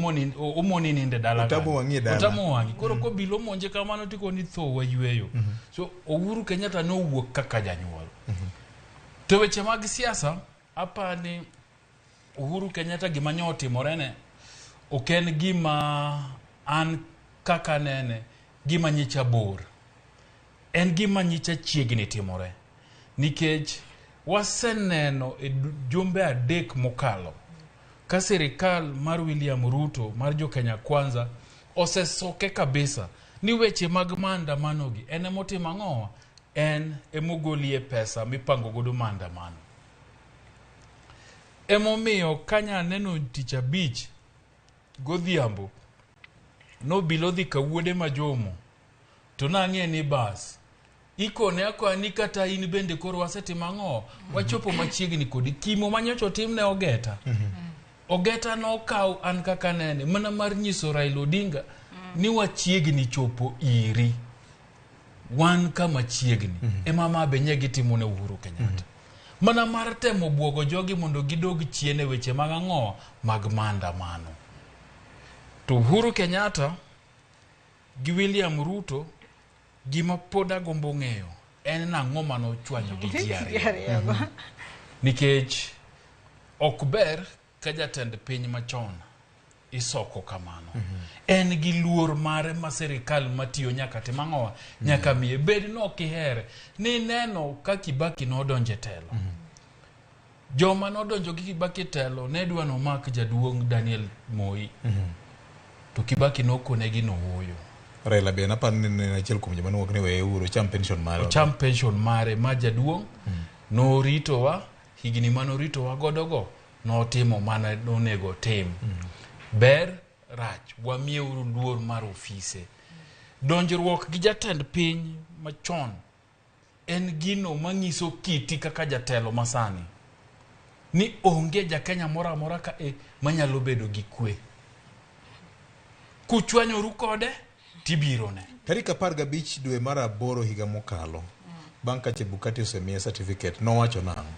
omoni ninde dala otamo wangi koro ko bilo monje kamano tiko ni tho wayweyo so Uhuru Kenyatta no wuok kaka janyuol to weche mag siasa apani Uhuru Kenyatta gima nyotimorene oken gima an kaka nene gima nyicha bor en gima nyicha chiegni timore nikech waseneno e jumbe adek mokalo ka sirikal mar William Ruto mar jo Kenya Kwanza osesoke kabisa ni weche mag maandamano gi en emotimo ang'o en emogolie pesa mipango godo maandamano emomiyo kanya neno tich abich godhiambo no bilo dhi kawuode majomo to nang'e ni bas ikone akwani kata in bende koro wasetimo ang'o wachopo machiegni kodi kimo manyocho timne Ogeta Ogeta no kaw an kaka nene mana mar nyiso Raila Odinga ni wachiegni chopo iri wan kama chiegni mama benye gitimo ne Uhuru Kenyatta mana mar temo buogo jogi mondo gidog chien e weche mag ang'o mag maandamano to Uhuru Kenyatta gi William Ruto gima poda gombo ng'eyo en nang'o mano chwanyo gi ji ariyo nikech ok ber ka jatend piny machon isoko kamano en gi luor mare ma sirikal matiyo nyaka timang'o nyaka miye bed no kihere ni neno ka Kibaki no donje telo joma no donjo gi Kibaki telo ne dwano mak jaduong Daniel Moi to Kibaki no konegi no wuoyo Raila be napan ni achiel kuom joma nuok ni we euro cham pension mare ma jaduong no ritowa higni mano ritowa godogo no timo mana onego tim ber rach wamieuru luor mar ofise donjruok gi jatend piny machon en gino manyiso kiti kaka jatelo masani ni onge jakenya mora mora ka manyalo bedo gi kwe kuchwanyoru kode tibirone tarik 15 dwe mar 8 higa mokalo bang' ka Chebukati osemiye certificate nowacho nang'o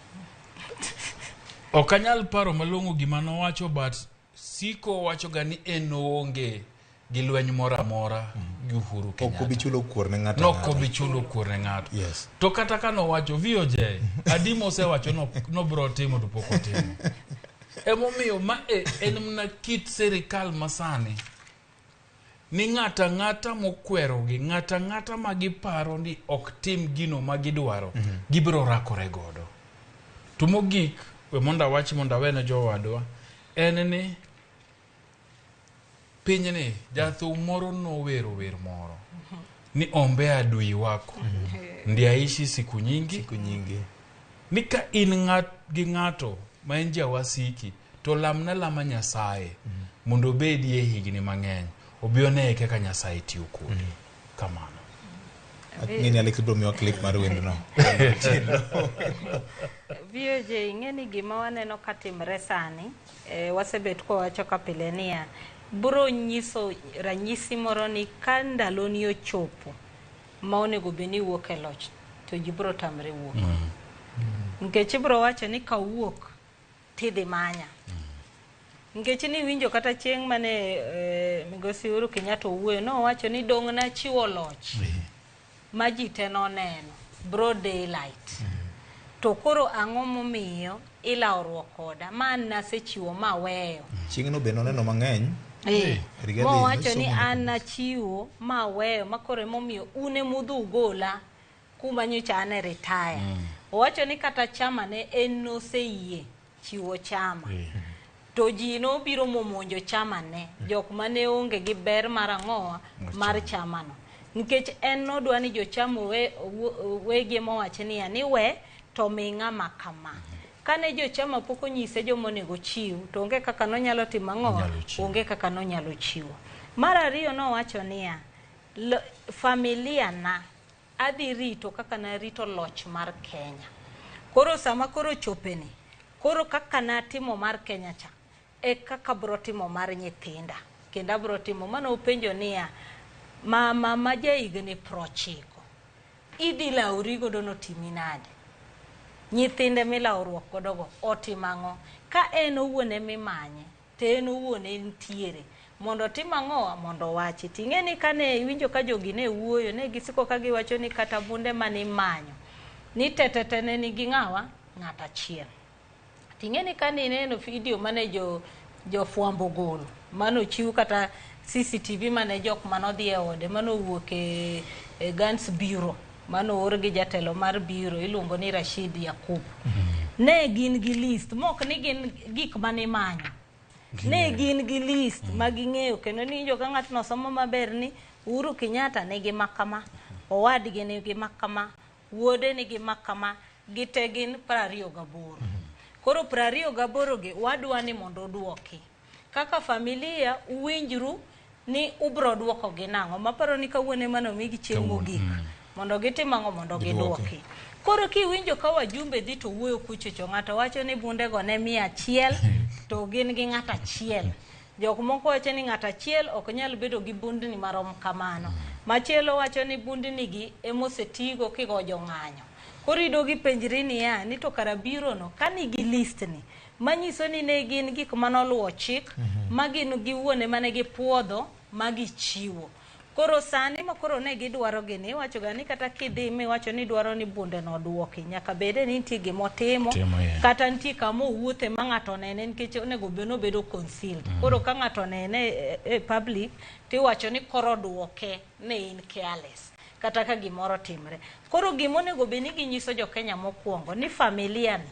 okanyal paro malong'o gima nowacho but siko wacho ga ni onge gi lweny mora mora gi Uhuru Kenyatta ok obichulo kuor ne ng'ato no obichulo kuor ne ng'ato yes to kata kano wacho VOJ adimo osewacho no bro timo to pok otimo emomiyo ma en mna kit sirikal masani ni ng'ata mokwero gi ng'ata magiparo ni ok tim gino magidwaro gibiro rakore godo to mogik we monda wach monda wene jowadwa en ni pinyni jathum moro no wero moro ni ombe adui wako ndiaishi siku nyingi siku nyingi ni ka in gi ng'ato ma en jawasiki to lamna lama Nyasaye mondo obedi e higni mang'eny obione kaka Nyasaye tiyo kodi kamano. Ng'eni Alex bro miwa clip mar wendno. VOJ ing'eni gima waneno katimre sani wasebet ko wacho ka pile niya bro nyiso ranyisi moro ni ka ndalo ni ochopo ma onego beni wuok e loch to ji bro tamre wuok. Nikech bro wacho ni ka wuok tidhi manya. Nikech ni winjo kata chieng' mane Migosi Uhuru Kenyatta owuoyo no wacho ni dong' na chiwo loch ma ji te noneno broad daylight. To koro ang'o momiyo ilawruok koda man nasechiwo maweyo. Chieng'no be noneno mang'eny. Mo wacho ni an nachiwo maweyo makore momiyo une mudhu gola kuma nyocha ane retire. Wacho ni kata chama ne en noseyie chiwo chama. To ji no biro momonjo chama ne jok mane onge gi ber mar ang'owa mar chama no. Nikech en nodwa ni jochama wegi mowacho ni aniwe to mi ng'ama kama. Kane jochama pok onyise jomonego chiw to onge kaka nonyalo timo ang'owa, onge kaka nonyalo chiwo. Mar ariyo nowacho niya familia na adhi rito kaka na rito loch mar Kenya. Koro sama koro chopeni koro kaka natimo mar Kenya cha e kaka bro timo mar nyithinda kenda bro timo mano penjo niya mama ma jaigni 90 idhi lauri godo no timi nade nyithinde milawruok godogo otimang'o ka en owuone mimanye te en owuone ntiere mondo timang'owa mondo wachi ting'eni kane iwinjo ka jogi ne wuoyo ne gisiko ka giwacho ni kata bunde mani manyo ni tetetene ni gi ng'awa ng'ata chiel. Ting'eni kane ineno video mane jo fuambo golo mano chiw kata CCTV mane jok manodhi e ode mano wuok e Guns Bureau mano or gi jatelo mar biro iluongo ni Rashid Yakub. Ne gin gi list mok ni gin gik mane manyo. Ne gin gi list maging'eyo kendo ni jo ka ng'atno somo maber ni Uhuru Kenyatta nigi makama, owadgi nigi makama, wuode nigi makama, gite gin 28. Koro 28 gi wadwa ni mondo duoki. Kaka familia uwinjru ni ubro duoko gi nang'o maparo ni kawuone mano migi chieng' mogik mondo gitim ang'o mondo giduoki. Koro kiwinjo ka wajumbe dhi to wuoyo kuchocho ng'ato wacho ni bunde go ne 100 to gin gi ng'ata achiel. Jok moko wacho ni ng'ata achiel ok nyal bedo gi bundni marom kamano. Machielo wacho ni bundni gi emosetigo kigojo ng'anyo. Koro ido gi penjri ni ya ni to kara biro no kanigi list ni manyiso ni ne gin gik manoluwo chik magin giwuone mane gipuodho magichiwo. Koro sani makoro ne gidwaro gini wacho ga ni kata kidhi miwacho ni dwaro ni bunde no duoki nyaka bede ni nitie gimotimo kata nitie kama owuothe ma ng'ato nene nikech onego bedo concealed. Koro ka ng'ato nene e public tiwacho ni koro duoke ne in careless kata ka gimoro timre. Koro gimonego be ni ginyiso jo Kenya mokwongo ni familia ni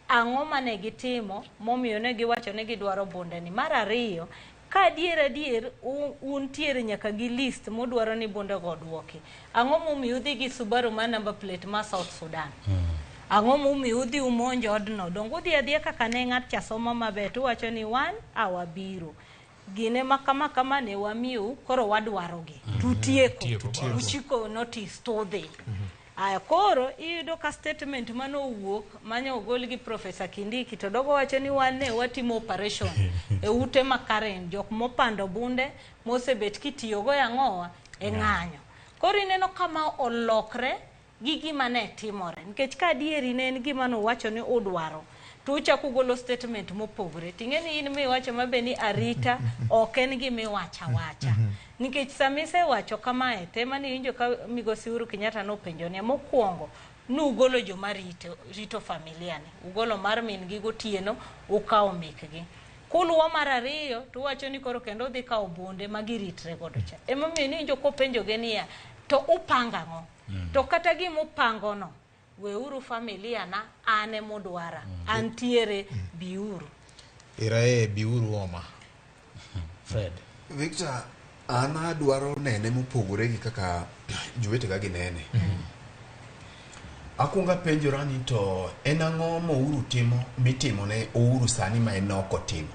ang'o mane gitimo momiyo ne giwacho ni gidwaro bunde ni. Mar ariyo ka adier untiere nyaka gi list modwaro ni bunde go duoki. Ang'o momiyo udhi gi Subaru ma number plate ma South Sudan? Ang'o momiyo udhi umonjo odno? Dongo udhi adhiya kaka ne ng'at cha somo maber to wacho ni wan awabiro. Gine makama ne wamiu koro wadwaro gi. Tutieko. Uchiko notice to dhi. Aya koro iyudo ka statement mano wuok manyo ogol gi Professor Kindiki to dogo wacho ni wan ne watimo operation e ute makaren jok mopando bunde mosebet kitiyo go yang'owa e ng'anyo. Koro ineno kama olokre gi gima ne timore nikech ka adieri ne en gima no wacho ni udwaro to uchako golo statement mopogre. Ting'eni in miwacho mabe ni arita ok en gima iwacha wacha. Nikech samise wacho kamae tema ni winjo ka Migosi Uhuru Kenyatta no penjo ne mokwongo nugolo joma rito familia ni ugolo mar min gi gotieno ukawo mikgi. Kuluwa mar ariyo to wacho ni koro kendo dhi kawo bunde magiritre godo cha. Emomiyo ni winjo kopenjo ge niya to upanga ng'o? To kata gimupango no weuru familia na ane mudwara antiere biuru. Irae biuru oma. Fred. Victor ana dwaro nene mopogore gi kaka jowete ga ginene. Akunga penjora ni to en ang'o ma Uhuru timo mitimo ne Uhuru sani ma en ok otimo.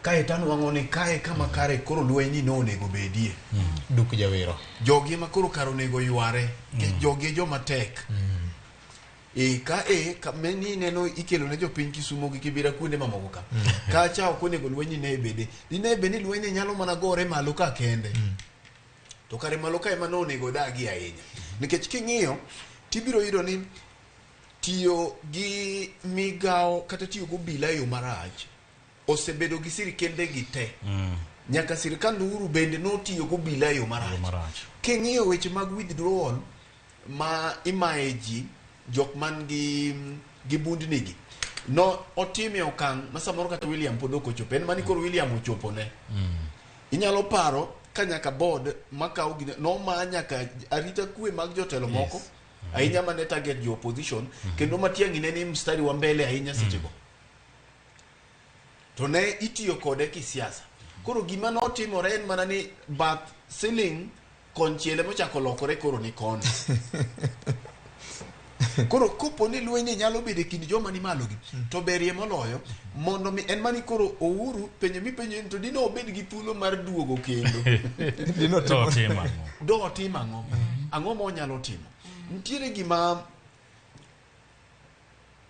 Kae tanwang'o ni kae kama kare koro lweny no onego bedie. Duk jawero. Jogi ma koro karo nego yware. Jogi joma tek. Ka meni neno ikelo ne jopiny Kisumo gi Kibera kuonde mamoko ka. Ka cha ok onego lweny ne bede. Dine be ni lweny nyalo mana gore malo ka kende. To kare malo ka ema no onego dagi ahinya. Nikech king'iyo tibiro yudo ni tiyo gi migao kata tiyo go bila yo marach osebedo gi sirikende gi te. Nyaka sirikand Uhuru bende no tiyo go bila yo marach. King'iyo weche mag withdrawal ma imaye ji jok man gi bundnigi no otime okang' ma samoro kata William pod ok ochopo. En mani koro William ochopo ne. Inyalo paro ka nyaka board makaw no ma nyaka arita kwe mag jotelo moko ahinya mane target jo opposition kendo matiangi ne ni mstari wa mbele ahinya sechego. To ne itiyo kode kisiasa. Koro gima no timore en mana ni bath ceiling konchiele mochako lokore koro ni koni. Koro kopo ni lwenye nyalo bede kindi joma ni malo gi to berie moloyo mondo mi en mani koro Uhuru penye mi penye to dino obed gi thuolo mar duogo kendo. Dino timo do timo ang'o mo nyalo timo. Ntiere gima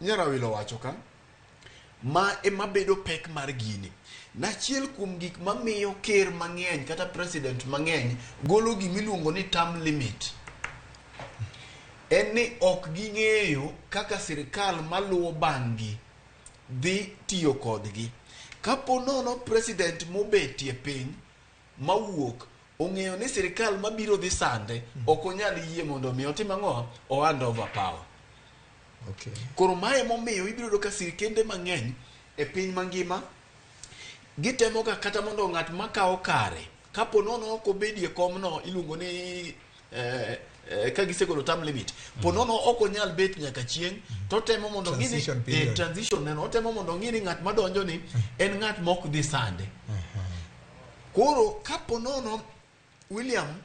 Nyarawilo wacho ka ma ema bedo pek mar gini. Nachiel kuom gik mamiyo ker mang'eny kata president mang'eny golo gimiluongo ni term limit. En ni ok ging'eyo kaka sirikal maluwo bang'gi dhi tiyo kodgi. Kapo nono president mobetie piny mawuok ong'eyo ni sirikal mabiro dhi sande ok onyal yie mondo mi otim ang'o o hand over power. Okay. Koro mae momiyo ibiro do ka sirikende mang'eny e piny mangima gitemo ka kata mondo ng'at makawo kare kapo nono ok obedie kom no iluongo ni ka gisegolo term limit ponono ok onyal bet nyaka chieng' to temo mondo ngini transition neno temo mondo ngini ng'at madonjo ni en ng'at mok dhi sande. Koro kapo nono William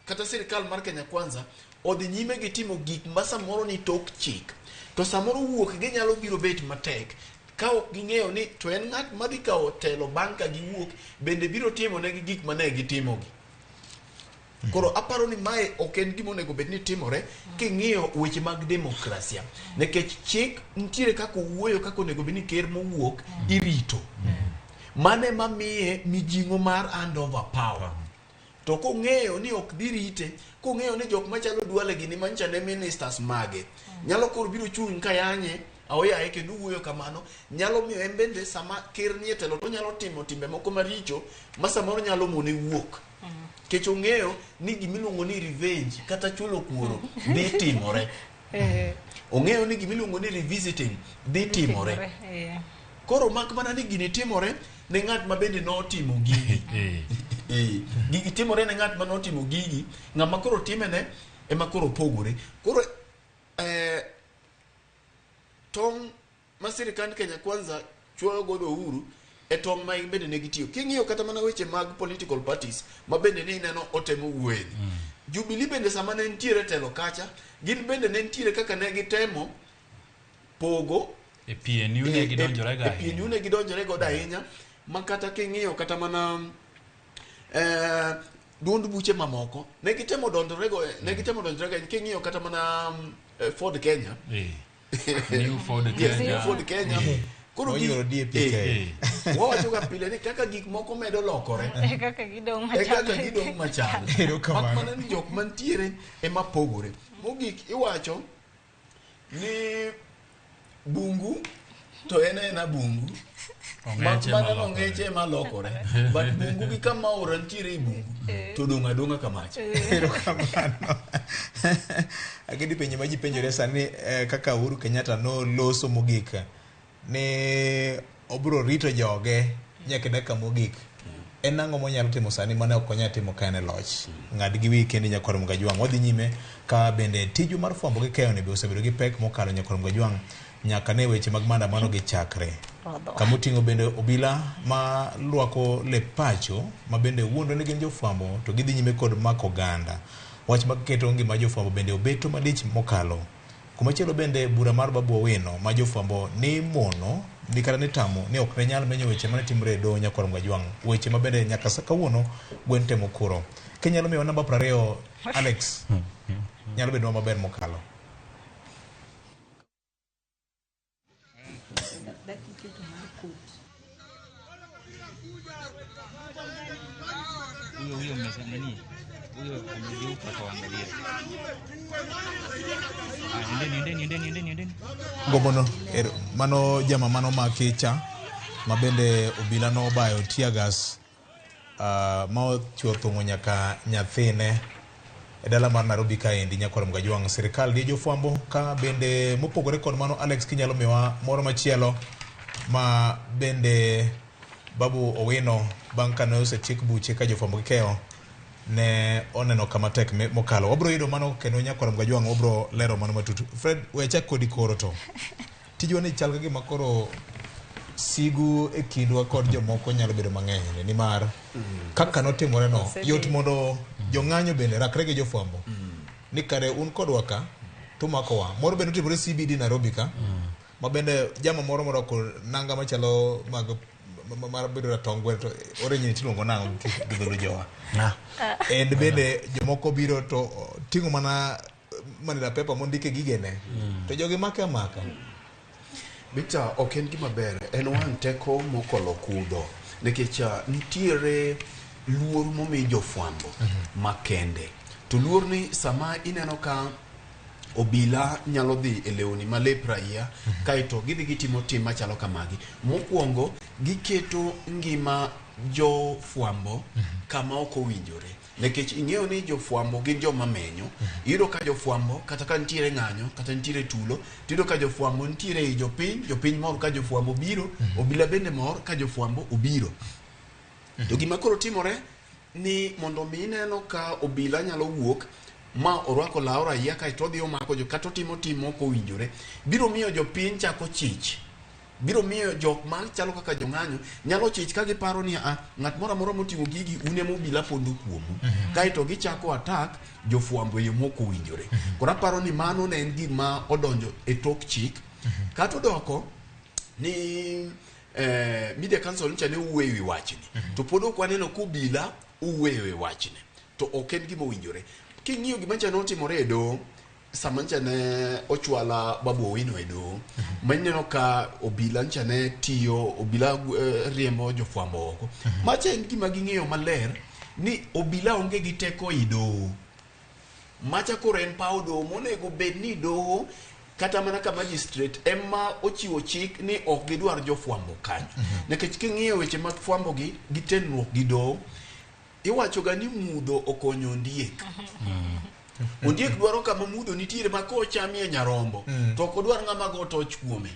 kata sirikal mar Kenya Kwanza odhi nyime gi timo gik ma samoro ni tok chik to samoro wuok gi nyalo biro bet matek ka ok ging'eyo ni to en ng'at madhi kawo telo bang' ka giwuok bende biro timo ne gik mane gitimogi. Koro aparo ni mae ok en gima onego bed ni timore king'iyo weche mag demokrasia. Nekech chik ntiere kako wuoyo kako onego bed ni ker mowuok irito. Mane mamiye mijing'o mar hand over power. To kong'eyo ni ok dhi rite, kong'eyo ni jok machalo Duale gini mancha ne ministers mage nyalo koro biro chung' kayanye aoyaye kendo wuoyo kamano nyalo miyo en bende sama ker nie telo to nyalo timo timbe moko maricho ma samoro nyalo mone wuok. Kech ong'eyo ni gimiluongo ni revenge kata chulo kuoro dhi timore. Ong'eyo ni gimiluongo ni revisiting dhi timore. Koro mak mana ni gini timore ne ng'at ma bende notimo gigi. Gigi timore ne ng'at ma notimo gigi, ng'ama koro timene ema koro pogore. Koro tong' ma sirikand Kenya Kwanza chuoyo godo Uhuru e tong' ma bende ne gitiyo. King'iyo kata mana weche mag political parties ma bende ni neno otemo wuoye. Jubilee bende sama ne ntiere telo kacha, gin bende ne ntiere kaka ne gitemo pogo e PNU ne gidonjore ga. E PNU ne gidonjore godo ahinya ma kata king'iyo kata mana duond buche mamoko ne gitemo donjore go king'iyo kata mana Ford Kenya. New Ford Kenya. Koro wawacho ga pile ni kaka gik moko medo lokore kaka gidong machal. Mak mana ni jok mantiere ema pogore. Mogik iwacho ni bungu to en bungu. Mak mana ong'eche ema lokore. But bungu gi kama ora ntiere i bungu to dong' adong'a kamacha. Erokamano. Agedi penye ma ji penjore sani kaka Uhuru Kenyatta no loso mogik ne obro rito joge nyaka dakika mogik. En ang'o monyalo timo sani mane ok onyal timo ka en loch. Ng'ad gi wi kendi Nyakwar Mgajwang' odhi nyime ka bende tiju mar fwambo gi keyo ne be osebedo gi pek mokalo Nyakwar Mgajwang' nyaka ne weche mag maandamano gi chakre. Kamoting'o bende obila ma luako lep pacho ma bende wuondo ni gin jofwambo to gidhi nyime kod mako oganda. wach mag keto ngima jofwambo bende obeto malich mokalo. Kumachielo bende bura mar Babu Owino ma jofwambo ni mono ni kata ni tamo ni ok ne nyal menyo weche mane timre e doho Nyakwar Mgajwang', weche ma bende nyaka kawuono gwen temo kuro. Kenyalo miyo namba 20 Alex nyalo bedo maber mokalo. Huyo mmesanani huyo amegeuka kaangalia. Nendeni. Gomono mano jama mano makicha mabende obila no bayo tiagas ma ochuotho nyaka nyathine e dala mar Nairobi kaendi Nyakwar Mgajwang'. Sirikal di jofwambo ka bende mopogore kod mano Alex kinyalo miwa moro machielo ma bende Babu Owino bang' kane osetiek buche ka jofwambo gikeyo ne oneno kama tek mokalo. Wabro yudo mano kendo Nyakwar Mgajwang' wabro lero mano matutu. Fred weche kodi koro to tijwa ni chal gima koro sigu e kindwa kod jomoko nyalo bedo mang'eny ni mar kaka notimore no yot mondo jong'anyo bende rakre gi jofwambo ni kare un kodwa ka tumakowa moro bende notimore CBD Nairobi ka ma bende jama moro moroko nanga machalo mag mar bedo ratongwe to orenyini tiluongo nang'o gi dholo jowa and bende jomoko biro to ting'o mana manila pepa mondike gigene to jogi make amaka. Victor, ok en gima ber, en wang' teko mokolo kudho nikech nitiere luor momi jofwambo makende. To luor ni sama ineno ka obila nyalo dhi e lewni malep raia kaito gidhi gitimo tim machalo kamagi. Mokwongo giketo ngima jofwambo kama ok owinjore. Nekech ing'eyo ni jofwambo gin joma menyo. Iyudo ka jofwambo kata ka nitiere ng'anyo kata nitiere tulo, tiyudo ka jofwambo nitiere i jopiny mor ka jofwambo biro, obila bende mor ka jofwambo obiro. To gima koro timore ni mondo mi ineno ka obila nyalo wuok ma orwako law raia kaito odhi omako kata otimo tim mok owinjore, biro miyo jopiny chako chich. Biro miyo jok ma chalo kaka jong'anyo nyalo chich ka giparo ni ng'at moro amora moting'o gigi une mobila pondo kuomu kaito gichako attack jofwambo e moko owinjore. Koro aparo ni mano ne en gima odonjo e tok chik kata odoko ni media council ncha ne uweyo e wachni to pod ok waneno kubila uweyo e wachni to ok en gima owinjore. King'iyo gima cha notimore e doho sama ncha ne ochwala Babu Owino e doho maneno ka obila ncha ne tiyo obila riembo jofwambo oko macha en gima ging'eyo maler ni obila onge gi teko i doho. Macha koro en paw doho monego bed ni doho kata mana ka magistrate emma ochiwo chik ni ok gidwar jofwambo kanyo. Nikech king'iyo weche mag fwambo gi gitenruok gi doho iwacho ga ni mudho okonyo ondiek. Ondiek dwaro kama mudho nitiere ma ko chamie nyarombo to ok odwar ng'ama go toch kuome.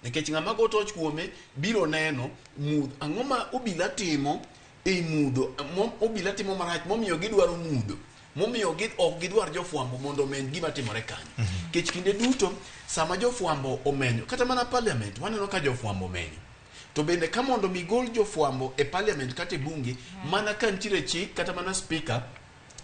Nikech ng'ama go toch kuome biro neno mudho ang'o ma obila timo e mudho obila timo marach momiyo gidwaro mudho momiyo ok gidwar jofwambo mondo men gima timore kanyo. Kech kinde duto sama jofwambo omenyo kata mana parliament waneno ka jofwambo menyo to bende ka mondo migol jofwambo e parliament kata e bunge mana ka nitiere chik kata mana speaker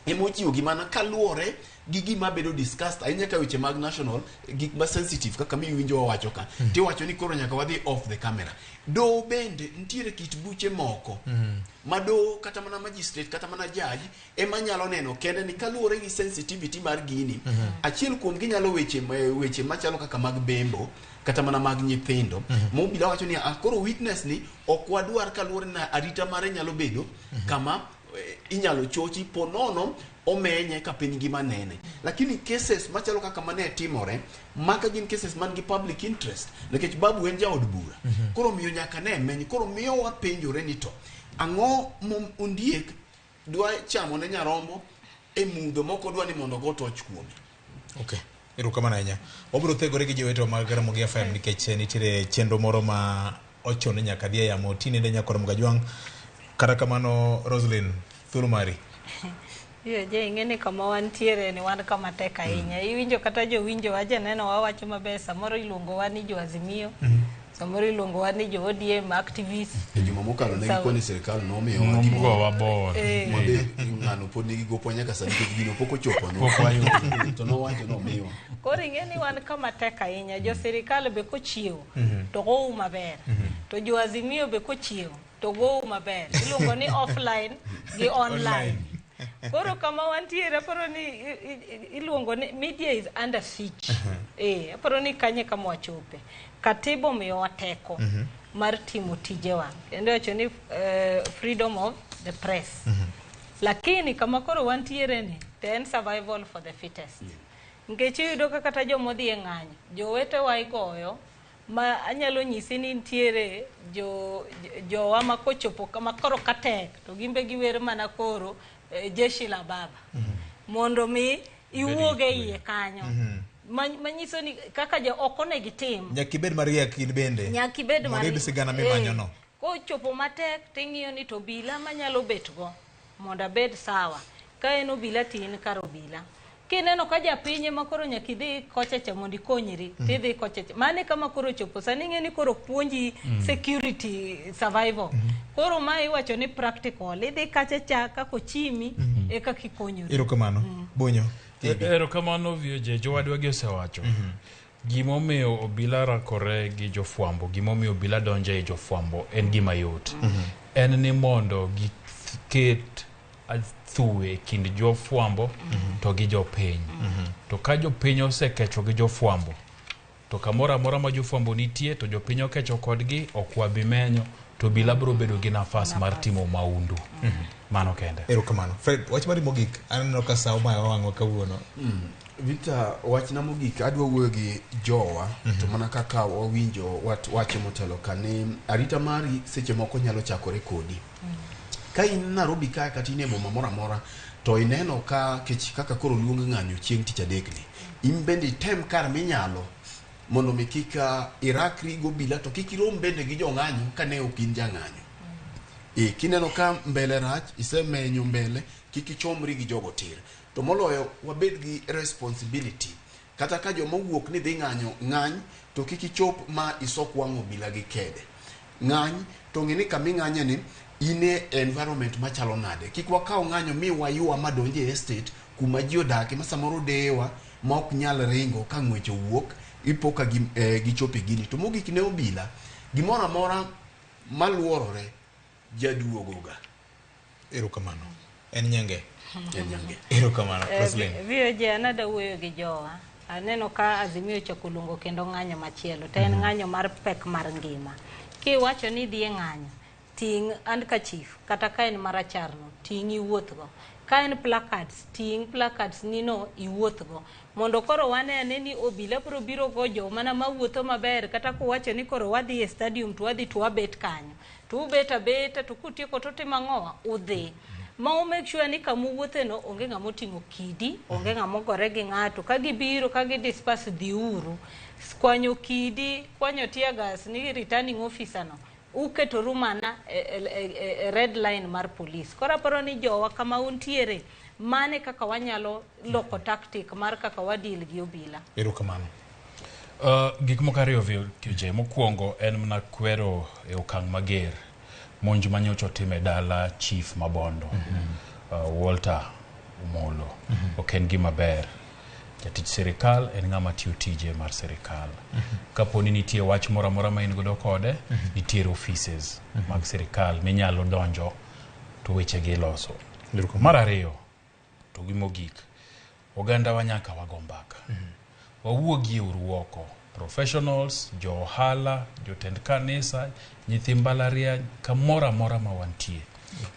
emochiwo gimana kaluore gi gima bedo discussed ahinya ka weche mag national gik ma sensitive kaka miwinjo wacho ka ti wacho ni koro nyaka wadhi off the camera. Do bende nitiere kit buche moko ma do kata mana magistrate kata mana judge ema nyalo neno kende ni kaluore gi sensitivity mar gini achiel kuom ginyalo weche machalo kaka mag bembo kata mana mag nyithindo mobila wacho ni koro witness ni ok wadwar kaluore na arita mare nyalo bedo kama inyalo chochi ponono omenye ka piny gima nene. Lakini cases machalo kaka mane timore maka gin cases man gi public interest nikech Babu en jaod bura koro miyo nyaka ne menye koro miyo wapenjore ni to ang'o ondiek dwa chamo ne nyarombo e mudho moko dwa ni mondo go toch kuome. Okay. Erokamano ahinya. Wabiro thegore gi joweto mag Ramogi FM nikech nitiere chenro moro ma ochone nyaka dhi yamo tinende Nyakwar Mgajwang'. Kata kamano Roslyn Thurumari. Je ing'eni kama wantiere ni wan kama tek ahinya. Iwinjo kata jowinjo waje neno wawacho maber samoro iluongo wa ni jo Azimio samoro iluongo wa ni jo ODM activist. Juma mokalo ne gikone sirkal nomiyo Mgo wabor. Mabe ng'ano pod nigi gopo nyaka sani kik gino pok ochopo to nowacho nomiyo. Koro ing'eni wan kama tek ahinya, jo sirkal be kochiewo to gowu maber, to jo Azimio be kochiewo to gowu maber. Iluongo ni offline gi online. Koro kama wantiere paro ni iluongo ni media is under siege. Paro ni kanye kama wachope. Katibo miyo wateko mar timo tijewa. Kendo wacho ni freedom of the press. Lakini kama koro wantiere ni then survival for the fittest. Ngechi yudo kata jomodhi e ng'anyo, jowete wa igoyo ma anyalo nyisi ni ntiere jowa ma kochopo kama koro katek to gimbe giwer mana koro jeshi la baba mondo mi iwuoge iye kanyo manyiso ni kaka jo okone gitim nyakibed mariek in bende nyakibed mariek sigana mimanyo no kochopo matek ting'iyo ni to bila manyalo betgo mondo abed sawa ka en obila tin kar obila kineno ka japinye makoro nyakidhi kocheche mondo ikonyri tidhi kocheche mane kama koro chopo sani ng'eni koro puonji security survival koro ma iwacho ni practical idhi kachecha kako chimi eka kikonyri erokamano bonyo erokamano vioje jowadwa gi osewacho gimomiyo obila rakore gi jofwambo gimomiyo obila donje e jofwambo en gima yot en ni mondo giket thuwe kind jofwambo to gi jopiny to ka jopiny osekecho gi jofwambo to kamora mora ma jofwambo nitie to jopiny okecho kodgi okwabi menyo to bila bro bedo gi nafas mar timo maundu mano kende erokamano Fred wach mari mogik aneno ka sawa ma wang'wa kawuono Victor wachna mogik adwa wuoyo gi jowa to mana kaka wawinjo wache motelo kane arita mari seche moko nyalo chakore kodi ka in Nairobi ka kata in e boma mora mora to ineno ka kaka koro luong ng'anyo chieng' tich adek ni in bende tem kar minyalo mondo mi kika irakri go bila to kik irom bende gi jong'anyo ka ne ok in jang'anyo kineno ka mbele rach isemenyo mbele kik ichomri gi jogo tir to moloyo wabed gi responsibility kata ka joma wuok ni dhi ng'any to kik ichop ma isok wang'o bila gi kede ng'any to ng'eni kama ing'anye ni ine environment machalo nade kik wakaw ng'anyo mi wayua madonje estate kuma ji odake ma samoro dewa ma ok nyal ringo ka ng'wecho wuok ipo ka gichope gini to mogik ne obila gimoro amora maluorore jaduogoga erokamano en nyange erokamano vioje anada wuoyo gi jowa aneno ka Azimio chakulungo kendo ng'anyo machielo to en ng'anyo mar pek mar ngima kiwacho ni dhi e ng'anyo ting and ka chief kata ka en maracharno ting iwuothgo ka en placards ting placards nino iwuothgo mondo koro wane ni obila bro biro go jo mana mawuotho maber kata kuwacho ni koro wadhi e stadium to wadhi to wabet kanyo to ubet abeta to kutieko to timo ang'owa udhi ma make sure ni kamu wuothe no onge ng'amo ting'o kidi onge ng'amo gore gi ng'ato ka gibiro ka gidisperse dhi uru kwanyo kidi kwanyo tear gas ni returning officer no uketoru mana red line mar police kora paro ni jowa kama untiere mane kaka wanyalo loko tactic mar kaka wadil gi obila erokamano gik moko ariyo vioje mokwongo en mana kwero e okang' mager monj manyocha time dala chief Mabondo Walter Umolo ok en gima ber jatich sirikal en ng'ama tiyo tije mar sirikal kaponi nitie wach moro amora ma in godo kode nitiere offices mag sirikal minyalo donjo to weche gi loso mar ariyo to gimogik oganda wa nyaka wago mbaka wawuogie uruoko professionals jo ohala jotend kanisa nyithi mbalariany kamoro amora ma wantie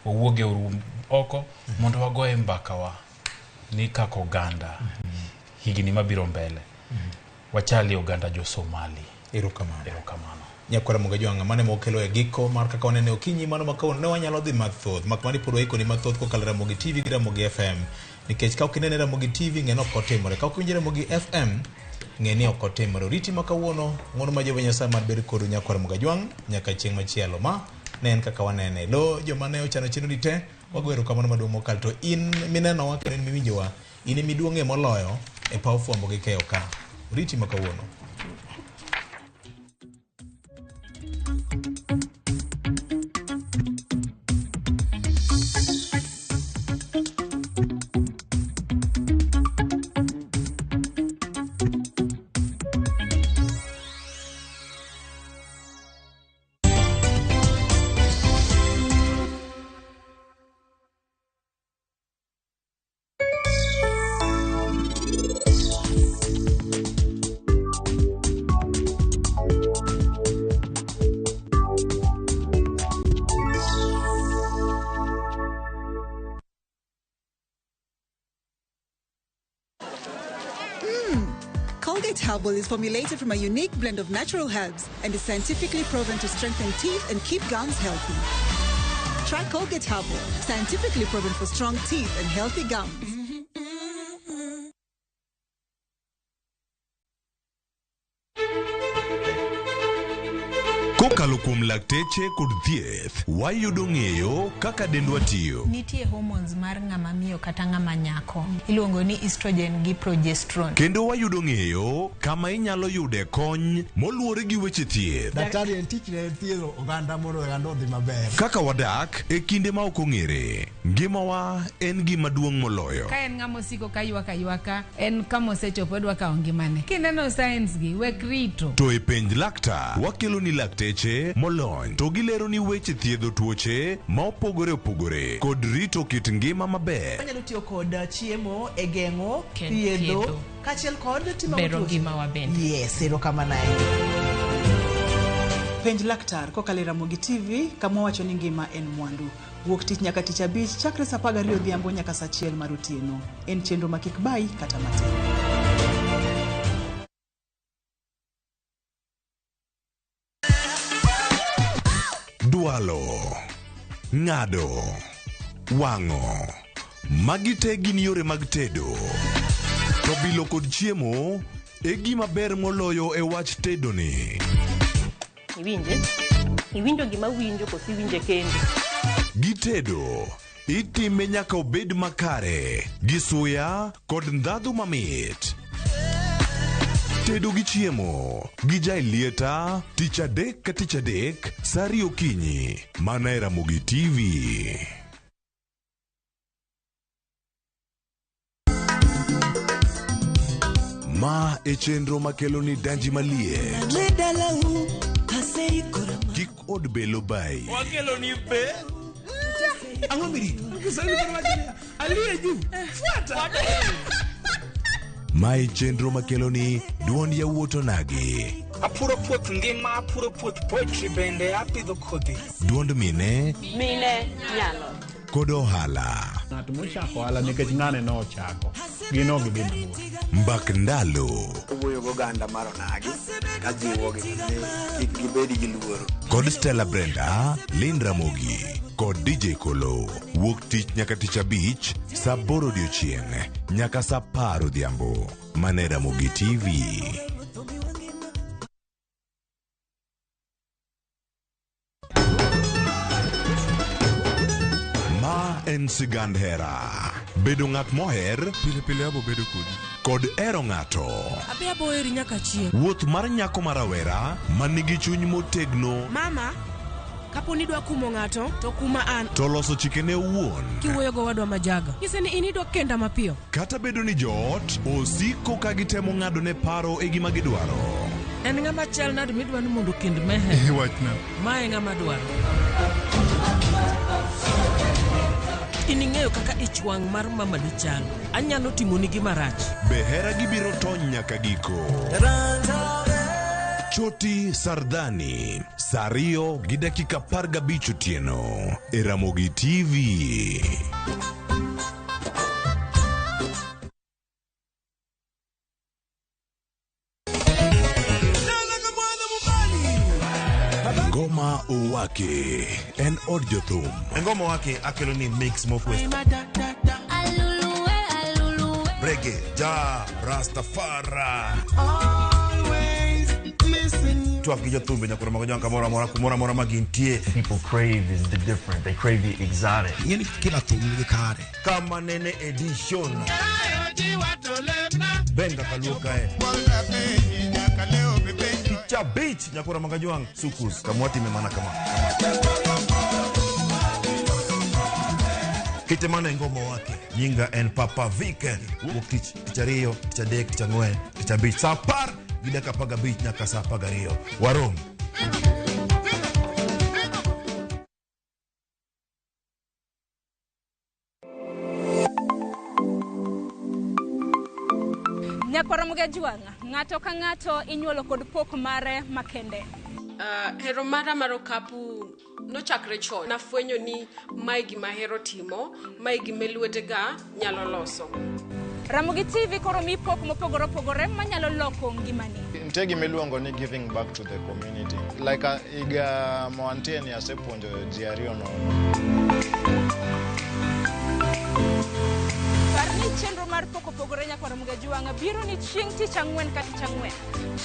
wawuogie uruoko mondo wagoe mbaka wa ni kaka oganda higini mabiro mbele wachali oganda jo Somali erokamano nyakwara moga jwanga mane mokelo e giko mar kaka wanene okinyi mano makawuono ne wanyalo dhi mathoth makmani pod waikoni mathoth kokalo Ramogi TV gi Ramogi FM nikech ka ok inene Ramogi TV ng'e ni ok otimore ka ok winjo Ramogi FM ng'e ni ok otimore riti makawuono ng'wono ma Jehova Nyasaye mar bed kodu nyakwara moga jwang nyaka chieng' machielo ma ne en kaka wanene lo joma ne ochano chenro te wago erokamano maduong' mokalo to in minenowa kendo in miwinjowa in miduong'e moloyo e paw fwambo gi keyo ka riti makawuono Colgate Herbal is formulated from a unique blend of natural herbs and is scientifically proven to strengthen teeth and keep gums healthy. Try Colgate Herbal, scientifically proven for strong teeth and healthy gums. Kokalo kuom lakteche kod thieth, wayudo ng'eyo kaka dendwa tiyo. Nitie hormones mar ng'ama miyo kata ng'ama nyako. Iluongo ni estrogen gi progesterone. Kendo wayudo ng'eyo kama inyalo yude kony moluwore gi weche thieth. Daktari en tich ne thiedho oganda mondo oganda odhi maber. Kaka wadak e kinde ma ok ong'ere, ngimawa en gima duong' moloyo. Ka en ng'ama osiko ka ywaka, en kama osechopo dwa kawo ngimane. Kineno science gi, wek rito. To e penj laktar, wakelo ni lakteche molony to gilero ni weche thiedho tuoche ma opogore opogore kod rito kit ngima maber. Anyalo tiyo kod chiemo e geng'o thiedho kaachiel kod timo bero ngima wa bende. Yes, erokamano. Penj laktar kokalo Ramogi TV kama wacho ni ngima en mwandu. Wuok tich nyaka tich abich chakre saa 12 odhiambo nyaka saa 1 mar otieno. En chenro ma kik bai kata matin. Dualo, ng'ado, wang'o, magi te gin yore mag tedo. To bilo kod chiemo e gima ber moloyo e wach tedo ni. Iwinjo gima winjo kosi winje kendi. Gi tedo, itime nyaka obed makare, gi suya kod ndhadhu mamit. Tedo gi chiemo, gi jai lieta, tich adek ka tich adek, saa 2 okinyi, mana e Ramogi TV. Ma e chenro makelo ni danji malie. Kik od belo bai. Wakelo ni be. Ang'o biri? Aliye juu. Fuata. Ma e chenro makelo ni duond yawuoto nagi. Apuro puoth ngima, apuro puoth poetry bende, apidho kodhi. Duond mine. Mine nyalo. Kod ohala. Ng'at mochako ohala nikech ng'ane no ochako. Gino gibin. Mbak ndalo. Wuoyo goganda mar onagi. Kajiwo kik gibedi gi luoro. Kod Stella Brenda, Lynn Ramogi. Kod DJ Kolo. Wuok tich nyaka tich abich, saa 8 odiochieng' nyaka saa 10 odhiambo. Mana e Ramogi TV. En sigand hera. Bedo ng'at moher, pile abo bedo kodi. Kod ero ng'ato. Abi abo eri nyaka chieng'. Wuoth mar nyako marawera, manigi chuny motegno. Mama, kapo ni dwa kumo ng'ato, to kuma an. To loso chikene owuon. Kiwuoyo go wadwa majaga. Nyise ni inidwa kenda mapiyo. Kata bedo ni joot, osiko ka gitemo ng'ado ne paro e gima gidwaro. En ng'ama chal nadi midwa ni mondo kend mehe. Wachna. Mae ng'ama dwaro. Ining'eyo kaka ich wang' mar mama dichal. Anyalo timoni gima rach. Be hera gibiro tony nyaka giko. Choti Sardani, saa 2 gi dakika 15 otieno e Ramogi TV. Ngoma Owake en od jothum. Ngoma Owake akelo ni mix mokwe. Reggae, ja, Rastafari. Always listen. Tuak gi jothumbe nyakoro mago janka mora magintie. People crave is the different. They crave the exotic. Yeni kila thum ni kare. Kama nene edition. Benga kaluka Ticha beach nyakora magajuang sukus kamwati memana kama Kite mana ngoma wake Nyinga en Papa Vike Wuk ticha rio, ticha dek, ticha ngwen Ticha beach Sapar Gideka paga beach nyaka sapaga rio Warom Ramogi juanga ng'ato ka ng'ato inyuolo kod pok mare makende. Hero mara mar okapu nochakre chon. Nafwenyo ni mai gima hero timo, mai gima lwetega nyalo loso. Ramogi TV koro mi pok mopogore opogore manyalo loko ngimani. Mtegi miluongo ni giving back to the community. Like iga moantien ya sepuonjo jiario no. Parni chenro mar pok opogore nyaka Ramogi Juanga biro ni chieng' tich ang'wen ka tich ang'wen.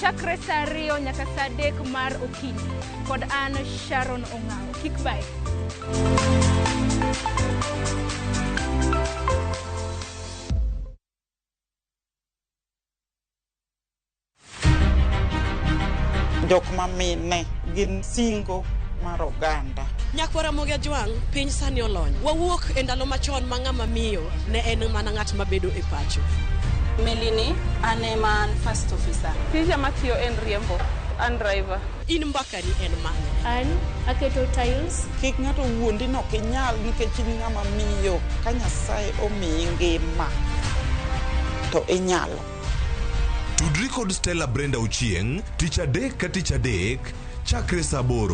Chakre saa 2 nyaka saa 3 mar okinyi. Kod an Sharon Ong'ao. Kik bai. Jok mamine gin singo mar oganda. Nyakwara Ramogi Juang, piny sani olony. Wawuok e ndalo machon ma ng'ama miyo ne en mana ng'at mabedo e pacho. Melini, ane man first officer. Tija matiyo en riembo, an driver. In Mbakari en mane? An aketo tiles. Kik ng'ato wuondi no kinyal nikech in ng'ama miyo ka Nyasaye omiyi ngima to inyalo. Tudri kod Stella Brenda Ochieng, tich adek ka tich adek, chakre saa 8,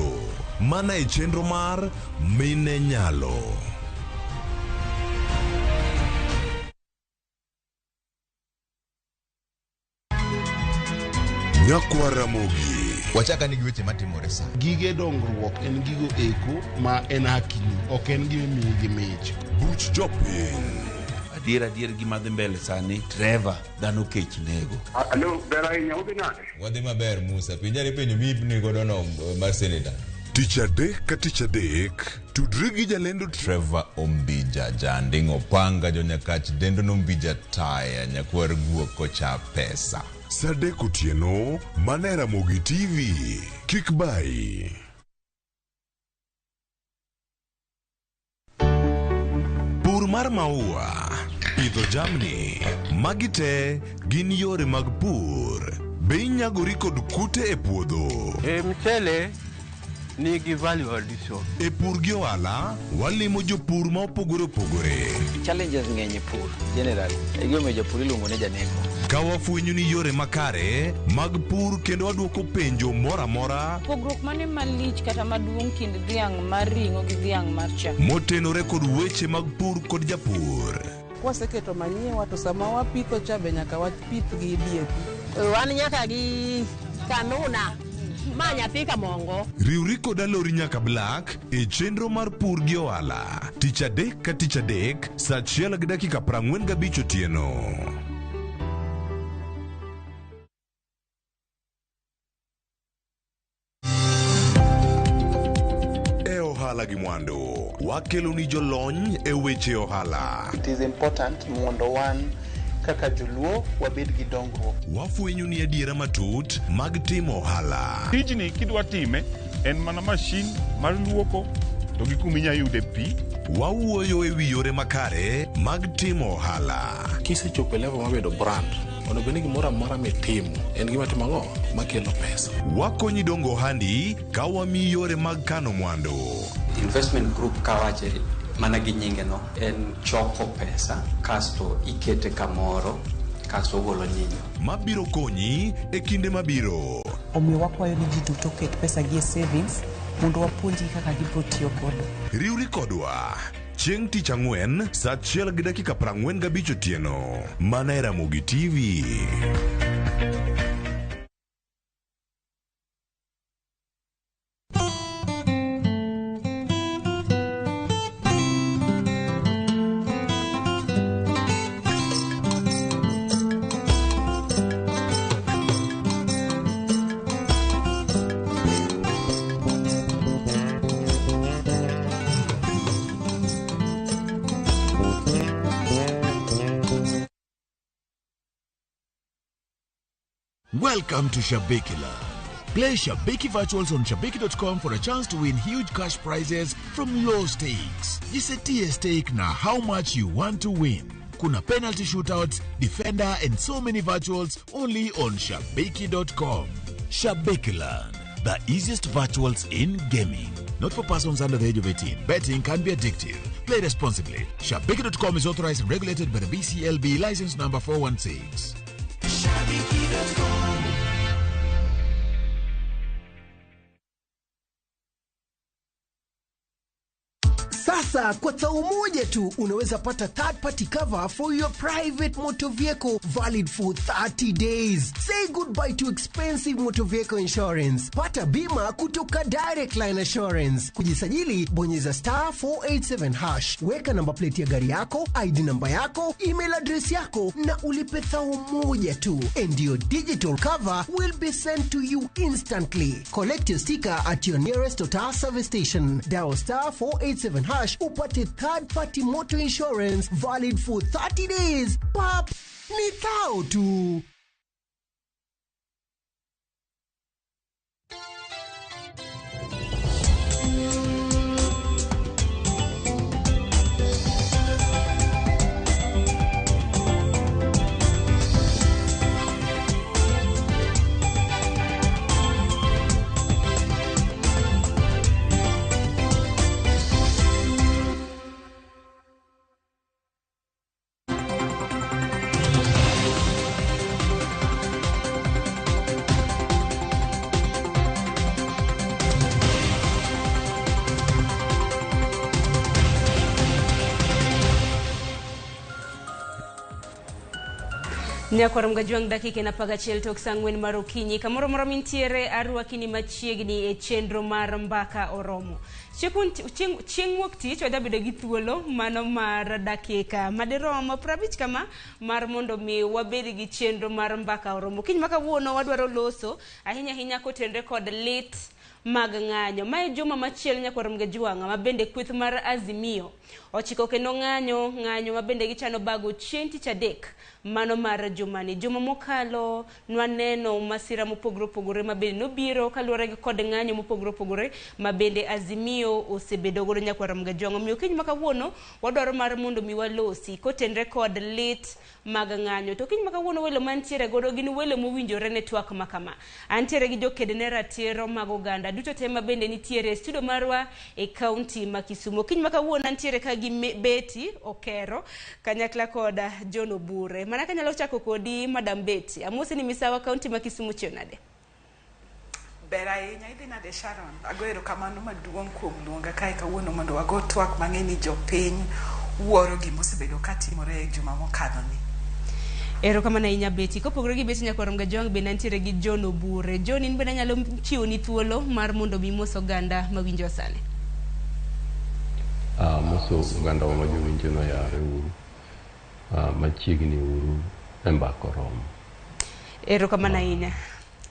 mana e chenro mar Mine Nyalo. Nyakwara Ramogi. Wachaka ni giweche matimore sa. Gige dongruok en gigo eko ma en hakini, ok en gimi gi mich. Buch jopiny. Adier gima dhi mbele sani, Trevor dhano kech nego. Alo, ber ahinya, udhi nade? Wadhi maber Musa, pinjari penjo mipni godo no mar seneta. Tich adek ka tich adek, tudri gi jalendo Trevor Ombija, janding opanga jonyakach dendo nombija taya, nyakwar guok kocha pesa. Saa 3 otieno, mana e Ramogi TV. Kik bai. Pur mar maua, pidho jamni, magi te gin yore mag pur. Be inyagori kod kute e puodho. Mchele nigi value addition. E pur gi ohala, walimo jopur ma opogore opogore. Challenges ng'eny e pur, generally. E gima jopur iluongo ne janeko. Ka wafwenyo ni yore makare mag pur kendo waduoko penjo mora mora. Pogruok mane malich kata maduong' kind dhiang' mar ring'o gi dhiang' mar chak. Motenore kod weche mag pur kod japur. Waseketo manyiwa to sama wapitho cha be nyaka wapith gi DAP. Wan nyaka gi kanuna. Ma nyathi kamongo. Riwri kod alori nyaka Black e chenro mar pur gi ohala. Tich adek ka tich adek, saa 1 gi dakika 45 otieno. Ohala gi mwandu, wakelo ni jolony e weche ohala. It is important mondo wan kaka joluo wabed gi dongruok. Wafwenyo ni adiera matut mag timo ohala. Tijni kidwa time en mana mashin mar luoko to gi kuma inyalo yude pi. Wawuoyo e wi yore makare mag timo ohala. Kisechopo level mabedo brand, onego ni gimoro amora mitimo en gima timo ang'o makelo pesa. Wakonyi dongo ohandi ka wamiyi yore mag kano mwandu. Investment group kawache mana gi nyinge no en choko pesa kasto ikete kamoro kasto golo nyinyo. Mabiro konyi e kinde mabiro. Omiyo wakwayo ni ji duto ket pesa gi e savings mondo wapuonji kaka gibiro tiyo kodo. Riwri kodwa chieng' tich ang'wen saa 1 gi dakika 45 otieno, mana e Ramogi TV. Welcome to Shabikila. Play Shabiki Virtuals on Shabiki.com for a chance to win huge cash prizes from low stakes. Jisetie stake na how much you want to win. Kuna penalty shootouts, defender and so many virtuals only on Shabiki.com. Shabikila, the easiest virtuals in gaming. Not for persons under the age of 18. Betting can be addictive. Play responsibly. Shabiki.com is authorized and regulated by the BCLB license number 416. Shabiki.com. Sasa Sasa kwa thao moja tu unaweza pata third party cover for your private motor vehicle valid for 30 days. Say goodbye to expensive motor vehicle insurance. Pata bima kutoka Direct Line Assurance. Kujisajili bonyeza *487#. Weka namba plate ya gari yako, ID namba yako, email address yako na ulipe thao moja tu. And your digital cover will be sent to you instantly. Collect your sticker at your nearest Total service station. Dial *487# upate third party motor insurance valid for 30 days. Pap, ni thao tu. Nyakwar mgajuang dakika na paga chiel tok sangwen marokinyi kamoro moro mintiere arwakini machiegni e chenro mar mbaka oromo. Chieng' wuok tich wadabedo gi thuolo mano mar dakika madirom 50 kama mar mondo mi wabed gi chenro mar mbaka oromo. Kiny maka wuono wadwaro loso ahinya kotenre kod lit mag ng'anyo. Mae juma machiel Nyakwar mgajuanga mabende kweth mar Azimio ochiko kendo ng'anyo mabende gichano bago chieng' tich adek mano mar jumani. Juma mokalo nwaneno masira mopogore mabende nobiro kaluwore kod ng'anyo mopogore mabende Azimio osebedo godo Nyakwar mgajuanga. Omiyo kiny maka wuono wadwaro mar mondo mi walosi kotenre kod lit mag ng'anyo. To kiny maka wuono welo mantiere godo gin welo mowinjore ne twak makama. Antiere gi jokedne ratiro mag oganda duto tema bende nitiere studio marwa e county ma Kisumu. Kiny maka wuono antiere ka gi Betty Okero kanyakla koda John Obure. Mana kanyalo chako kodi Madam Betty. Amosi ni misawa county ma Kisumu chionade. Bera inya idhi nade Sharon. Agoero kamano maduong' kuom luonga kae kawuono mondo wago twak mang'eni jopiny wuoro gimosebedo katimore e juma mokalo ni. Ero kama na inya Betty. Kopogore gi Betty Nyakwar mgajuang be nantiere gi John Obure. John in bende nyalo chiwo ni thuolo mar mondo mimoso ganda mawinjo sane. Moso uganda wa majowinjo no yare uru machiegni uru mbaka oromo. Ero kama na inya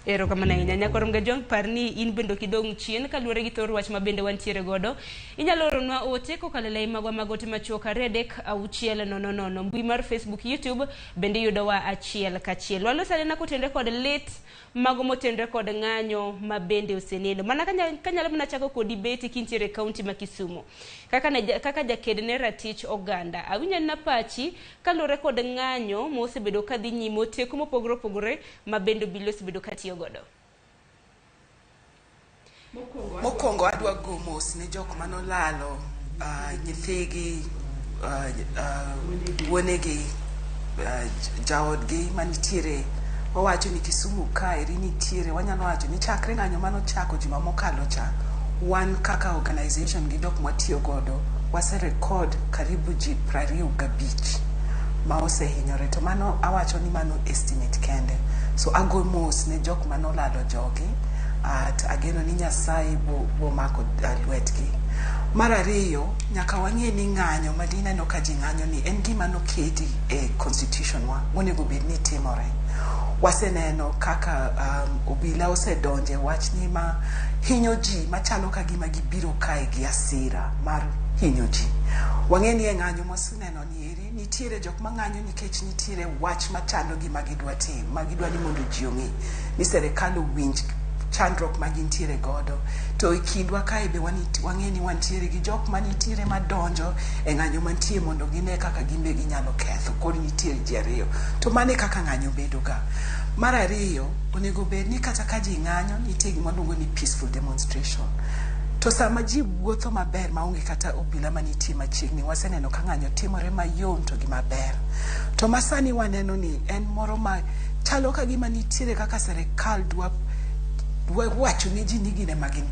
Nyakwar mgajuang parni in bendo kidong chien kaluwore gi thor wach mabende wantiere godo. Inyalo oronwa ote kokalo lai magwa magote machuok 3-600 mbui mar Facebook, YouTube bende yudowa achiel kachiel. Walosane na kutende kod lit mago motendre kod ng'anyo mabende oseneno. Mana kanyalo mna chako kodi Betty kintiere county ma Kisumu. Kaka jakedne ratich oganda. Awinya na pachi kaluwore kod ng'anyo mosebedo kadhi nyime teko mopogore mabende bilos bedo katiyo godo. Mokwongo adwa go mos ne jok manolalo nyithigi wuonegi jaodgi manitiere. Wawacho ni Kisumu kae nitiere wanyalo wacho ni chakre ng'anyo manochako juma mokalo cha wan kaka organization gi dok mwatiyo godo wase record karibu ji 25 ma osehinyore. To mano awacho ni mano estimate kende. So ago mos ne jok manolalo jogi at ageno ni Nyasaye bo mako lwetgi. Mar ariyo nyaka wang'e ni ng'anyo madineno ka ji ng'anyo ni en gima noketi e constitution wa monego bed ni timore. Waseneno kaka obila osedonje wach ni ma hinyo ji machalo ka gima gibiro kae gi asira mar hinyo ji. Wang'e ni ng'anyo masuneno ni eri nitiere jok mang'anyo nikech nitiere wach machalo gima gidwa tim magidwa ni mondo ji ong'e ni serikal owinj chandruok magintiere godo. To ikindwa kae be wang'e ni wantiere gi jok manitiere madonjo e ng'anyo mantie mondo gine kaka gimbe ginyalo ketho. Kod nitiere ji ariyo. To mane kaka ng'anyo bedo ga. Mar ariyo onego bed ni kata ka ji ng'anyo nitie gima luongo ni peaceful demonstration. To sama ji wuotho maber maonge kata obila manitie machiegni waseneno ka ng'anyo timore mayom to gima ber. To masani waneno ni en moro ma chalo ka gima nitiere kaka serikal dwa wacho ni ji ni gine magin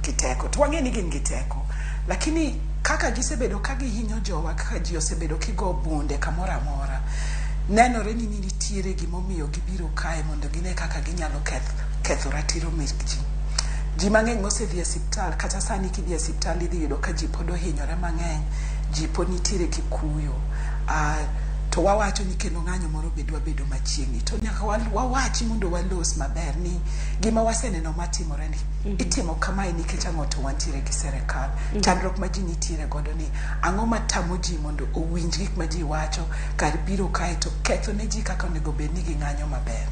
kiteko. To wang'e ni gin giteko. Lakini kaka gisebedo ka gihinyo jowa, kaka ji osebedo kigo bunde kamora mora, nenore ni nitiere gimomiyo gibiro kae mondo gine kaka ginyalo ketho ratiro mek ji. Ji mang'eny mosedhi e siptal, kata sani kidhi e siptal idhi yudo ka ji pod ohinyore mang'eny, ji pod nitiere kikuyo. To wawacho ni kendo ng'anyo moro bedwa bedo machiegni, to nyaka wawachi mondo walos maber ni gima waseneno matimore ni itimo kamae nikech ang'o to wantiere gi serikal. Chandruok ma ji nitiere godo ni ang'o matamo ji mondo owinj gik ma ji wacho kar biro kae to ketho ne ji kaka onego bed ni ging'anyo maber.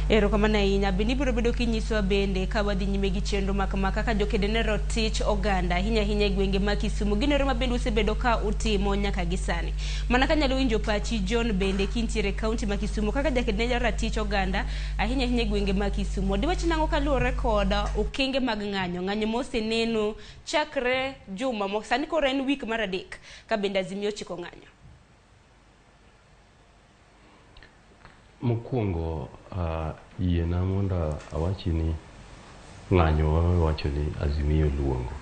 Erokamano ahinya. Bende ibiro bedo kinyisowa bende ka wadhi nyime gi chenro makama kaka jokede ne rotich oganda ahinya ahinya e gwenge ma Kisumu ginero ma bende osebedo ka utimo nyaka gi sani. Mana ka nyalo winjo pachi John bende kintiere kaunti ma Kisumu kaka jakede ne ratich oganda ahinya ahinya e gwenge ma Kisumu. Diwach nang'o kaluwore kod okenge mag ng'anyo moseneno chakre juma sani koro en wik mar 3 ka bende Azimio chiko ng'anyo. Mokwongo yiena mondo awachi ni ng'anyo wawacho ni Azimio luongo.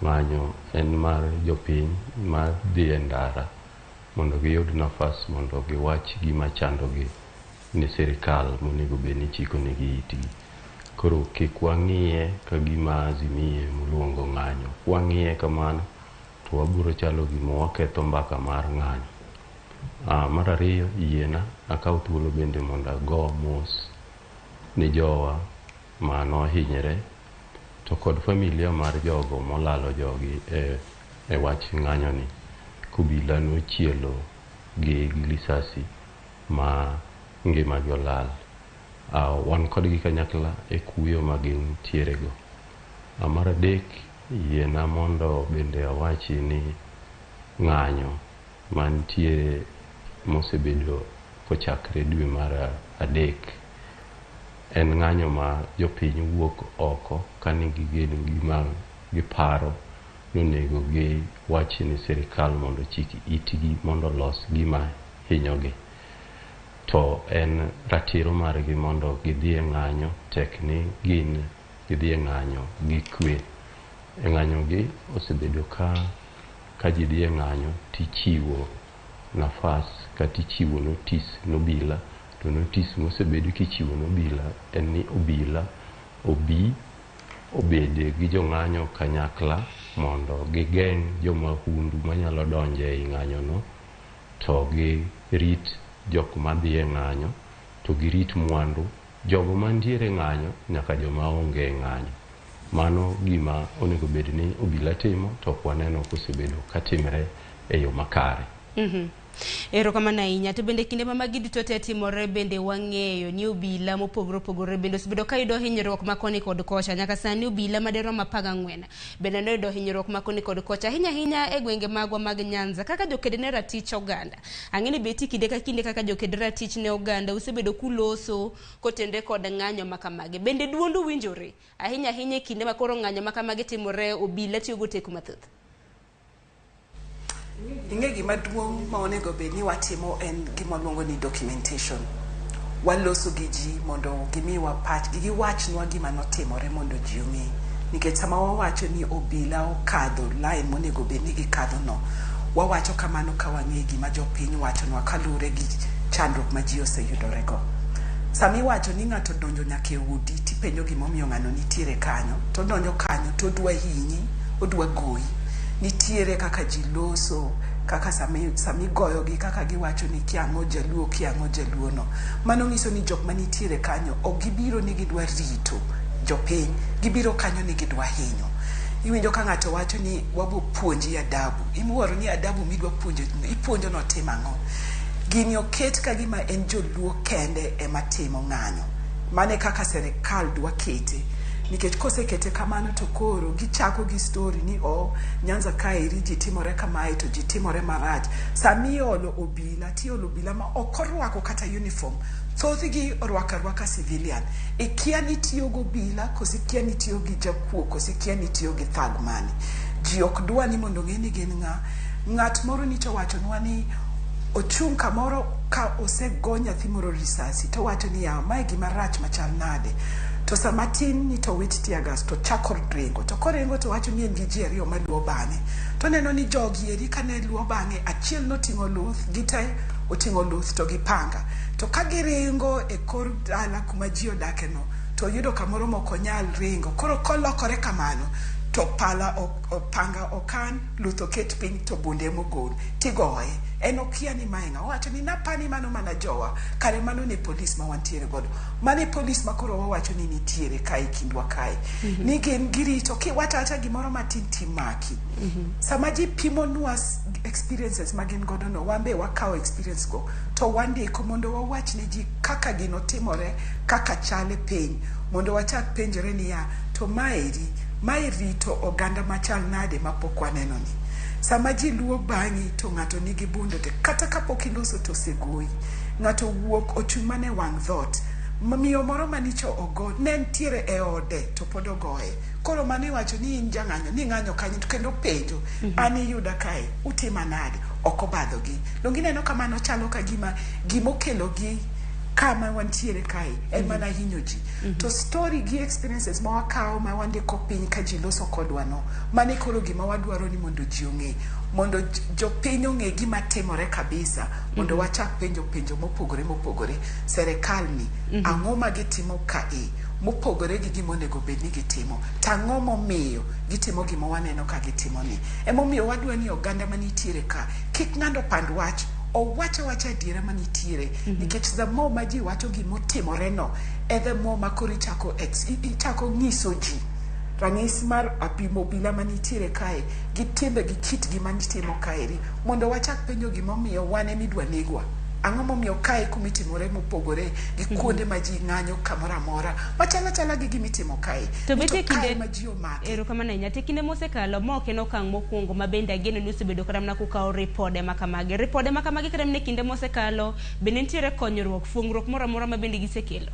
Ng'anyo en mar jopiny mar dhi e ndara mondo giyud nafas mondo giwach gima chandogi ni sirikal monego bed ni chiko negi itgi. Koro kik wang'iye ka gima Azimio moluongo ng'anyo. Wang'iye kamano to wabiro chalo gima waketho mbaka mar ng'anyo. Mar ariyo, yiena akaw thuolo bende mondo ago mos ni jowa mano hinyre to kod familia mar jogo molalo jogi e wach ng'anyo ni. Kubila nochielo gi lisasi ma ngima gi olal. Wan kodgi kanyakla e kuyo ma gintiere go. Mar adek, yiena mondo bende awachi ni ng'anyo mantie mosebedo kochakre dwe mar 3 en ng'anyo ma jopiny wuok oko ka nigi gima giparo nonego gi wach ni sirikal mondo chik itgi mondo los gima hinyogi. To en ratiro margi mondo gidhi e ng'anyo tek ni gin gidhi e ng'anyo gi kwe. E ng'anyo gi osebedo ka ji dhi e ng'anyo tichiwo nafas kata ichiwo notis nobila, to notis mosebedo kichiwo nobila en ni obila obi obede gi jong'anyo kanyakla mondo gigeng' jomahundu manyalo donjo e ng'anyo no, to girit jok madhi e ng'anyo, to girit mwandu jogo mantiere ng'anyo nyaka joma onge e ng'anyo. Mano gima onego bed ni obila timo, to kwaneno kosebedo katimre e yo makare. Erokamano ahinya. To bende kinde ma magi duto te timore bende wang'eyo ni obila mopogore opogore bende osebedo ka yudo hinyruok makoni kod kocha. Nyaka sani obila maderomo 14 bende noyudo hinyruok makoni kod kocha ahinya ahinya e gwenge magwa mag Nyanza kaka jokede ne ratich oganda. Ang'eni beti kinde ka kinde kaka jokede ratich ne oganda osebedo kuloso kotende kod ng'anyo makamage. Bende duondu winjore ahinya ahinya e kinde ma koro ng'anyo makamage timore, obila tiyo go teko mathoth. Ing'e gima duong' ma onego bed ni watimo en gima luongo ni documentation. Waloso gi ji mondo gimiwa pach giwachnwa gima notimore mondo ji ong'e. Nikech sama wawacho ni obila okadho line monego bed ni gikadho no, wawacho kamano ka wang'e gima jopiny wachonwa kaluwore gi chandruok ma ji oseyudore go. Sami wacho ni ng'ato donjo nyaka e udi tipenjo gimomiyo ng'ano nitiere kanyo, to donjo kanyo to odwa hinyi, odwa goyi. Nitiere kaka ji loso, kaka sami goyogi, kaka giwacho ni kiang'o jaluo no. Mano ng'iso ni jok manitiere kanyo ok gibiro ni gidwa rito jopiny, gibiro kanyo ni gidwa hinyo. Iwinjo ka ng'ato wacho ni wabo puonji adabu, imuoro ni adabu midwa puonjo, ipuonjo no timo ang'o. Gini oket ka gima en joluo kende ema timo ng'anyo. Mane kaka serikal dwa kete. Nikech kosekete kamano to koro gichako gi story ni Nyanza kaeri ji timore kamae to ji timore marach. Sami olo obila, tiolo obila ma okorwako kata uniform. Thothgi orwaka civilian. Ikia ni tiyo go obila, kosi kia ni tiyo gi jakuo, kosi kia ni tiyo gi thugman. Ji ok dwa ni mondo ng'e ni gin ng'at moro ni to wacho nwa ni ochung' kamoro ka osego nyathi moro risasi to wacho ni ya mae gima rach machal nade to sama tin ni to wit tiagas to chako ringo to korengo to wacho ni en gi ji ariyo maluwo bang'e to neno ni jogi eri kane luwo bang'e achiel noting'o luth gite oting'o luth to gi panga to ka giringo e kor dala kuma ji odake no to yudo kamoro moko nyal ringo koro kolokore kamano to pala panga okan luth oket piny to bunde mogol tigoye en okia ni maenga wacho ni napani mano mana jowa kare mano ne polis ma wantiere godo mane polis makoro wawacho ni nitiere kai kindwa kai ni gin girito kiwacho acha gimoro matin timaki sama ji pimo nuas experiences magin godo no wambe wakao experience go to wandiko mondo wawach ni ji kaka gino timore kaka chale piny mondo wachak penjore ni ya to maeri to oganda machal nade mapok waneno ni sama ji luwo bang'i to ng'ato nigi bunde te kata kapok iloso to segoi ng'ato wuok ochung' mane wang' dhot miyo moro manicho ogo ne ntiere e ode to pod ogoye koro mane wacho ni in jang'anyo ni ng'anyo kanyo to kendo penjo an iyuda kae utima nade ok obadhogi dongi neno kamano chalo ka gimokelogi kama wantiere kai en mana hinyo ji to story gi experiences ma wakao ma wandiko piny ka ji loso kodwa no mane koro gima wadwaro ni mondo ji ong'e mondo jopiny ong'e gima timore kabisa mondo wachak penjo mopogore serikal ni ang'o ma gitimo kae mopogore gi gima onego bed ni gitimo tang'o momiyo gitimo gima waneno ka gitimo ni emomiyo wadwa ni oganda manitiere ka kik ng'ando pand wach o wacha adiera manitiere nikech the more ma ji wacho gimotimore no the more makori chako nyiso ji rang'isi mar obila manitiere kae gi timbe gi kit gima nitimo kaeri mondo wachak penjo gimomiyo wane midwa negwa ang'o momiyo kae kumitimore mopogore gi kuonde ma ji ng'anyo kamoro amora machala gi gimitimo kae to bete kinde ma ji omake erokamano ahinya te kinde mosekalo moke nokang' mokwongo ma bende ageno ni osebedo kata mana kukawo ripode makamagi kata mne kinde mosekalo bende nitiere konyruok fuong'ruok moro amora ma bende gisekelo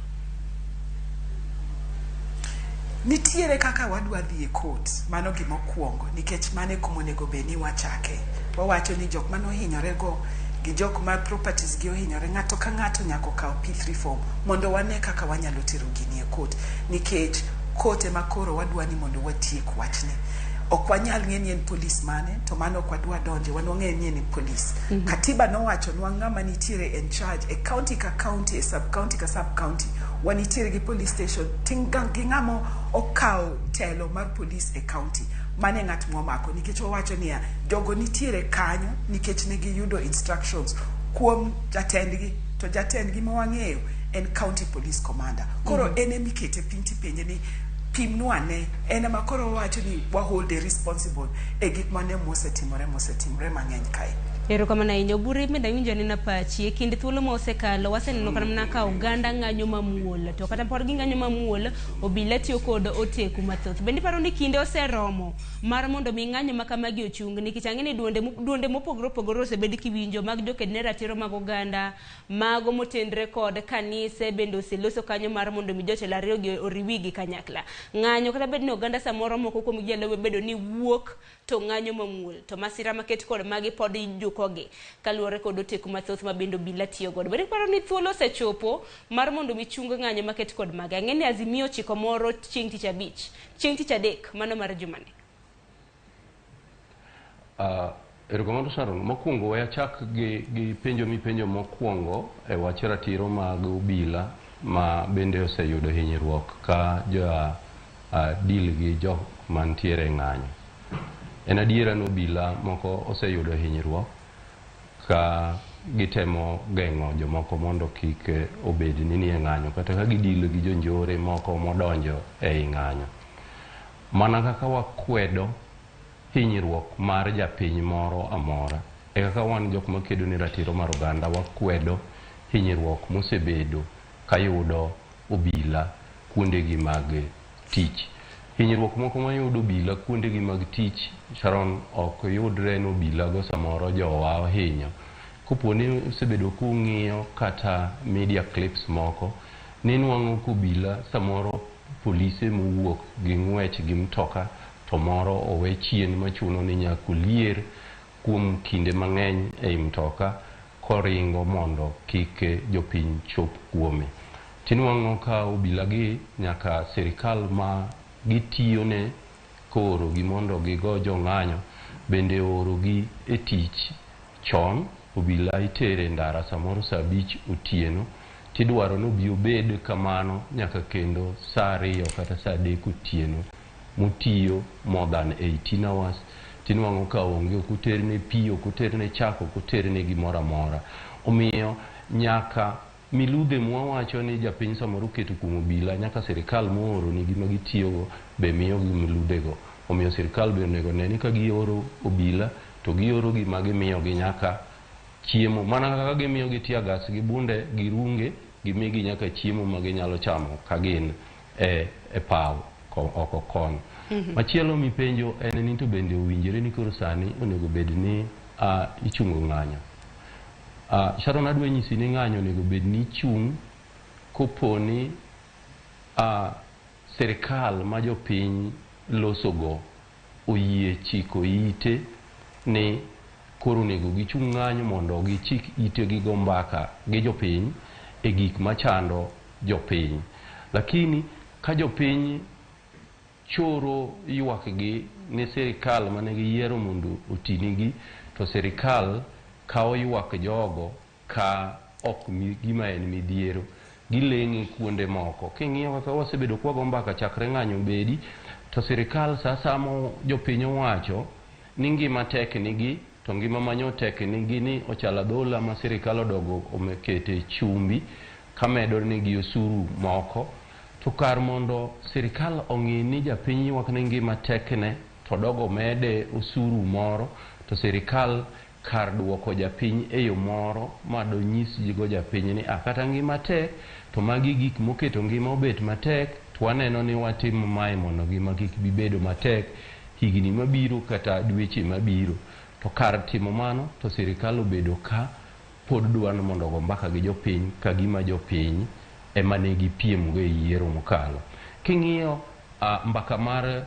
nitiere kaka wadwa dhi e court mano gimokwongo nikech mane kumonego bed ni wachake wawacho ni jok manohinyore go gi jok ma properties gi ohinyore ng'ato ka ng'ato nyako kawo P3 form mondo wane kaka wanyalo tero gini e court nikech court ema koro wadwa ni mondo watiek wachne ok wanyal ng'e ni en polis mane to mano ok wadwa donje wan wang'e ni en polis katiba nowacho nwa ng'ama nitiere in charge e county ka county e sub county ka sub county wanitiere gi police station tingang gi ng'amo okawo telo mar polis e county mane ng'at mwamako nikech wawacho niya jogo nitiere kanyo nikech ne giyudo instructions kuom jatendgi to jatendgi ma wang'eyo en county police commander koro ene mikete piny tipenje ni pimnwane ene ma koro wacho ni wahold responsible e gik mane mosetimore mang'eny kae erokamano ahinya Oburi bende awinjo ni na pachi e kinde thuolo ma osekalo waseneno kata mana ka oganda ng'anyo mamuol to kata pod gi ng'anyo mamuol obila tiyo kod oteku mathoth bende paro ni kinde oseromo mar mondo mi ng'anyo makamagi ochung nikech ang'e ni duonde mopogore opogore osebed kiwinjo mag jokedne ratiro mag oganda mago motendre kod kanise bende oseloso kanyo mar mondo mi jotelo ariyo gi oriwigi kanyakla ng'anyo kata bed ni oganda samoro moko kuom jalo bedo ni wuok to ng'anyo mamuol to masira maket kod magi pod kogi kaluwore kod oteku mathoth ma bendo bila tiyo godo bende paro ni thuolo osechopo mar mondo mi chung ng'anyo maket kod magi ang'e ni Azimio chiko moro chieng' tich adek mano mar jumani erokamano Sharon mokwongo we achak gi penjo mipenjo mokwongo e wach ratiro mag obila ma bende oseyudo hinyruok ka deal gi jok mantiere ng'anyo en adiera no obila moko oseyudo hinyruok ka gitemo geng'o jomoko mondo kik obed ni nie ng'anyo kata ka gidilo gi jonjore moko modonjo ei ng'anyo mana kaka wakwedo hinyruok mar japiny moro amora e kaka wan jok makedo ni ratiro mar oganda wakwedo hinyruok mosebedo kayudo obila kuondegi mag tich hinyruok moko mayudo obila kuondegi mag tich Sharon ok yudre no obila go samoro jowa ohinyo koponi osebedo kung'iyo kata media clips moko ninwang'o kobila samoro polise mowuok gi ng'wech gi mtoka to moro owe chien machuno ni nyaka lier kuom kinde mang'eny ei mtoka koringo mondo kik jopiny chop kuome. Tinwang'o ka obila gi nyaka sirikal ma gitiyone koro gi mondo gigo jong'anyo bende oro gi e tich chon. Obila itere ndara samoro saa 5 otieno, tidwaro no bi obed kamano nyaka kendo saa 2 kata saa 3 otieno motiyo more than 18 hours. Tinwang'o ka onge okuterne pi, okuterne chak, okuterne gimoro amora. Omiyo nyaka miludhe mwawacho ni japiny samoro keto kuom obila, nyaka sirikal mooro ni gima gitiyogo be miyo gi miludhego. Omiyo sirikal be onego neni ka gioro obila to gioro gima gimiyo gi nyaka chiemo, mana kaka gimiyo gi tia gas gi bunde gi runge, gimigi nyaka chiemo ma ginyalo chamo ka gin e paw oko kon. Machielo mipenjo en ni to bende owinjore ni koro sani onego bed ni ichungo ng'anyo. Sharon, adwa nyisi ni ng'anyo onego bed ni chung koponi sirikal ma jopiny losogo oyie chiko ite ni koro onego gichung ng'anyo mondo gichik ite gi go mbaka gi jopiny e gik machando jopiny. Lakini ka jopiny choro ywak gi ne sirikal mane giyiero mondo otinigi, to sirikal kao ywak jogo ka ok gima en midhiero, gileng'e kuonde moko. King'iyo kaka wasebedo kwa go mbaka chakre ng'anyo bedi, to sirikal samo jopiny owacho ni ngima tek nigi, to ngima manyo tek nigi ni ochala dola ma sirikal odogo omekete chumbi kamedo nigi osuru moko. To kar mondo sirikal ong'i ni japiny ywak ne ngima tekne to dogo mede osuru moro, to sirikal kar duoko japiny e yo moro ma do nyis go japiny ni kata ngima tek to magi gik moketo ngima obet matek, to waneno ni watim mae mondo ngima kik bibedo matek higni mabiro kata dweche mabiro. To kar timo mano to sirikal obedo ka pod dwano mondo go mbaka gi jopiny ka gima jopiny ema ne gipiem go e yiero mokalo. King'iyo mbaka mar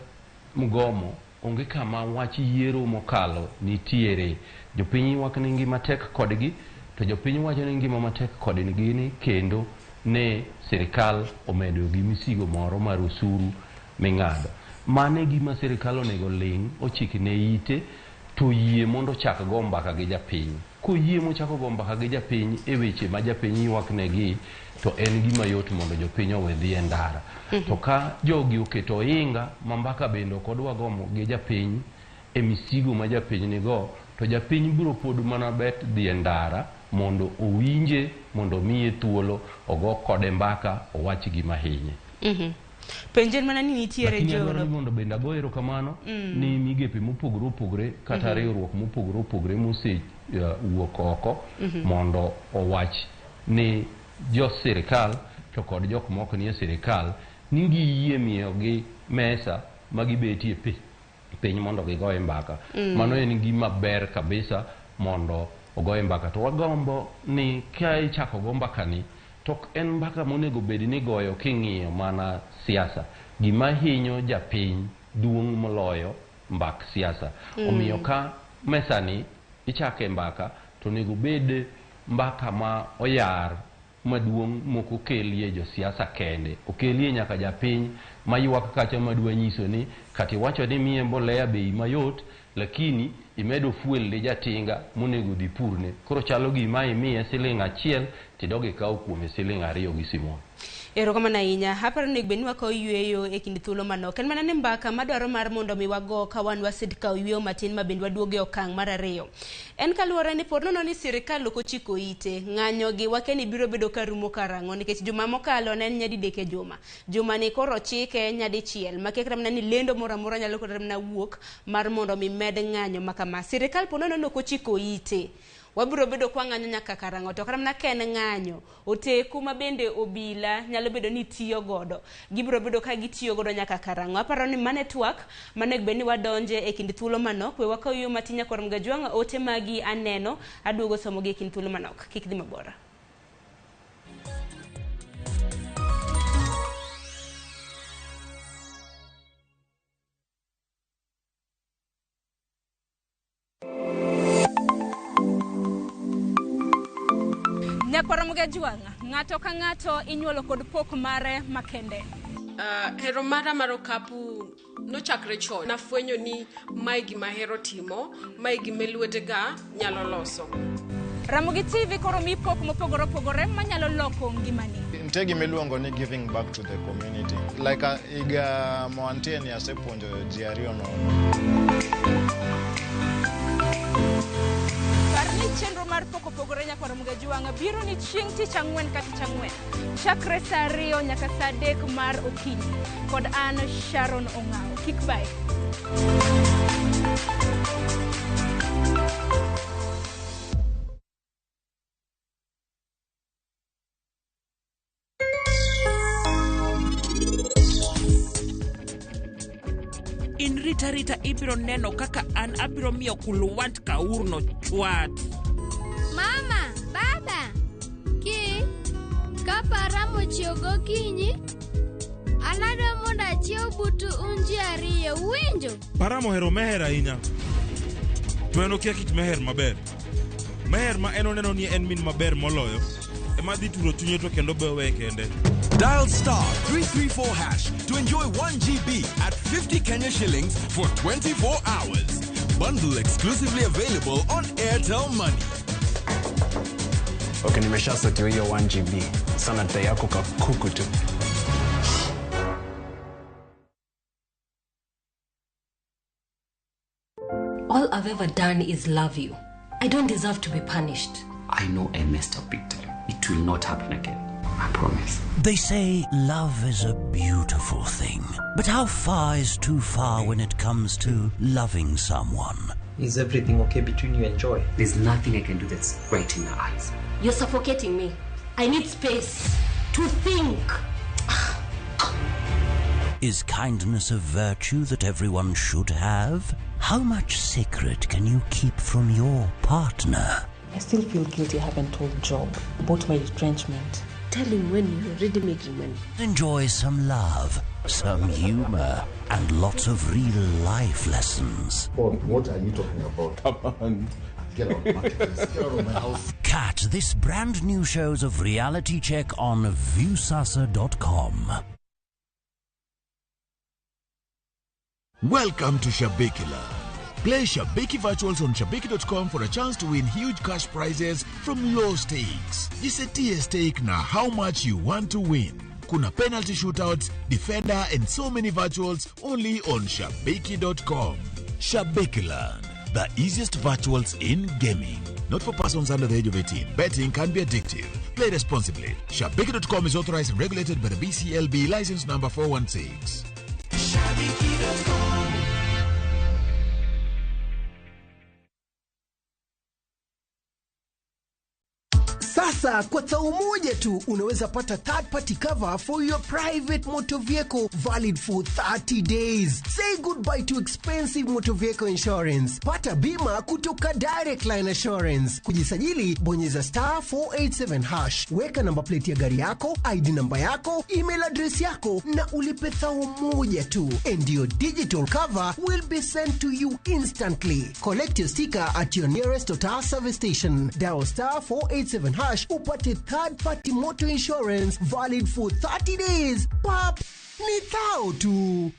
mgomo, onge kama wach yiero mokalo nitiere. Jopiny ywak ne ngima tek kodgi, to jopiny wacho ni ngima matek kodgi ni kendo ne sirikal omedo gi misigo moro mar osuru ming'ado. Mane gima sirikal onego ling' ochik ne ite to yie mondo chak go mbaka gi japiny. Koyie mochako go mbaka gi japiny e weche ma japiny ywak negi, to en gima yot mondo jopiny owe dhi e ndara. To ka jogi oketo ohinga ma mbaka bende kodwa gomo gi japiny e misigo ma japiny nigo, to japiny biro pod mana bet dhi e ndara mondo owinje, mondo miye thuolo ogo kode mbaka, owach gima hinye. Penjen mana ni nitiere jono. Lakini mondo bende ago erokamano ni migepe mopogore opogore kata riwruok mopogore opogore mose wuok oko mondo owach ni jo sirikal to kod jok moko nie sirikal ni giyie miyo gi mesa ma gibetie piny mondo gigoe mbaka. Mano en gima ber kabisa mondo ogoe mbaka. To wagombo ni ka ichako go mbaka ni, to en mbaka monego bed ni goyo king'iyo mana siasa. Gima hinyo japiny duong' moloyo mbak siasa. Omiyo ka mesani ichake mbaka, to nego bed mbaka ma oyar maduong' moko kelie jo siasa kende. Okelie nyaka japiny mayuak kacha madwa nyiso ni kati wacho ni miye mbolea bei mayot, lakini imedo fuel ne jatinga monego dhi purne. Koro chalo gima imiye Sh1 tidoge kaw kuome Sh2 gi simon. Erokamano ahinya. Aparo ni bedni wakaw yweyo e kind thuolo manok. En mana ni mbaka madwaro mar mondo mi wago ka wan wasid kaw yweyo matin ma bende waduoge okang' mar 2. En kaluwore ni pod nono ni sirikal ok ochiko ite. Ng'anyo gi wakeni biro bedo ka rumo karang'o, nikech juma mokalo ne en nyadidek e juma. Juma ni koro chike nyadichiel. Makekra mana ni lendo moro amora nyalo koro mana wuok mar mondo mi med ng'anyo makama. Sirikal pod nono ni ok ochiko ite. Wabiro bedo kwa ng'anyo nyaka karang'o, to karamna ken ng'anyo oteku ma bende obila nyalo bedo ni tiyo godo, gibiro bedo ka gitiyo godo nyaka karang'o. Aparo ni mane twak mane bedni wadonje e kind thuolo manok. We wakaw yo matinya kor mgajwanga ote magi aneno aduogo somo gi e kind thuolo manok. Kik dhi mabora. Ramogi Juanga, ng'ato ka ng'ato inyuolo kod pok mare makende. Hero mara marokapu no chakre chon. Nafwenyo ni mae gima hero timo, mae gima lwetega nyalo loso. Ramogi TV koro mi pok mopogore opogore manyalo loko ngimani. Nitie gima iluongo ni giving back to the community. Like iga Moanteni asepuonjo ji ariyo nono. Parni chenro mar pok opogore nyaka Ramogi Juanga biro ni chieng' tich ang'wen ka tich ang'wen. Chakre saa 2 nyaka saa 3 mar okinyi. Kod an Sharon Ong'ao. Kik bai. In rita ibiro neno kaka an abiro miyo kuluwant kaurno chwat. Mama, baba, ki kaparamo chiew gokinyi, anadwa mondo achiew butu unji ariyo, winjo? Paramo hero meher ahinya. To en okia kit meher maber. Meher ma en oneno ni en min maber moloyo, ema dhi turo chunye to kendo bewe kende. Dial *334# to enjoy 1 GB at 50 Kenya shillings for 24 hours. Bundle exclusively available on Airtel Money. Okay, nimeshasetiwa hiyo 1 GB. Sana data yako kakuku tu. All I've ever done is love you. I don't deserve to be punished. I know I messed up big time. It will not happen again. I promise. They say love is a beautiful thing. But how far is too far when it comes to loving someone? Is everything okay between you and Joy? There's nothing I can do that's right in her eyes. You're suffocating me. I need space to think. Is kindness a virtue that everyone should have? How much secret can you keep from your partner? I still feel guilty I haven't told Job about my retrenchment. Tell him when you're already making money. Enjoy some love, some humor, and lots of real life lessons. What are you talking about? Come on. Get out, Marcus. Get out of my house. Catch this brand new shows of Reality Check on viewsasa.com. Welcome to Shabikila. Play Shabiki Virtuals on Shabiki.com for a chance to win huge cash prizes from low stakes. Jisetie stake na how much you want to win. Kuna penalty shootouts, defender and so many virtuals only on Shabiki.com. Shabikiland, the easiest virtuals in gaming. Not for persons under the age of 18. Betting can be addictive. Play responsibly. Shabiki.com is authorized and regulated by the BCLB license number 416. Shabiki.com. Sasa kwa tao moja tu unaweza pata third party cover for your private motor vehicle valid for 30 days. Say goodbye to expensive motor vehicle insurance. Pata bima kutoka Direct Line Assurance. Kujisajili bonyeza *487#. Weka namba plate ya gari yako, ID namba yako, email address yako na ulipe thao moja tu. And your digital cover will be sent to you instantly. Collect your sticker at your nearest Total service station. Dial *487# upate third party motor insurance valid for 30 days. Pap, ni thao tu.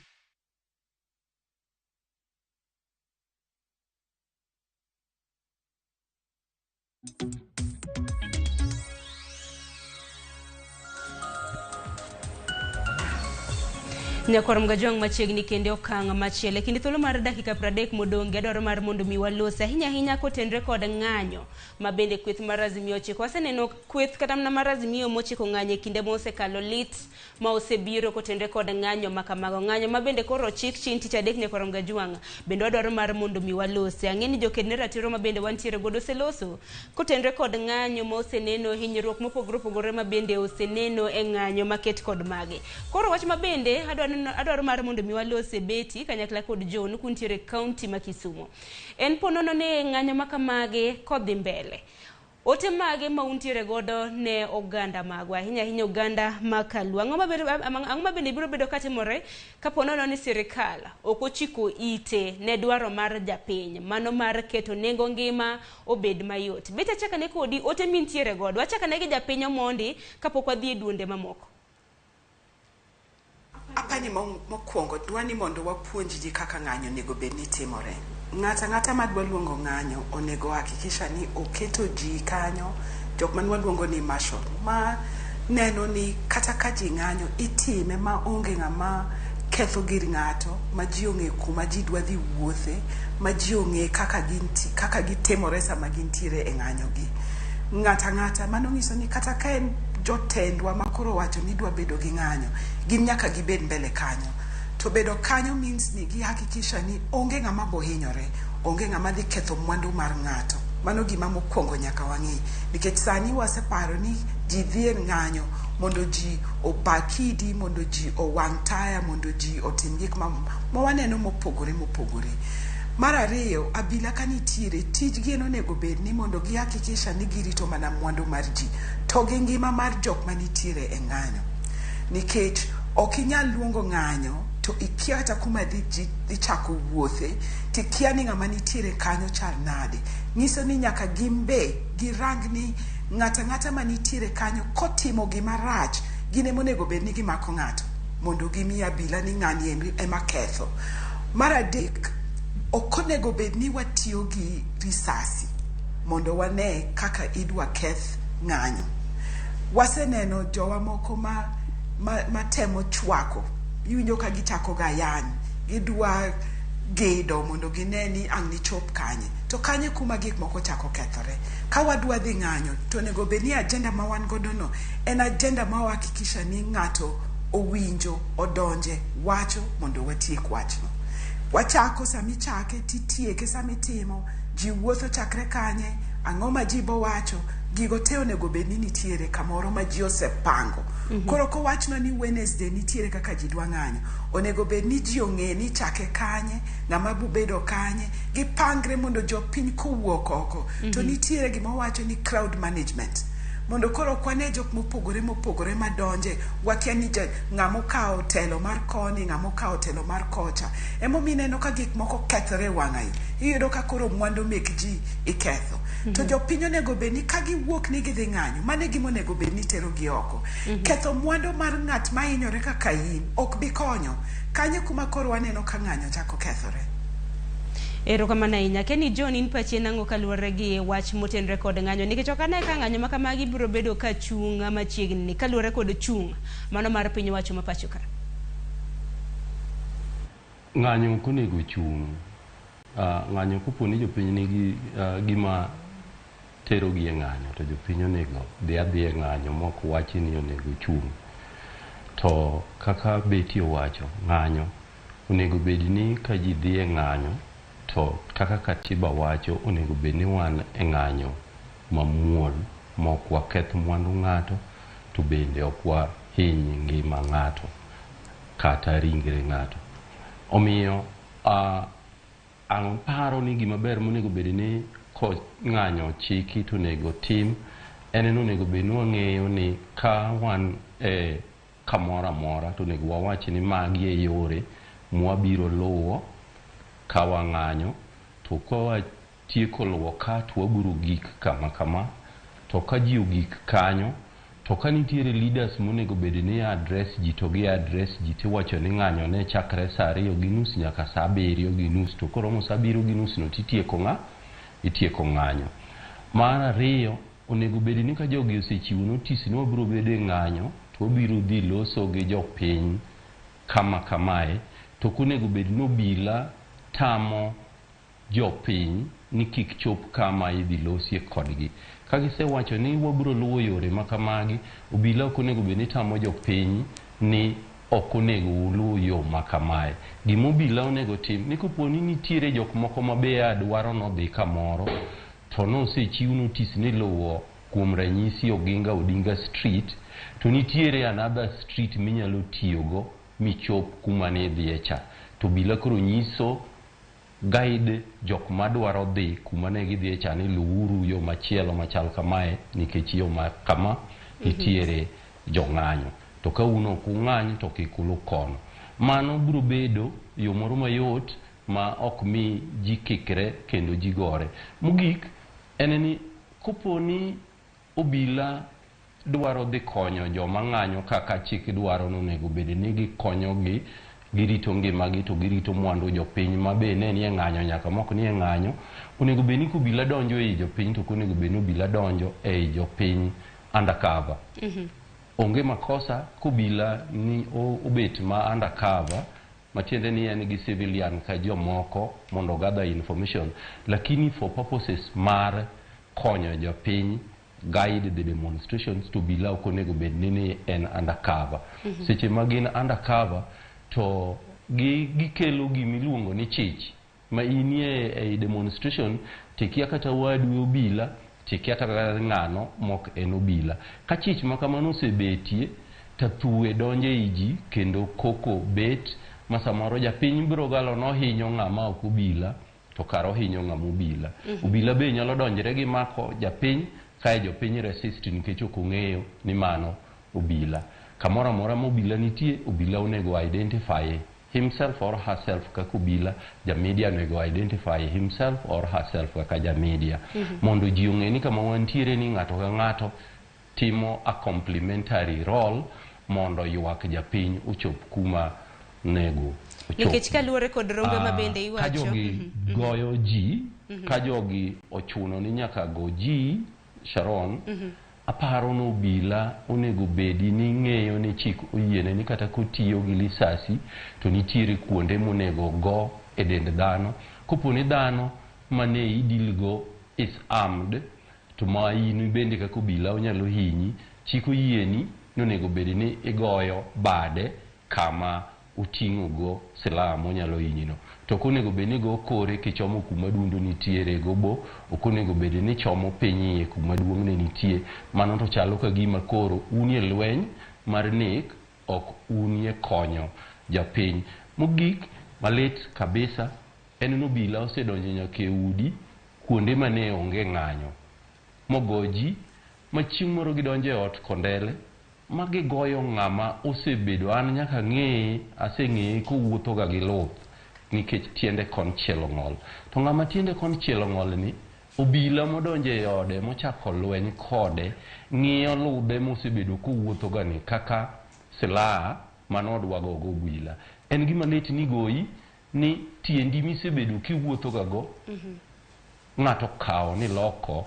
Nyakor Mgajong machiegni kende okang' machiele kinde thuolo mar dakika 30 modong' adwaro mar mondo mi walose hinya kotenre kod ng'anyo mabende kweth mar Azimio chiko waseneno kweth kata mna mar Azimio mochiko ng'anyo kinde mosekalo lit ma osebiro kotenre kod ng'anyo makamago ng'anyo mabende koro chik chin tich adek Nyakor Mgajong bende adwaro mar mondo mi walose ang'eni jokedne ratiro mabende wantiere godo seloso kotenre kod ng'anyo ma oseneno hinyruok mopogore mabende oseneno e ng'anyo maket kod mage koro wach mabende adwaro mar mondo mi walose beti kanyakla kod John kuntiere county ma Kisumu en ponono ne ng'anyo makamage kodhi mbele Ote mage ma untiere godo ne oganda magwa ahinya oganda makalu. Ang'o mabende biro bedo katimore kapo nono ni sirikal ok ochiko ite ne dwaro mar japiny, mano mar keto nengo ngima obed mayot. Bete achaka ne kodi ote mintiere godo, achaka ne gi japiny mondi kapok wadhi e duonde mamoko. Apani mokwongo dwani mondo wapuonj ji kaka ng'anyo nego bed ni timore. Ng'ata madwa luongo ng'anyo onego hakikisha ni oketo ji kanyo, jok man waluongo ni marshal, ma neno ni kata ka ji ng'anyo itime ma onge ng'ama ketho gir ng'ato, ma ji ong'e kuma ji dwa dhi wuothe, ma ji ong'e kaka gitimore sama gintiere e ng'anyo gi. Ng'ata mano nyiso ni kata ka en jotendwa ma koro wacho ni dwa bedo gi ng'anyo, gin nyaka gibed mbele kanyo. To bedo kanyo means ni gihakikisha ni onge ng'ama bohinyore, onge ng'ama dhi ketho mwandu mar ng'ato. Mano gima mokwongo nyaka wang'e, nikech sani waseparo ni ji dhi e ng'anyo mondo ji obakidi, mondo ji owang' taya, mondo ji otim gik ma waneno mopogore. Mar ariyo, abila ka nitiere, tijgi en onego bed ni mondo gihakikisha ni girito mana mwandu mar ji, to gi ngima mar jok manitiere e ng'anyo. Nikech ok inyal luongo ng'anyo to ikia kata kuma dhi chako wuothe, tikia ni ng'ama nitiere kanyo chal nade. Nyiso ni nyaka gimbe girang ni ng'ata ma nitiere kanyo kotimo gima rach, gine monego bed ni gimako ng'ato mondo gimi abila ni ng'ani ema ketho. Mar adek, ok onego bed ni watiyo gi risasi mondo wane kaka idwa keth ng'anyo. Waseneno jowa moko ma temo chwako, iwinjo ka gichako ga yan, gidwa gedo mondo gineni ang' ni chop kanye, to kanye kuma gik moko chako kethore. Ka wadwa dhi ng'anyo, to onego bed ni agenda ma wan godo no en agenda ma wahakikisha ni ng'ato owinjo, odonje, wacho mondo watiek wachno. Wachako samichake titieke samitimo, ji wuotho chakre kanye, ang'o ma ji bo wacho, gigo te onego bed ni nitiere kamoro ma ji osepango. Koro ko wachno ni Wednesday nitiere kaka ji dwa ng'anyo, onego bed ni ji ong'e ni chake kanye, ng'ama bubedo kanye, gipangre mondo jopiny kowuok oko. To nitiere gima wacho ni crowd management, mondo koro kwane jok mopogore madonje, wakia ni ng'amo kawo telo mar koni, ng'amo kawo telo mar kocha. Emomiyo ineno ka gik moko kethore wang'ayo, iyudo ka koro mwandu mek ji iketho. To jopiny onego bed ni ka giwuok ni gidhi ng'anyo, mane gima onego bed ni tero gi oko. Ketho mwandu mar ng'at ma hinyore kaka in ok bi konyo. Kanye kuma koro waneno ka ng'anyo chako kethore. Erokamano ahinya. Keni John, in pachi nang'o kaluwore gi wach motenre kod ng'anyo, nikech ok ane ka ng'anyo ma kamagi biro bedo ka chung' machiegni ni kaluwore kod chung' mano mar piny wacho ma pacho ka. Ng'anyo ok onego chung'. Ng'anyo kopo ni jopiny nigi gima tero gi e ng'anyo, to jopiny onego dhi e ng'anyo mok wachi ni onego chung'. To kaka Betty owacho, ng'anyo onego bed ni ka ji dhi e ng'anyo, to kaka katiba wacho onego bed ni wan e ng'anyo mamuol, mok waketh mwandu ng'ato, to bende ok wahiny ngima ng'ato kata ringre ng'ato. Omiyo ang' paro ni gima ber monego bed ni ko ng'anyo chiki to onego tim en onego bed ni wang'eyo ni ka wan kamoro amora to onego wawach ni magi e yore mwabiro luwo ka wang'anyo, to ka watieko luwo ka to wabiro gik kama, to ka ji ogik kanyo, to ka nitiere leaders monego bed ni address ji to gi address ji, tiwacho ni ng'anyo ne chakre saa 2:30 nyaka saa 7:30, to koromo saa 7:30 no itieko ng'anyo. Mar ariyo, onego bed ni ka jogi osechiwo notice ni wabiro bedo e ng'anyo, to wabiro dhi loso gi jopiny kamae, to konego bed ni obila tamo jopiny ni kik chop kama idhi losie kodgi. Ka gisewacho ni wabiro luwo yore makamagi, obila ok onego bed ni tamo jopiny ni ok onego uluwo yo makamae. Gima obila onego tim ni kopo ni nitiere jok moko ma be dwaro nodhi kamoro, to nosechiw notice ni luwo kuom ranyisi Odinga Street, to nitiere another street minyalo tiyogo michop kuma ne dhiye cha, to obila koro nyiso guide jok madwaro dhi kuma ne gidhie cha ni luuru yo machielo machal kamae nikech yo kama nitiere jong'anyo, to ka uno kung'any to kik ulu kono. Mano biro bedo yo moro mayot ma ok mi ji kikre kendo ji gore. Mogik en ni kopo ni obila dwaro dhi konyo joma ng'anyo kaka chik dwaro nonego bed ni gikonyogi, girito ngimagi to girito mwandu jopiny ma be ne nie ng'anyo nyaka mok nie ng'anyo. Onego bed ni obila donjo ei jopiny to onego bed ni obila donjo ei jopiny undercover. Onge makosa kobila ni obet ma undercover, matiende ni en gi civilian ka jomoko mondo gather information, lakini for purposes mar konyo jopiny, guide the demonstrations, to bila ok onego bed ni en undercover. Seche ma gin undercover to gikelo gimiluongo ni chich ma inie ei demonstration tikia kata wadu obila, tikia kata ng'ano mok en obila. Ka chich ma kamano osebetie, tathuwe donje ei ji kendo koko bet ma samoro japiny biro galo nohinyo ng'ama ok obila to karo hinyo ng'ama obila. Obila be nyalo donjre gi mako japiny kae jopiny resist nikech ok ong'eyo ni mano obila. Kamoro amora ma obila nitie, obila onego identify himself or herself kaka obila, jamedia onego identify himself or herself kaka jamedia. Mondo ji ong'e ni kama wantiere ni ng'ato ka ng'ato timo a complementary role mondo ywak japiny ochop kuma nego ochop. Nikech kaluwore kod rombe ma bende iwacho. Ka jogi goyo ji, ka jogi ochuno ni nyaka go ji, Sharon, aparo no obila onego bedi ni ng'eyo ni chik oyiene ni kata kotiyo gi lisasi to nitiere kuonde monego go e dend dhano. Kopo ni dhano mane idilgo is armed, to ma in bende kaka obila onyalo hinyi, chik oyieni ni onego bedi ni igoyo bade kama uting'o go silaha monyalo hinyino. To konego bedi ni go kore kichomo kuma dundo nitiere go bo, okonego bedi ni chomo pinyi kuma duong' ne nitie. Mano to chalo ka gima koro unie lweny mar nek, ok unie konyo japiny. Mogik malit kabisa en no obila osedonjo nyaka e udi kuonde mane onge ng'anyo mogoji, ma chieng' moro gidonjo e ot kondele ma gigoyo ng'ama osebedo an nyaka ng'eye, aseng'eye kowuotho ga gi luth nikech tiende konchiel ong'ol. To ng'ama tiende konchiel ong'ol ni, obila modonjo e ode mochako lweny kode ng'iyo ludhe mosebedo kowuotho ga ni kaka silaha manodwa go obila. En gima lit ni goyi ni tiendi misebedo kiwuotho ga go ng'ato kawo ni loko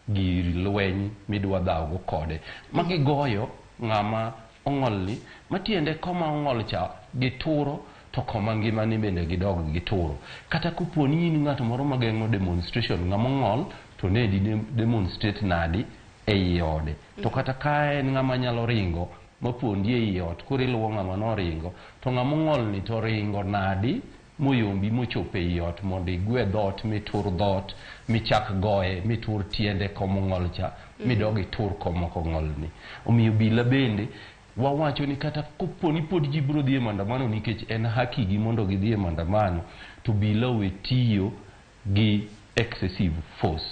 gir lweny midwa dhago kode. Magigoyo ng'ama ong'olni, matiende koma ong'ol cha gituro to koma ngima ni bende gidog gituro. Kata kuponi in ng'ato moro mageng'o demonstration ng'ama ong'ol to ne di demonstrate nadi ei ode. To kata ka en ng'ama nyalo ringo mapondi ei ot, kuri luwo ng'ama no ringo, to ng'ama ong'olni to ringo nadi moyombi mochope ei ot mondo igwe dhot, mitur dhot, michak goye, mitur tiende koma ong'ol cha, midog itur koma ong'olni. Omiyo obila bende wawacho ni kata koponi pod ji biro dhi e maandamano nikech en haki gi mondo gidhi e maandamano, to obila we tiyo gi excessive force.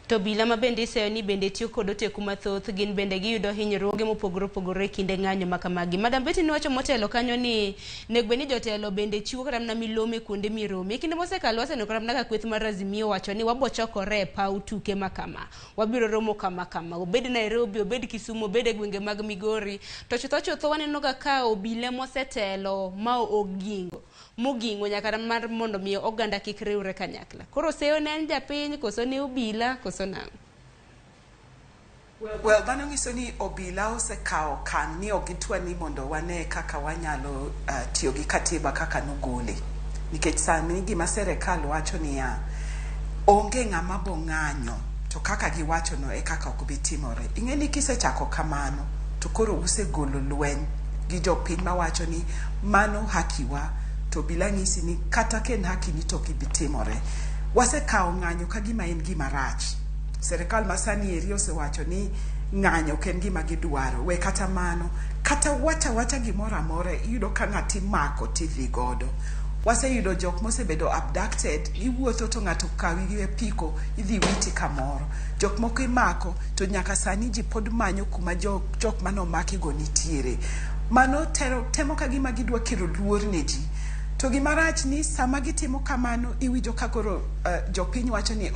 To obila ma bende iseyo ni bende tiyo kod oteku mathoth, gin bende giyudo hinyruoge mopogore opogore kinde ng'anyo makamagi. Madam Betty niwacho motelo kanyo ni negbe ni jotelo bende chiwo kata mana milome kuonde mirome. Kinde mosekalo waseneno kata mana ka kweth mar Azimio wacho ni wabochokore e paw tuke makama, wabiro romo kama kama, obed Nairobi, obed Kisumu, obed e gwenge mag Migori. To chutho waneno ka obila mosetelo ma moging'o nyaka mar mondo mi oganda kik riwre kanyakla. Koro seyo ne en japiny koso ne obila koso nang'o? Well, mano nyiso ni obila osekawo kan ni ogitwa ni mondo wane kaka wanyalo tiyo gi katiba kaka nogole. Nikech sani gima serikal wacho niya, onge ng'ama bo ng'anyo, to kaka giwacho no e kaka ok bitimore. Ing'e ni kisechako kamano to koro usegolo lweny gi jopiny mawacho ni mano hakiwa, to obila nyisi ni kata ken haki ni to kibitimore. Wasekawo ng'anyo ka gima en gima rach. Serikal masani eri osewacho ni ng'anyo ken gima gidwaro. We kata mano, kata wacha gimoro amora iyudo ka ng'ati mako TV godo, waseyudo jok mosebedo abducted, iwuotho to ng'ato kawi gi piko, idhi witi kamoro. Jok moko imako to nyaka sani ji pod manyo kuma jok manomaki go nitiere. Mano temo ka gima gidwa kelo luor ne ji. To gimarach ni sama gitimo kamano iwijo kakoro jopiny wacho ni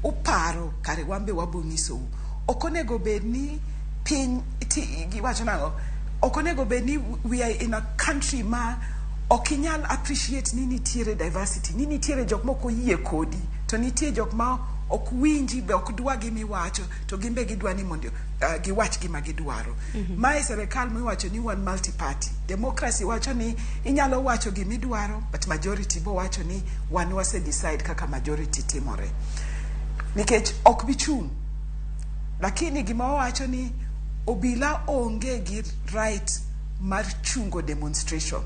uparo kare wambe wabong'isou. Okonego bed ni piny giwacho nango, okonego bed ni we are in a country ma okinyal appreciate ni nitiere diversity, ni nitiere jok moko yie kodi, to nitie jok ma ok winji be ok dwa gimiwacho, to gimbe gidwa ni mondo giwach gima gidwaro. Mae serikal miwacho ni one multi-party. Democracy wacho ni inyalo wacho gimidwaro, but majority bo wacho ni wan wase decide kaka majority timore. Nikech ok bichung'. Lakini gima wacho ni obila onge gi right mar chungo demonstration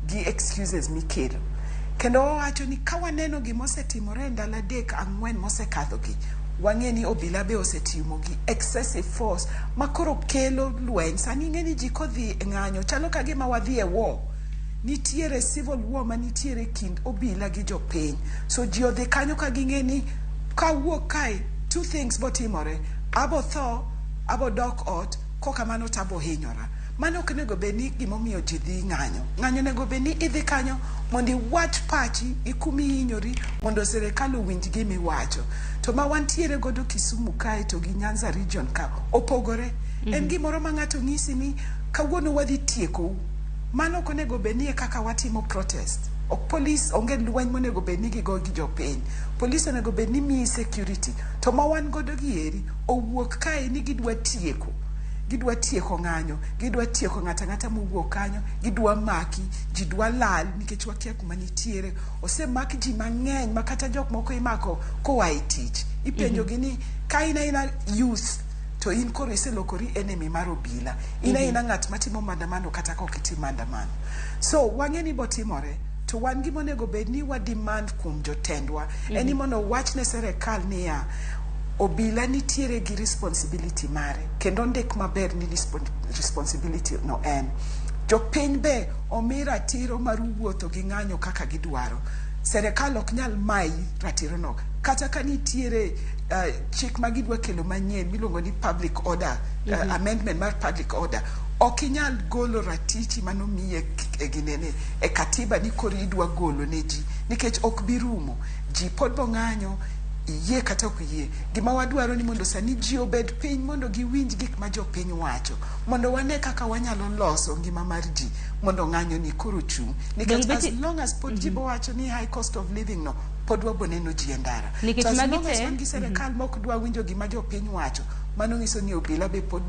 gi excuses mikelo. Kendo wacho ni kawaneno gimosetimore ndalo 3-4 mosekadho gi, wang'e ni obila be osetimo gi excessive force makoro kelo lweny. Sani ng'eni ji kodhi ng'anyo chalo ka gima wadhi e war. Nitiere civil war manitiere kind obila gi jopiny. So ji odhi kanyo ka ging'eni kawuok kae 2 things botimore, abo tho, abo dok ot, koka mano tabo hinyora. Mano onego bed ni gimomiyo ji dhi ng'anyo. Ng'anyo onego bed ni idhi kanyo mondo iwach pachi ikumi hinyori mondo serikal owinj gimiwacho. To ma wantiere godo Kisumu kae to gi Nyanza region ka opogore. En gimoro ma ng'ato ng'isi ni kawuono wadhi tieko. Mano onego bed ni kaka watimo protest. Ok police onge lweny monego bed ni gigo gi jopiny. Police onego bed ni miyi security. To ma wan godo gi eri owuok kae ni gidwa tieko. Gidwa tieko ng'anyo, gidwa tieko ng'ata mowuok kanyo, gidwa maki, ji dwa lal nikech wakia kuma nitiere. Osemaki ji mang'eny makata jok moko imako koa e tich. Ipenjo gi ni ka ina youth to in koro iselokori enemy mar obila. Ina ng'at matimo maandamano kata ka ok itimo maandamano. So wang'e ni botimore. To wan gima onego bed ni wa demand kuom jotendwa. Eni mondo wach ne serikal niya, obila nitiere gi responsibility mare. Kendo ndik maber ni responsibility no en. Jopiny be omi ratiro mar wuotho gi ng'anyo kaka gidwaro. Serikal ok nyal mai ratiro no. Kata ka nitiere chik magidwa kelo manyien miluongo ni public order, amendment mar public order. Ok inyal golo ratichi manomiye ginene e katiba ni koro idwa golo ne ji. Nikech ok birumo. Ji pod bong'anyo, iye kata ok iye. Gima wadwaro ni mondo sani ji obed piny mondo giwinj gik ma jopiny wacho. Mondo wane kaka wanyalo loso ngima mar ji. Mondo ng'anyo ni koro chung'. Nikech as long as pod ji bo wacho ni high cost of living no, pod waboneno ji endara. As long as wan gi serikal mok dwa winjo gima jopiny wacho, mano nyiso ni obila be pod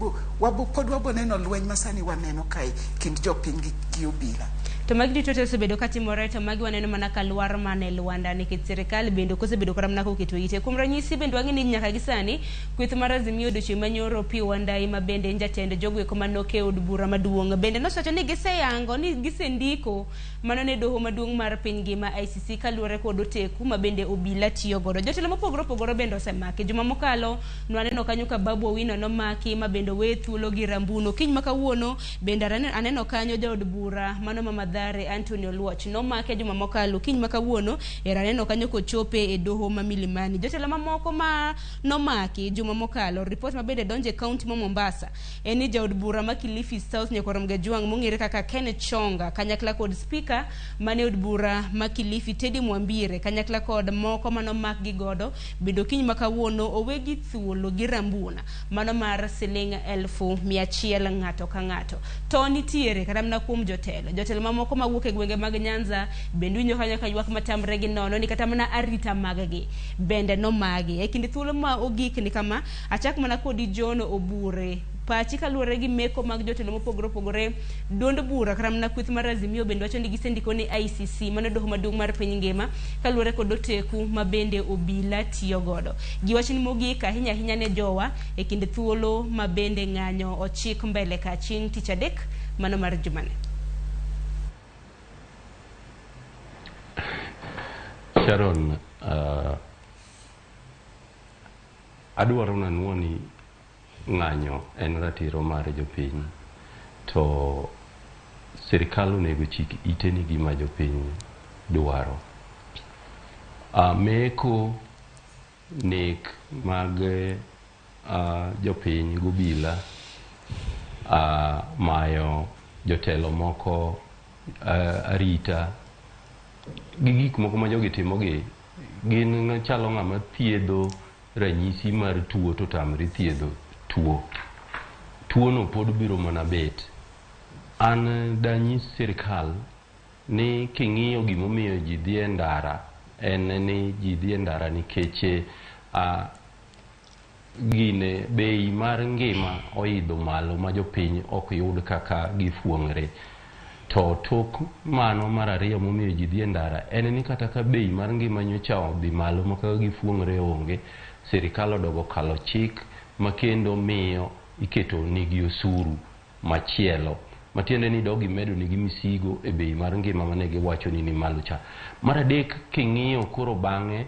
waboneno lweny masani waneno kae kind jopiny gi obila. To magi duto osebedo katimore, to magi waneno mana ka lwar mane Luanda nikech serikal bende kosebedo kora mana koketo ite. Kuom ranyisi bende wang'e ni nyaka gisani kweth mar Azimio odiochieng' manyoro Pi Wandai ma bende jatend jogo eko manoke od bura maduong' bende nosewacho ni giseyango ni gisendiko mano ne doho maduong' mar piny ngima ICC kaluwore kod oteku ma bende obila tiyo godo. Jotelo mopogore opogore bende osemaki. Juma mokalo nwaneno kanyo ka Babu Owino nomaki ma bende we thuolo gi Rambuno. Kiny ma kawuono bende aneno kanyo jaod bura mano Mamadhare Antonio Luoch nomake juma mokalo. Kiny ma kawuono aneno kanyo kochope e doho ma Milimani. Jotelo mamoko ma nomaki juma mokalo, report ma bende donje kaunti ma Mombasa en ni jaod bura ma Kilifi South Nyakorom Gajwang' mong'ere kaka Kenneth Chonga kanyakla kod speaker mane od bura ma Kilifi Teddy Mwambire kanyakla kod moko manomak gi godo bendo kiny ma kawuono owegi thuolo gi Rambuna mano mar siling 100,000 ng'ato ka ng'ato. To nitiere kata mana kuom jotelo mamoko mawuok e gwenge mag Nyanza bende winjo kanyo ka ywak matamre gi nono ni kata mana arita maggi bende nomagi. E kinde thuolo ma ogik ni kama achak mana kodi John Obure pachi kaluwore gi meko mag jotelo mopogore opogore. Duond bura kata mana kweth mar Azimio bende wacho ni gisendiko ni ICC mano doho maduong' mar piny ngima kaluwore kod oteku ma bende obila tiyo godo. Giwacho ni mogik ahinya ahinya ne jowa e kinde thuolo ma bende ng'anyo ochik mbele ka chieng' tich adek mano mar jumane. Sharon, adwaro nanuo ni ng'anyo en ratiro mar jopiny, to sirikal onego chik ite ni gima jopiny dwaro. Meko nek mag jopiny gobila, mayo jotelo moko arita gi gik moko ma jogi timogi gin chalo ng'ama thiedho ranyisi mar tuo to tamre thiedho tuo. Tuono pod biro mana bet. An danyis sirikal ni king'iyo gimomiyo ji dhi e ndara en ni ji dhi e ndara nikech gine bei mar ngima oidho malo ma jopiny ok yud kaka gifuong're. To tok mano mar ariyo momiyo ji dhi e ndara en ni kata ka bei mar ngima nyocha odhi malo ma kaka gifuong're onge, sirikal odogo kalo chik makendo miyo iketo nigi osuru machielo, matiende ni dogi medo nigi misigo e bei mar ngima mane giwacho ni malo cha. Mar adek, king'iyo koro bang'e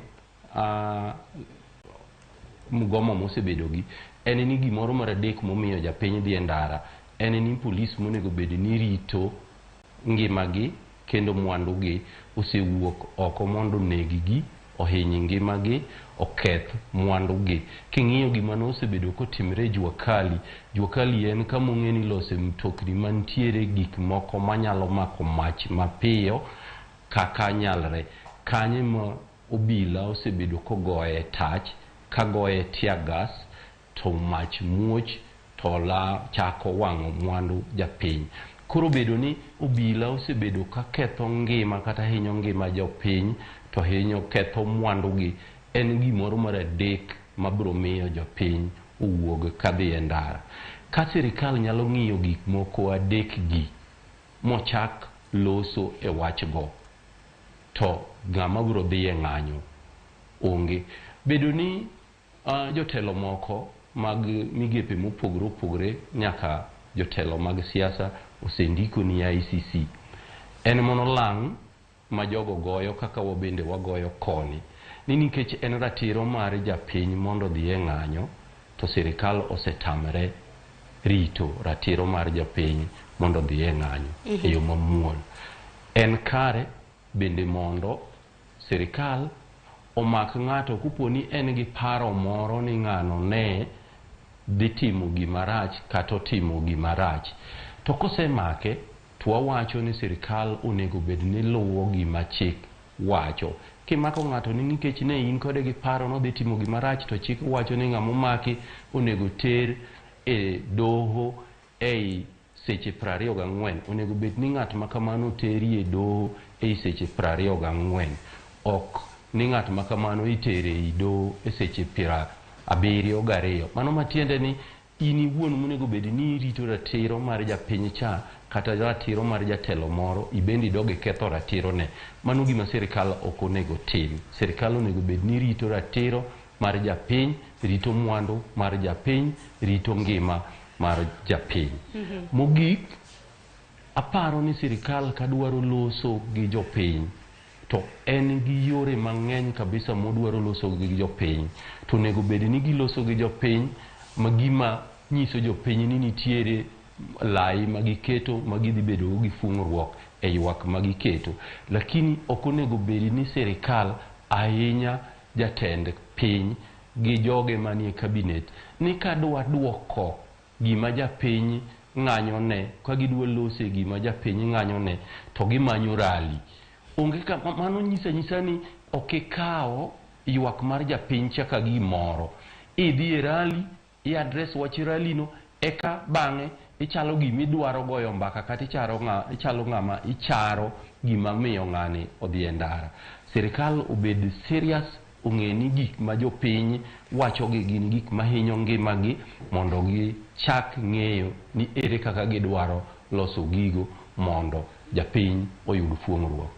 mgomo mosebedogi en ni gimoro mar adek momiyo japiny dhi e ndara en ni polis monego bed ni rito ngimagi kendo mwandugi osewuok oko mondo negigi, ohiny ngimagi, oketh mwandugi. King'iyo gimano osebedo kotimre Juakali en kama ong'eni lose mtokni mantiere gik moko manyalo mako mach mapiyo kaka nyalre. Kanye ma obila osebedo kogoye tach, kagoye tear gas, to mach muoch to chako wang'o mwandu japiny. Koro bedo ni obila osebedo ka ketho ngima kata hinyo ngima jopiny to hinyo ketho mwandugi en gimoro mar adek mabiro miyo jopiny owuog kadhi e ndara. Ka sirikal nyalo ng'iyo gik moko adek gi mochak loso e wachgo, to ng'ama biro dhi e ng'anyo onge. Bedo ni jotelo moko mag migepe mopogore opogore nyaka jotelo mag siasa osendiko ni ICC en mono lang' ma jogo goyo kaka wabende wagoyo koni ni nikech en ratiro mar japiny mondo dhi e ng'anyo, to sirikal osetamre rito ratiro mar japiny mondo dhi e ng'anyo e yo mamuol. En kare bende mondo sirikal omak ng'ato kupo ni en gi paro moro ni ng'ano ne dhi timo gima rach kata timo gima rach, to kosemake to wawacho ni sirikal onego bed ni luwo gima chik wacho. Kimako ng'ato ni nikech ne in kode gi paro no dhi timo gima rach, to chik wacho ni ng'ama omaki onego ter e doho ei seche 24. Onego bed ni ng'at ma kamano teri e doho ei seche 24, ok ni ng'at ma kamano itere e doho e seche 72. Mano matiende ni in iwuon monego bed ni rito ratiro mar japiny cha kata ratiro mar jatelo moro, ibendi doge ketho ratiro ne. Mano gima sirikal ok onego tim. Sirikal onego bed ni rito ratiro mar japiny, rito mwandu mar japiny, rito ngima mar japiny. Mogik, aparo ni sirikal kadwaro loso gi jopiny, to en gi yore mang'eny kabisa modwaro loso gi jopiny. To onego bed ni giloso gi jopiny magima nyiso jopiny ni nitiere lai magiketo magidhi bedo gi fung'ruok e ywak magiketo. Lakini ok onego bed ni sirikal ahinya jatend piny gi joge manie kabinet ni kadwa duoko gima japiny ng'anyo ne, ka gidwa lose gima japiny ng'anyo ne, to gimanyo rali. Onge ka mano nyisa ni ok ikawo ywak mar japiny chaka gimoro. Idhi e rali, i address wach rali no, eka bang'e ichalo gimidwaro goyo mbaka kata ichalo ng'ama icharo gima miyo ng'ani odhi e ndara. Sirikal obed serious, ong'e ni gik ma jopiny wacho gi gin gik mahinyo ngimagi, mondo gichak ng'eyo ni ere kaka gidwaro loso gigo mondo japiny oyud fuong'ruok.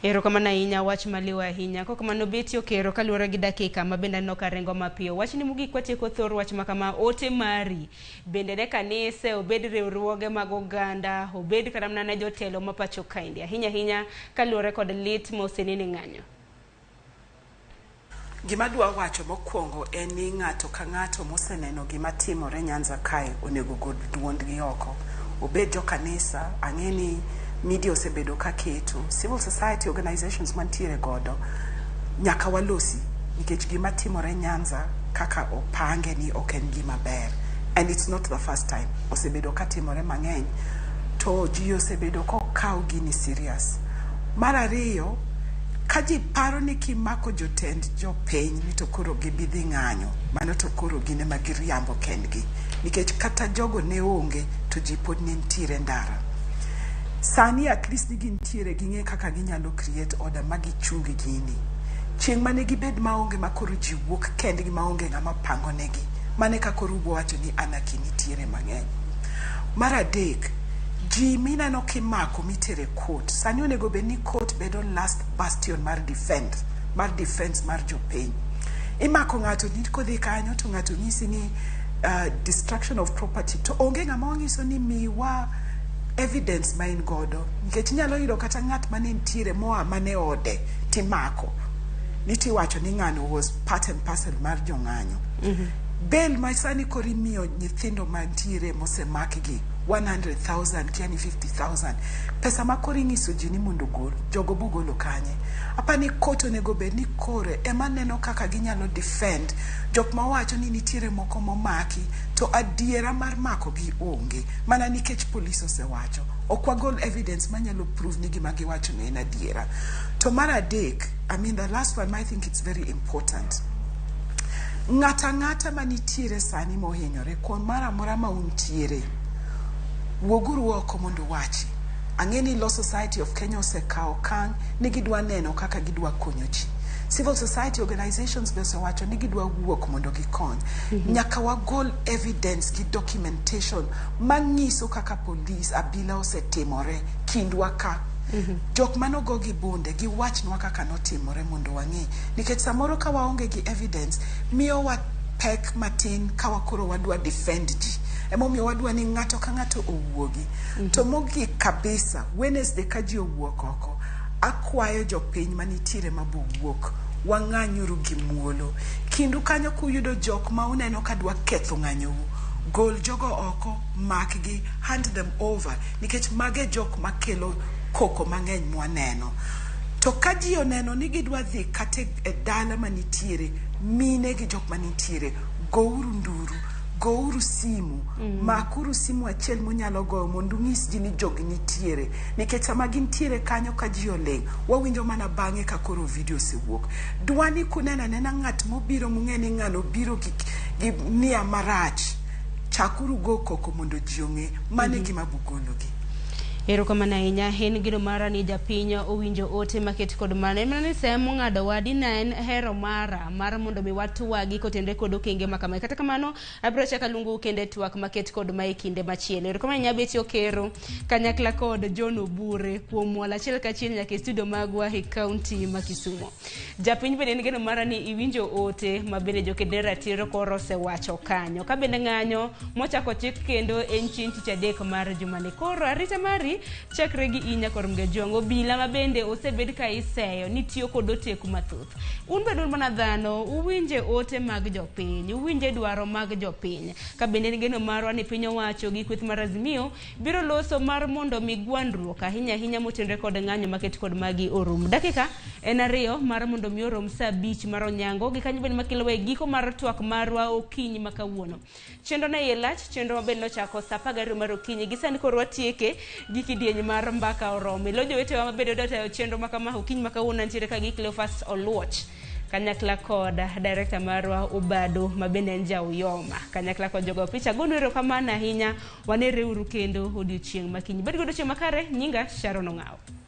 Erokamano ahinya, wach maliw ahinya. Kokamano beti okero kaluwore gi dakika ma bende aneno ka rengo mapiyo. Wach ni mogik watieko thor wach makama, ote mari bende ne kanise, obed riwruoge mag oganda, obed kata mana ne jotelo ma pacho kaendi, ahinya ahinya kaluwore kod lit mosenene ng'anyo. Gima dwa wacho mokwongo en ni ng'ato ka ng'ato moseneno gima timore Nyanza kae onego gol duondgi oko. Obed jo kanisa, ang'eni media osebedo ka keto, civil society organizations mantiere godo nyaka walosi nikech gima timore Nyanza kaka opange ni ok en gima ber, and it's not the first time. Osebedo ka timore mang'eny to ji osebedo kokawo gini serious. Mar ariyo, ka ji paro ni kimako jotend jopiny ni to koro gibidhi ng'anyo, mano to koro gine ma giriambo kendgi, nikech kata jogo ne onge to ji pod ne ntiere ndara. Sani at least gintiere ging'e kaka ginyalo create order ma gichungi gini. Chieng' mane gibed maonge ma koro ji wuok kendgi maonge ng'ama pango negi, mane ka koro wacho ni anarchy nitiere mang'eny. Mar adek, ji mineno kimako mitere court, sani onego bed ni court bedo last bastion mar defense mar jopiny. Imako ng'ato ni kodhi kanyo to ng'ato nyisi ni destruction of property, to onge ng'ama ong'iso ni miwa evidence ma in godo, nikech nyalo yudo kata ng'at mane ntiere moa mane ode timako niti wacho ni ng'ano was part and parcel mar jong'anyo. Bail ma sani kori miyo nyithindo mantiere mosemakgi 100,000 kiani 50,000, pesa ma kori ng'iso ji ni mondo gol, jogo bogolo kanye. Apani koto nego bed ni kore ema neno kaka ginyalo defend jok ma wacho ni nitiere moko momaki to adiera mar mako gi onge, mana nikech police osewacho okwagol evidence manyalo prove ni gima giwacho ni en adiera. To mar adek, I mean the last one, I think it's very important. Ng'ata manitiere sani mohinyore kuom mara mora ma untiere, woguru oko mondo wachi. Ang'eni Law Society of Kenya osekawo okang' ni gidwa neno kaka gidwa konyo ji. Civil society organizations be osewacho ni gidwa wuok mondo gikony. Nyaka wagol evidence gi documentation mang'iso kaka police abila osetimore kindwa ka. Jok manogo gi bunde gi wachnwa kaka notimore mondo wang'e, nikech samoro ka waonge gi evidence miyo wa pek matin ka wakoro wadwa defend ji. Emomiyo wadwa ni ng'ato ka ng'ato owuogi. To mogik kabisa, Wednesday ka ji owuok oko, akwayo jopiny manitiere mabowuok, wang'anyuru gi muolo. Kindu kanyo kuyudo jok ma uneno ka dwa ketho ng'anyou, gol jogo oko, makgi, hand them over, nikech mage jok makelo koko mang'eny mwaneno. To ka ji oneno ni gidwa dhi kate e dala manitiere, mine gi jok manitiere, gouru nduru, gouru simu, makuru simu achiel munyalo goyo mondo ng'is ji ni jogi nitiere, nikech sama gintiere kanyo ka ji oling', wawinjo mana bang'e ka koro video sewuok. Dwani kunena nena ng'at mobiro mung'e ni ng'ano biro gi nia marach, chakuru go koko mondo ji ong'e, mane gima bugologi. Erokamano ahinya. En gino mara ni japiny owinjo ote maket kod mano emana ni semo ng'ado wadi na en hero mara mondo mi watwagi kotende kod okenge makama. Kata kamano abiro chaka lungu kende twak maket kod ma e kinde machielo. Erokamano nyabeti okero kanyakla kod John Obure kuom mwala achiel kachiel nyaka e studio magwa e county ma Kisumu. Japiny bende en gino mara ni iwinjo ote ma bende jokende ratiro koro osewacho kanyo. Ka bende ng'anyo mochako chik kendo en chieng' tich adek mar jumani. Koro arita mari chakre gi inya kormge jongo bila ma bende osebed ka iseyo ni tiyo kod oteku mathoth. Un bedun mana dhano, uwinje ote mag jopiny, uwinje dwaro mag jopiny. Ka bende ngeno marwa ni piny owacho gi kweth mar Azimio biro loso mar mondo migwandruok ahinya motenre kod ng'anyo maket kod magi orum. Dakika en 2 mar mondo mi orom saa 5 mar onyango gi kanyo bende makelo we giko mar twak marwa okinyi makawuono. Chendo na yelach, chendo ma bende nochako saa 12 mar okinyi gi sani koro watieke gi kidieny mar mbaka oromo. Lo jowetewa mabedo dota chendo makama okinyi makawuono ntiere ka gi Cleophas Oluoch kanyakla kod director marwa Obado mabende en Jauyoma kanyakla kod jogo picha gono erokamano ahinya, wanereuru kendo odiochieng' makinyi. Bed godo chieng' makare. Nyinga Sharon Ong'ao.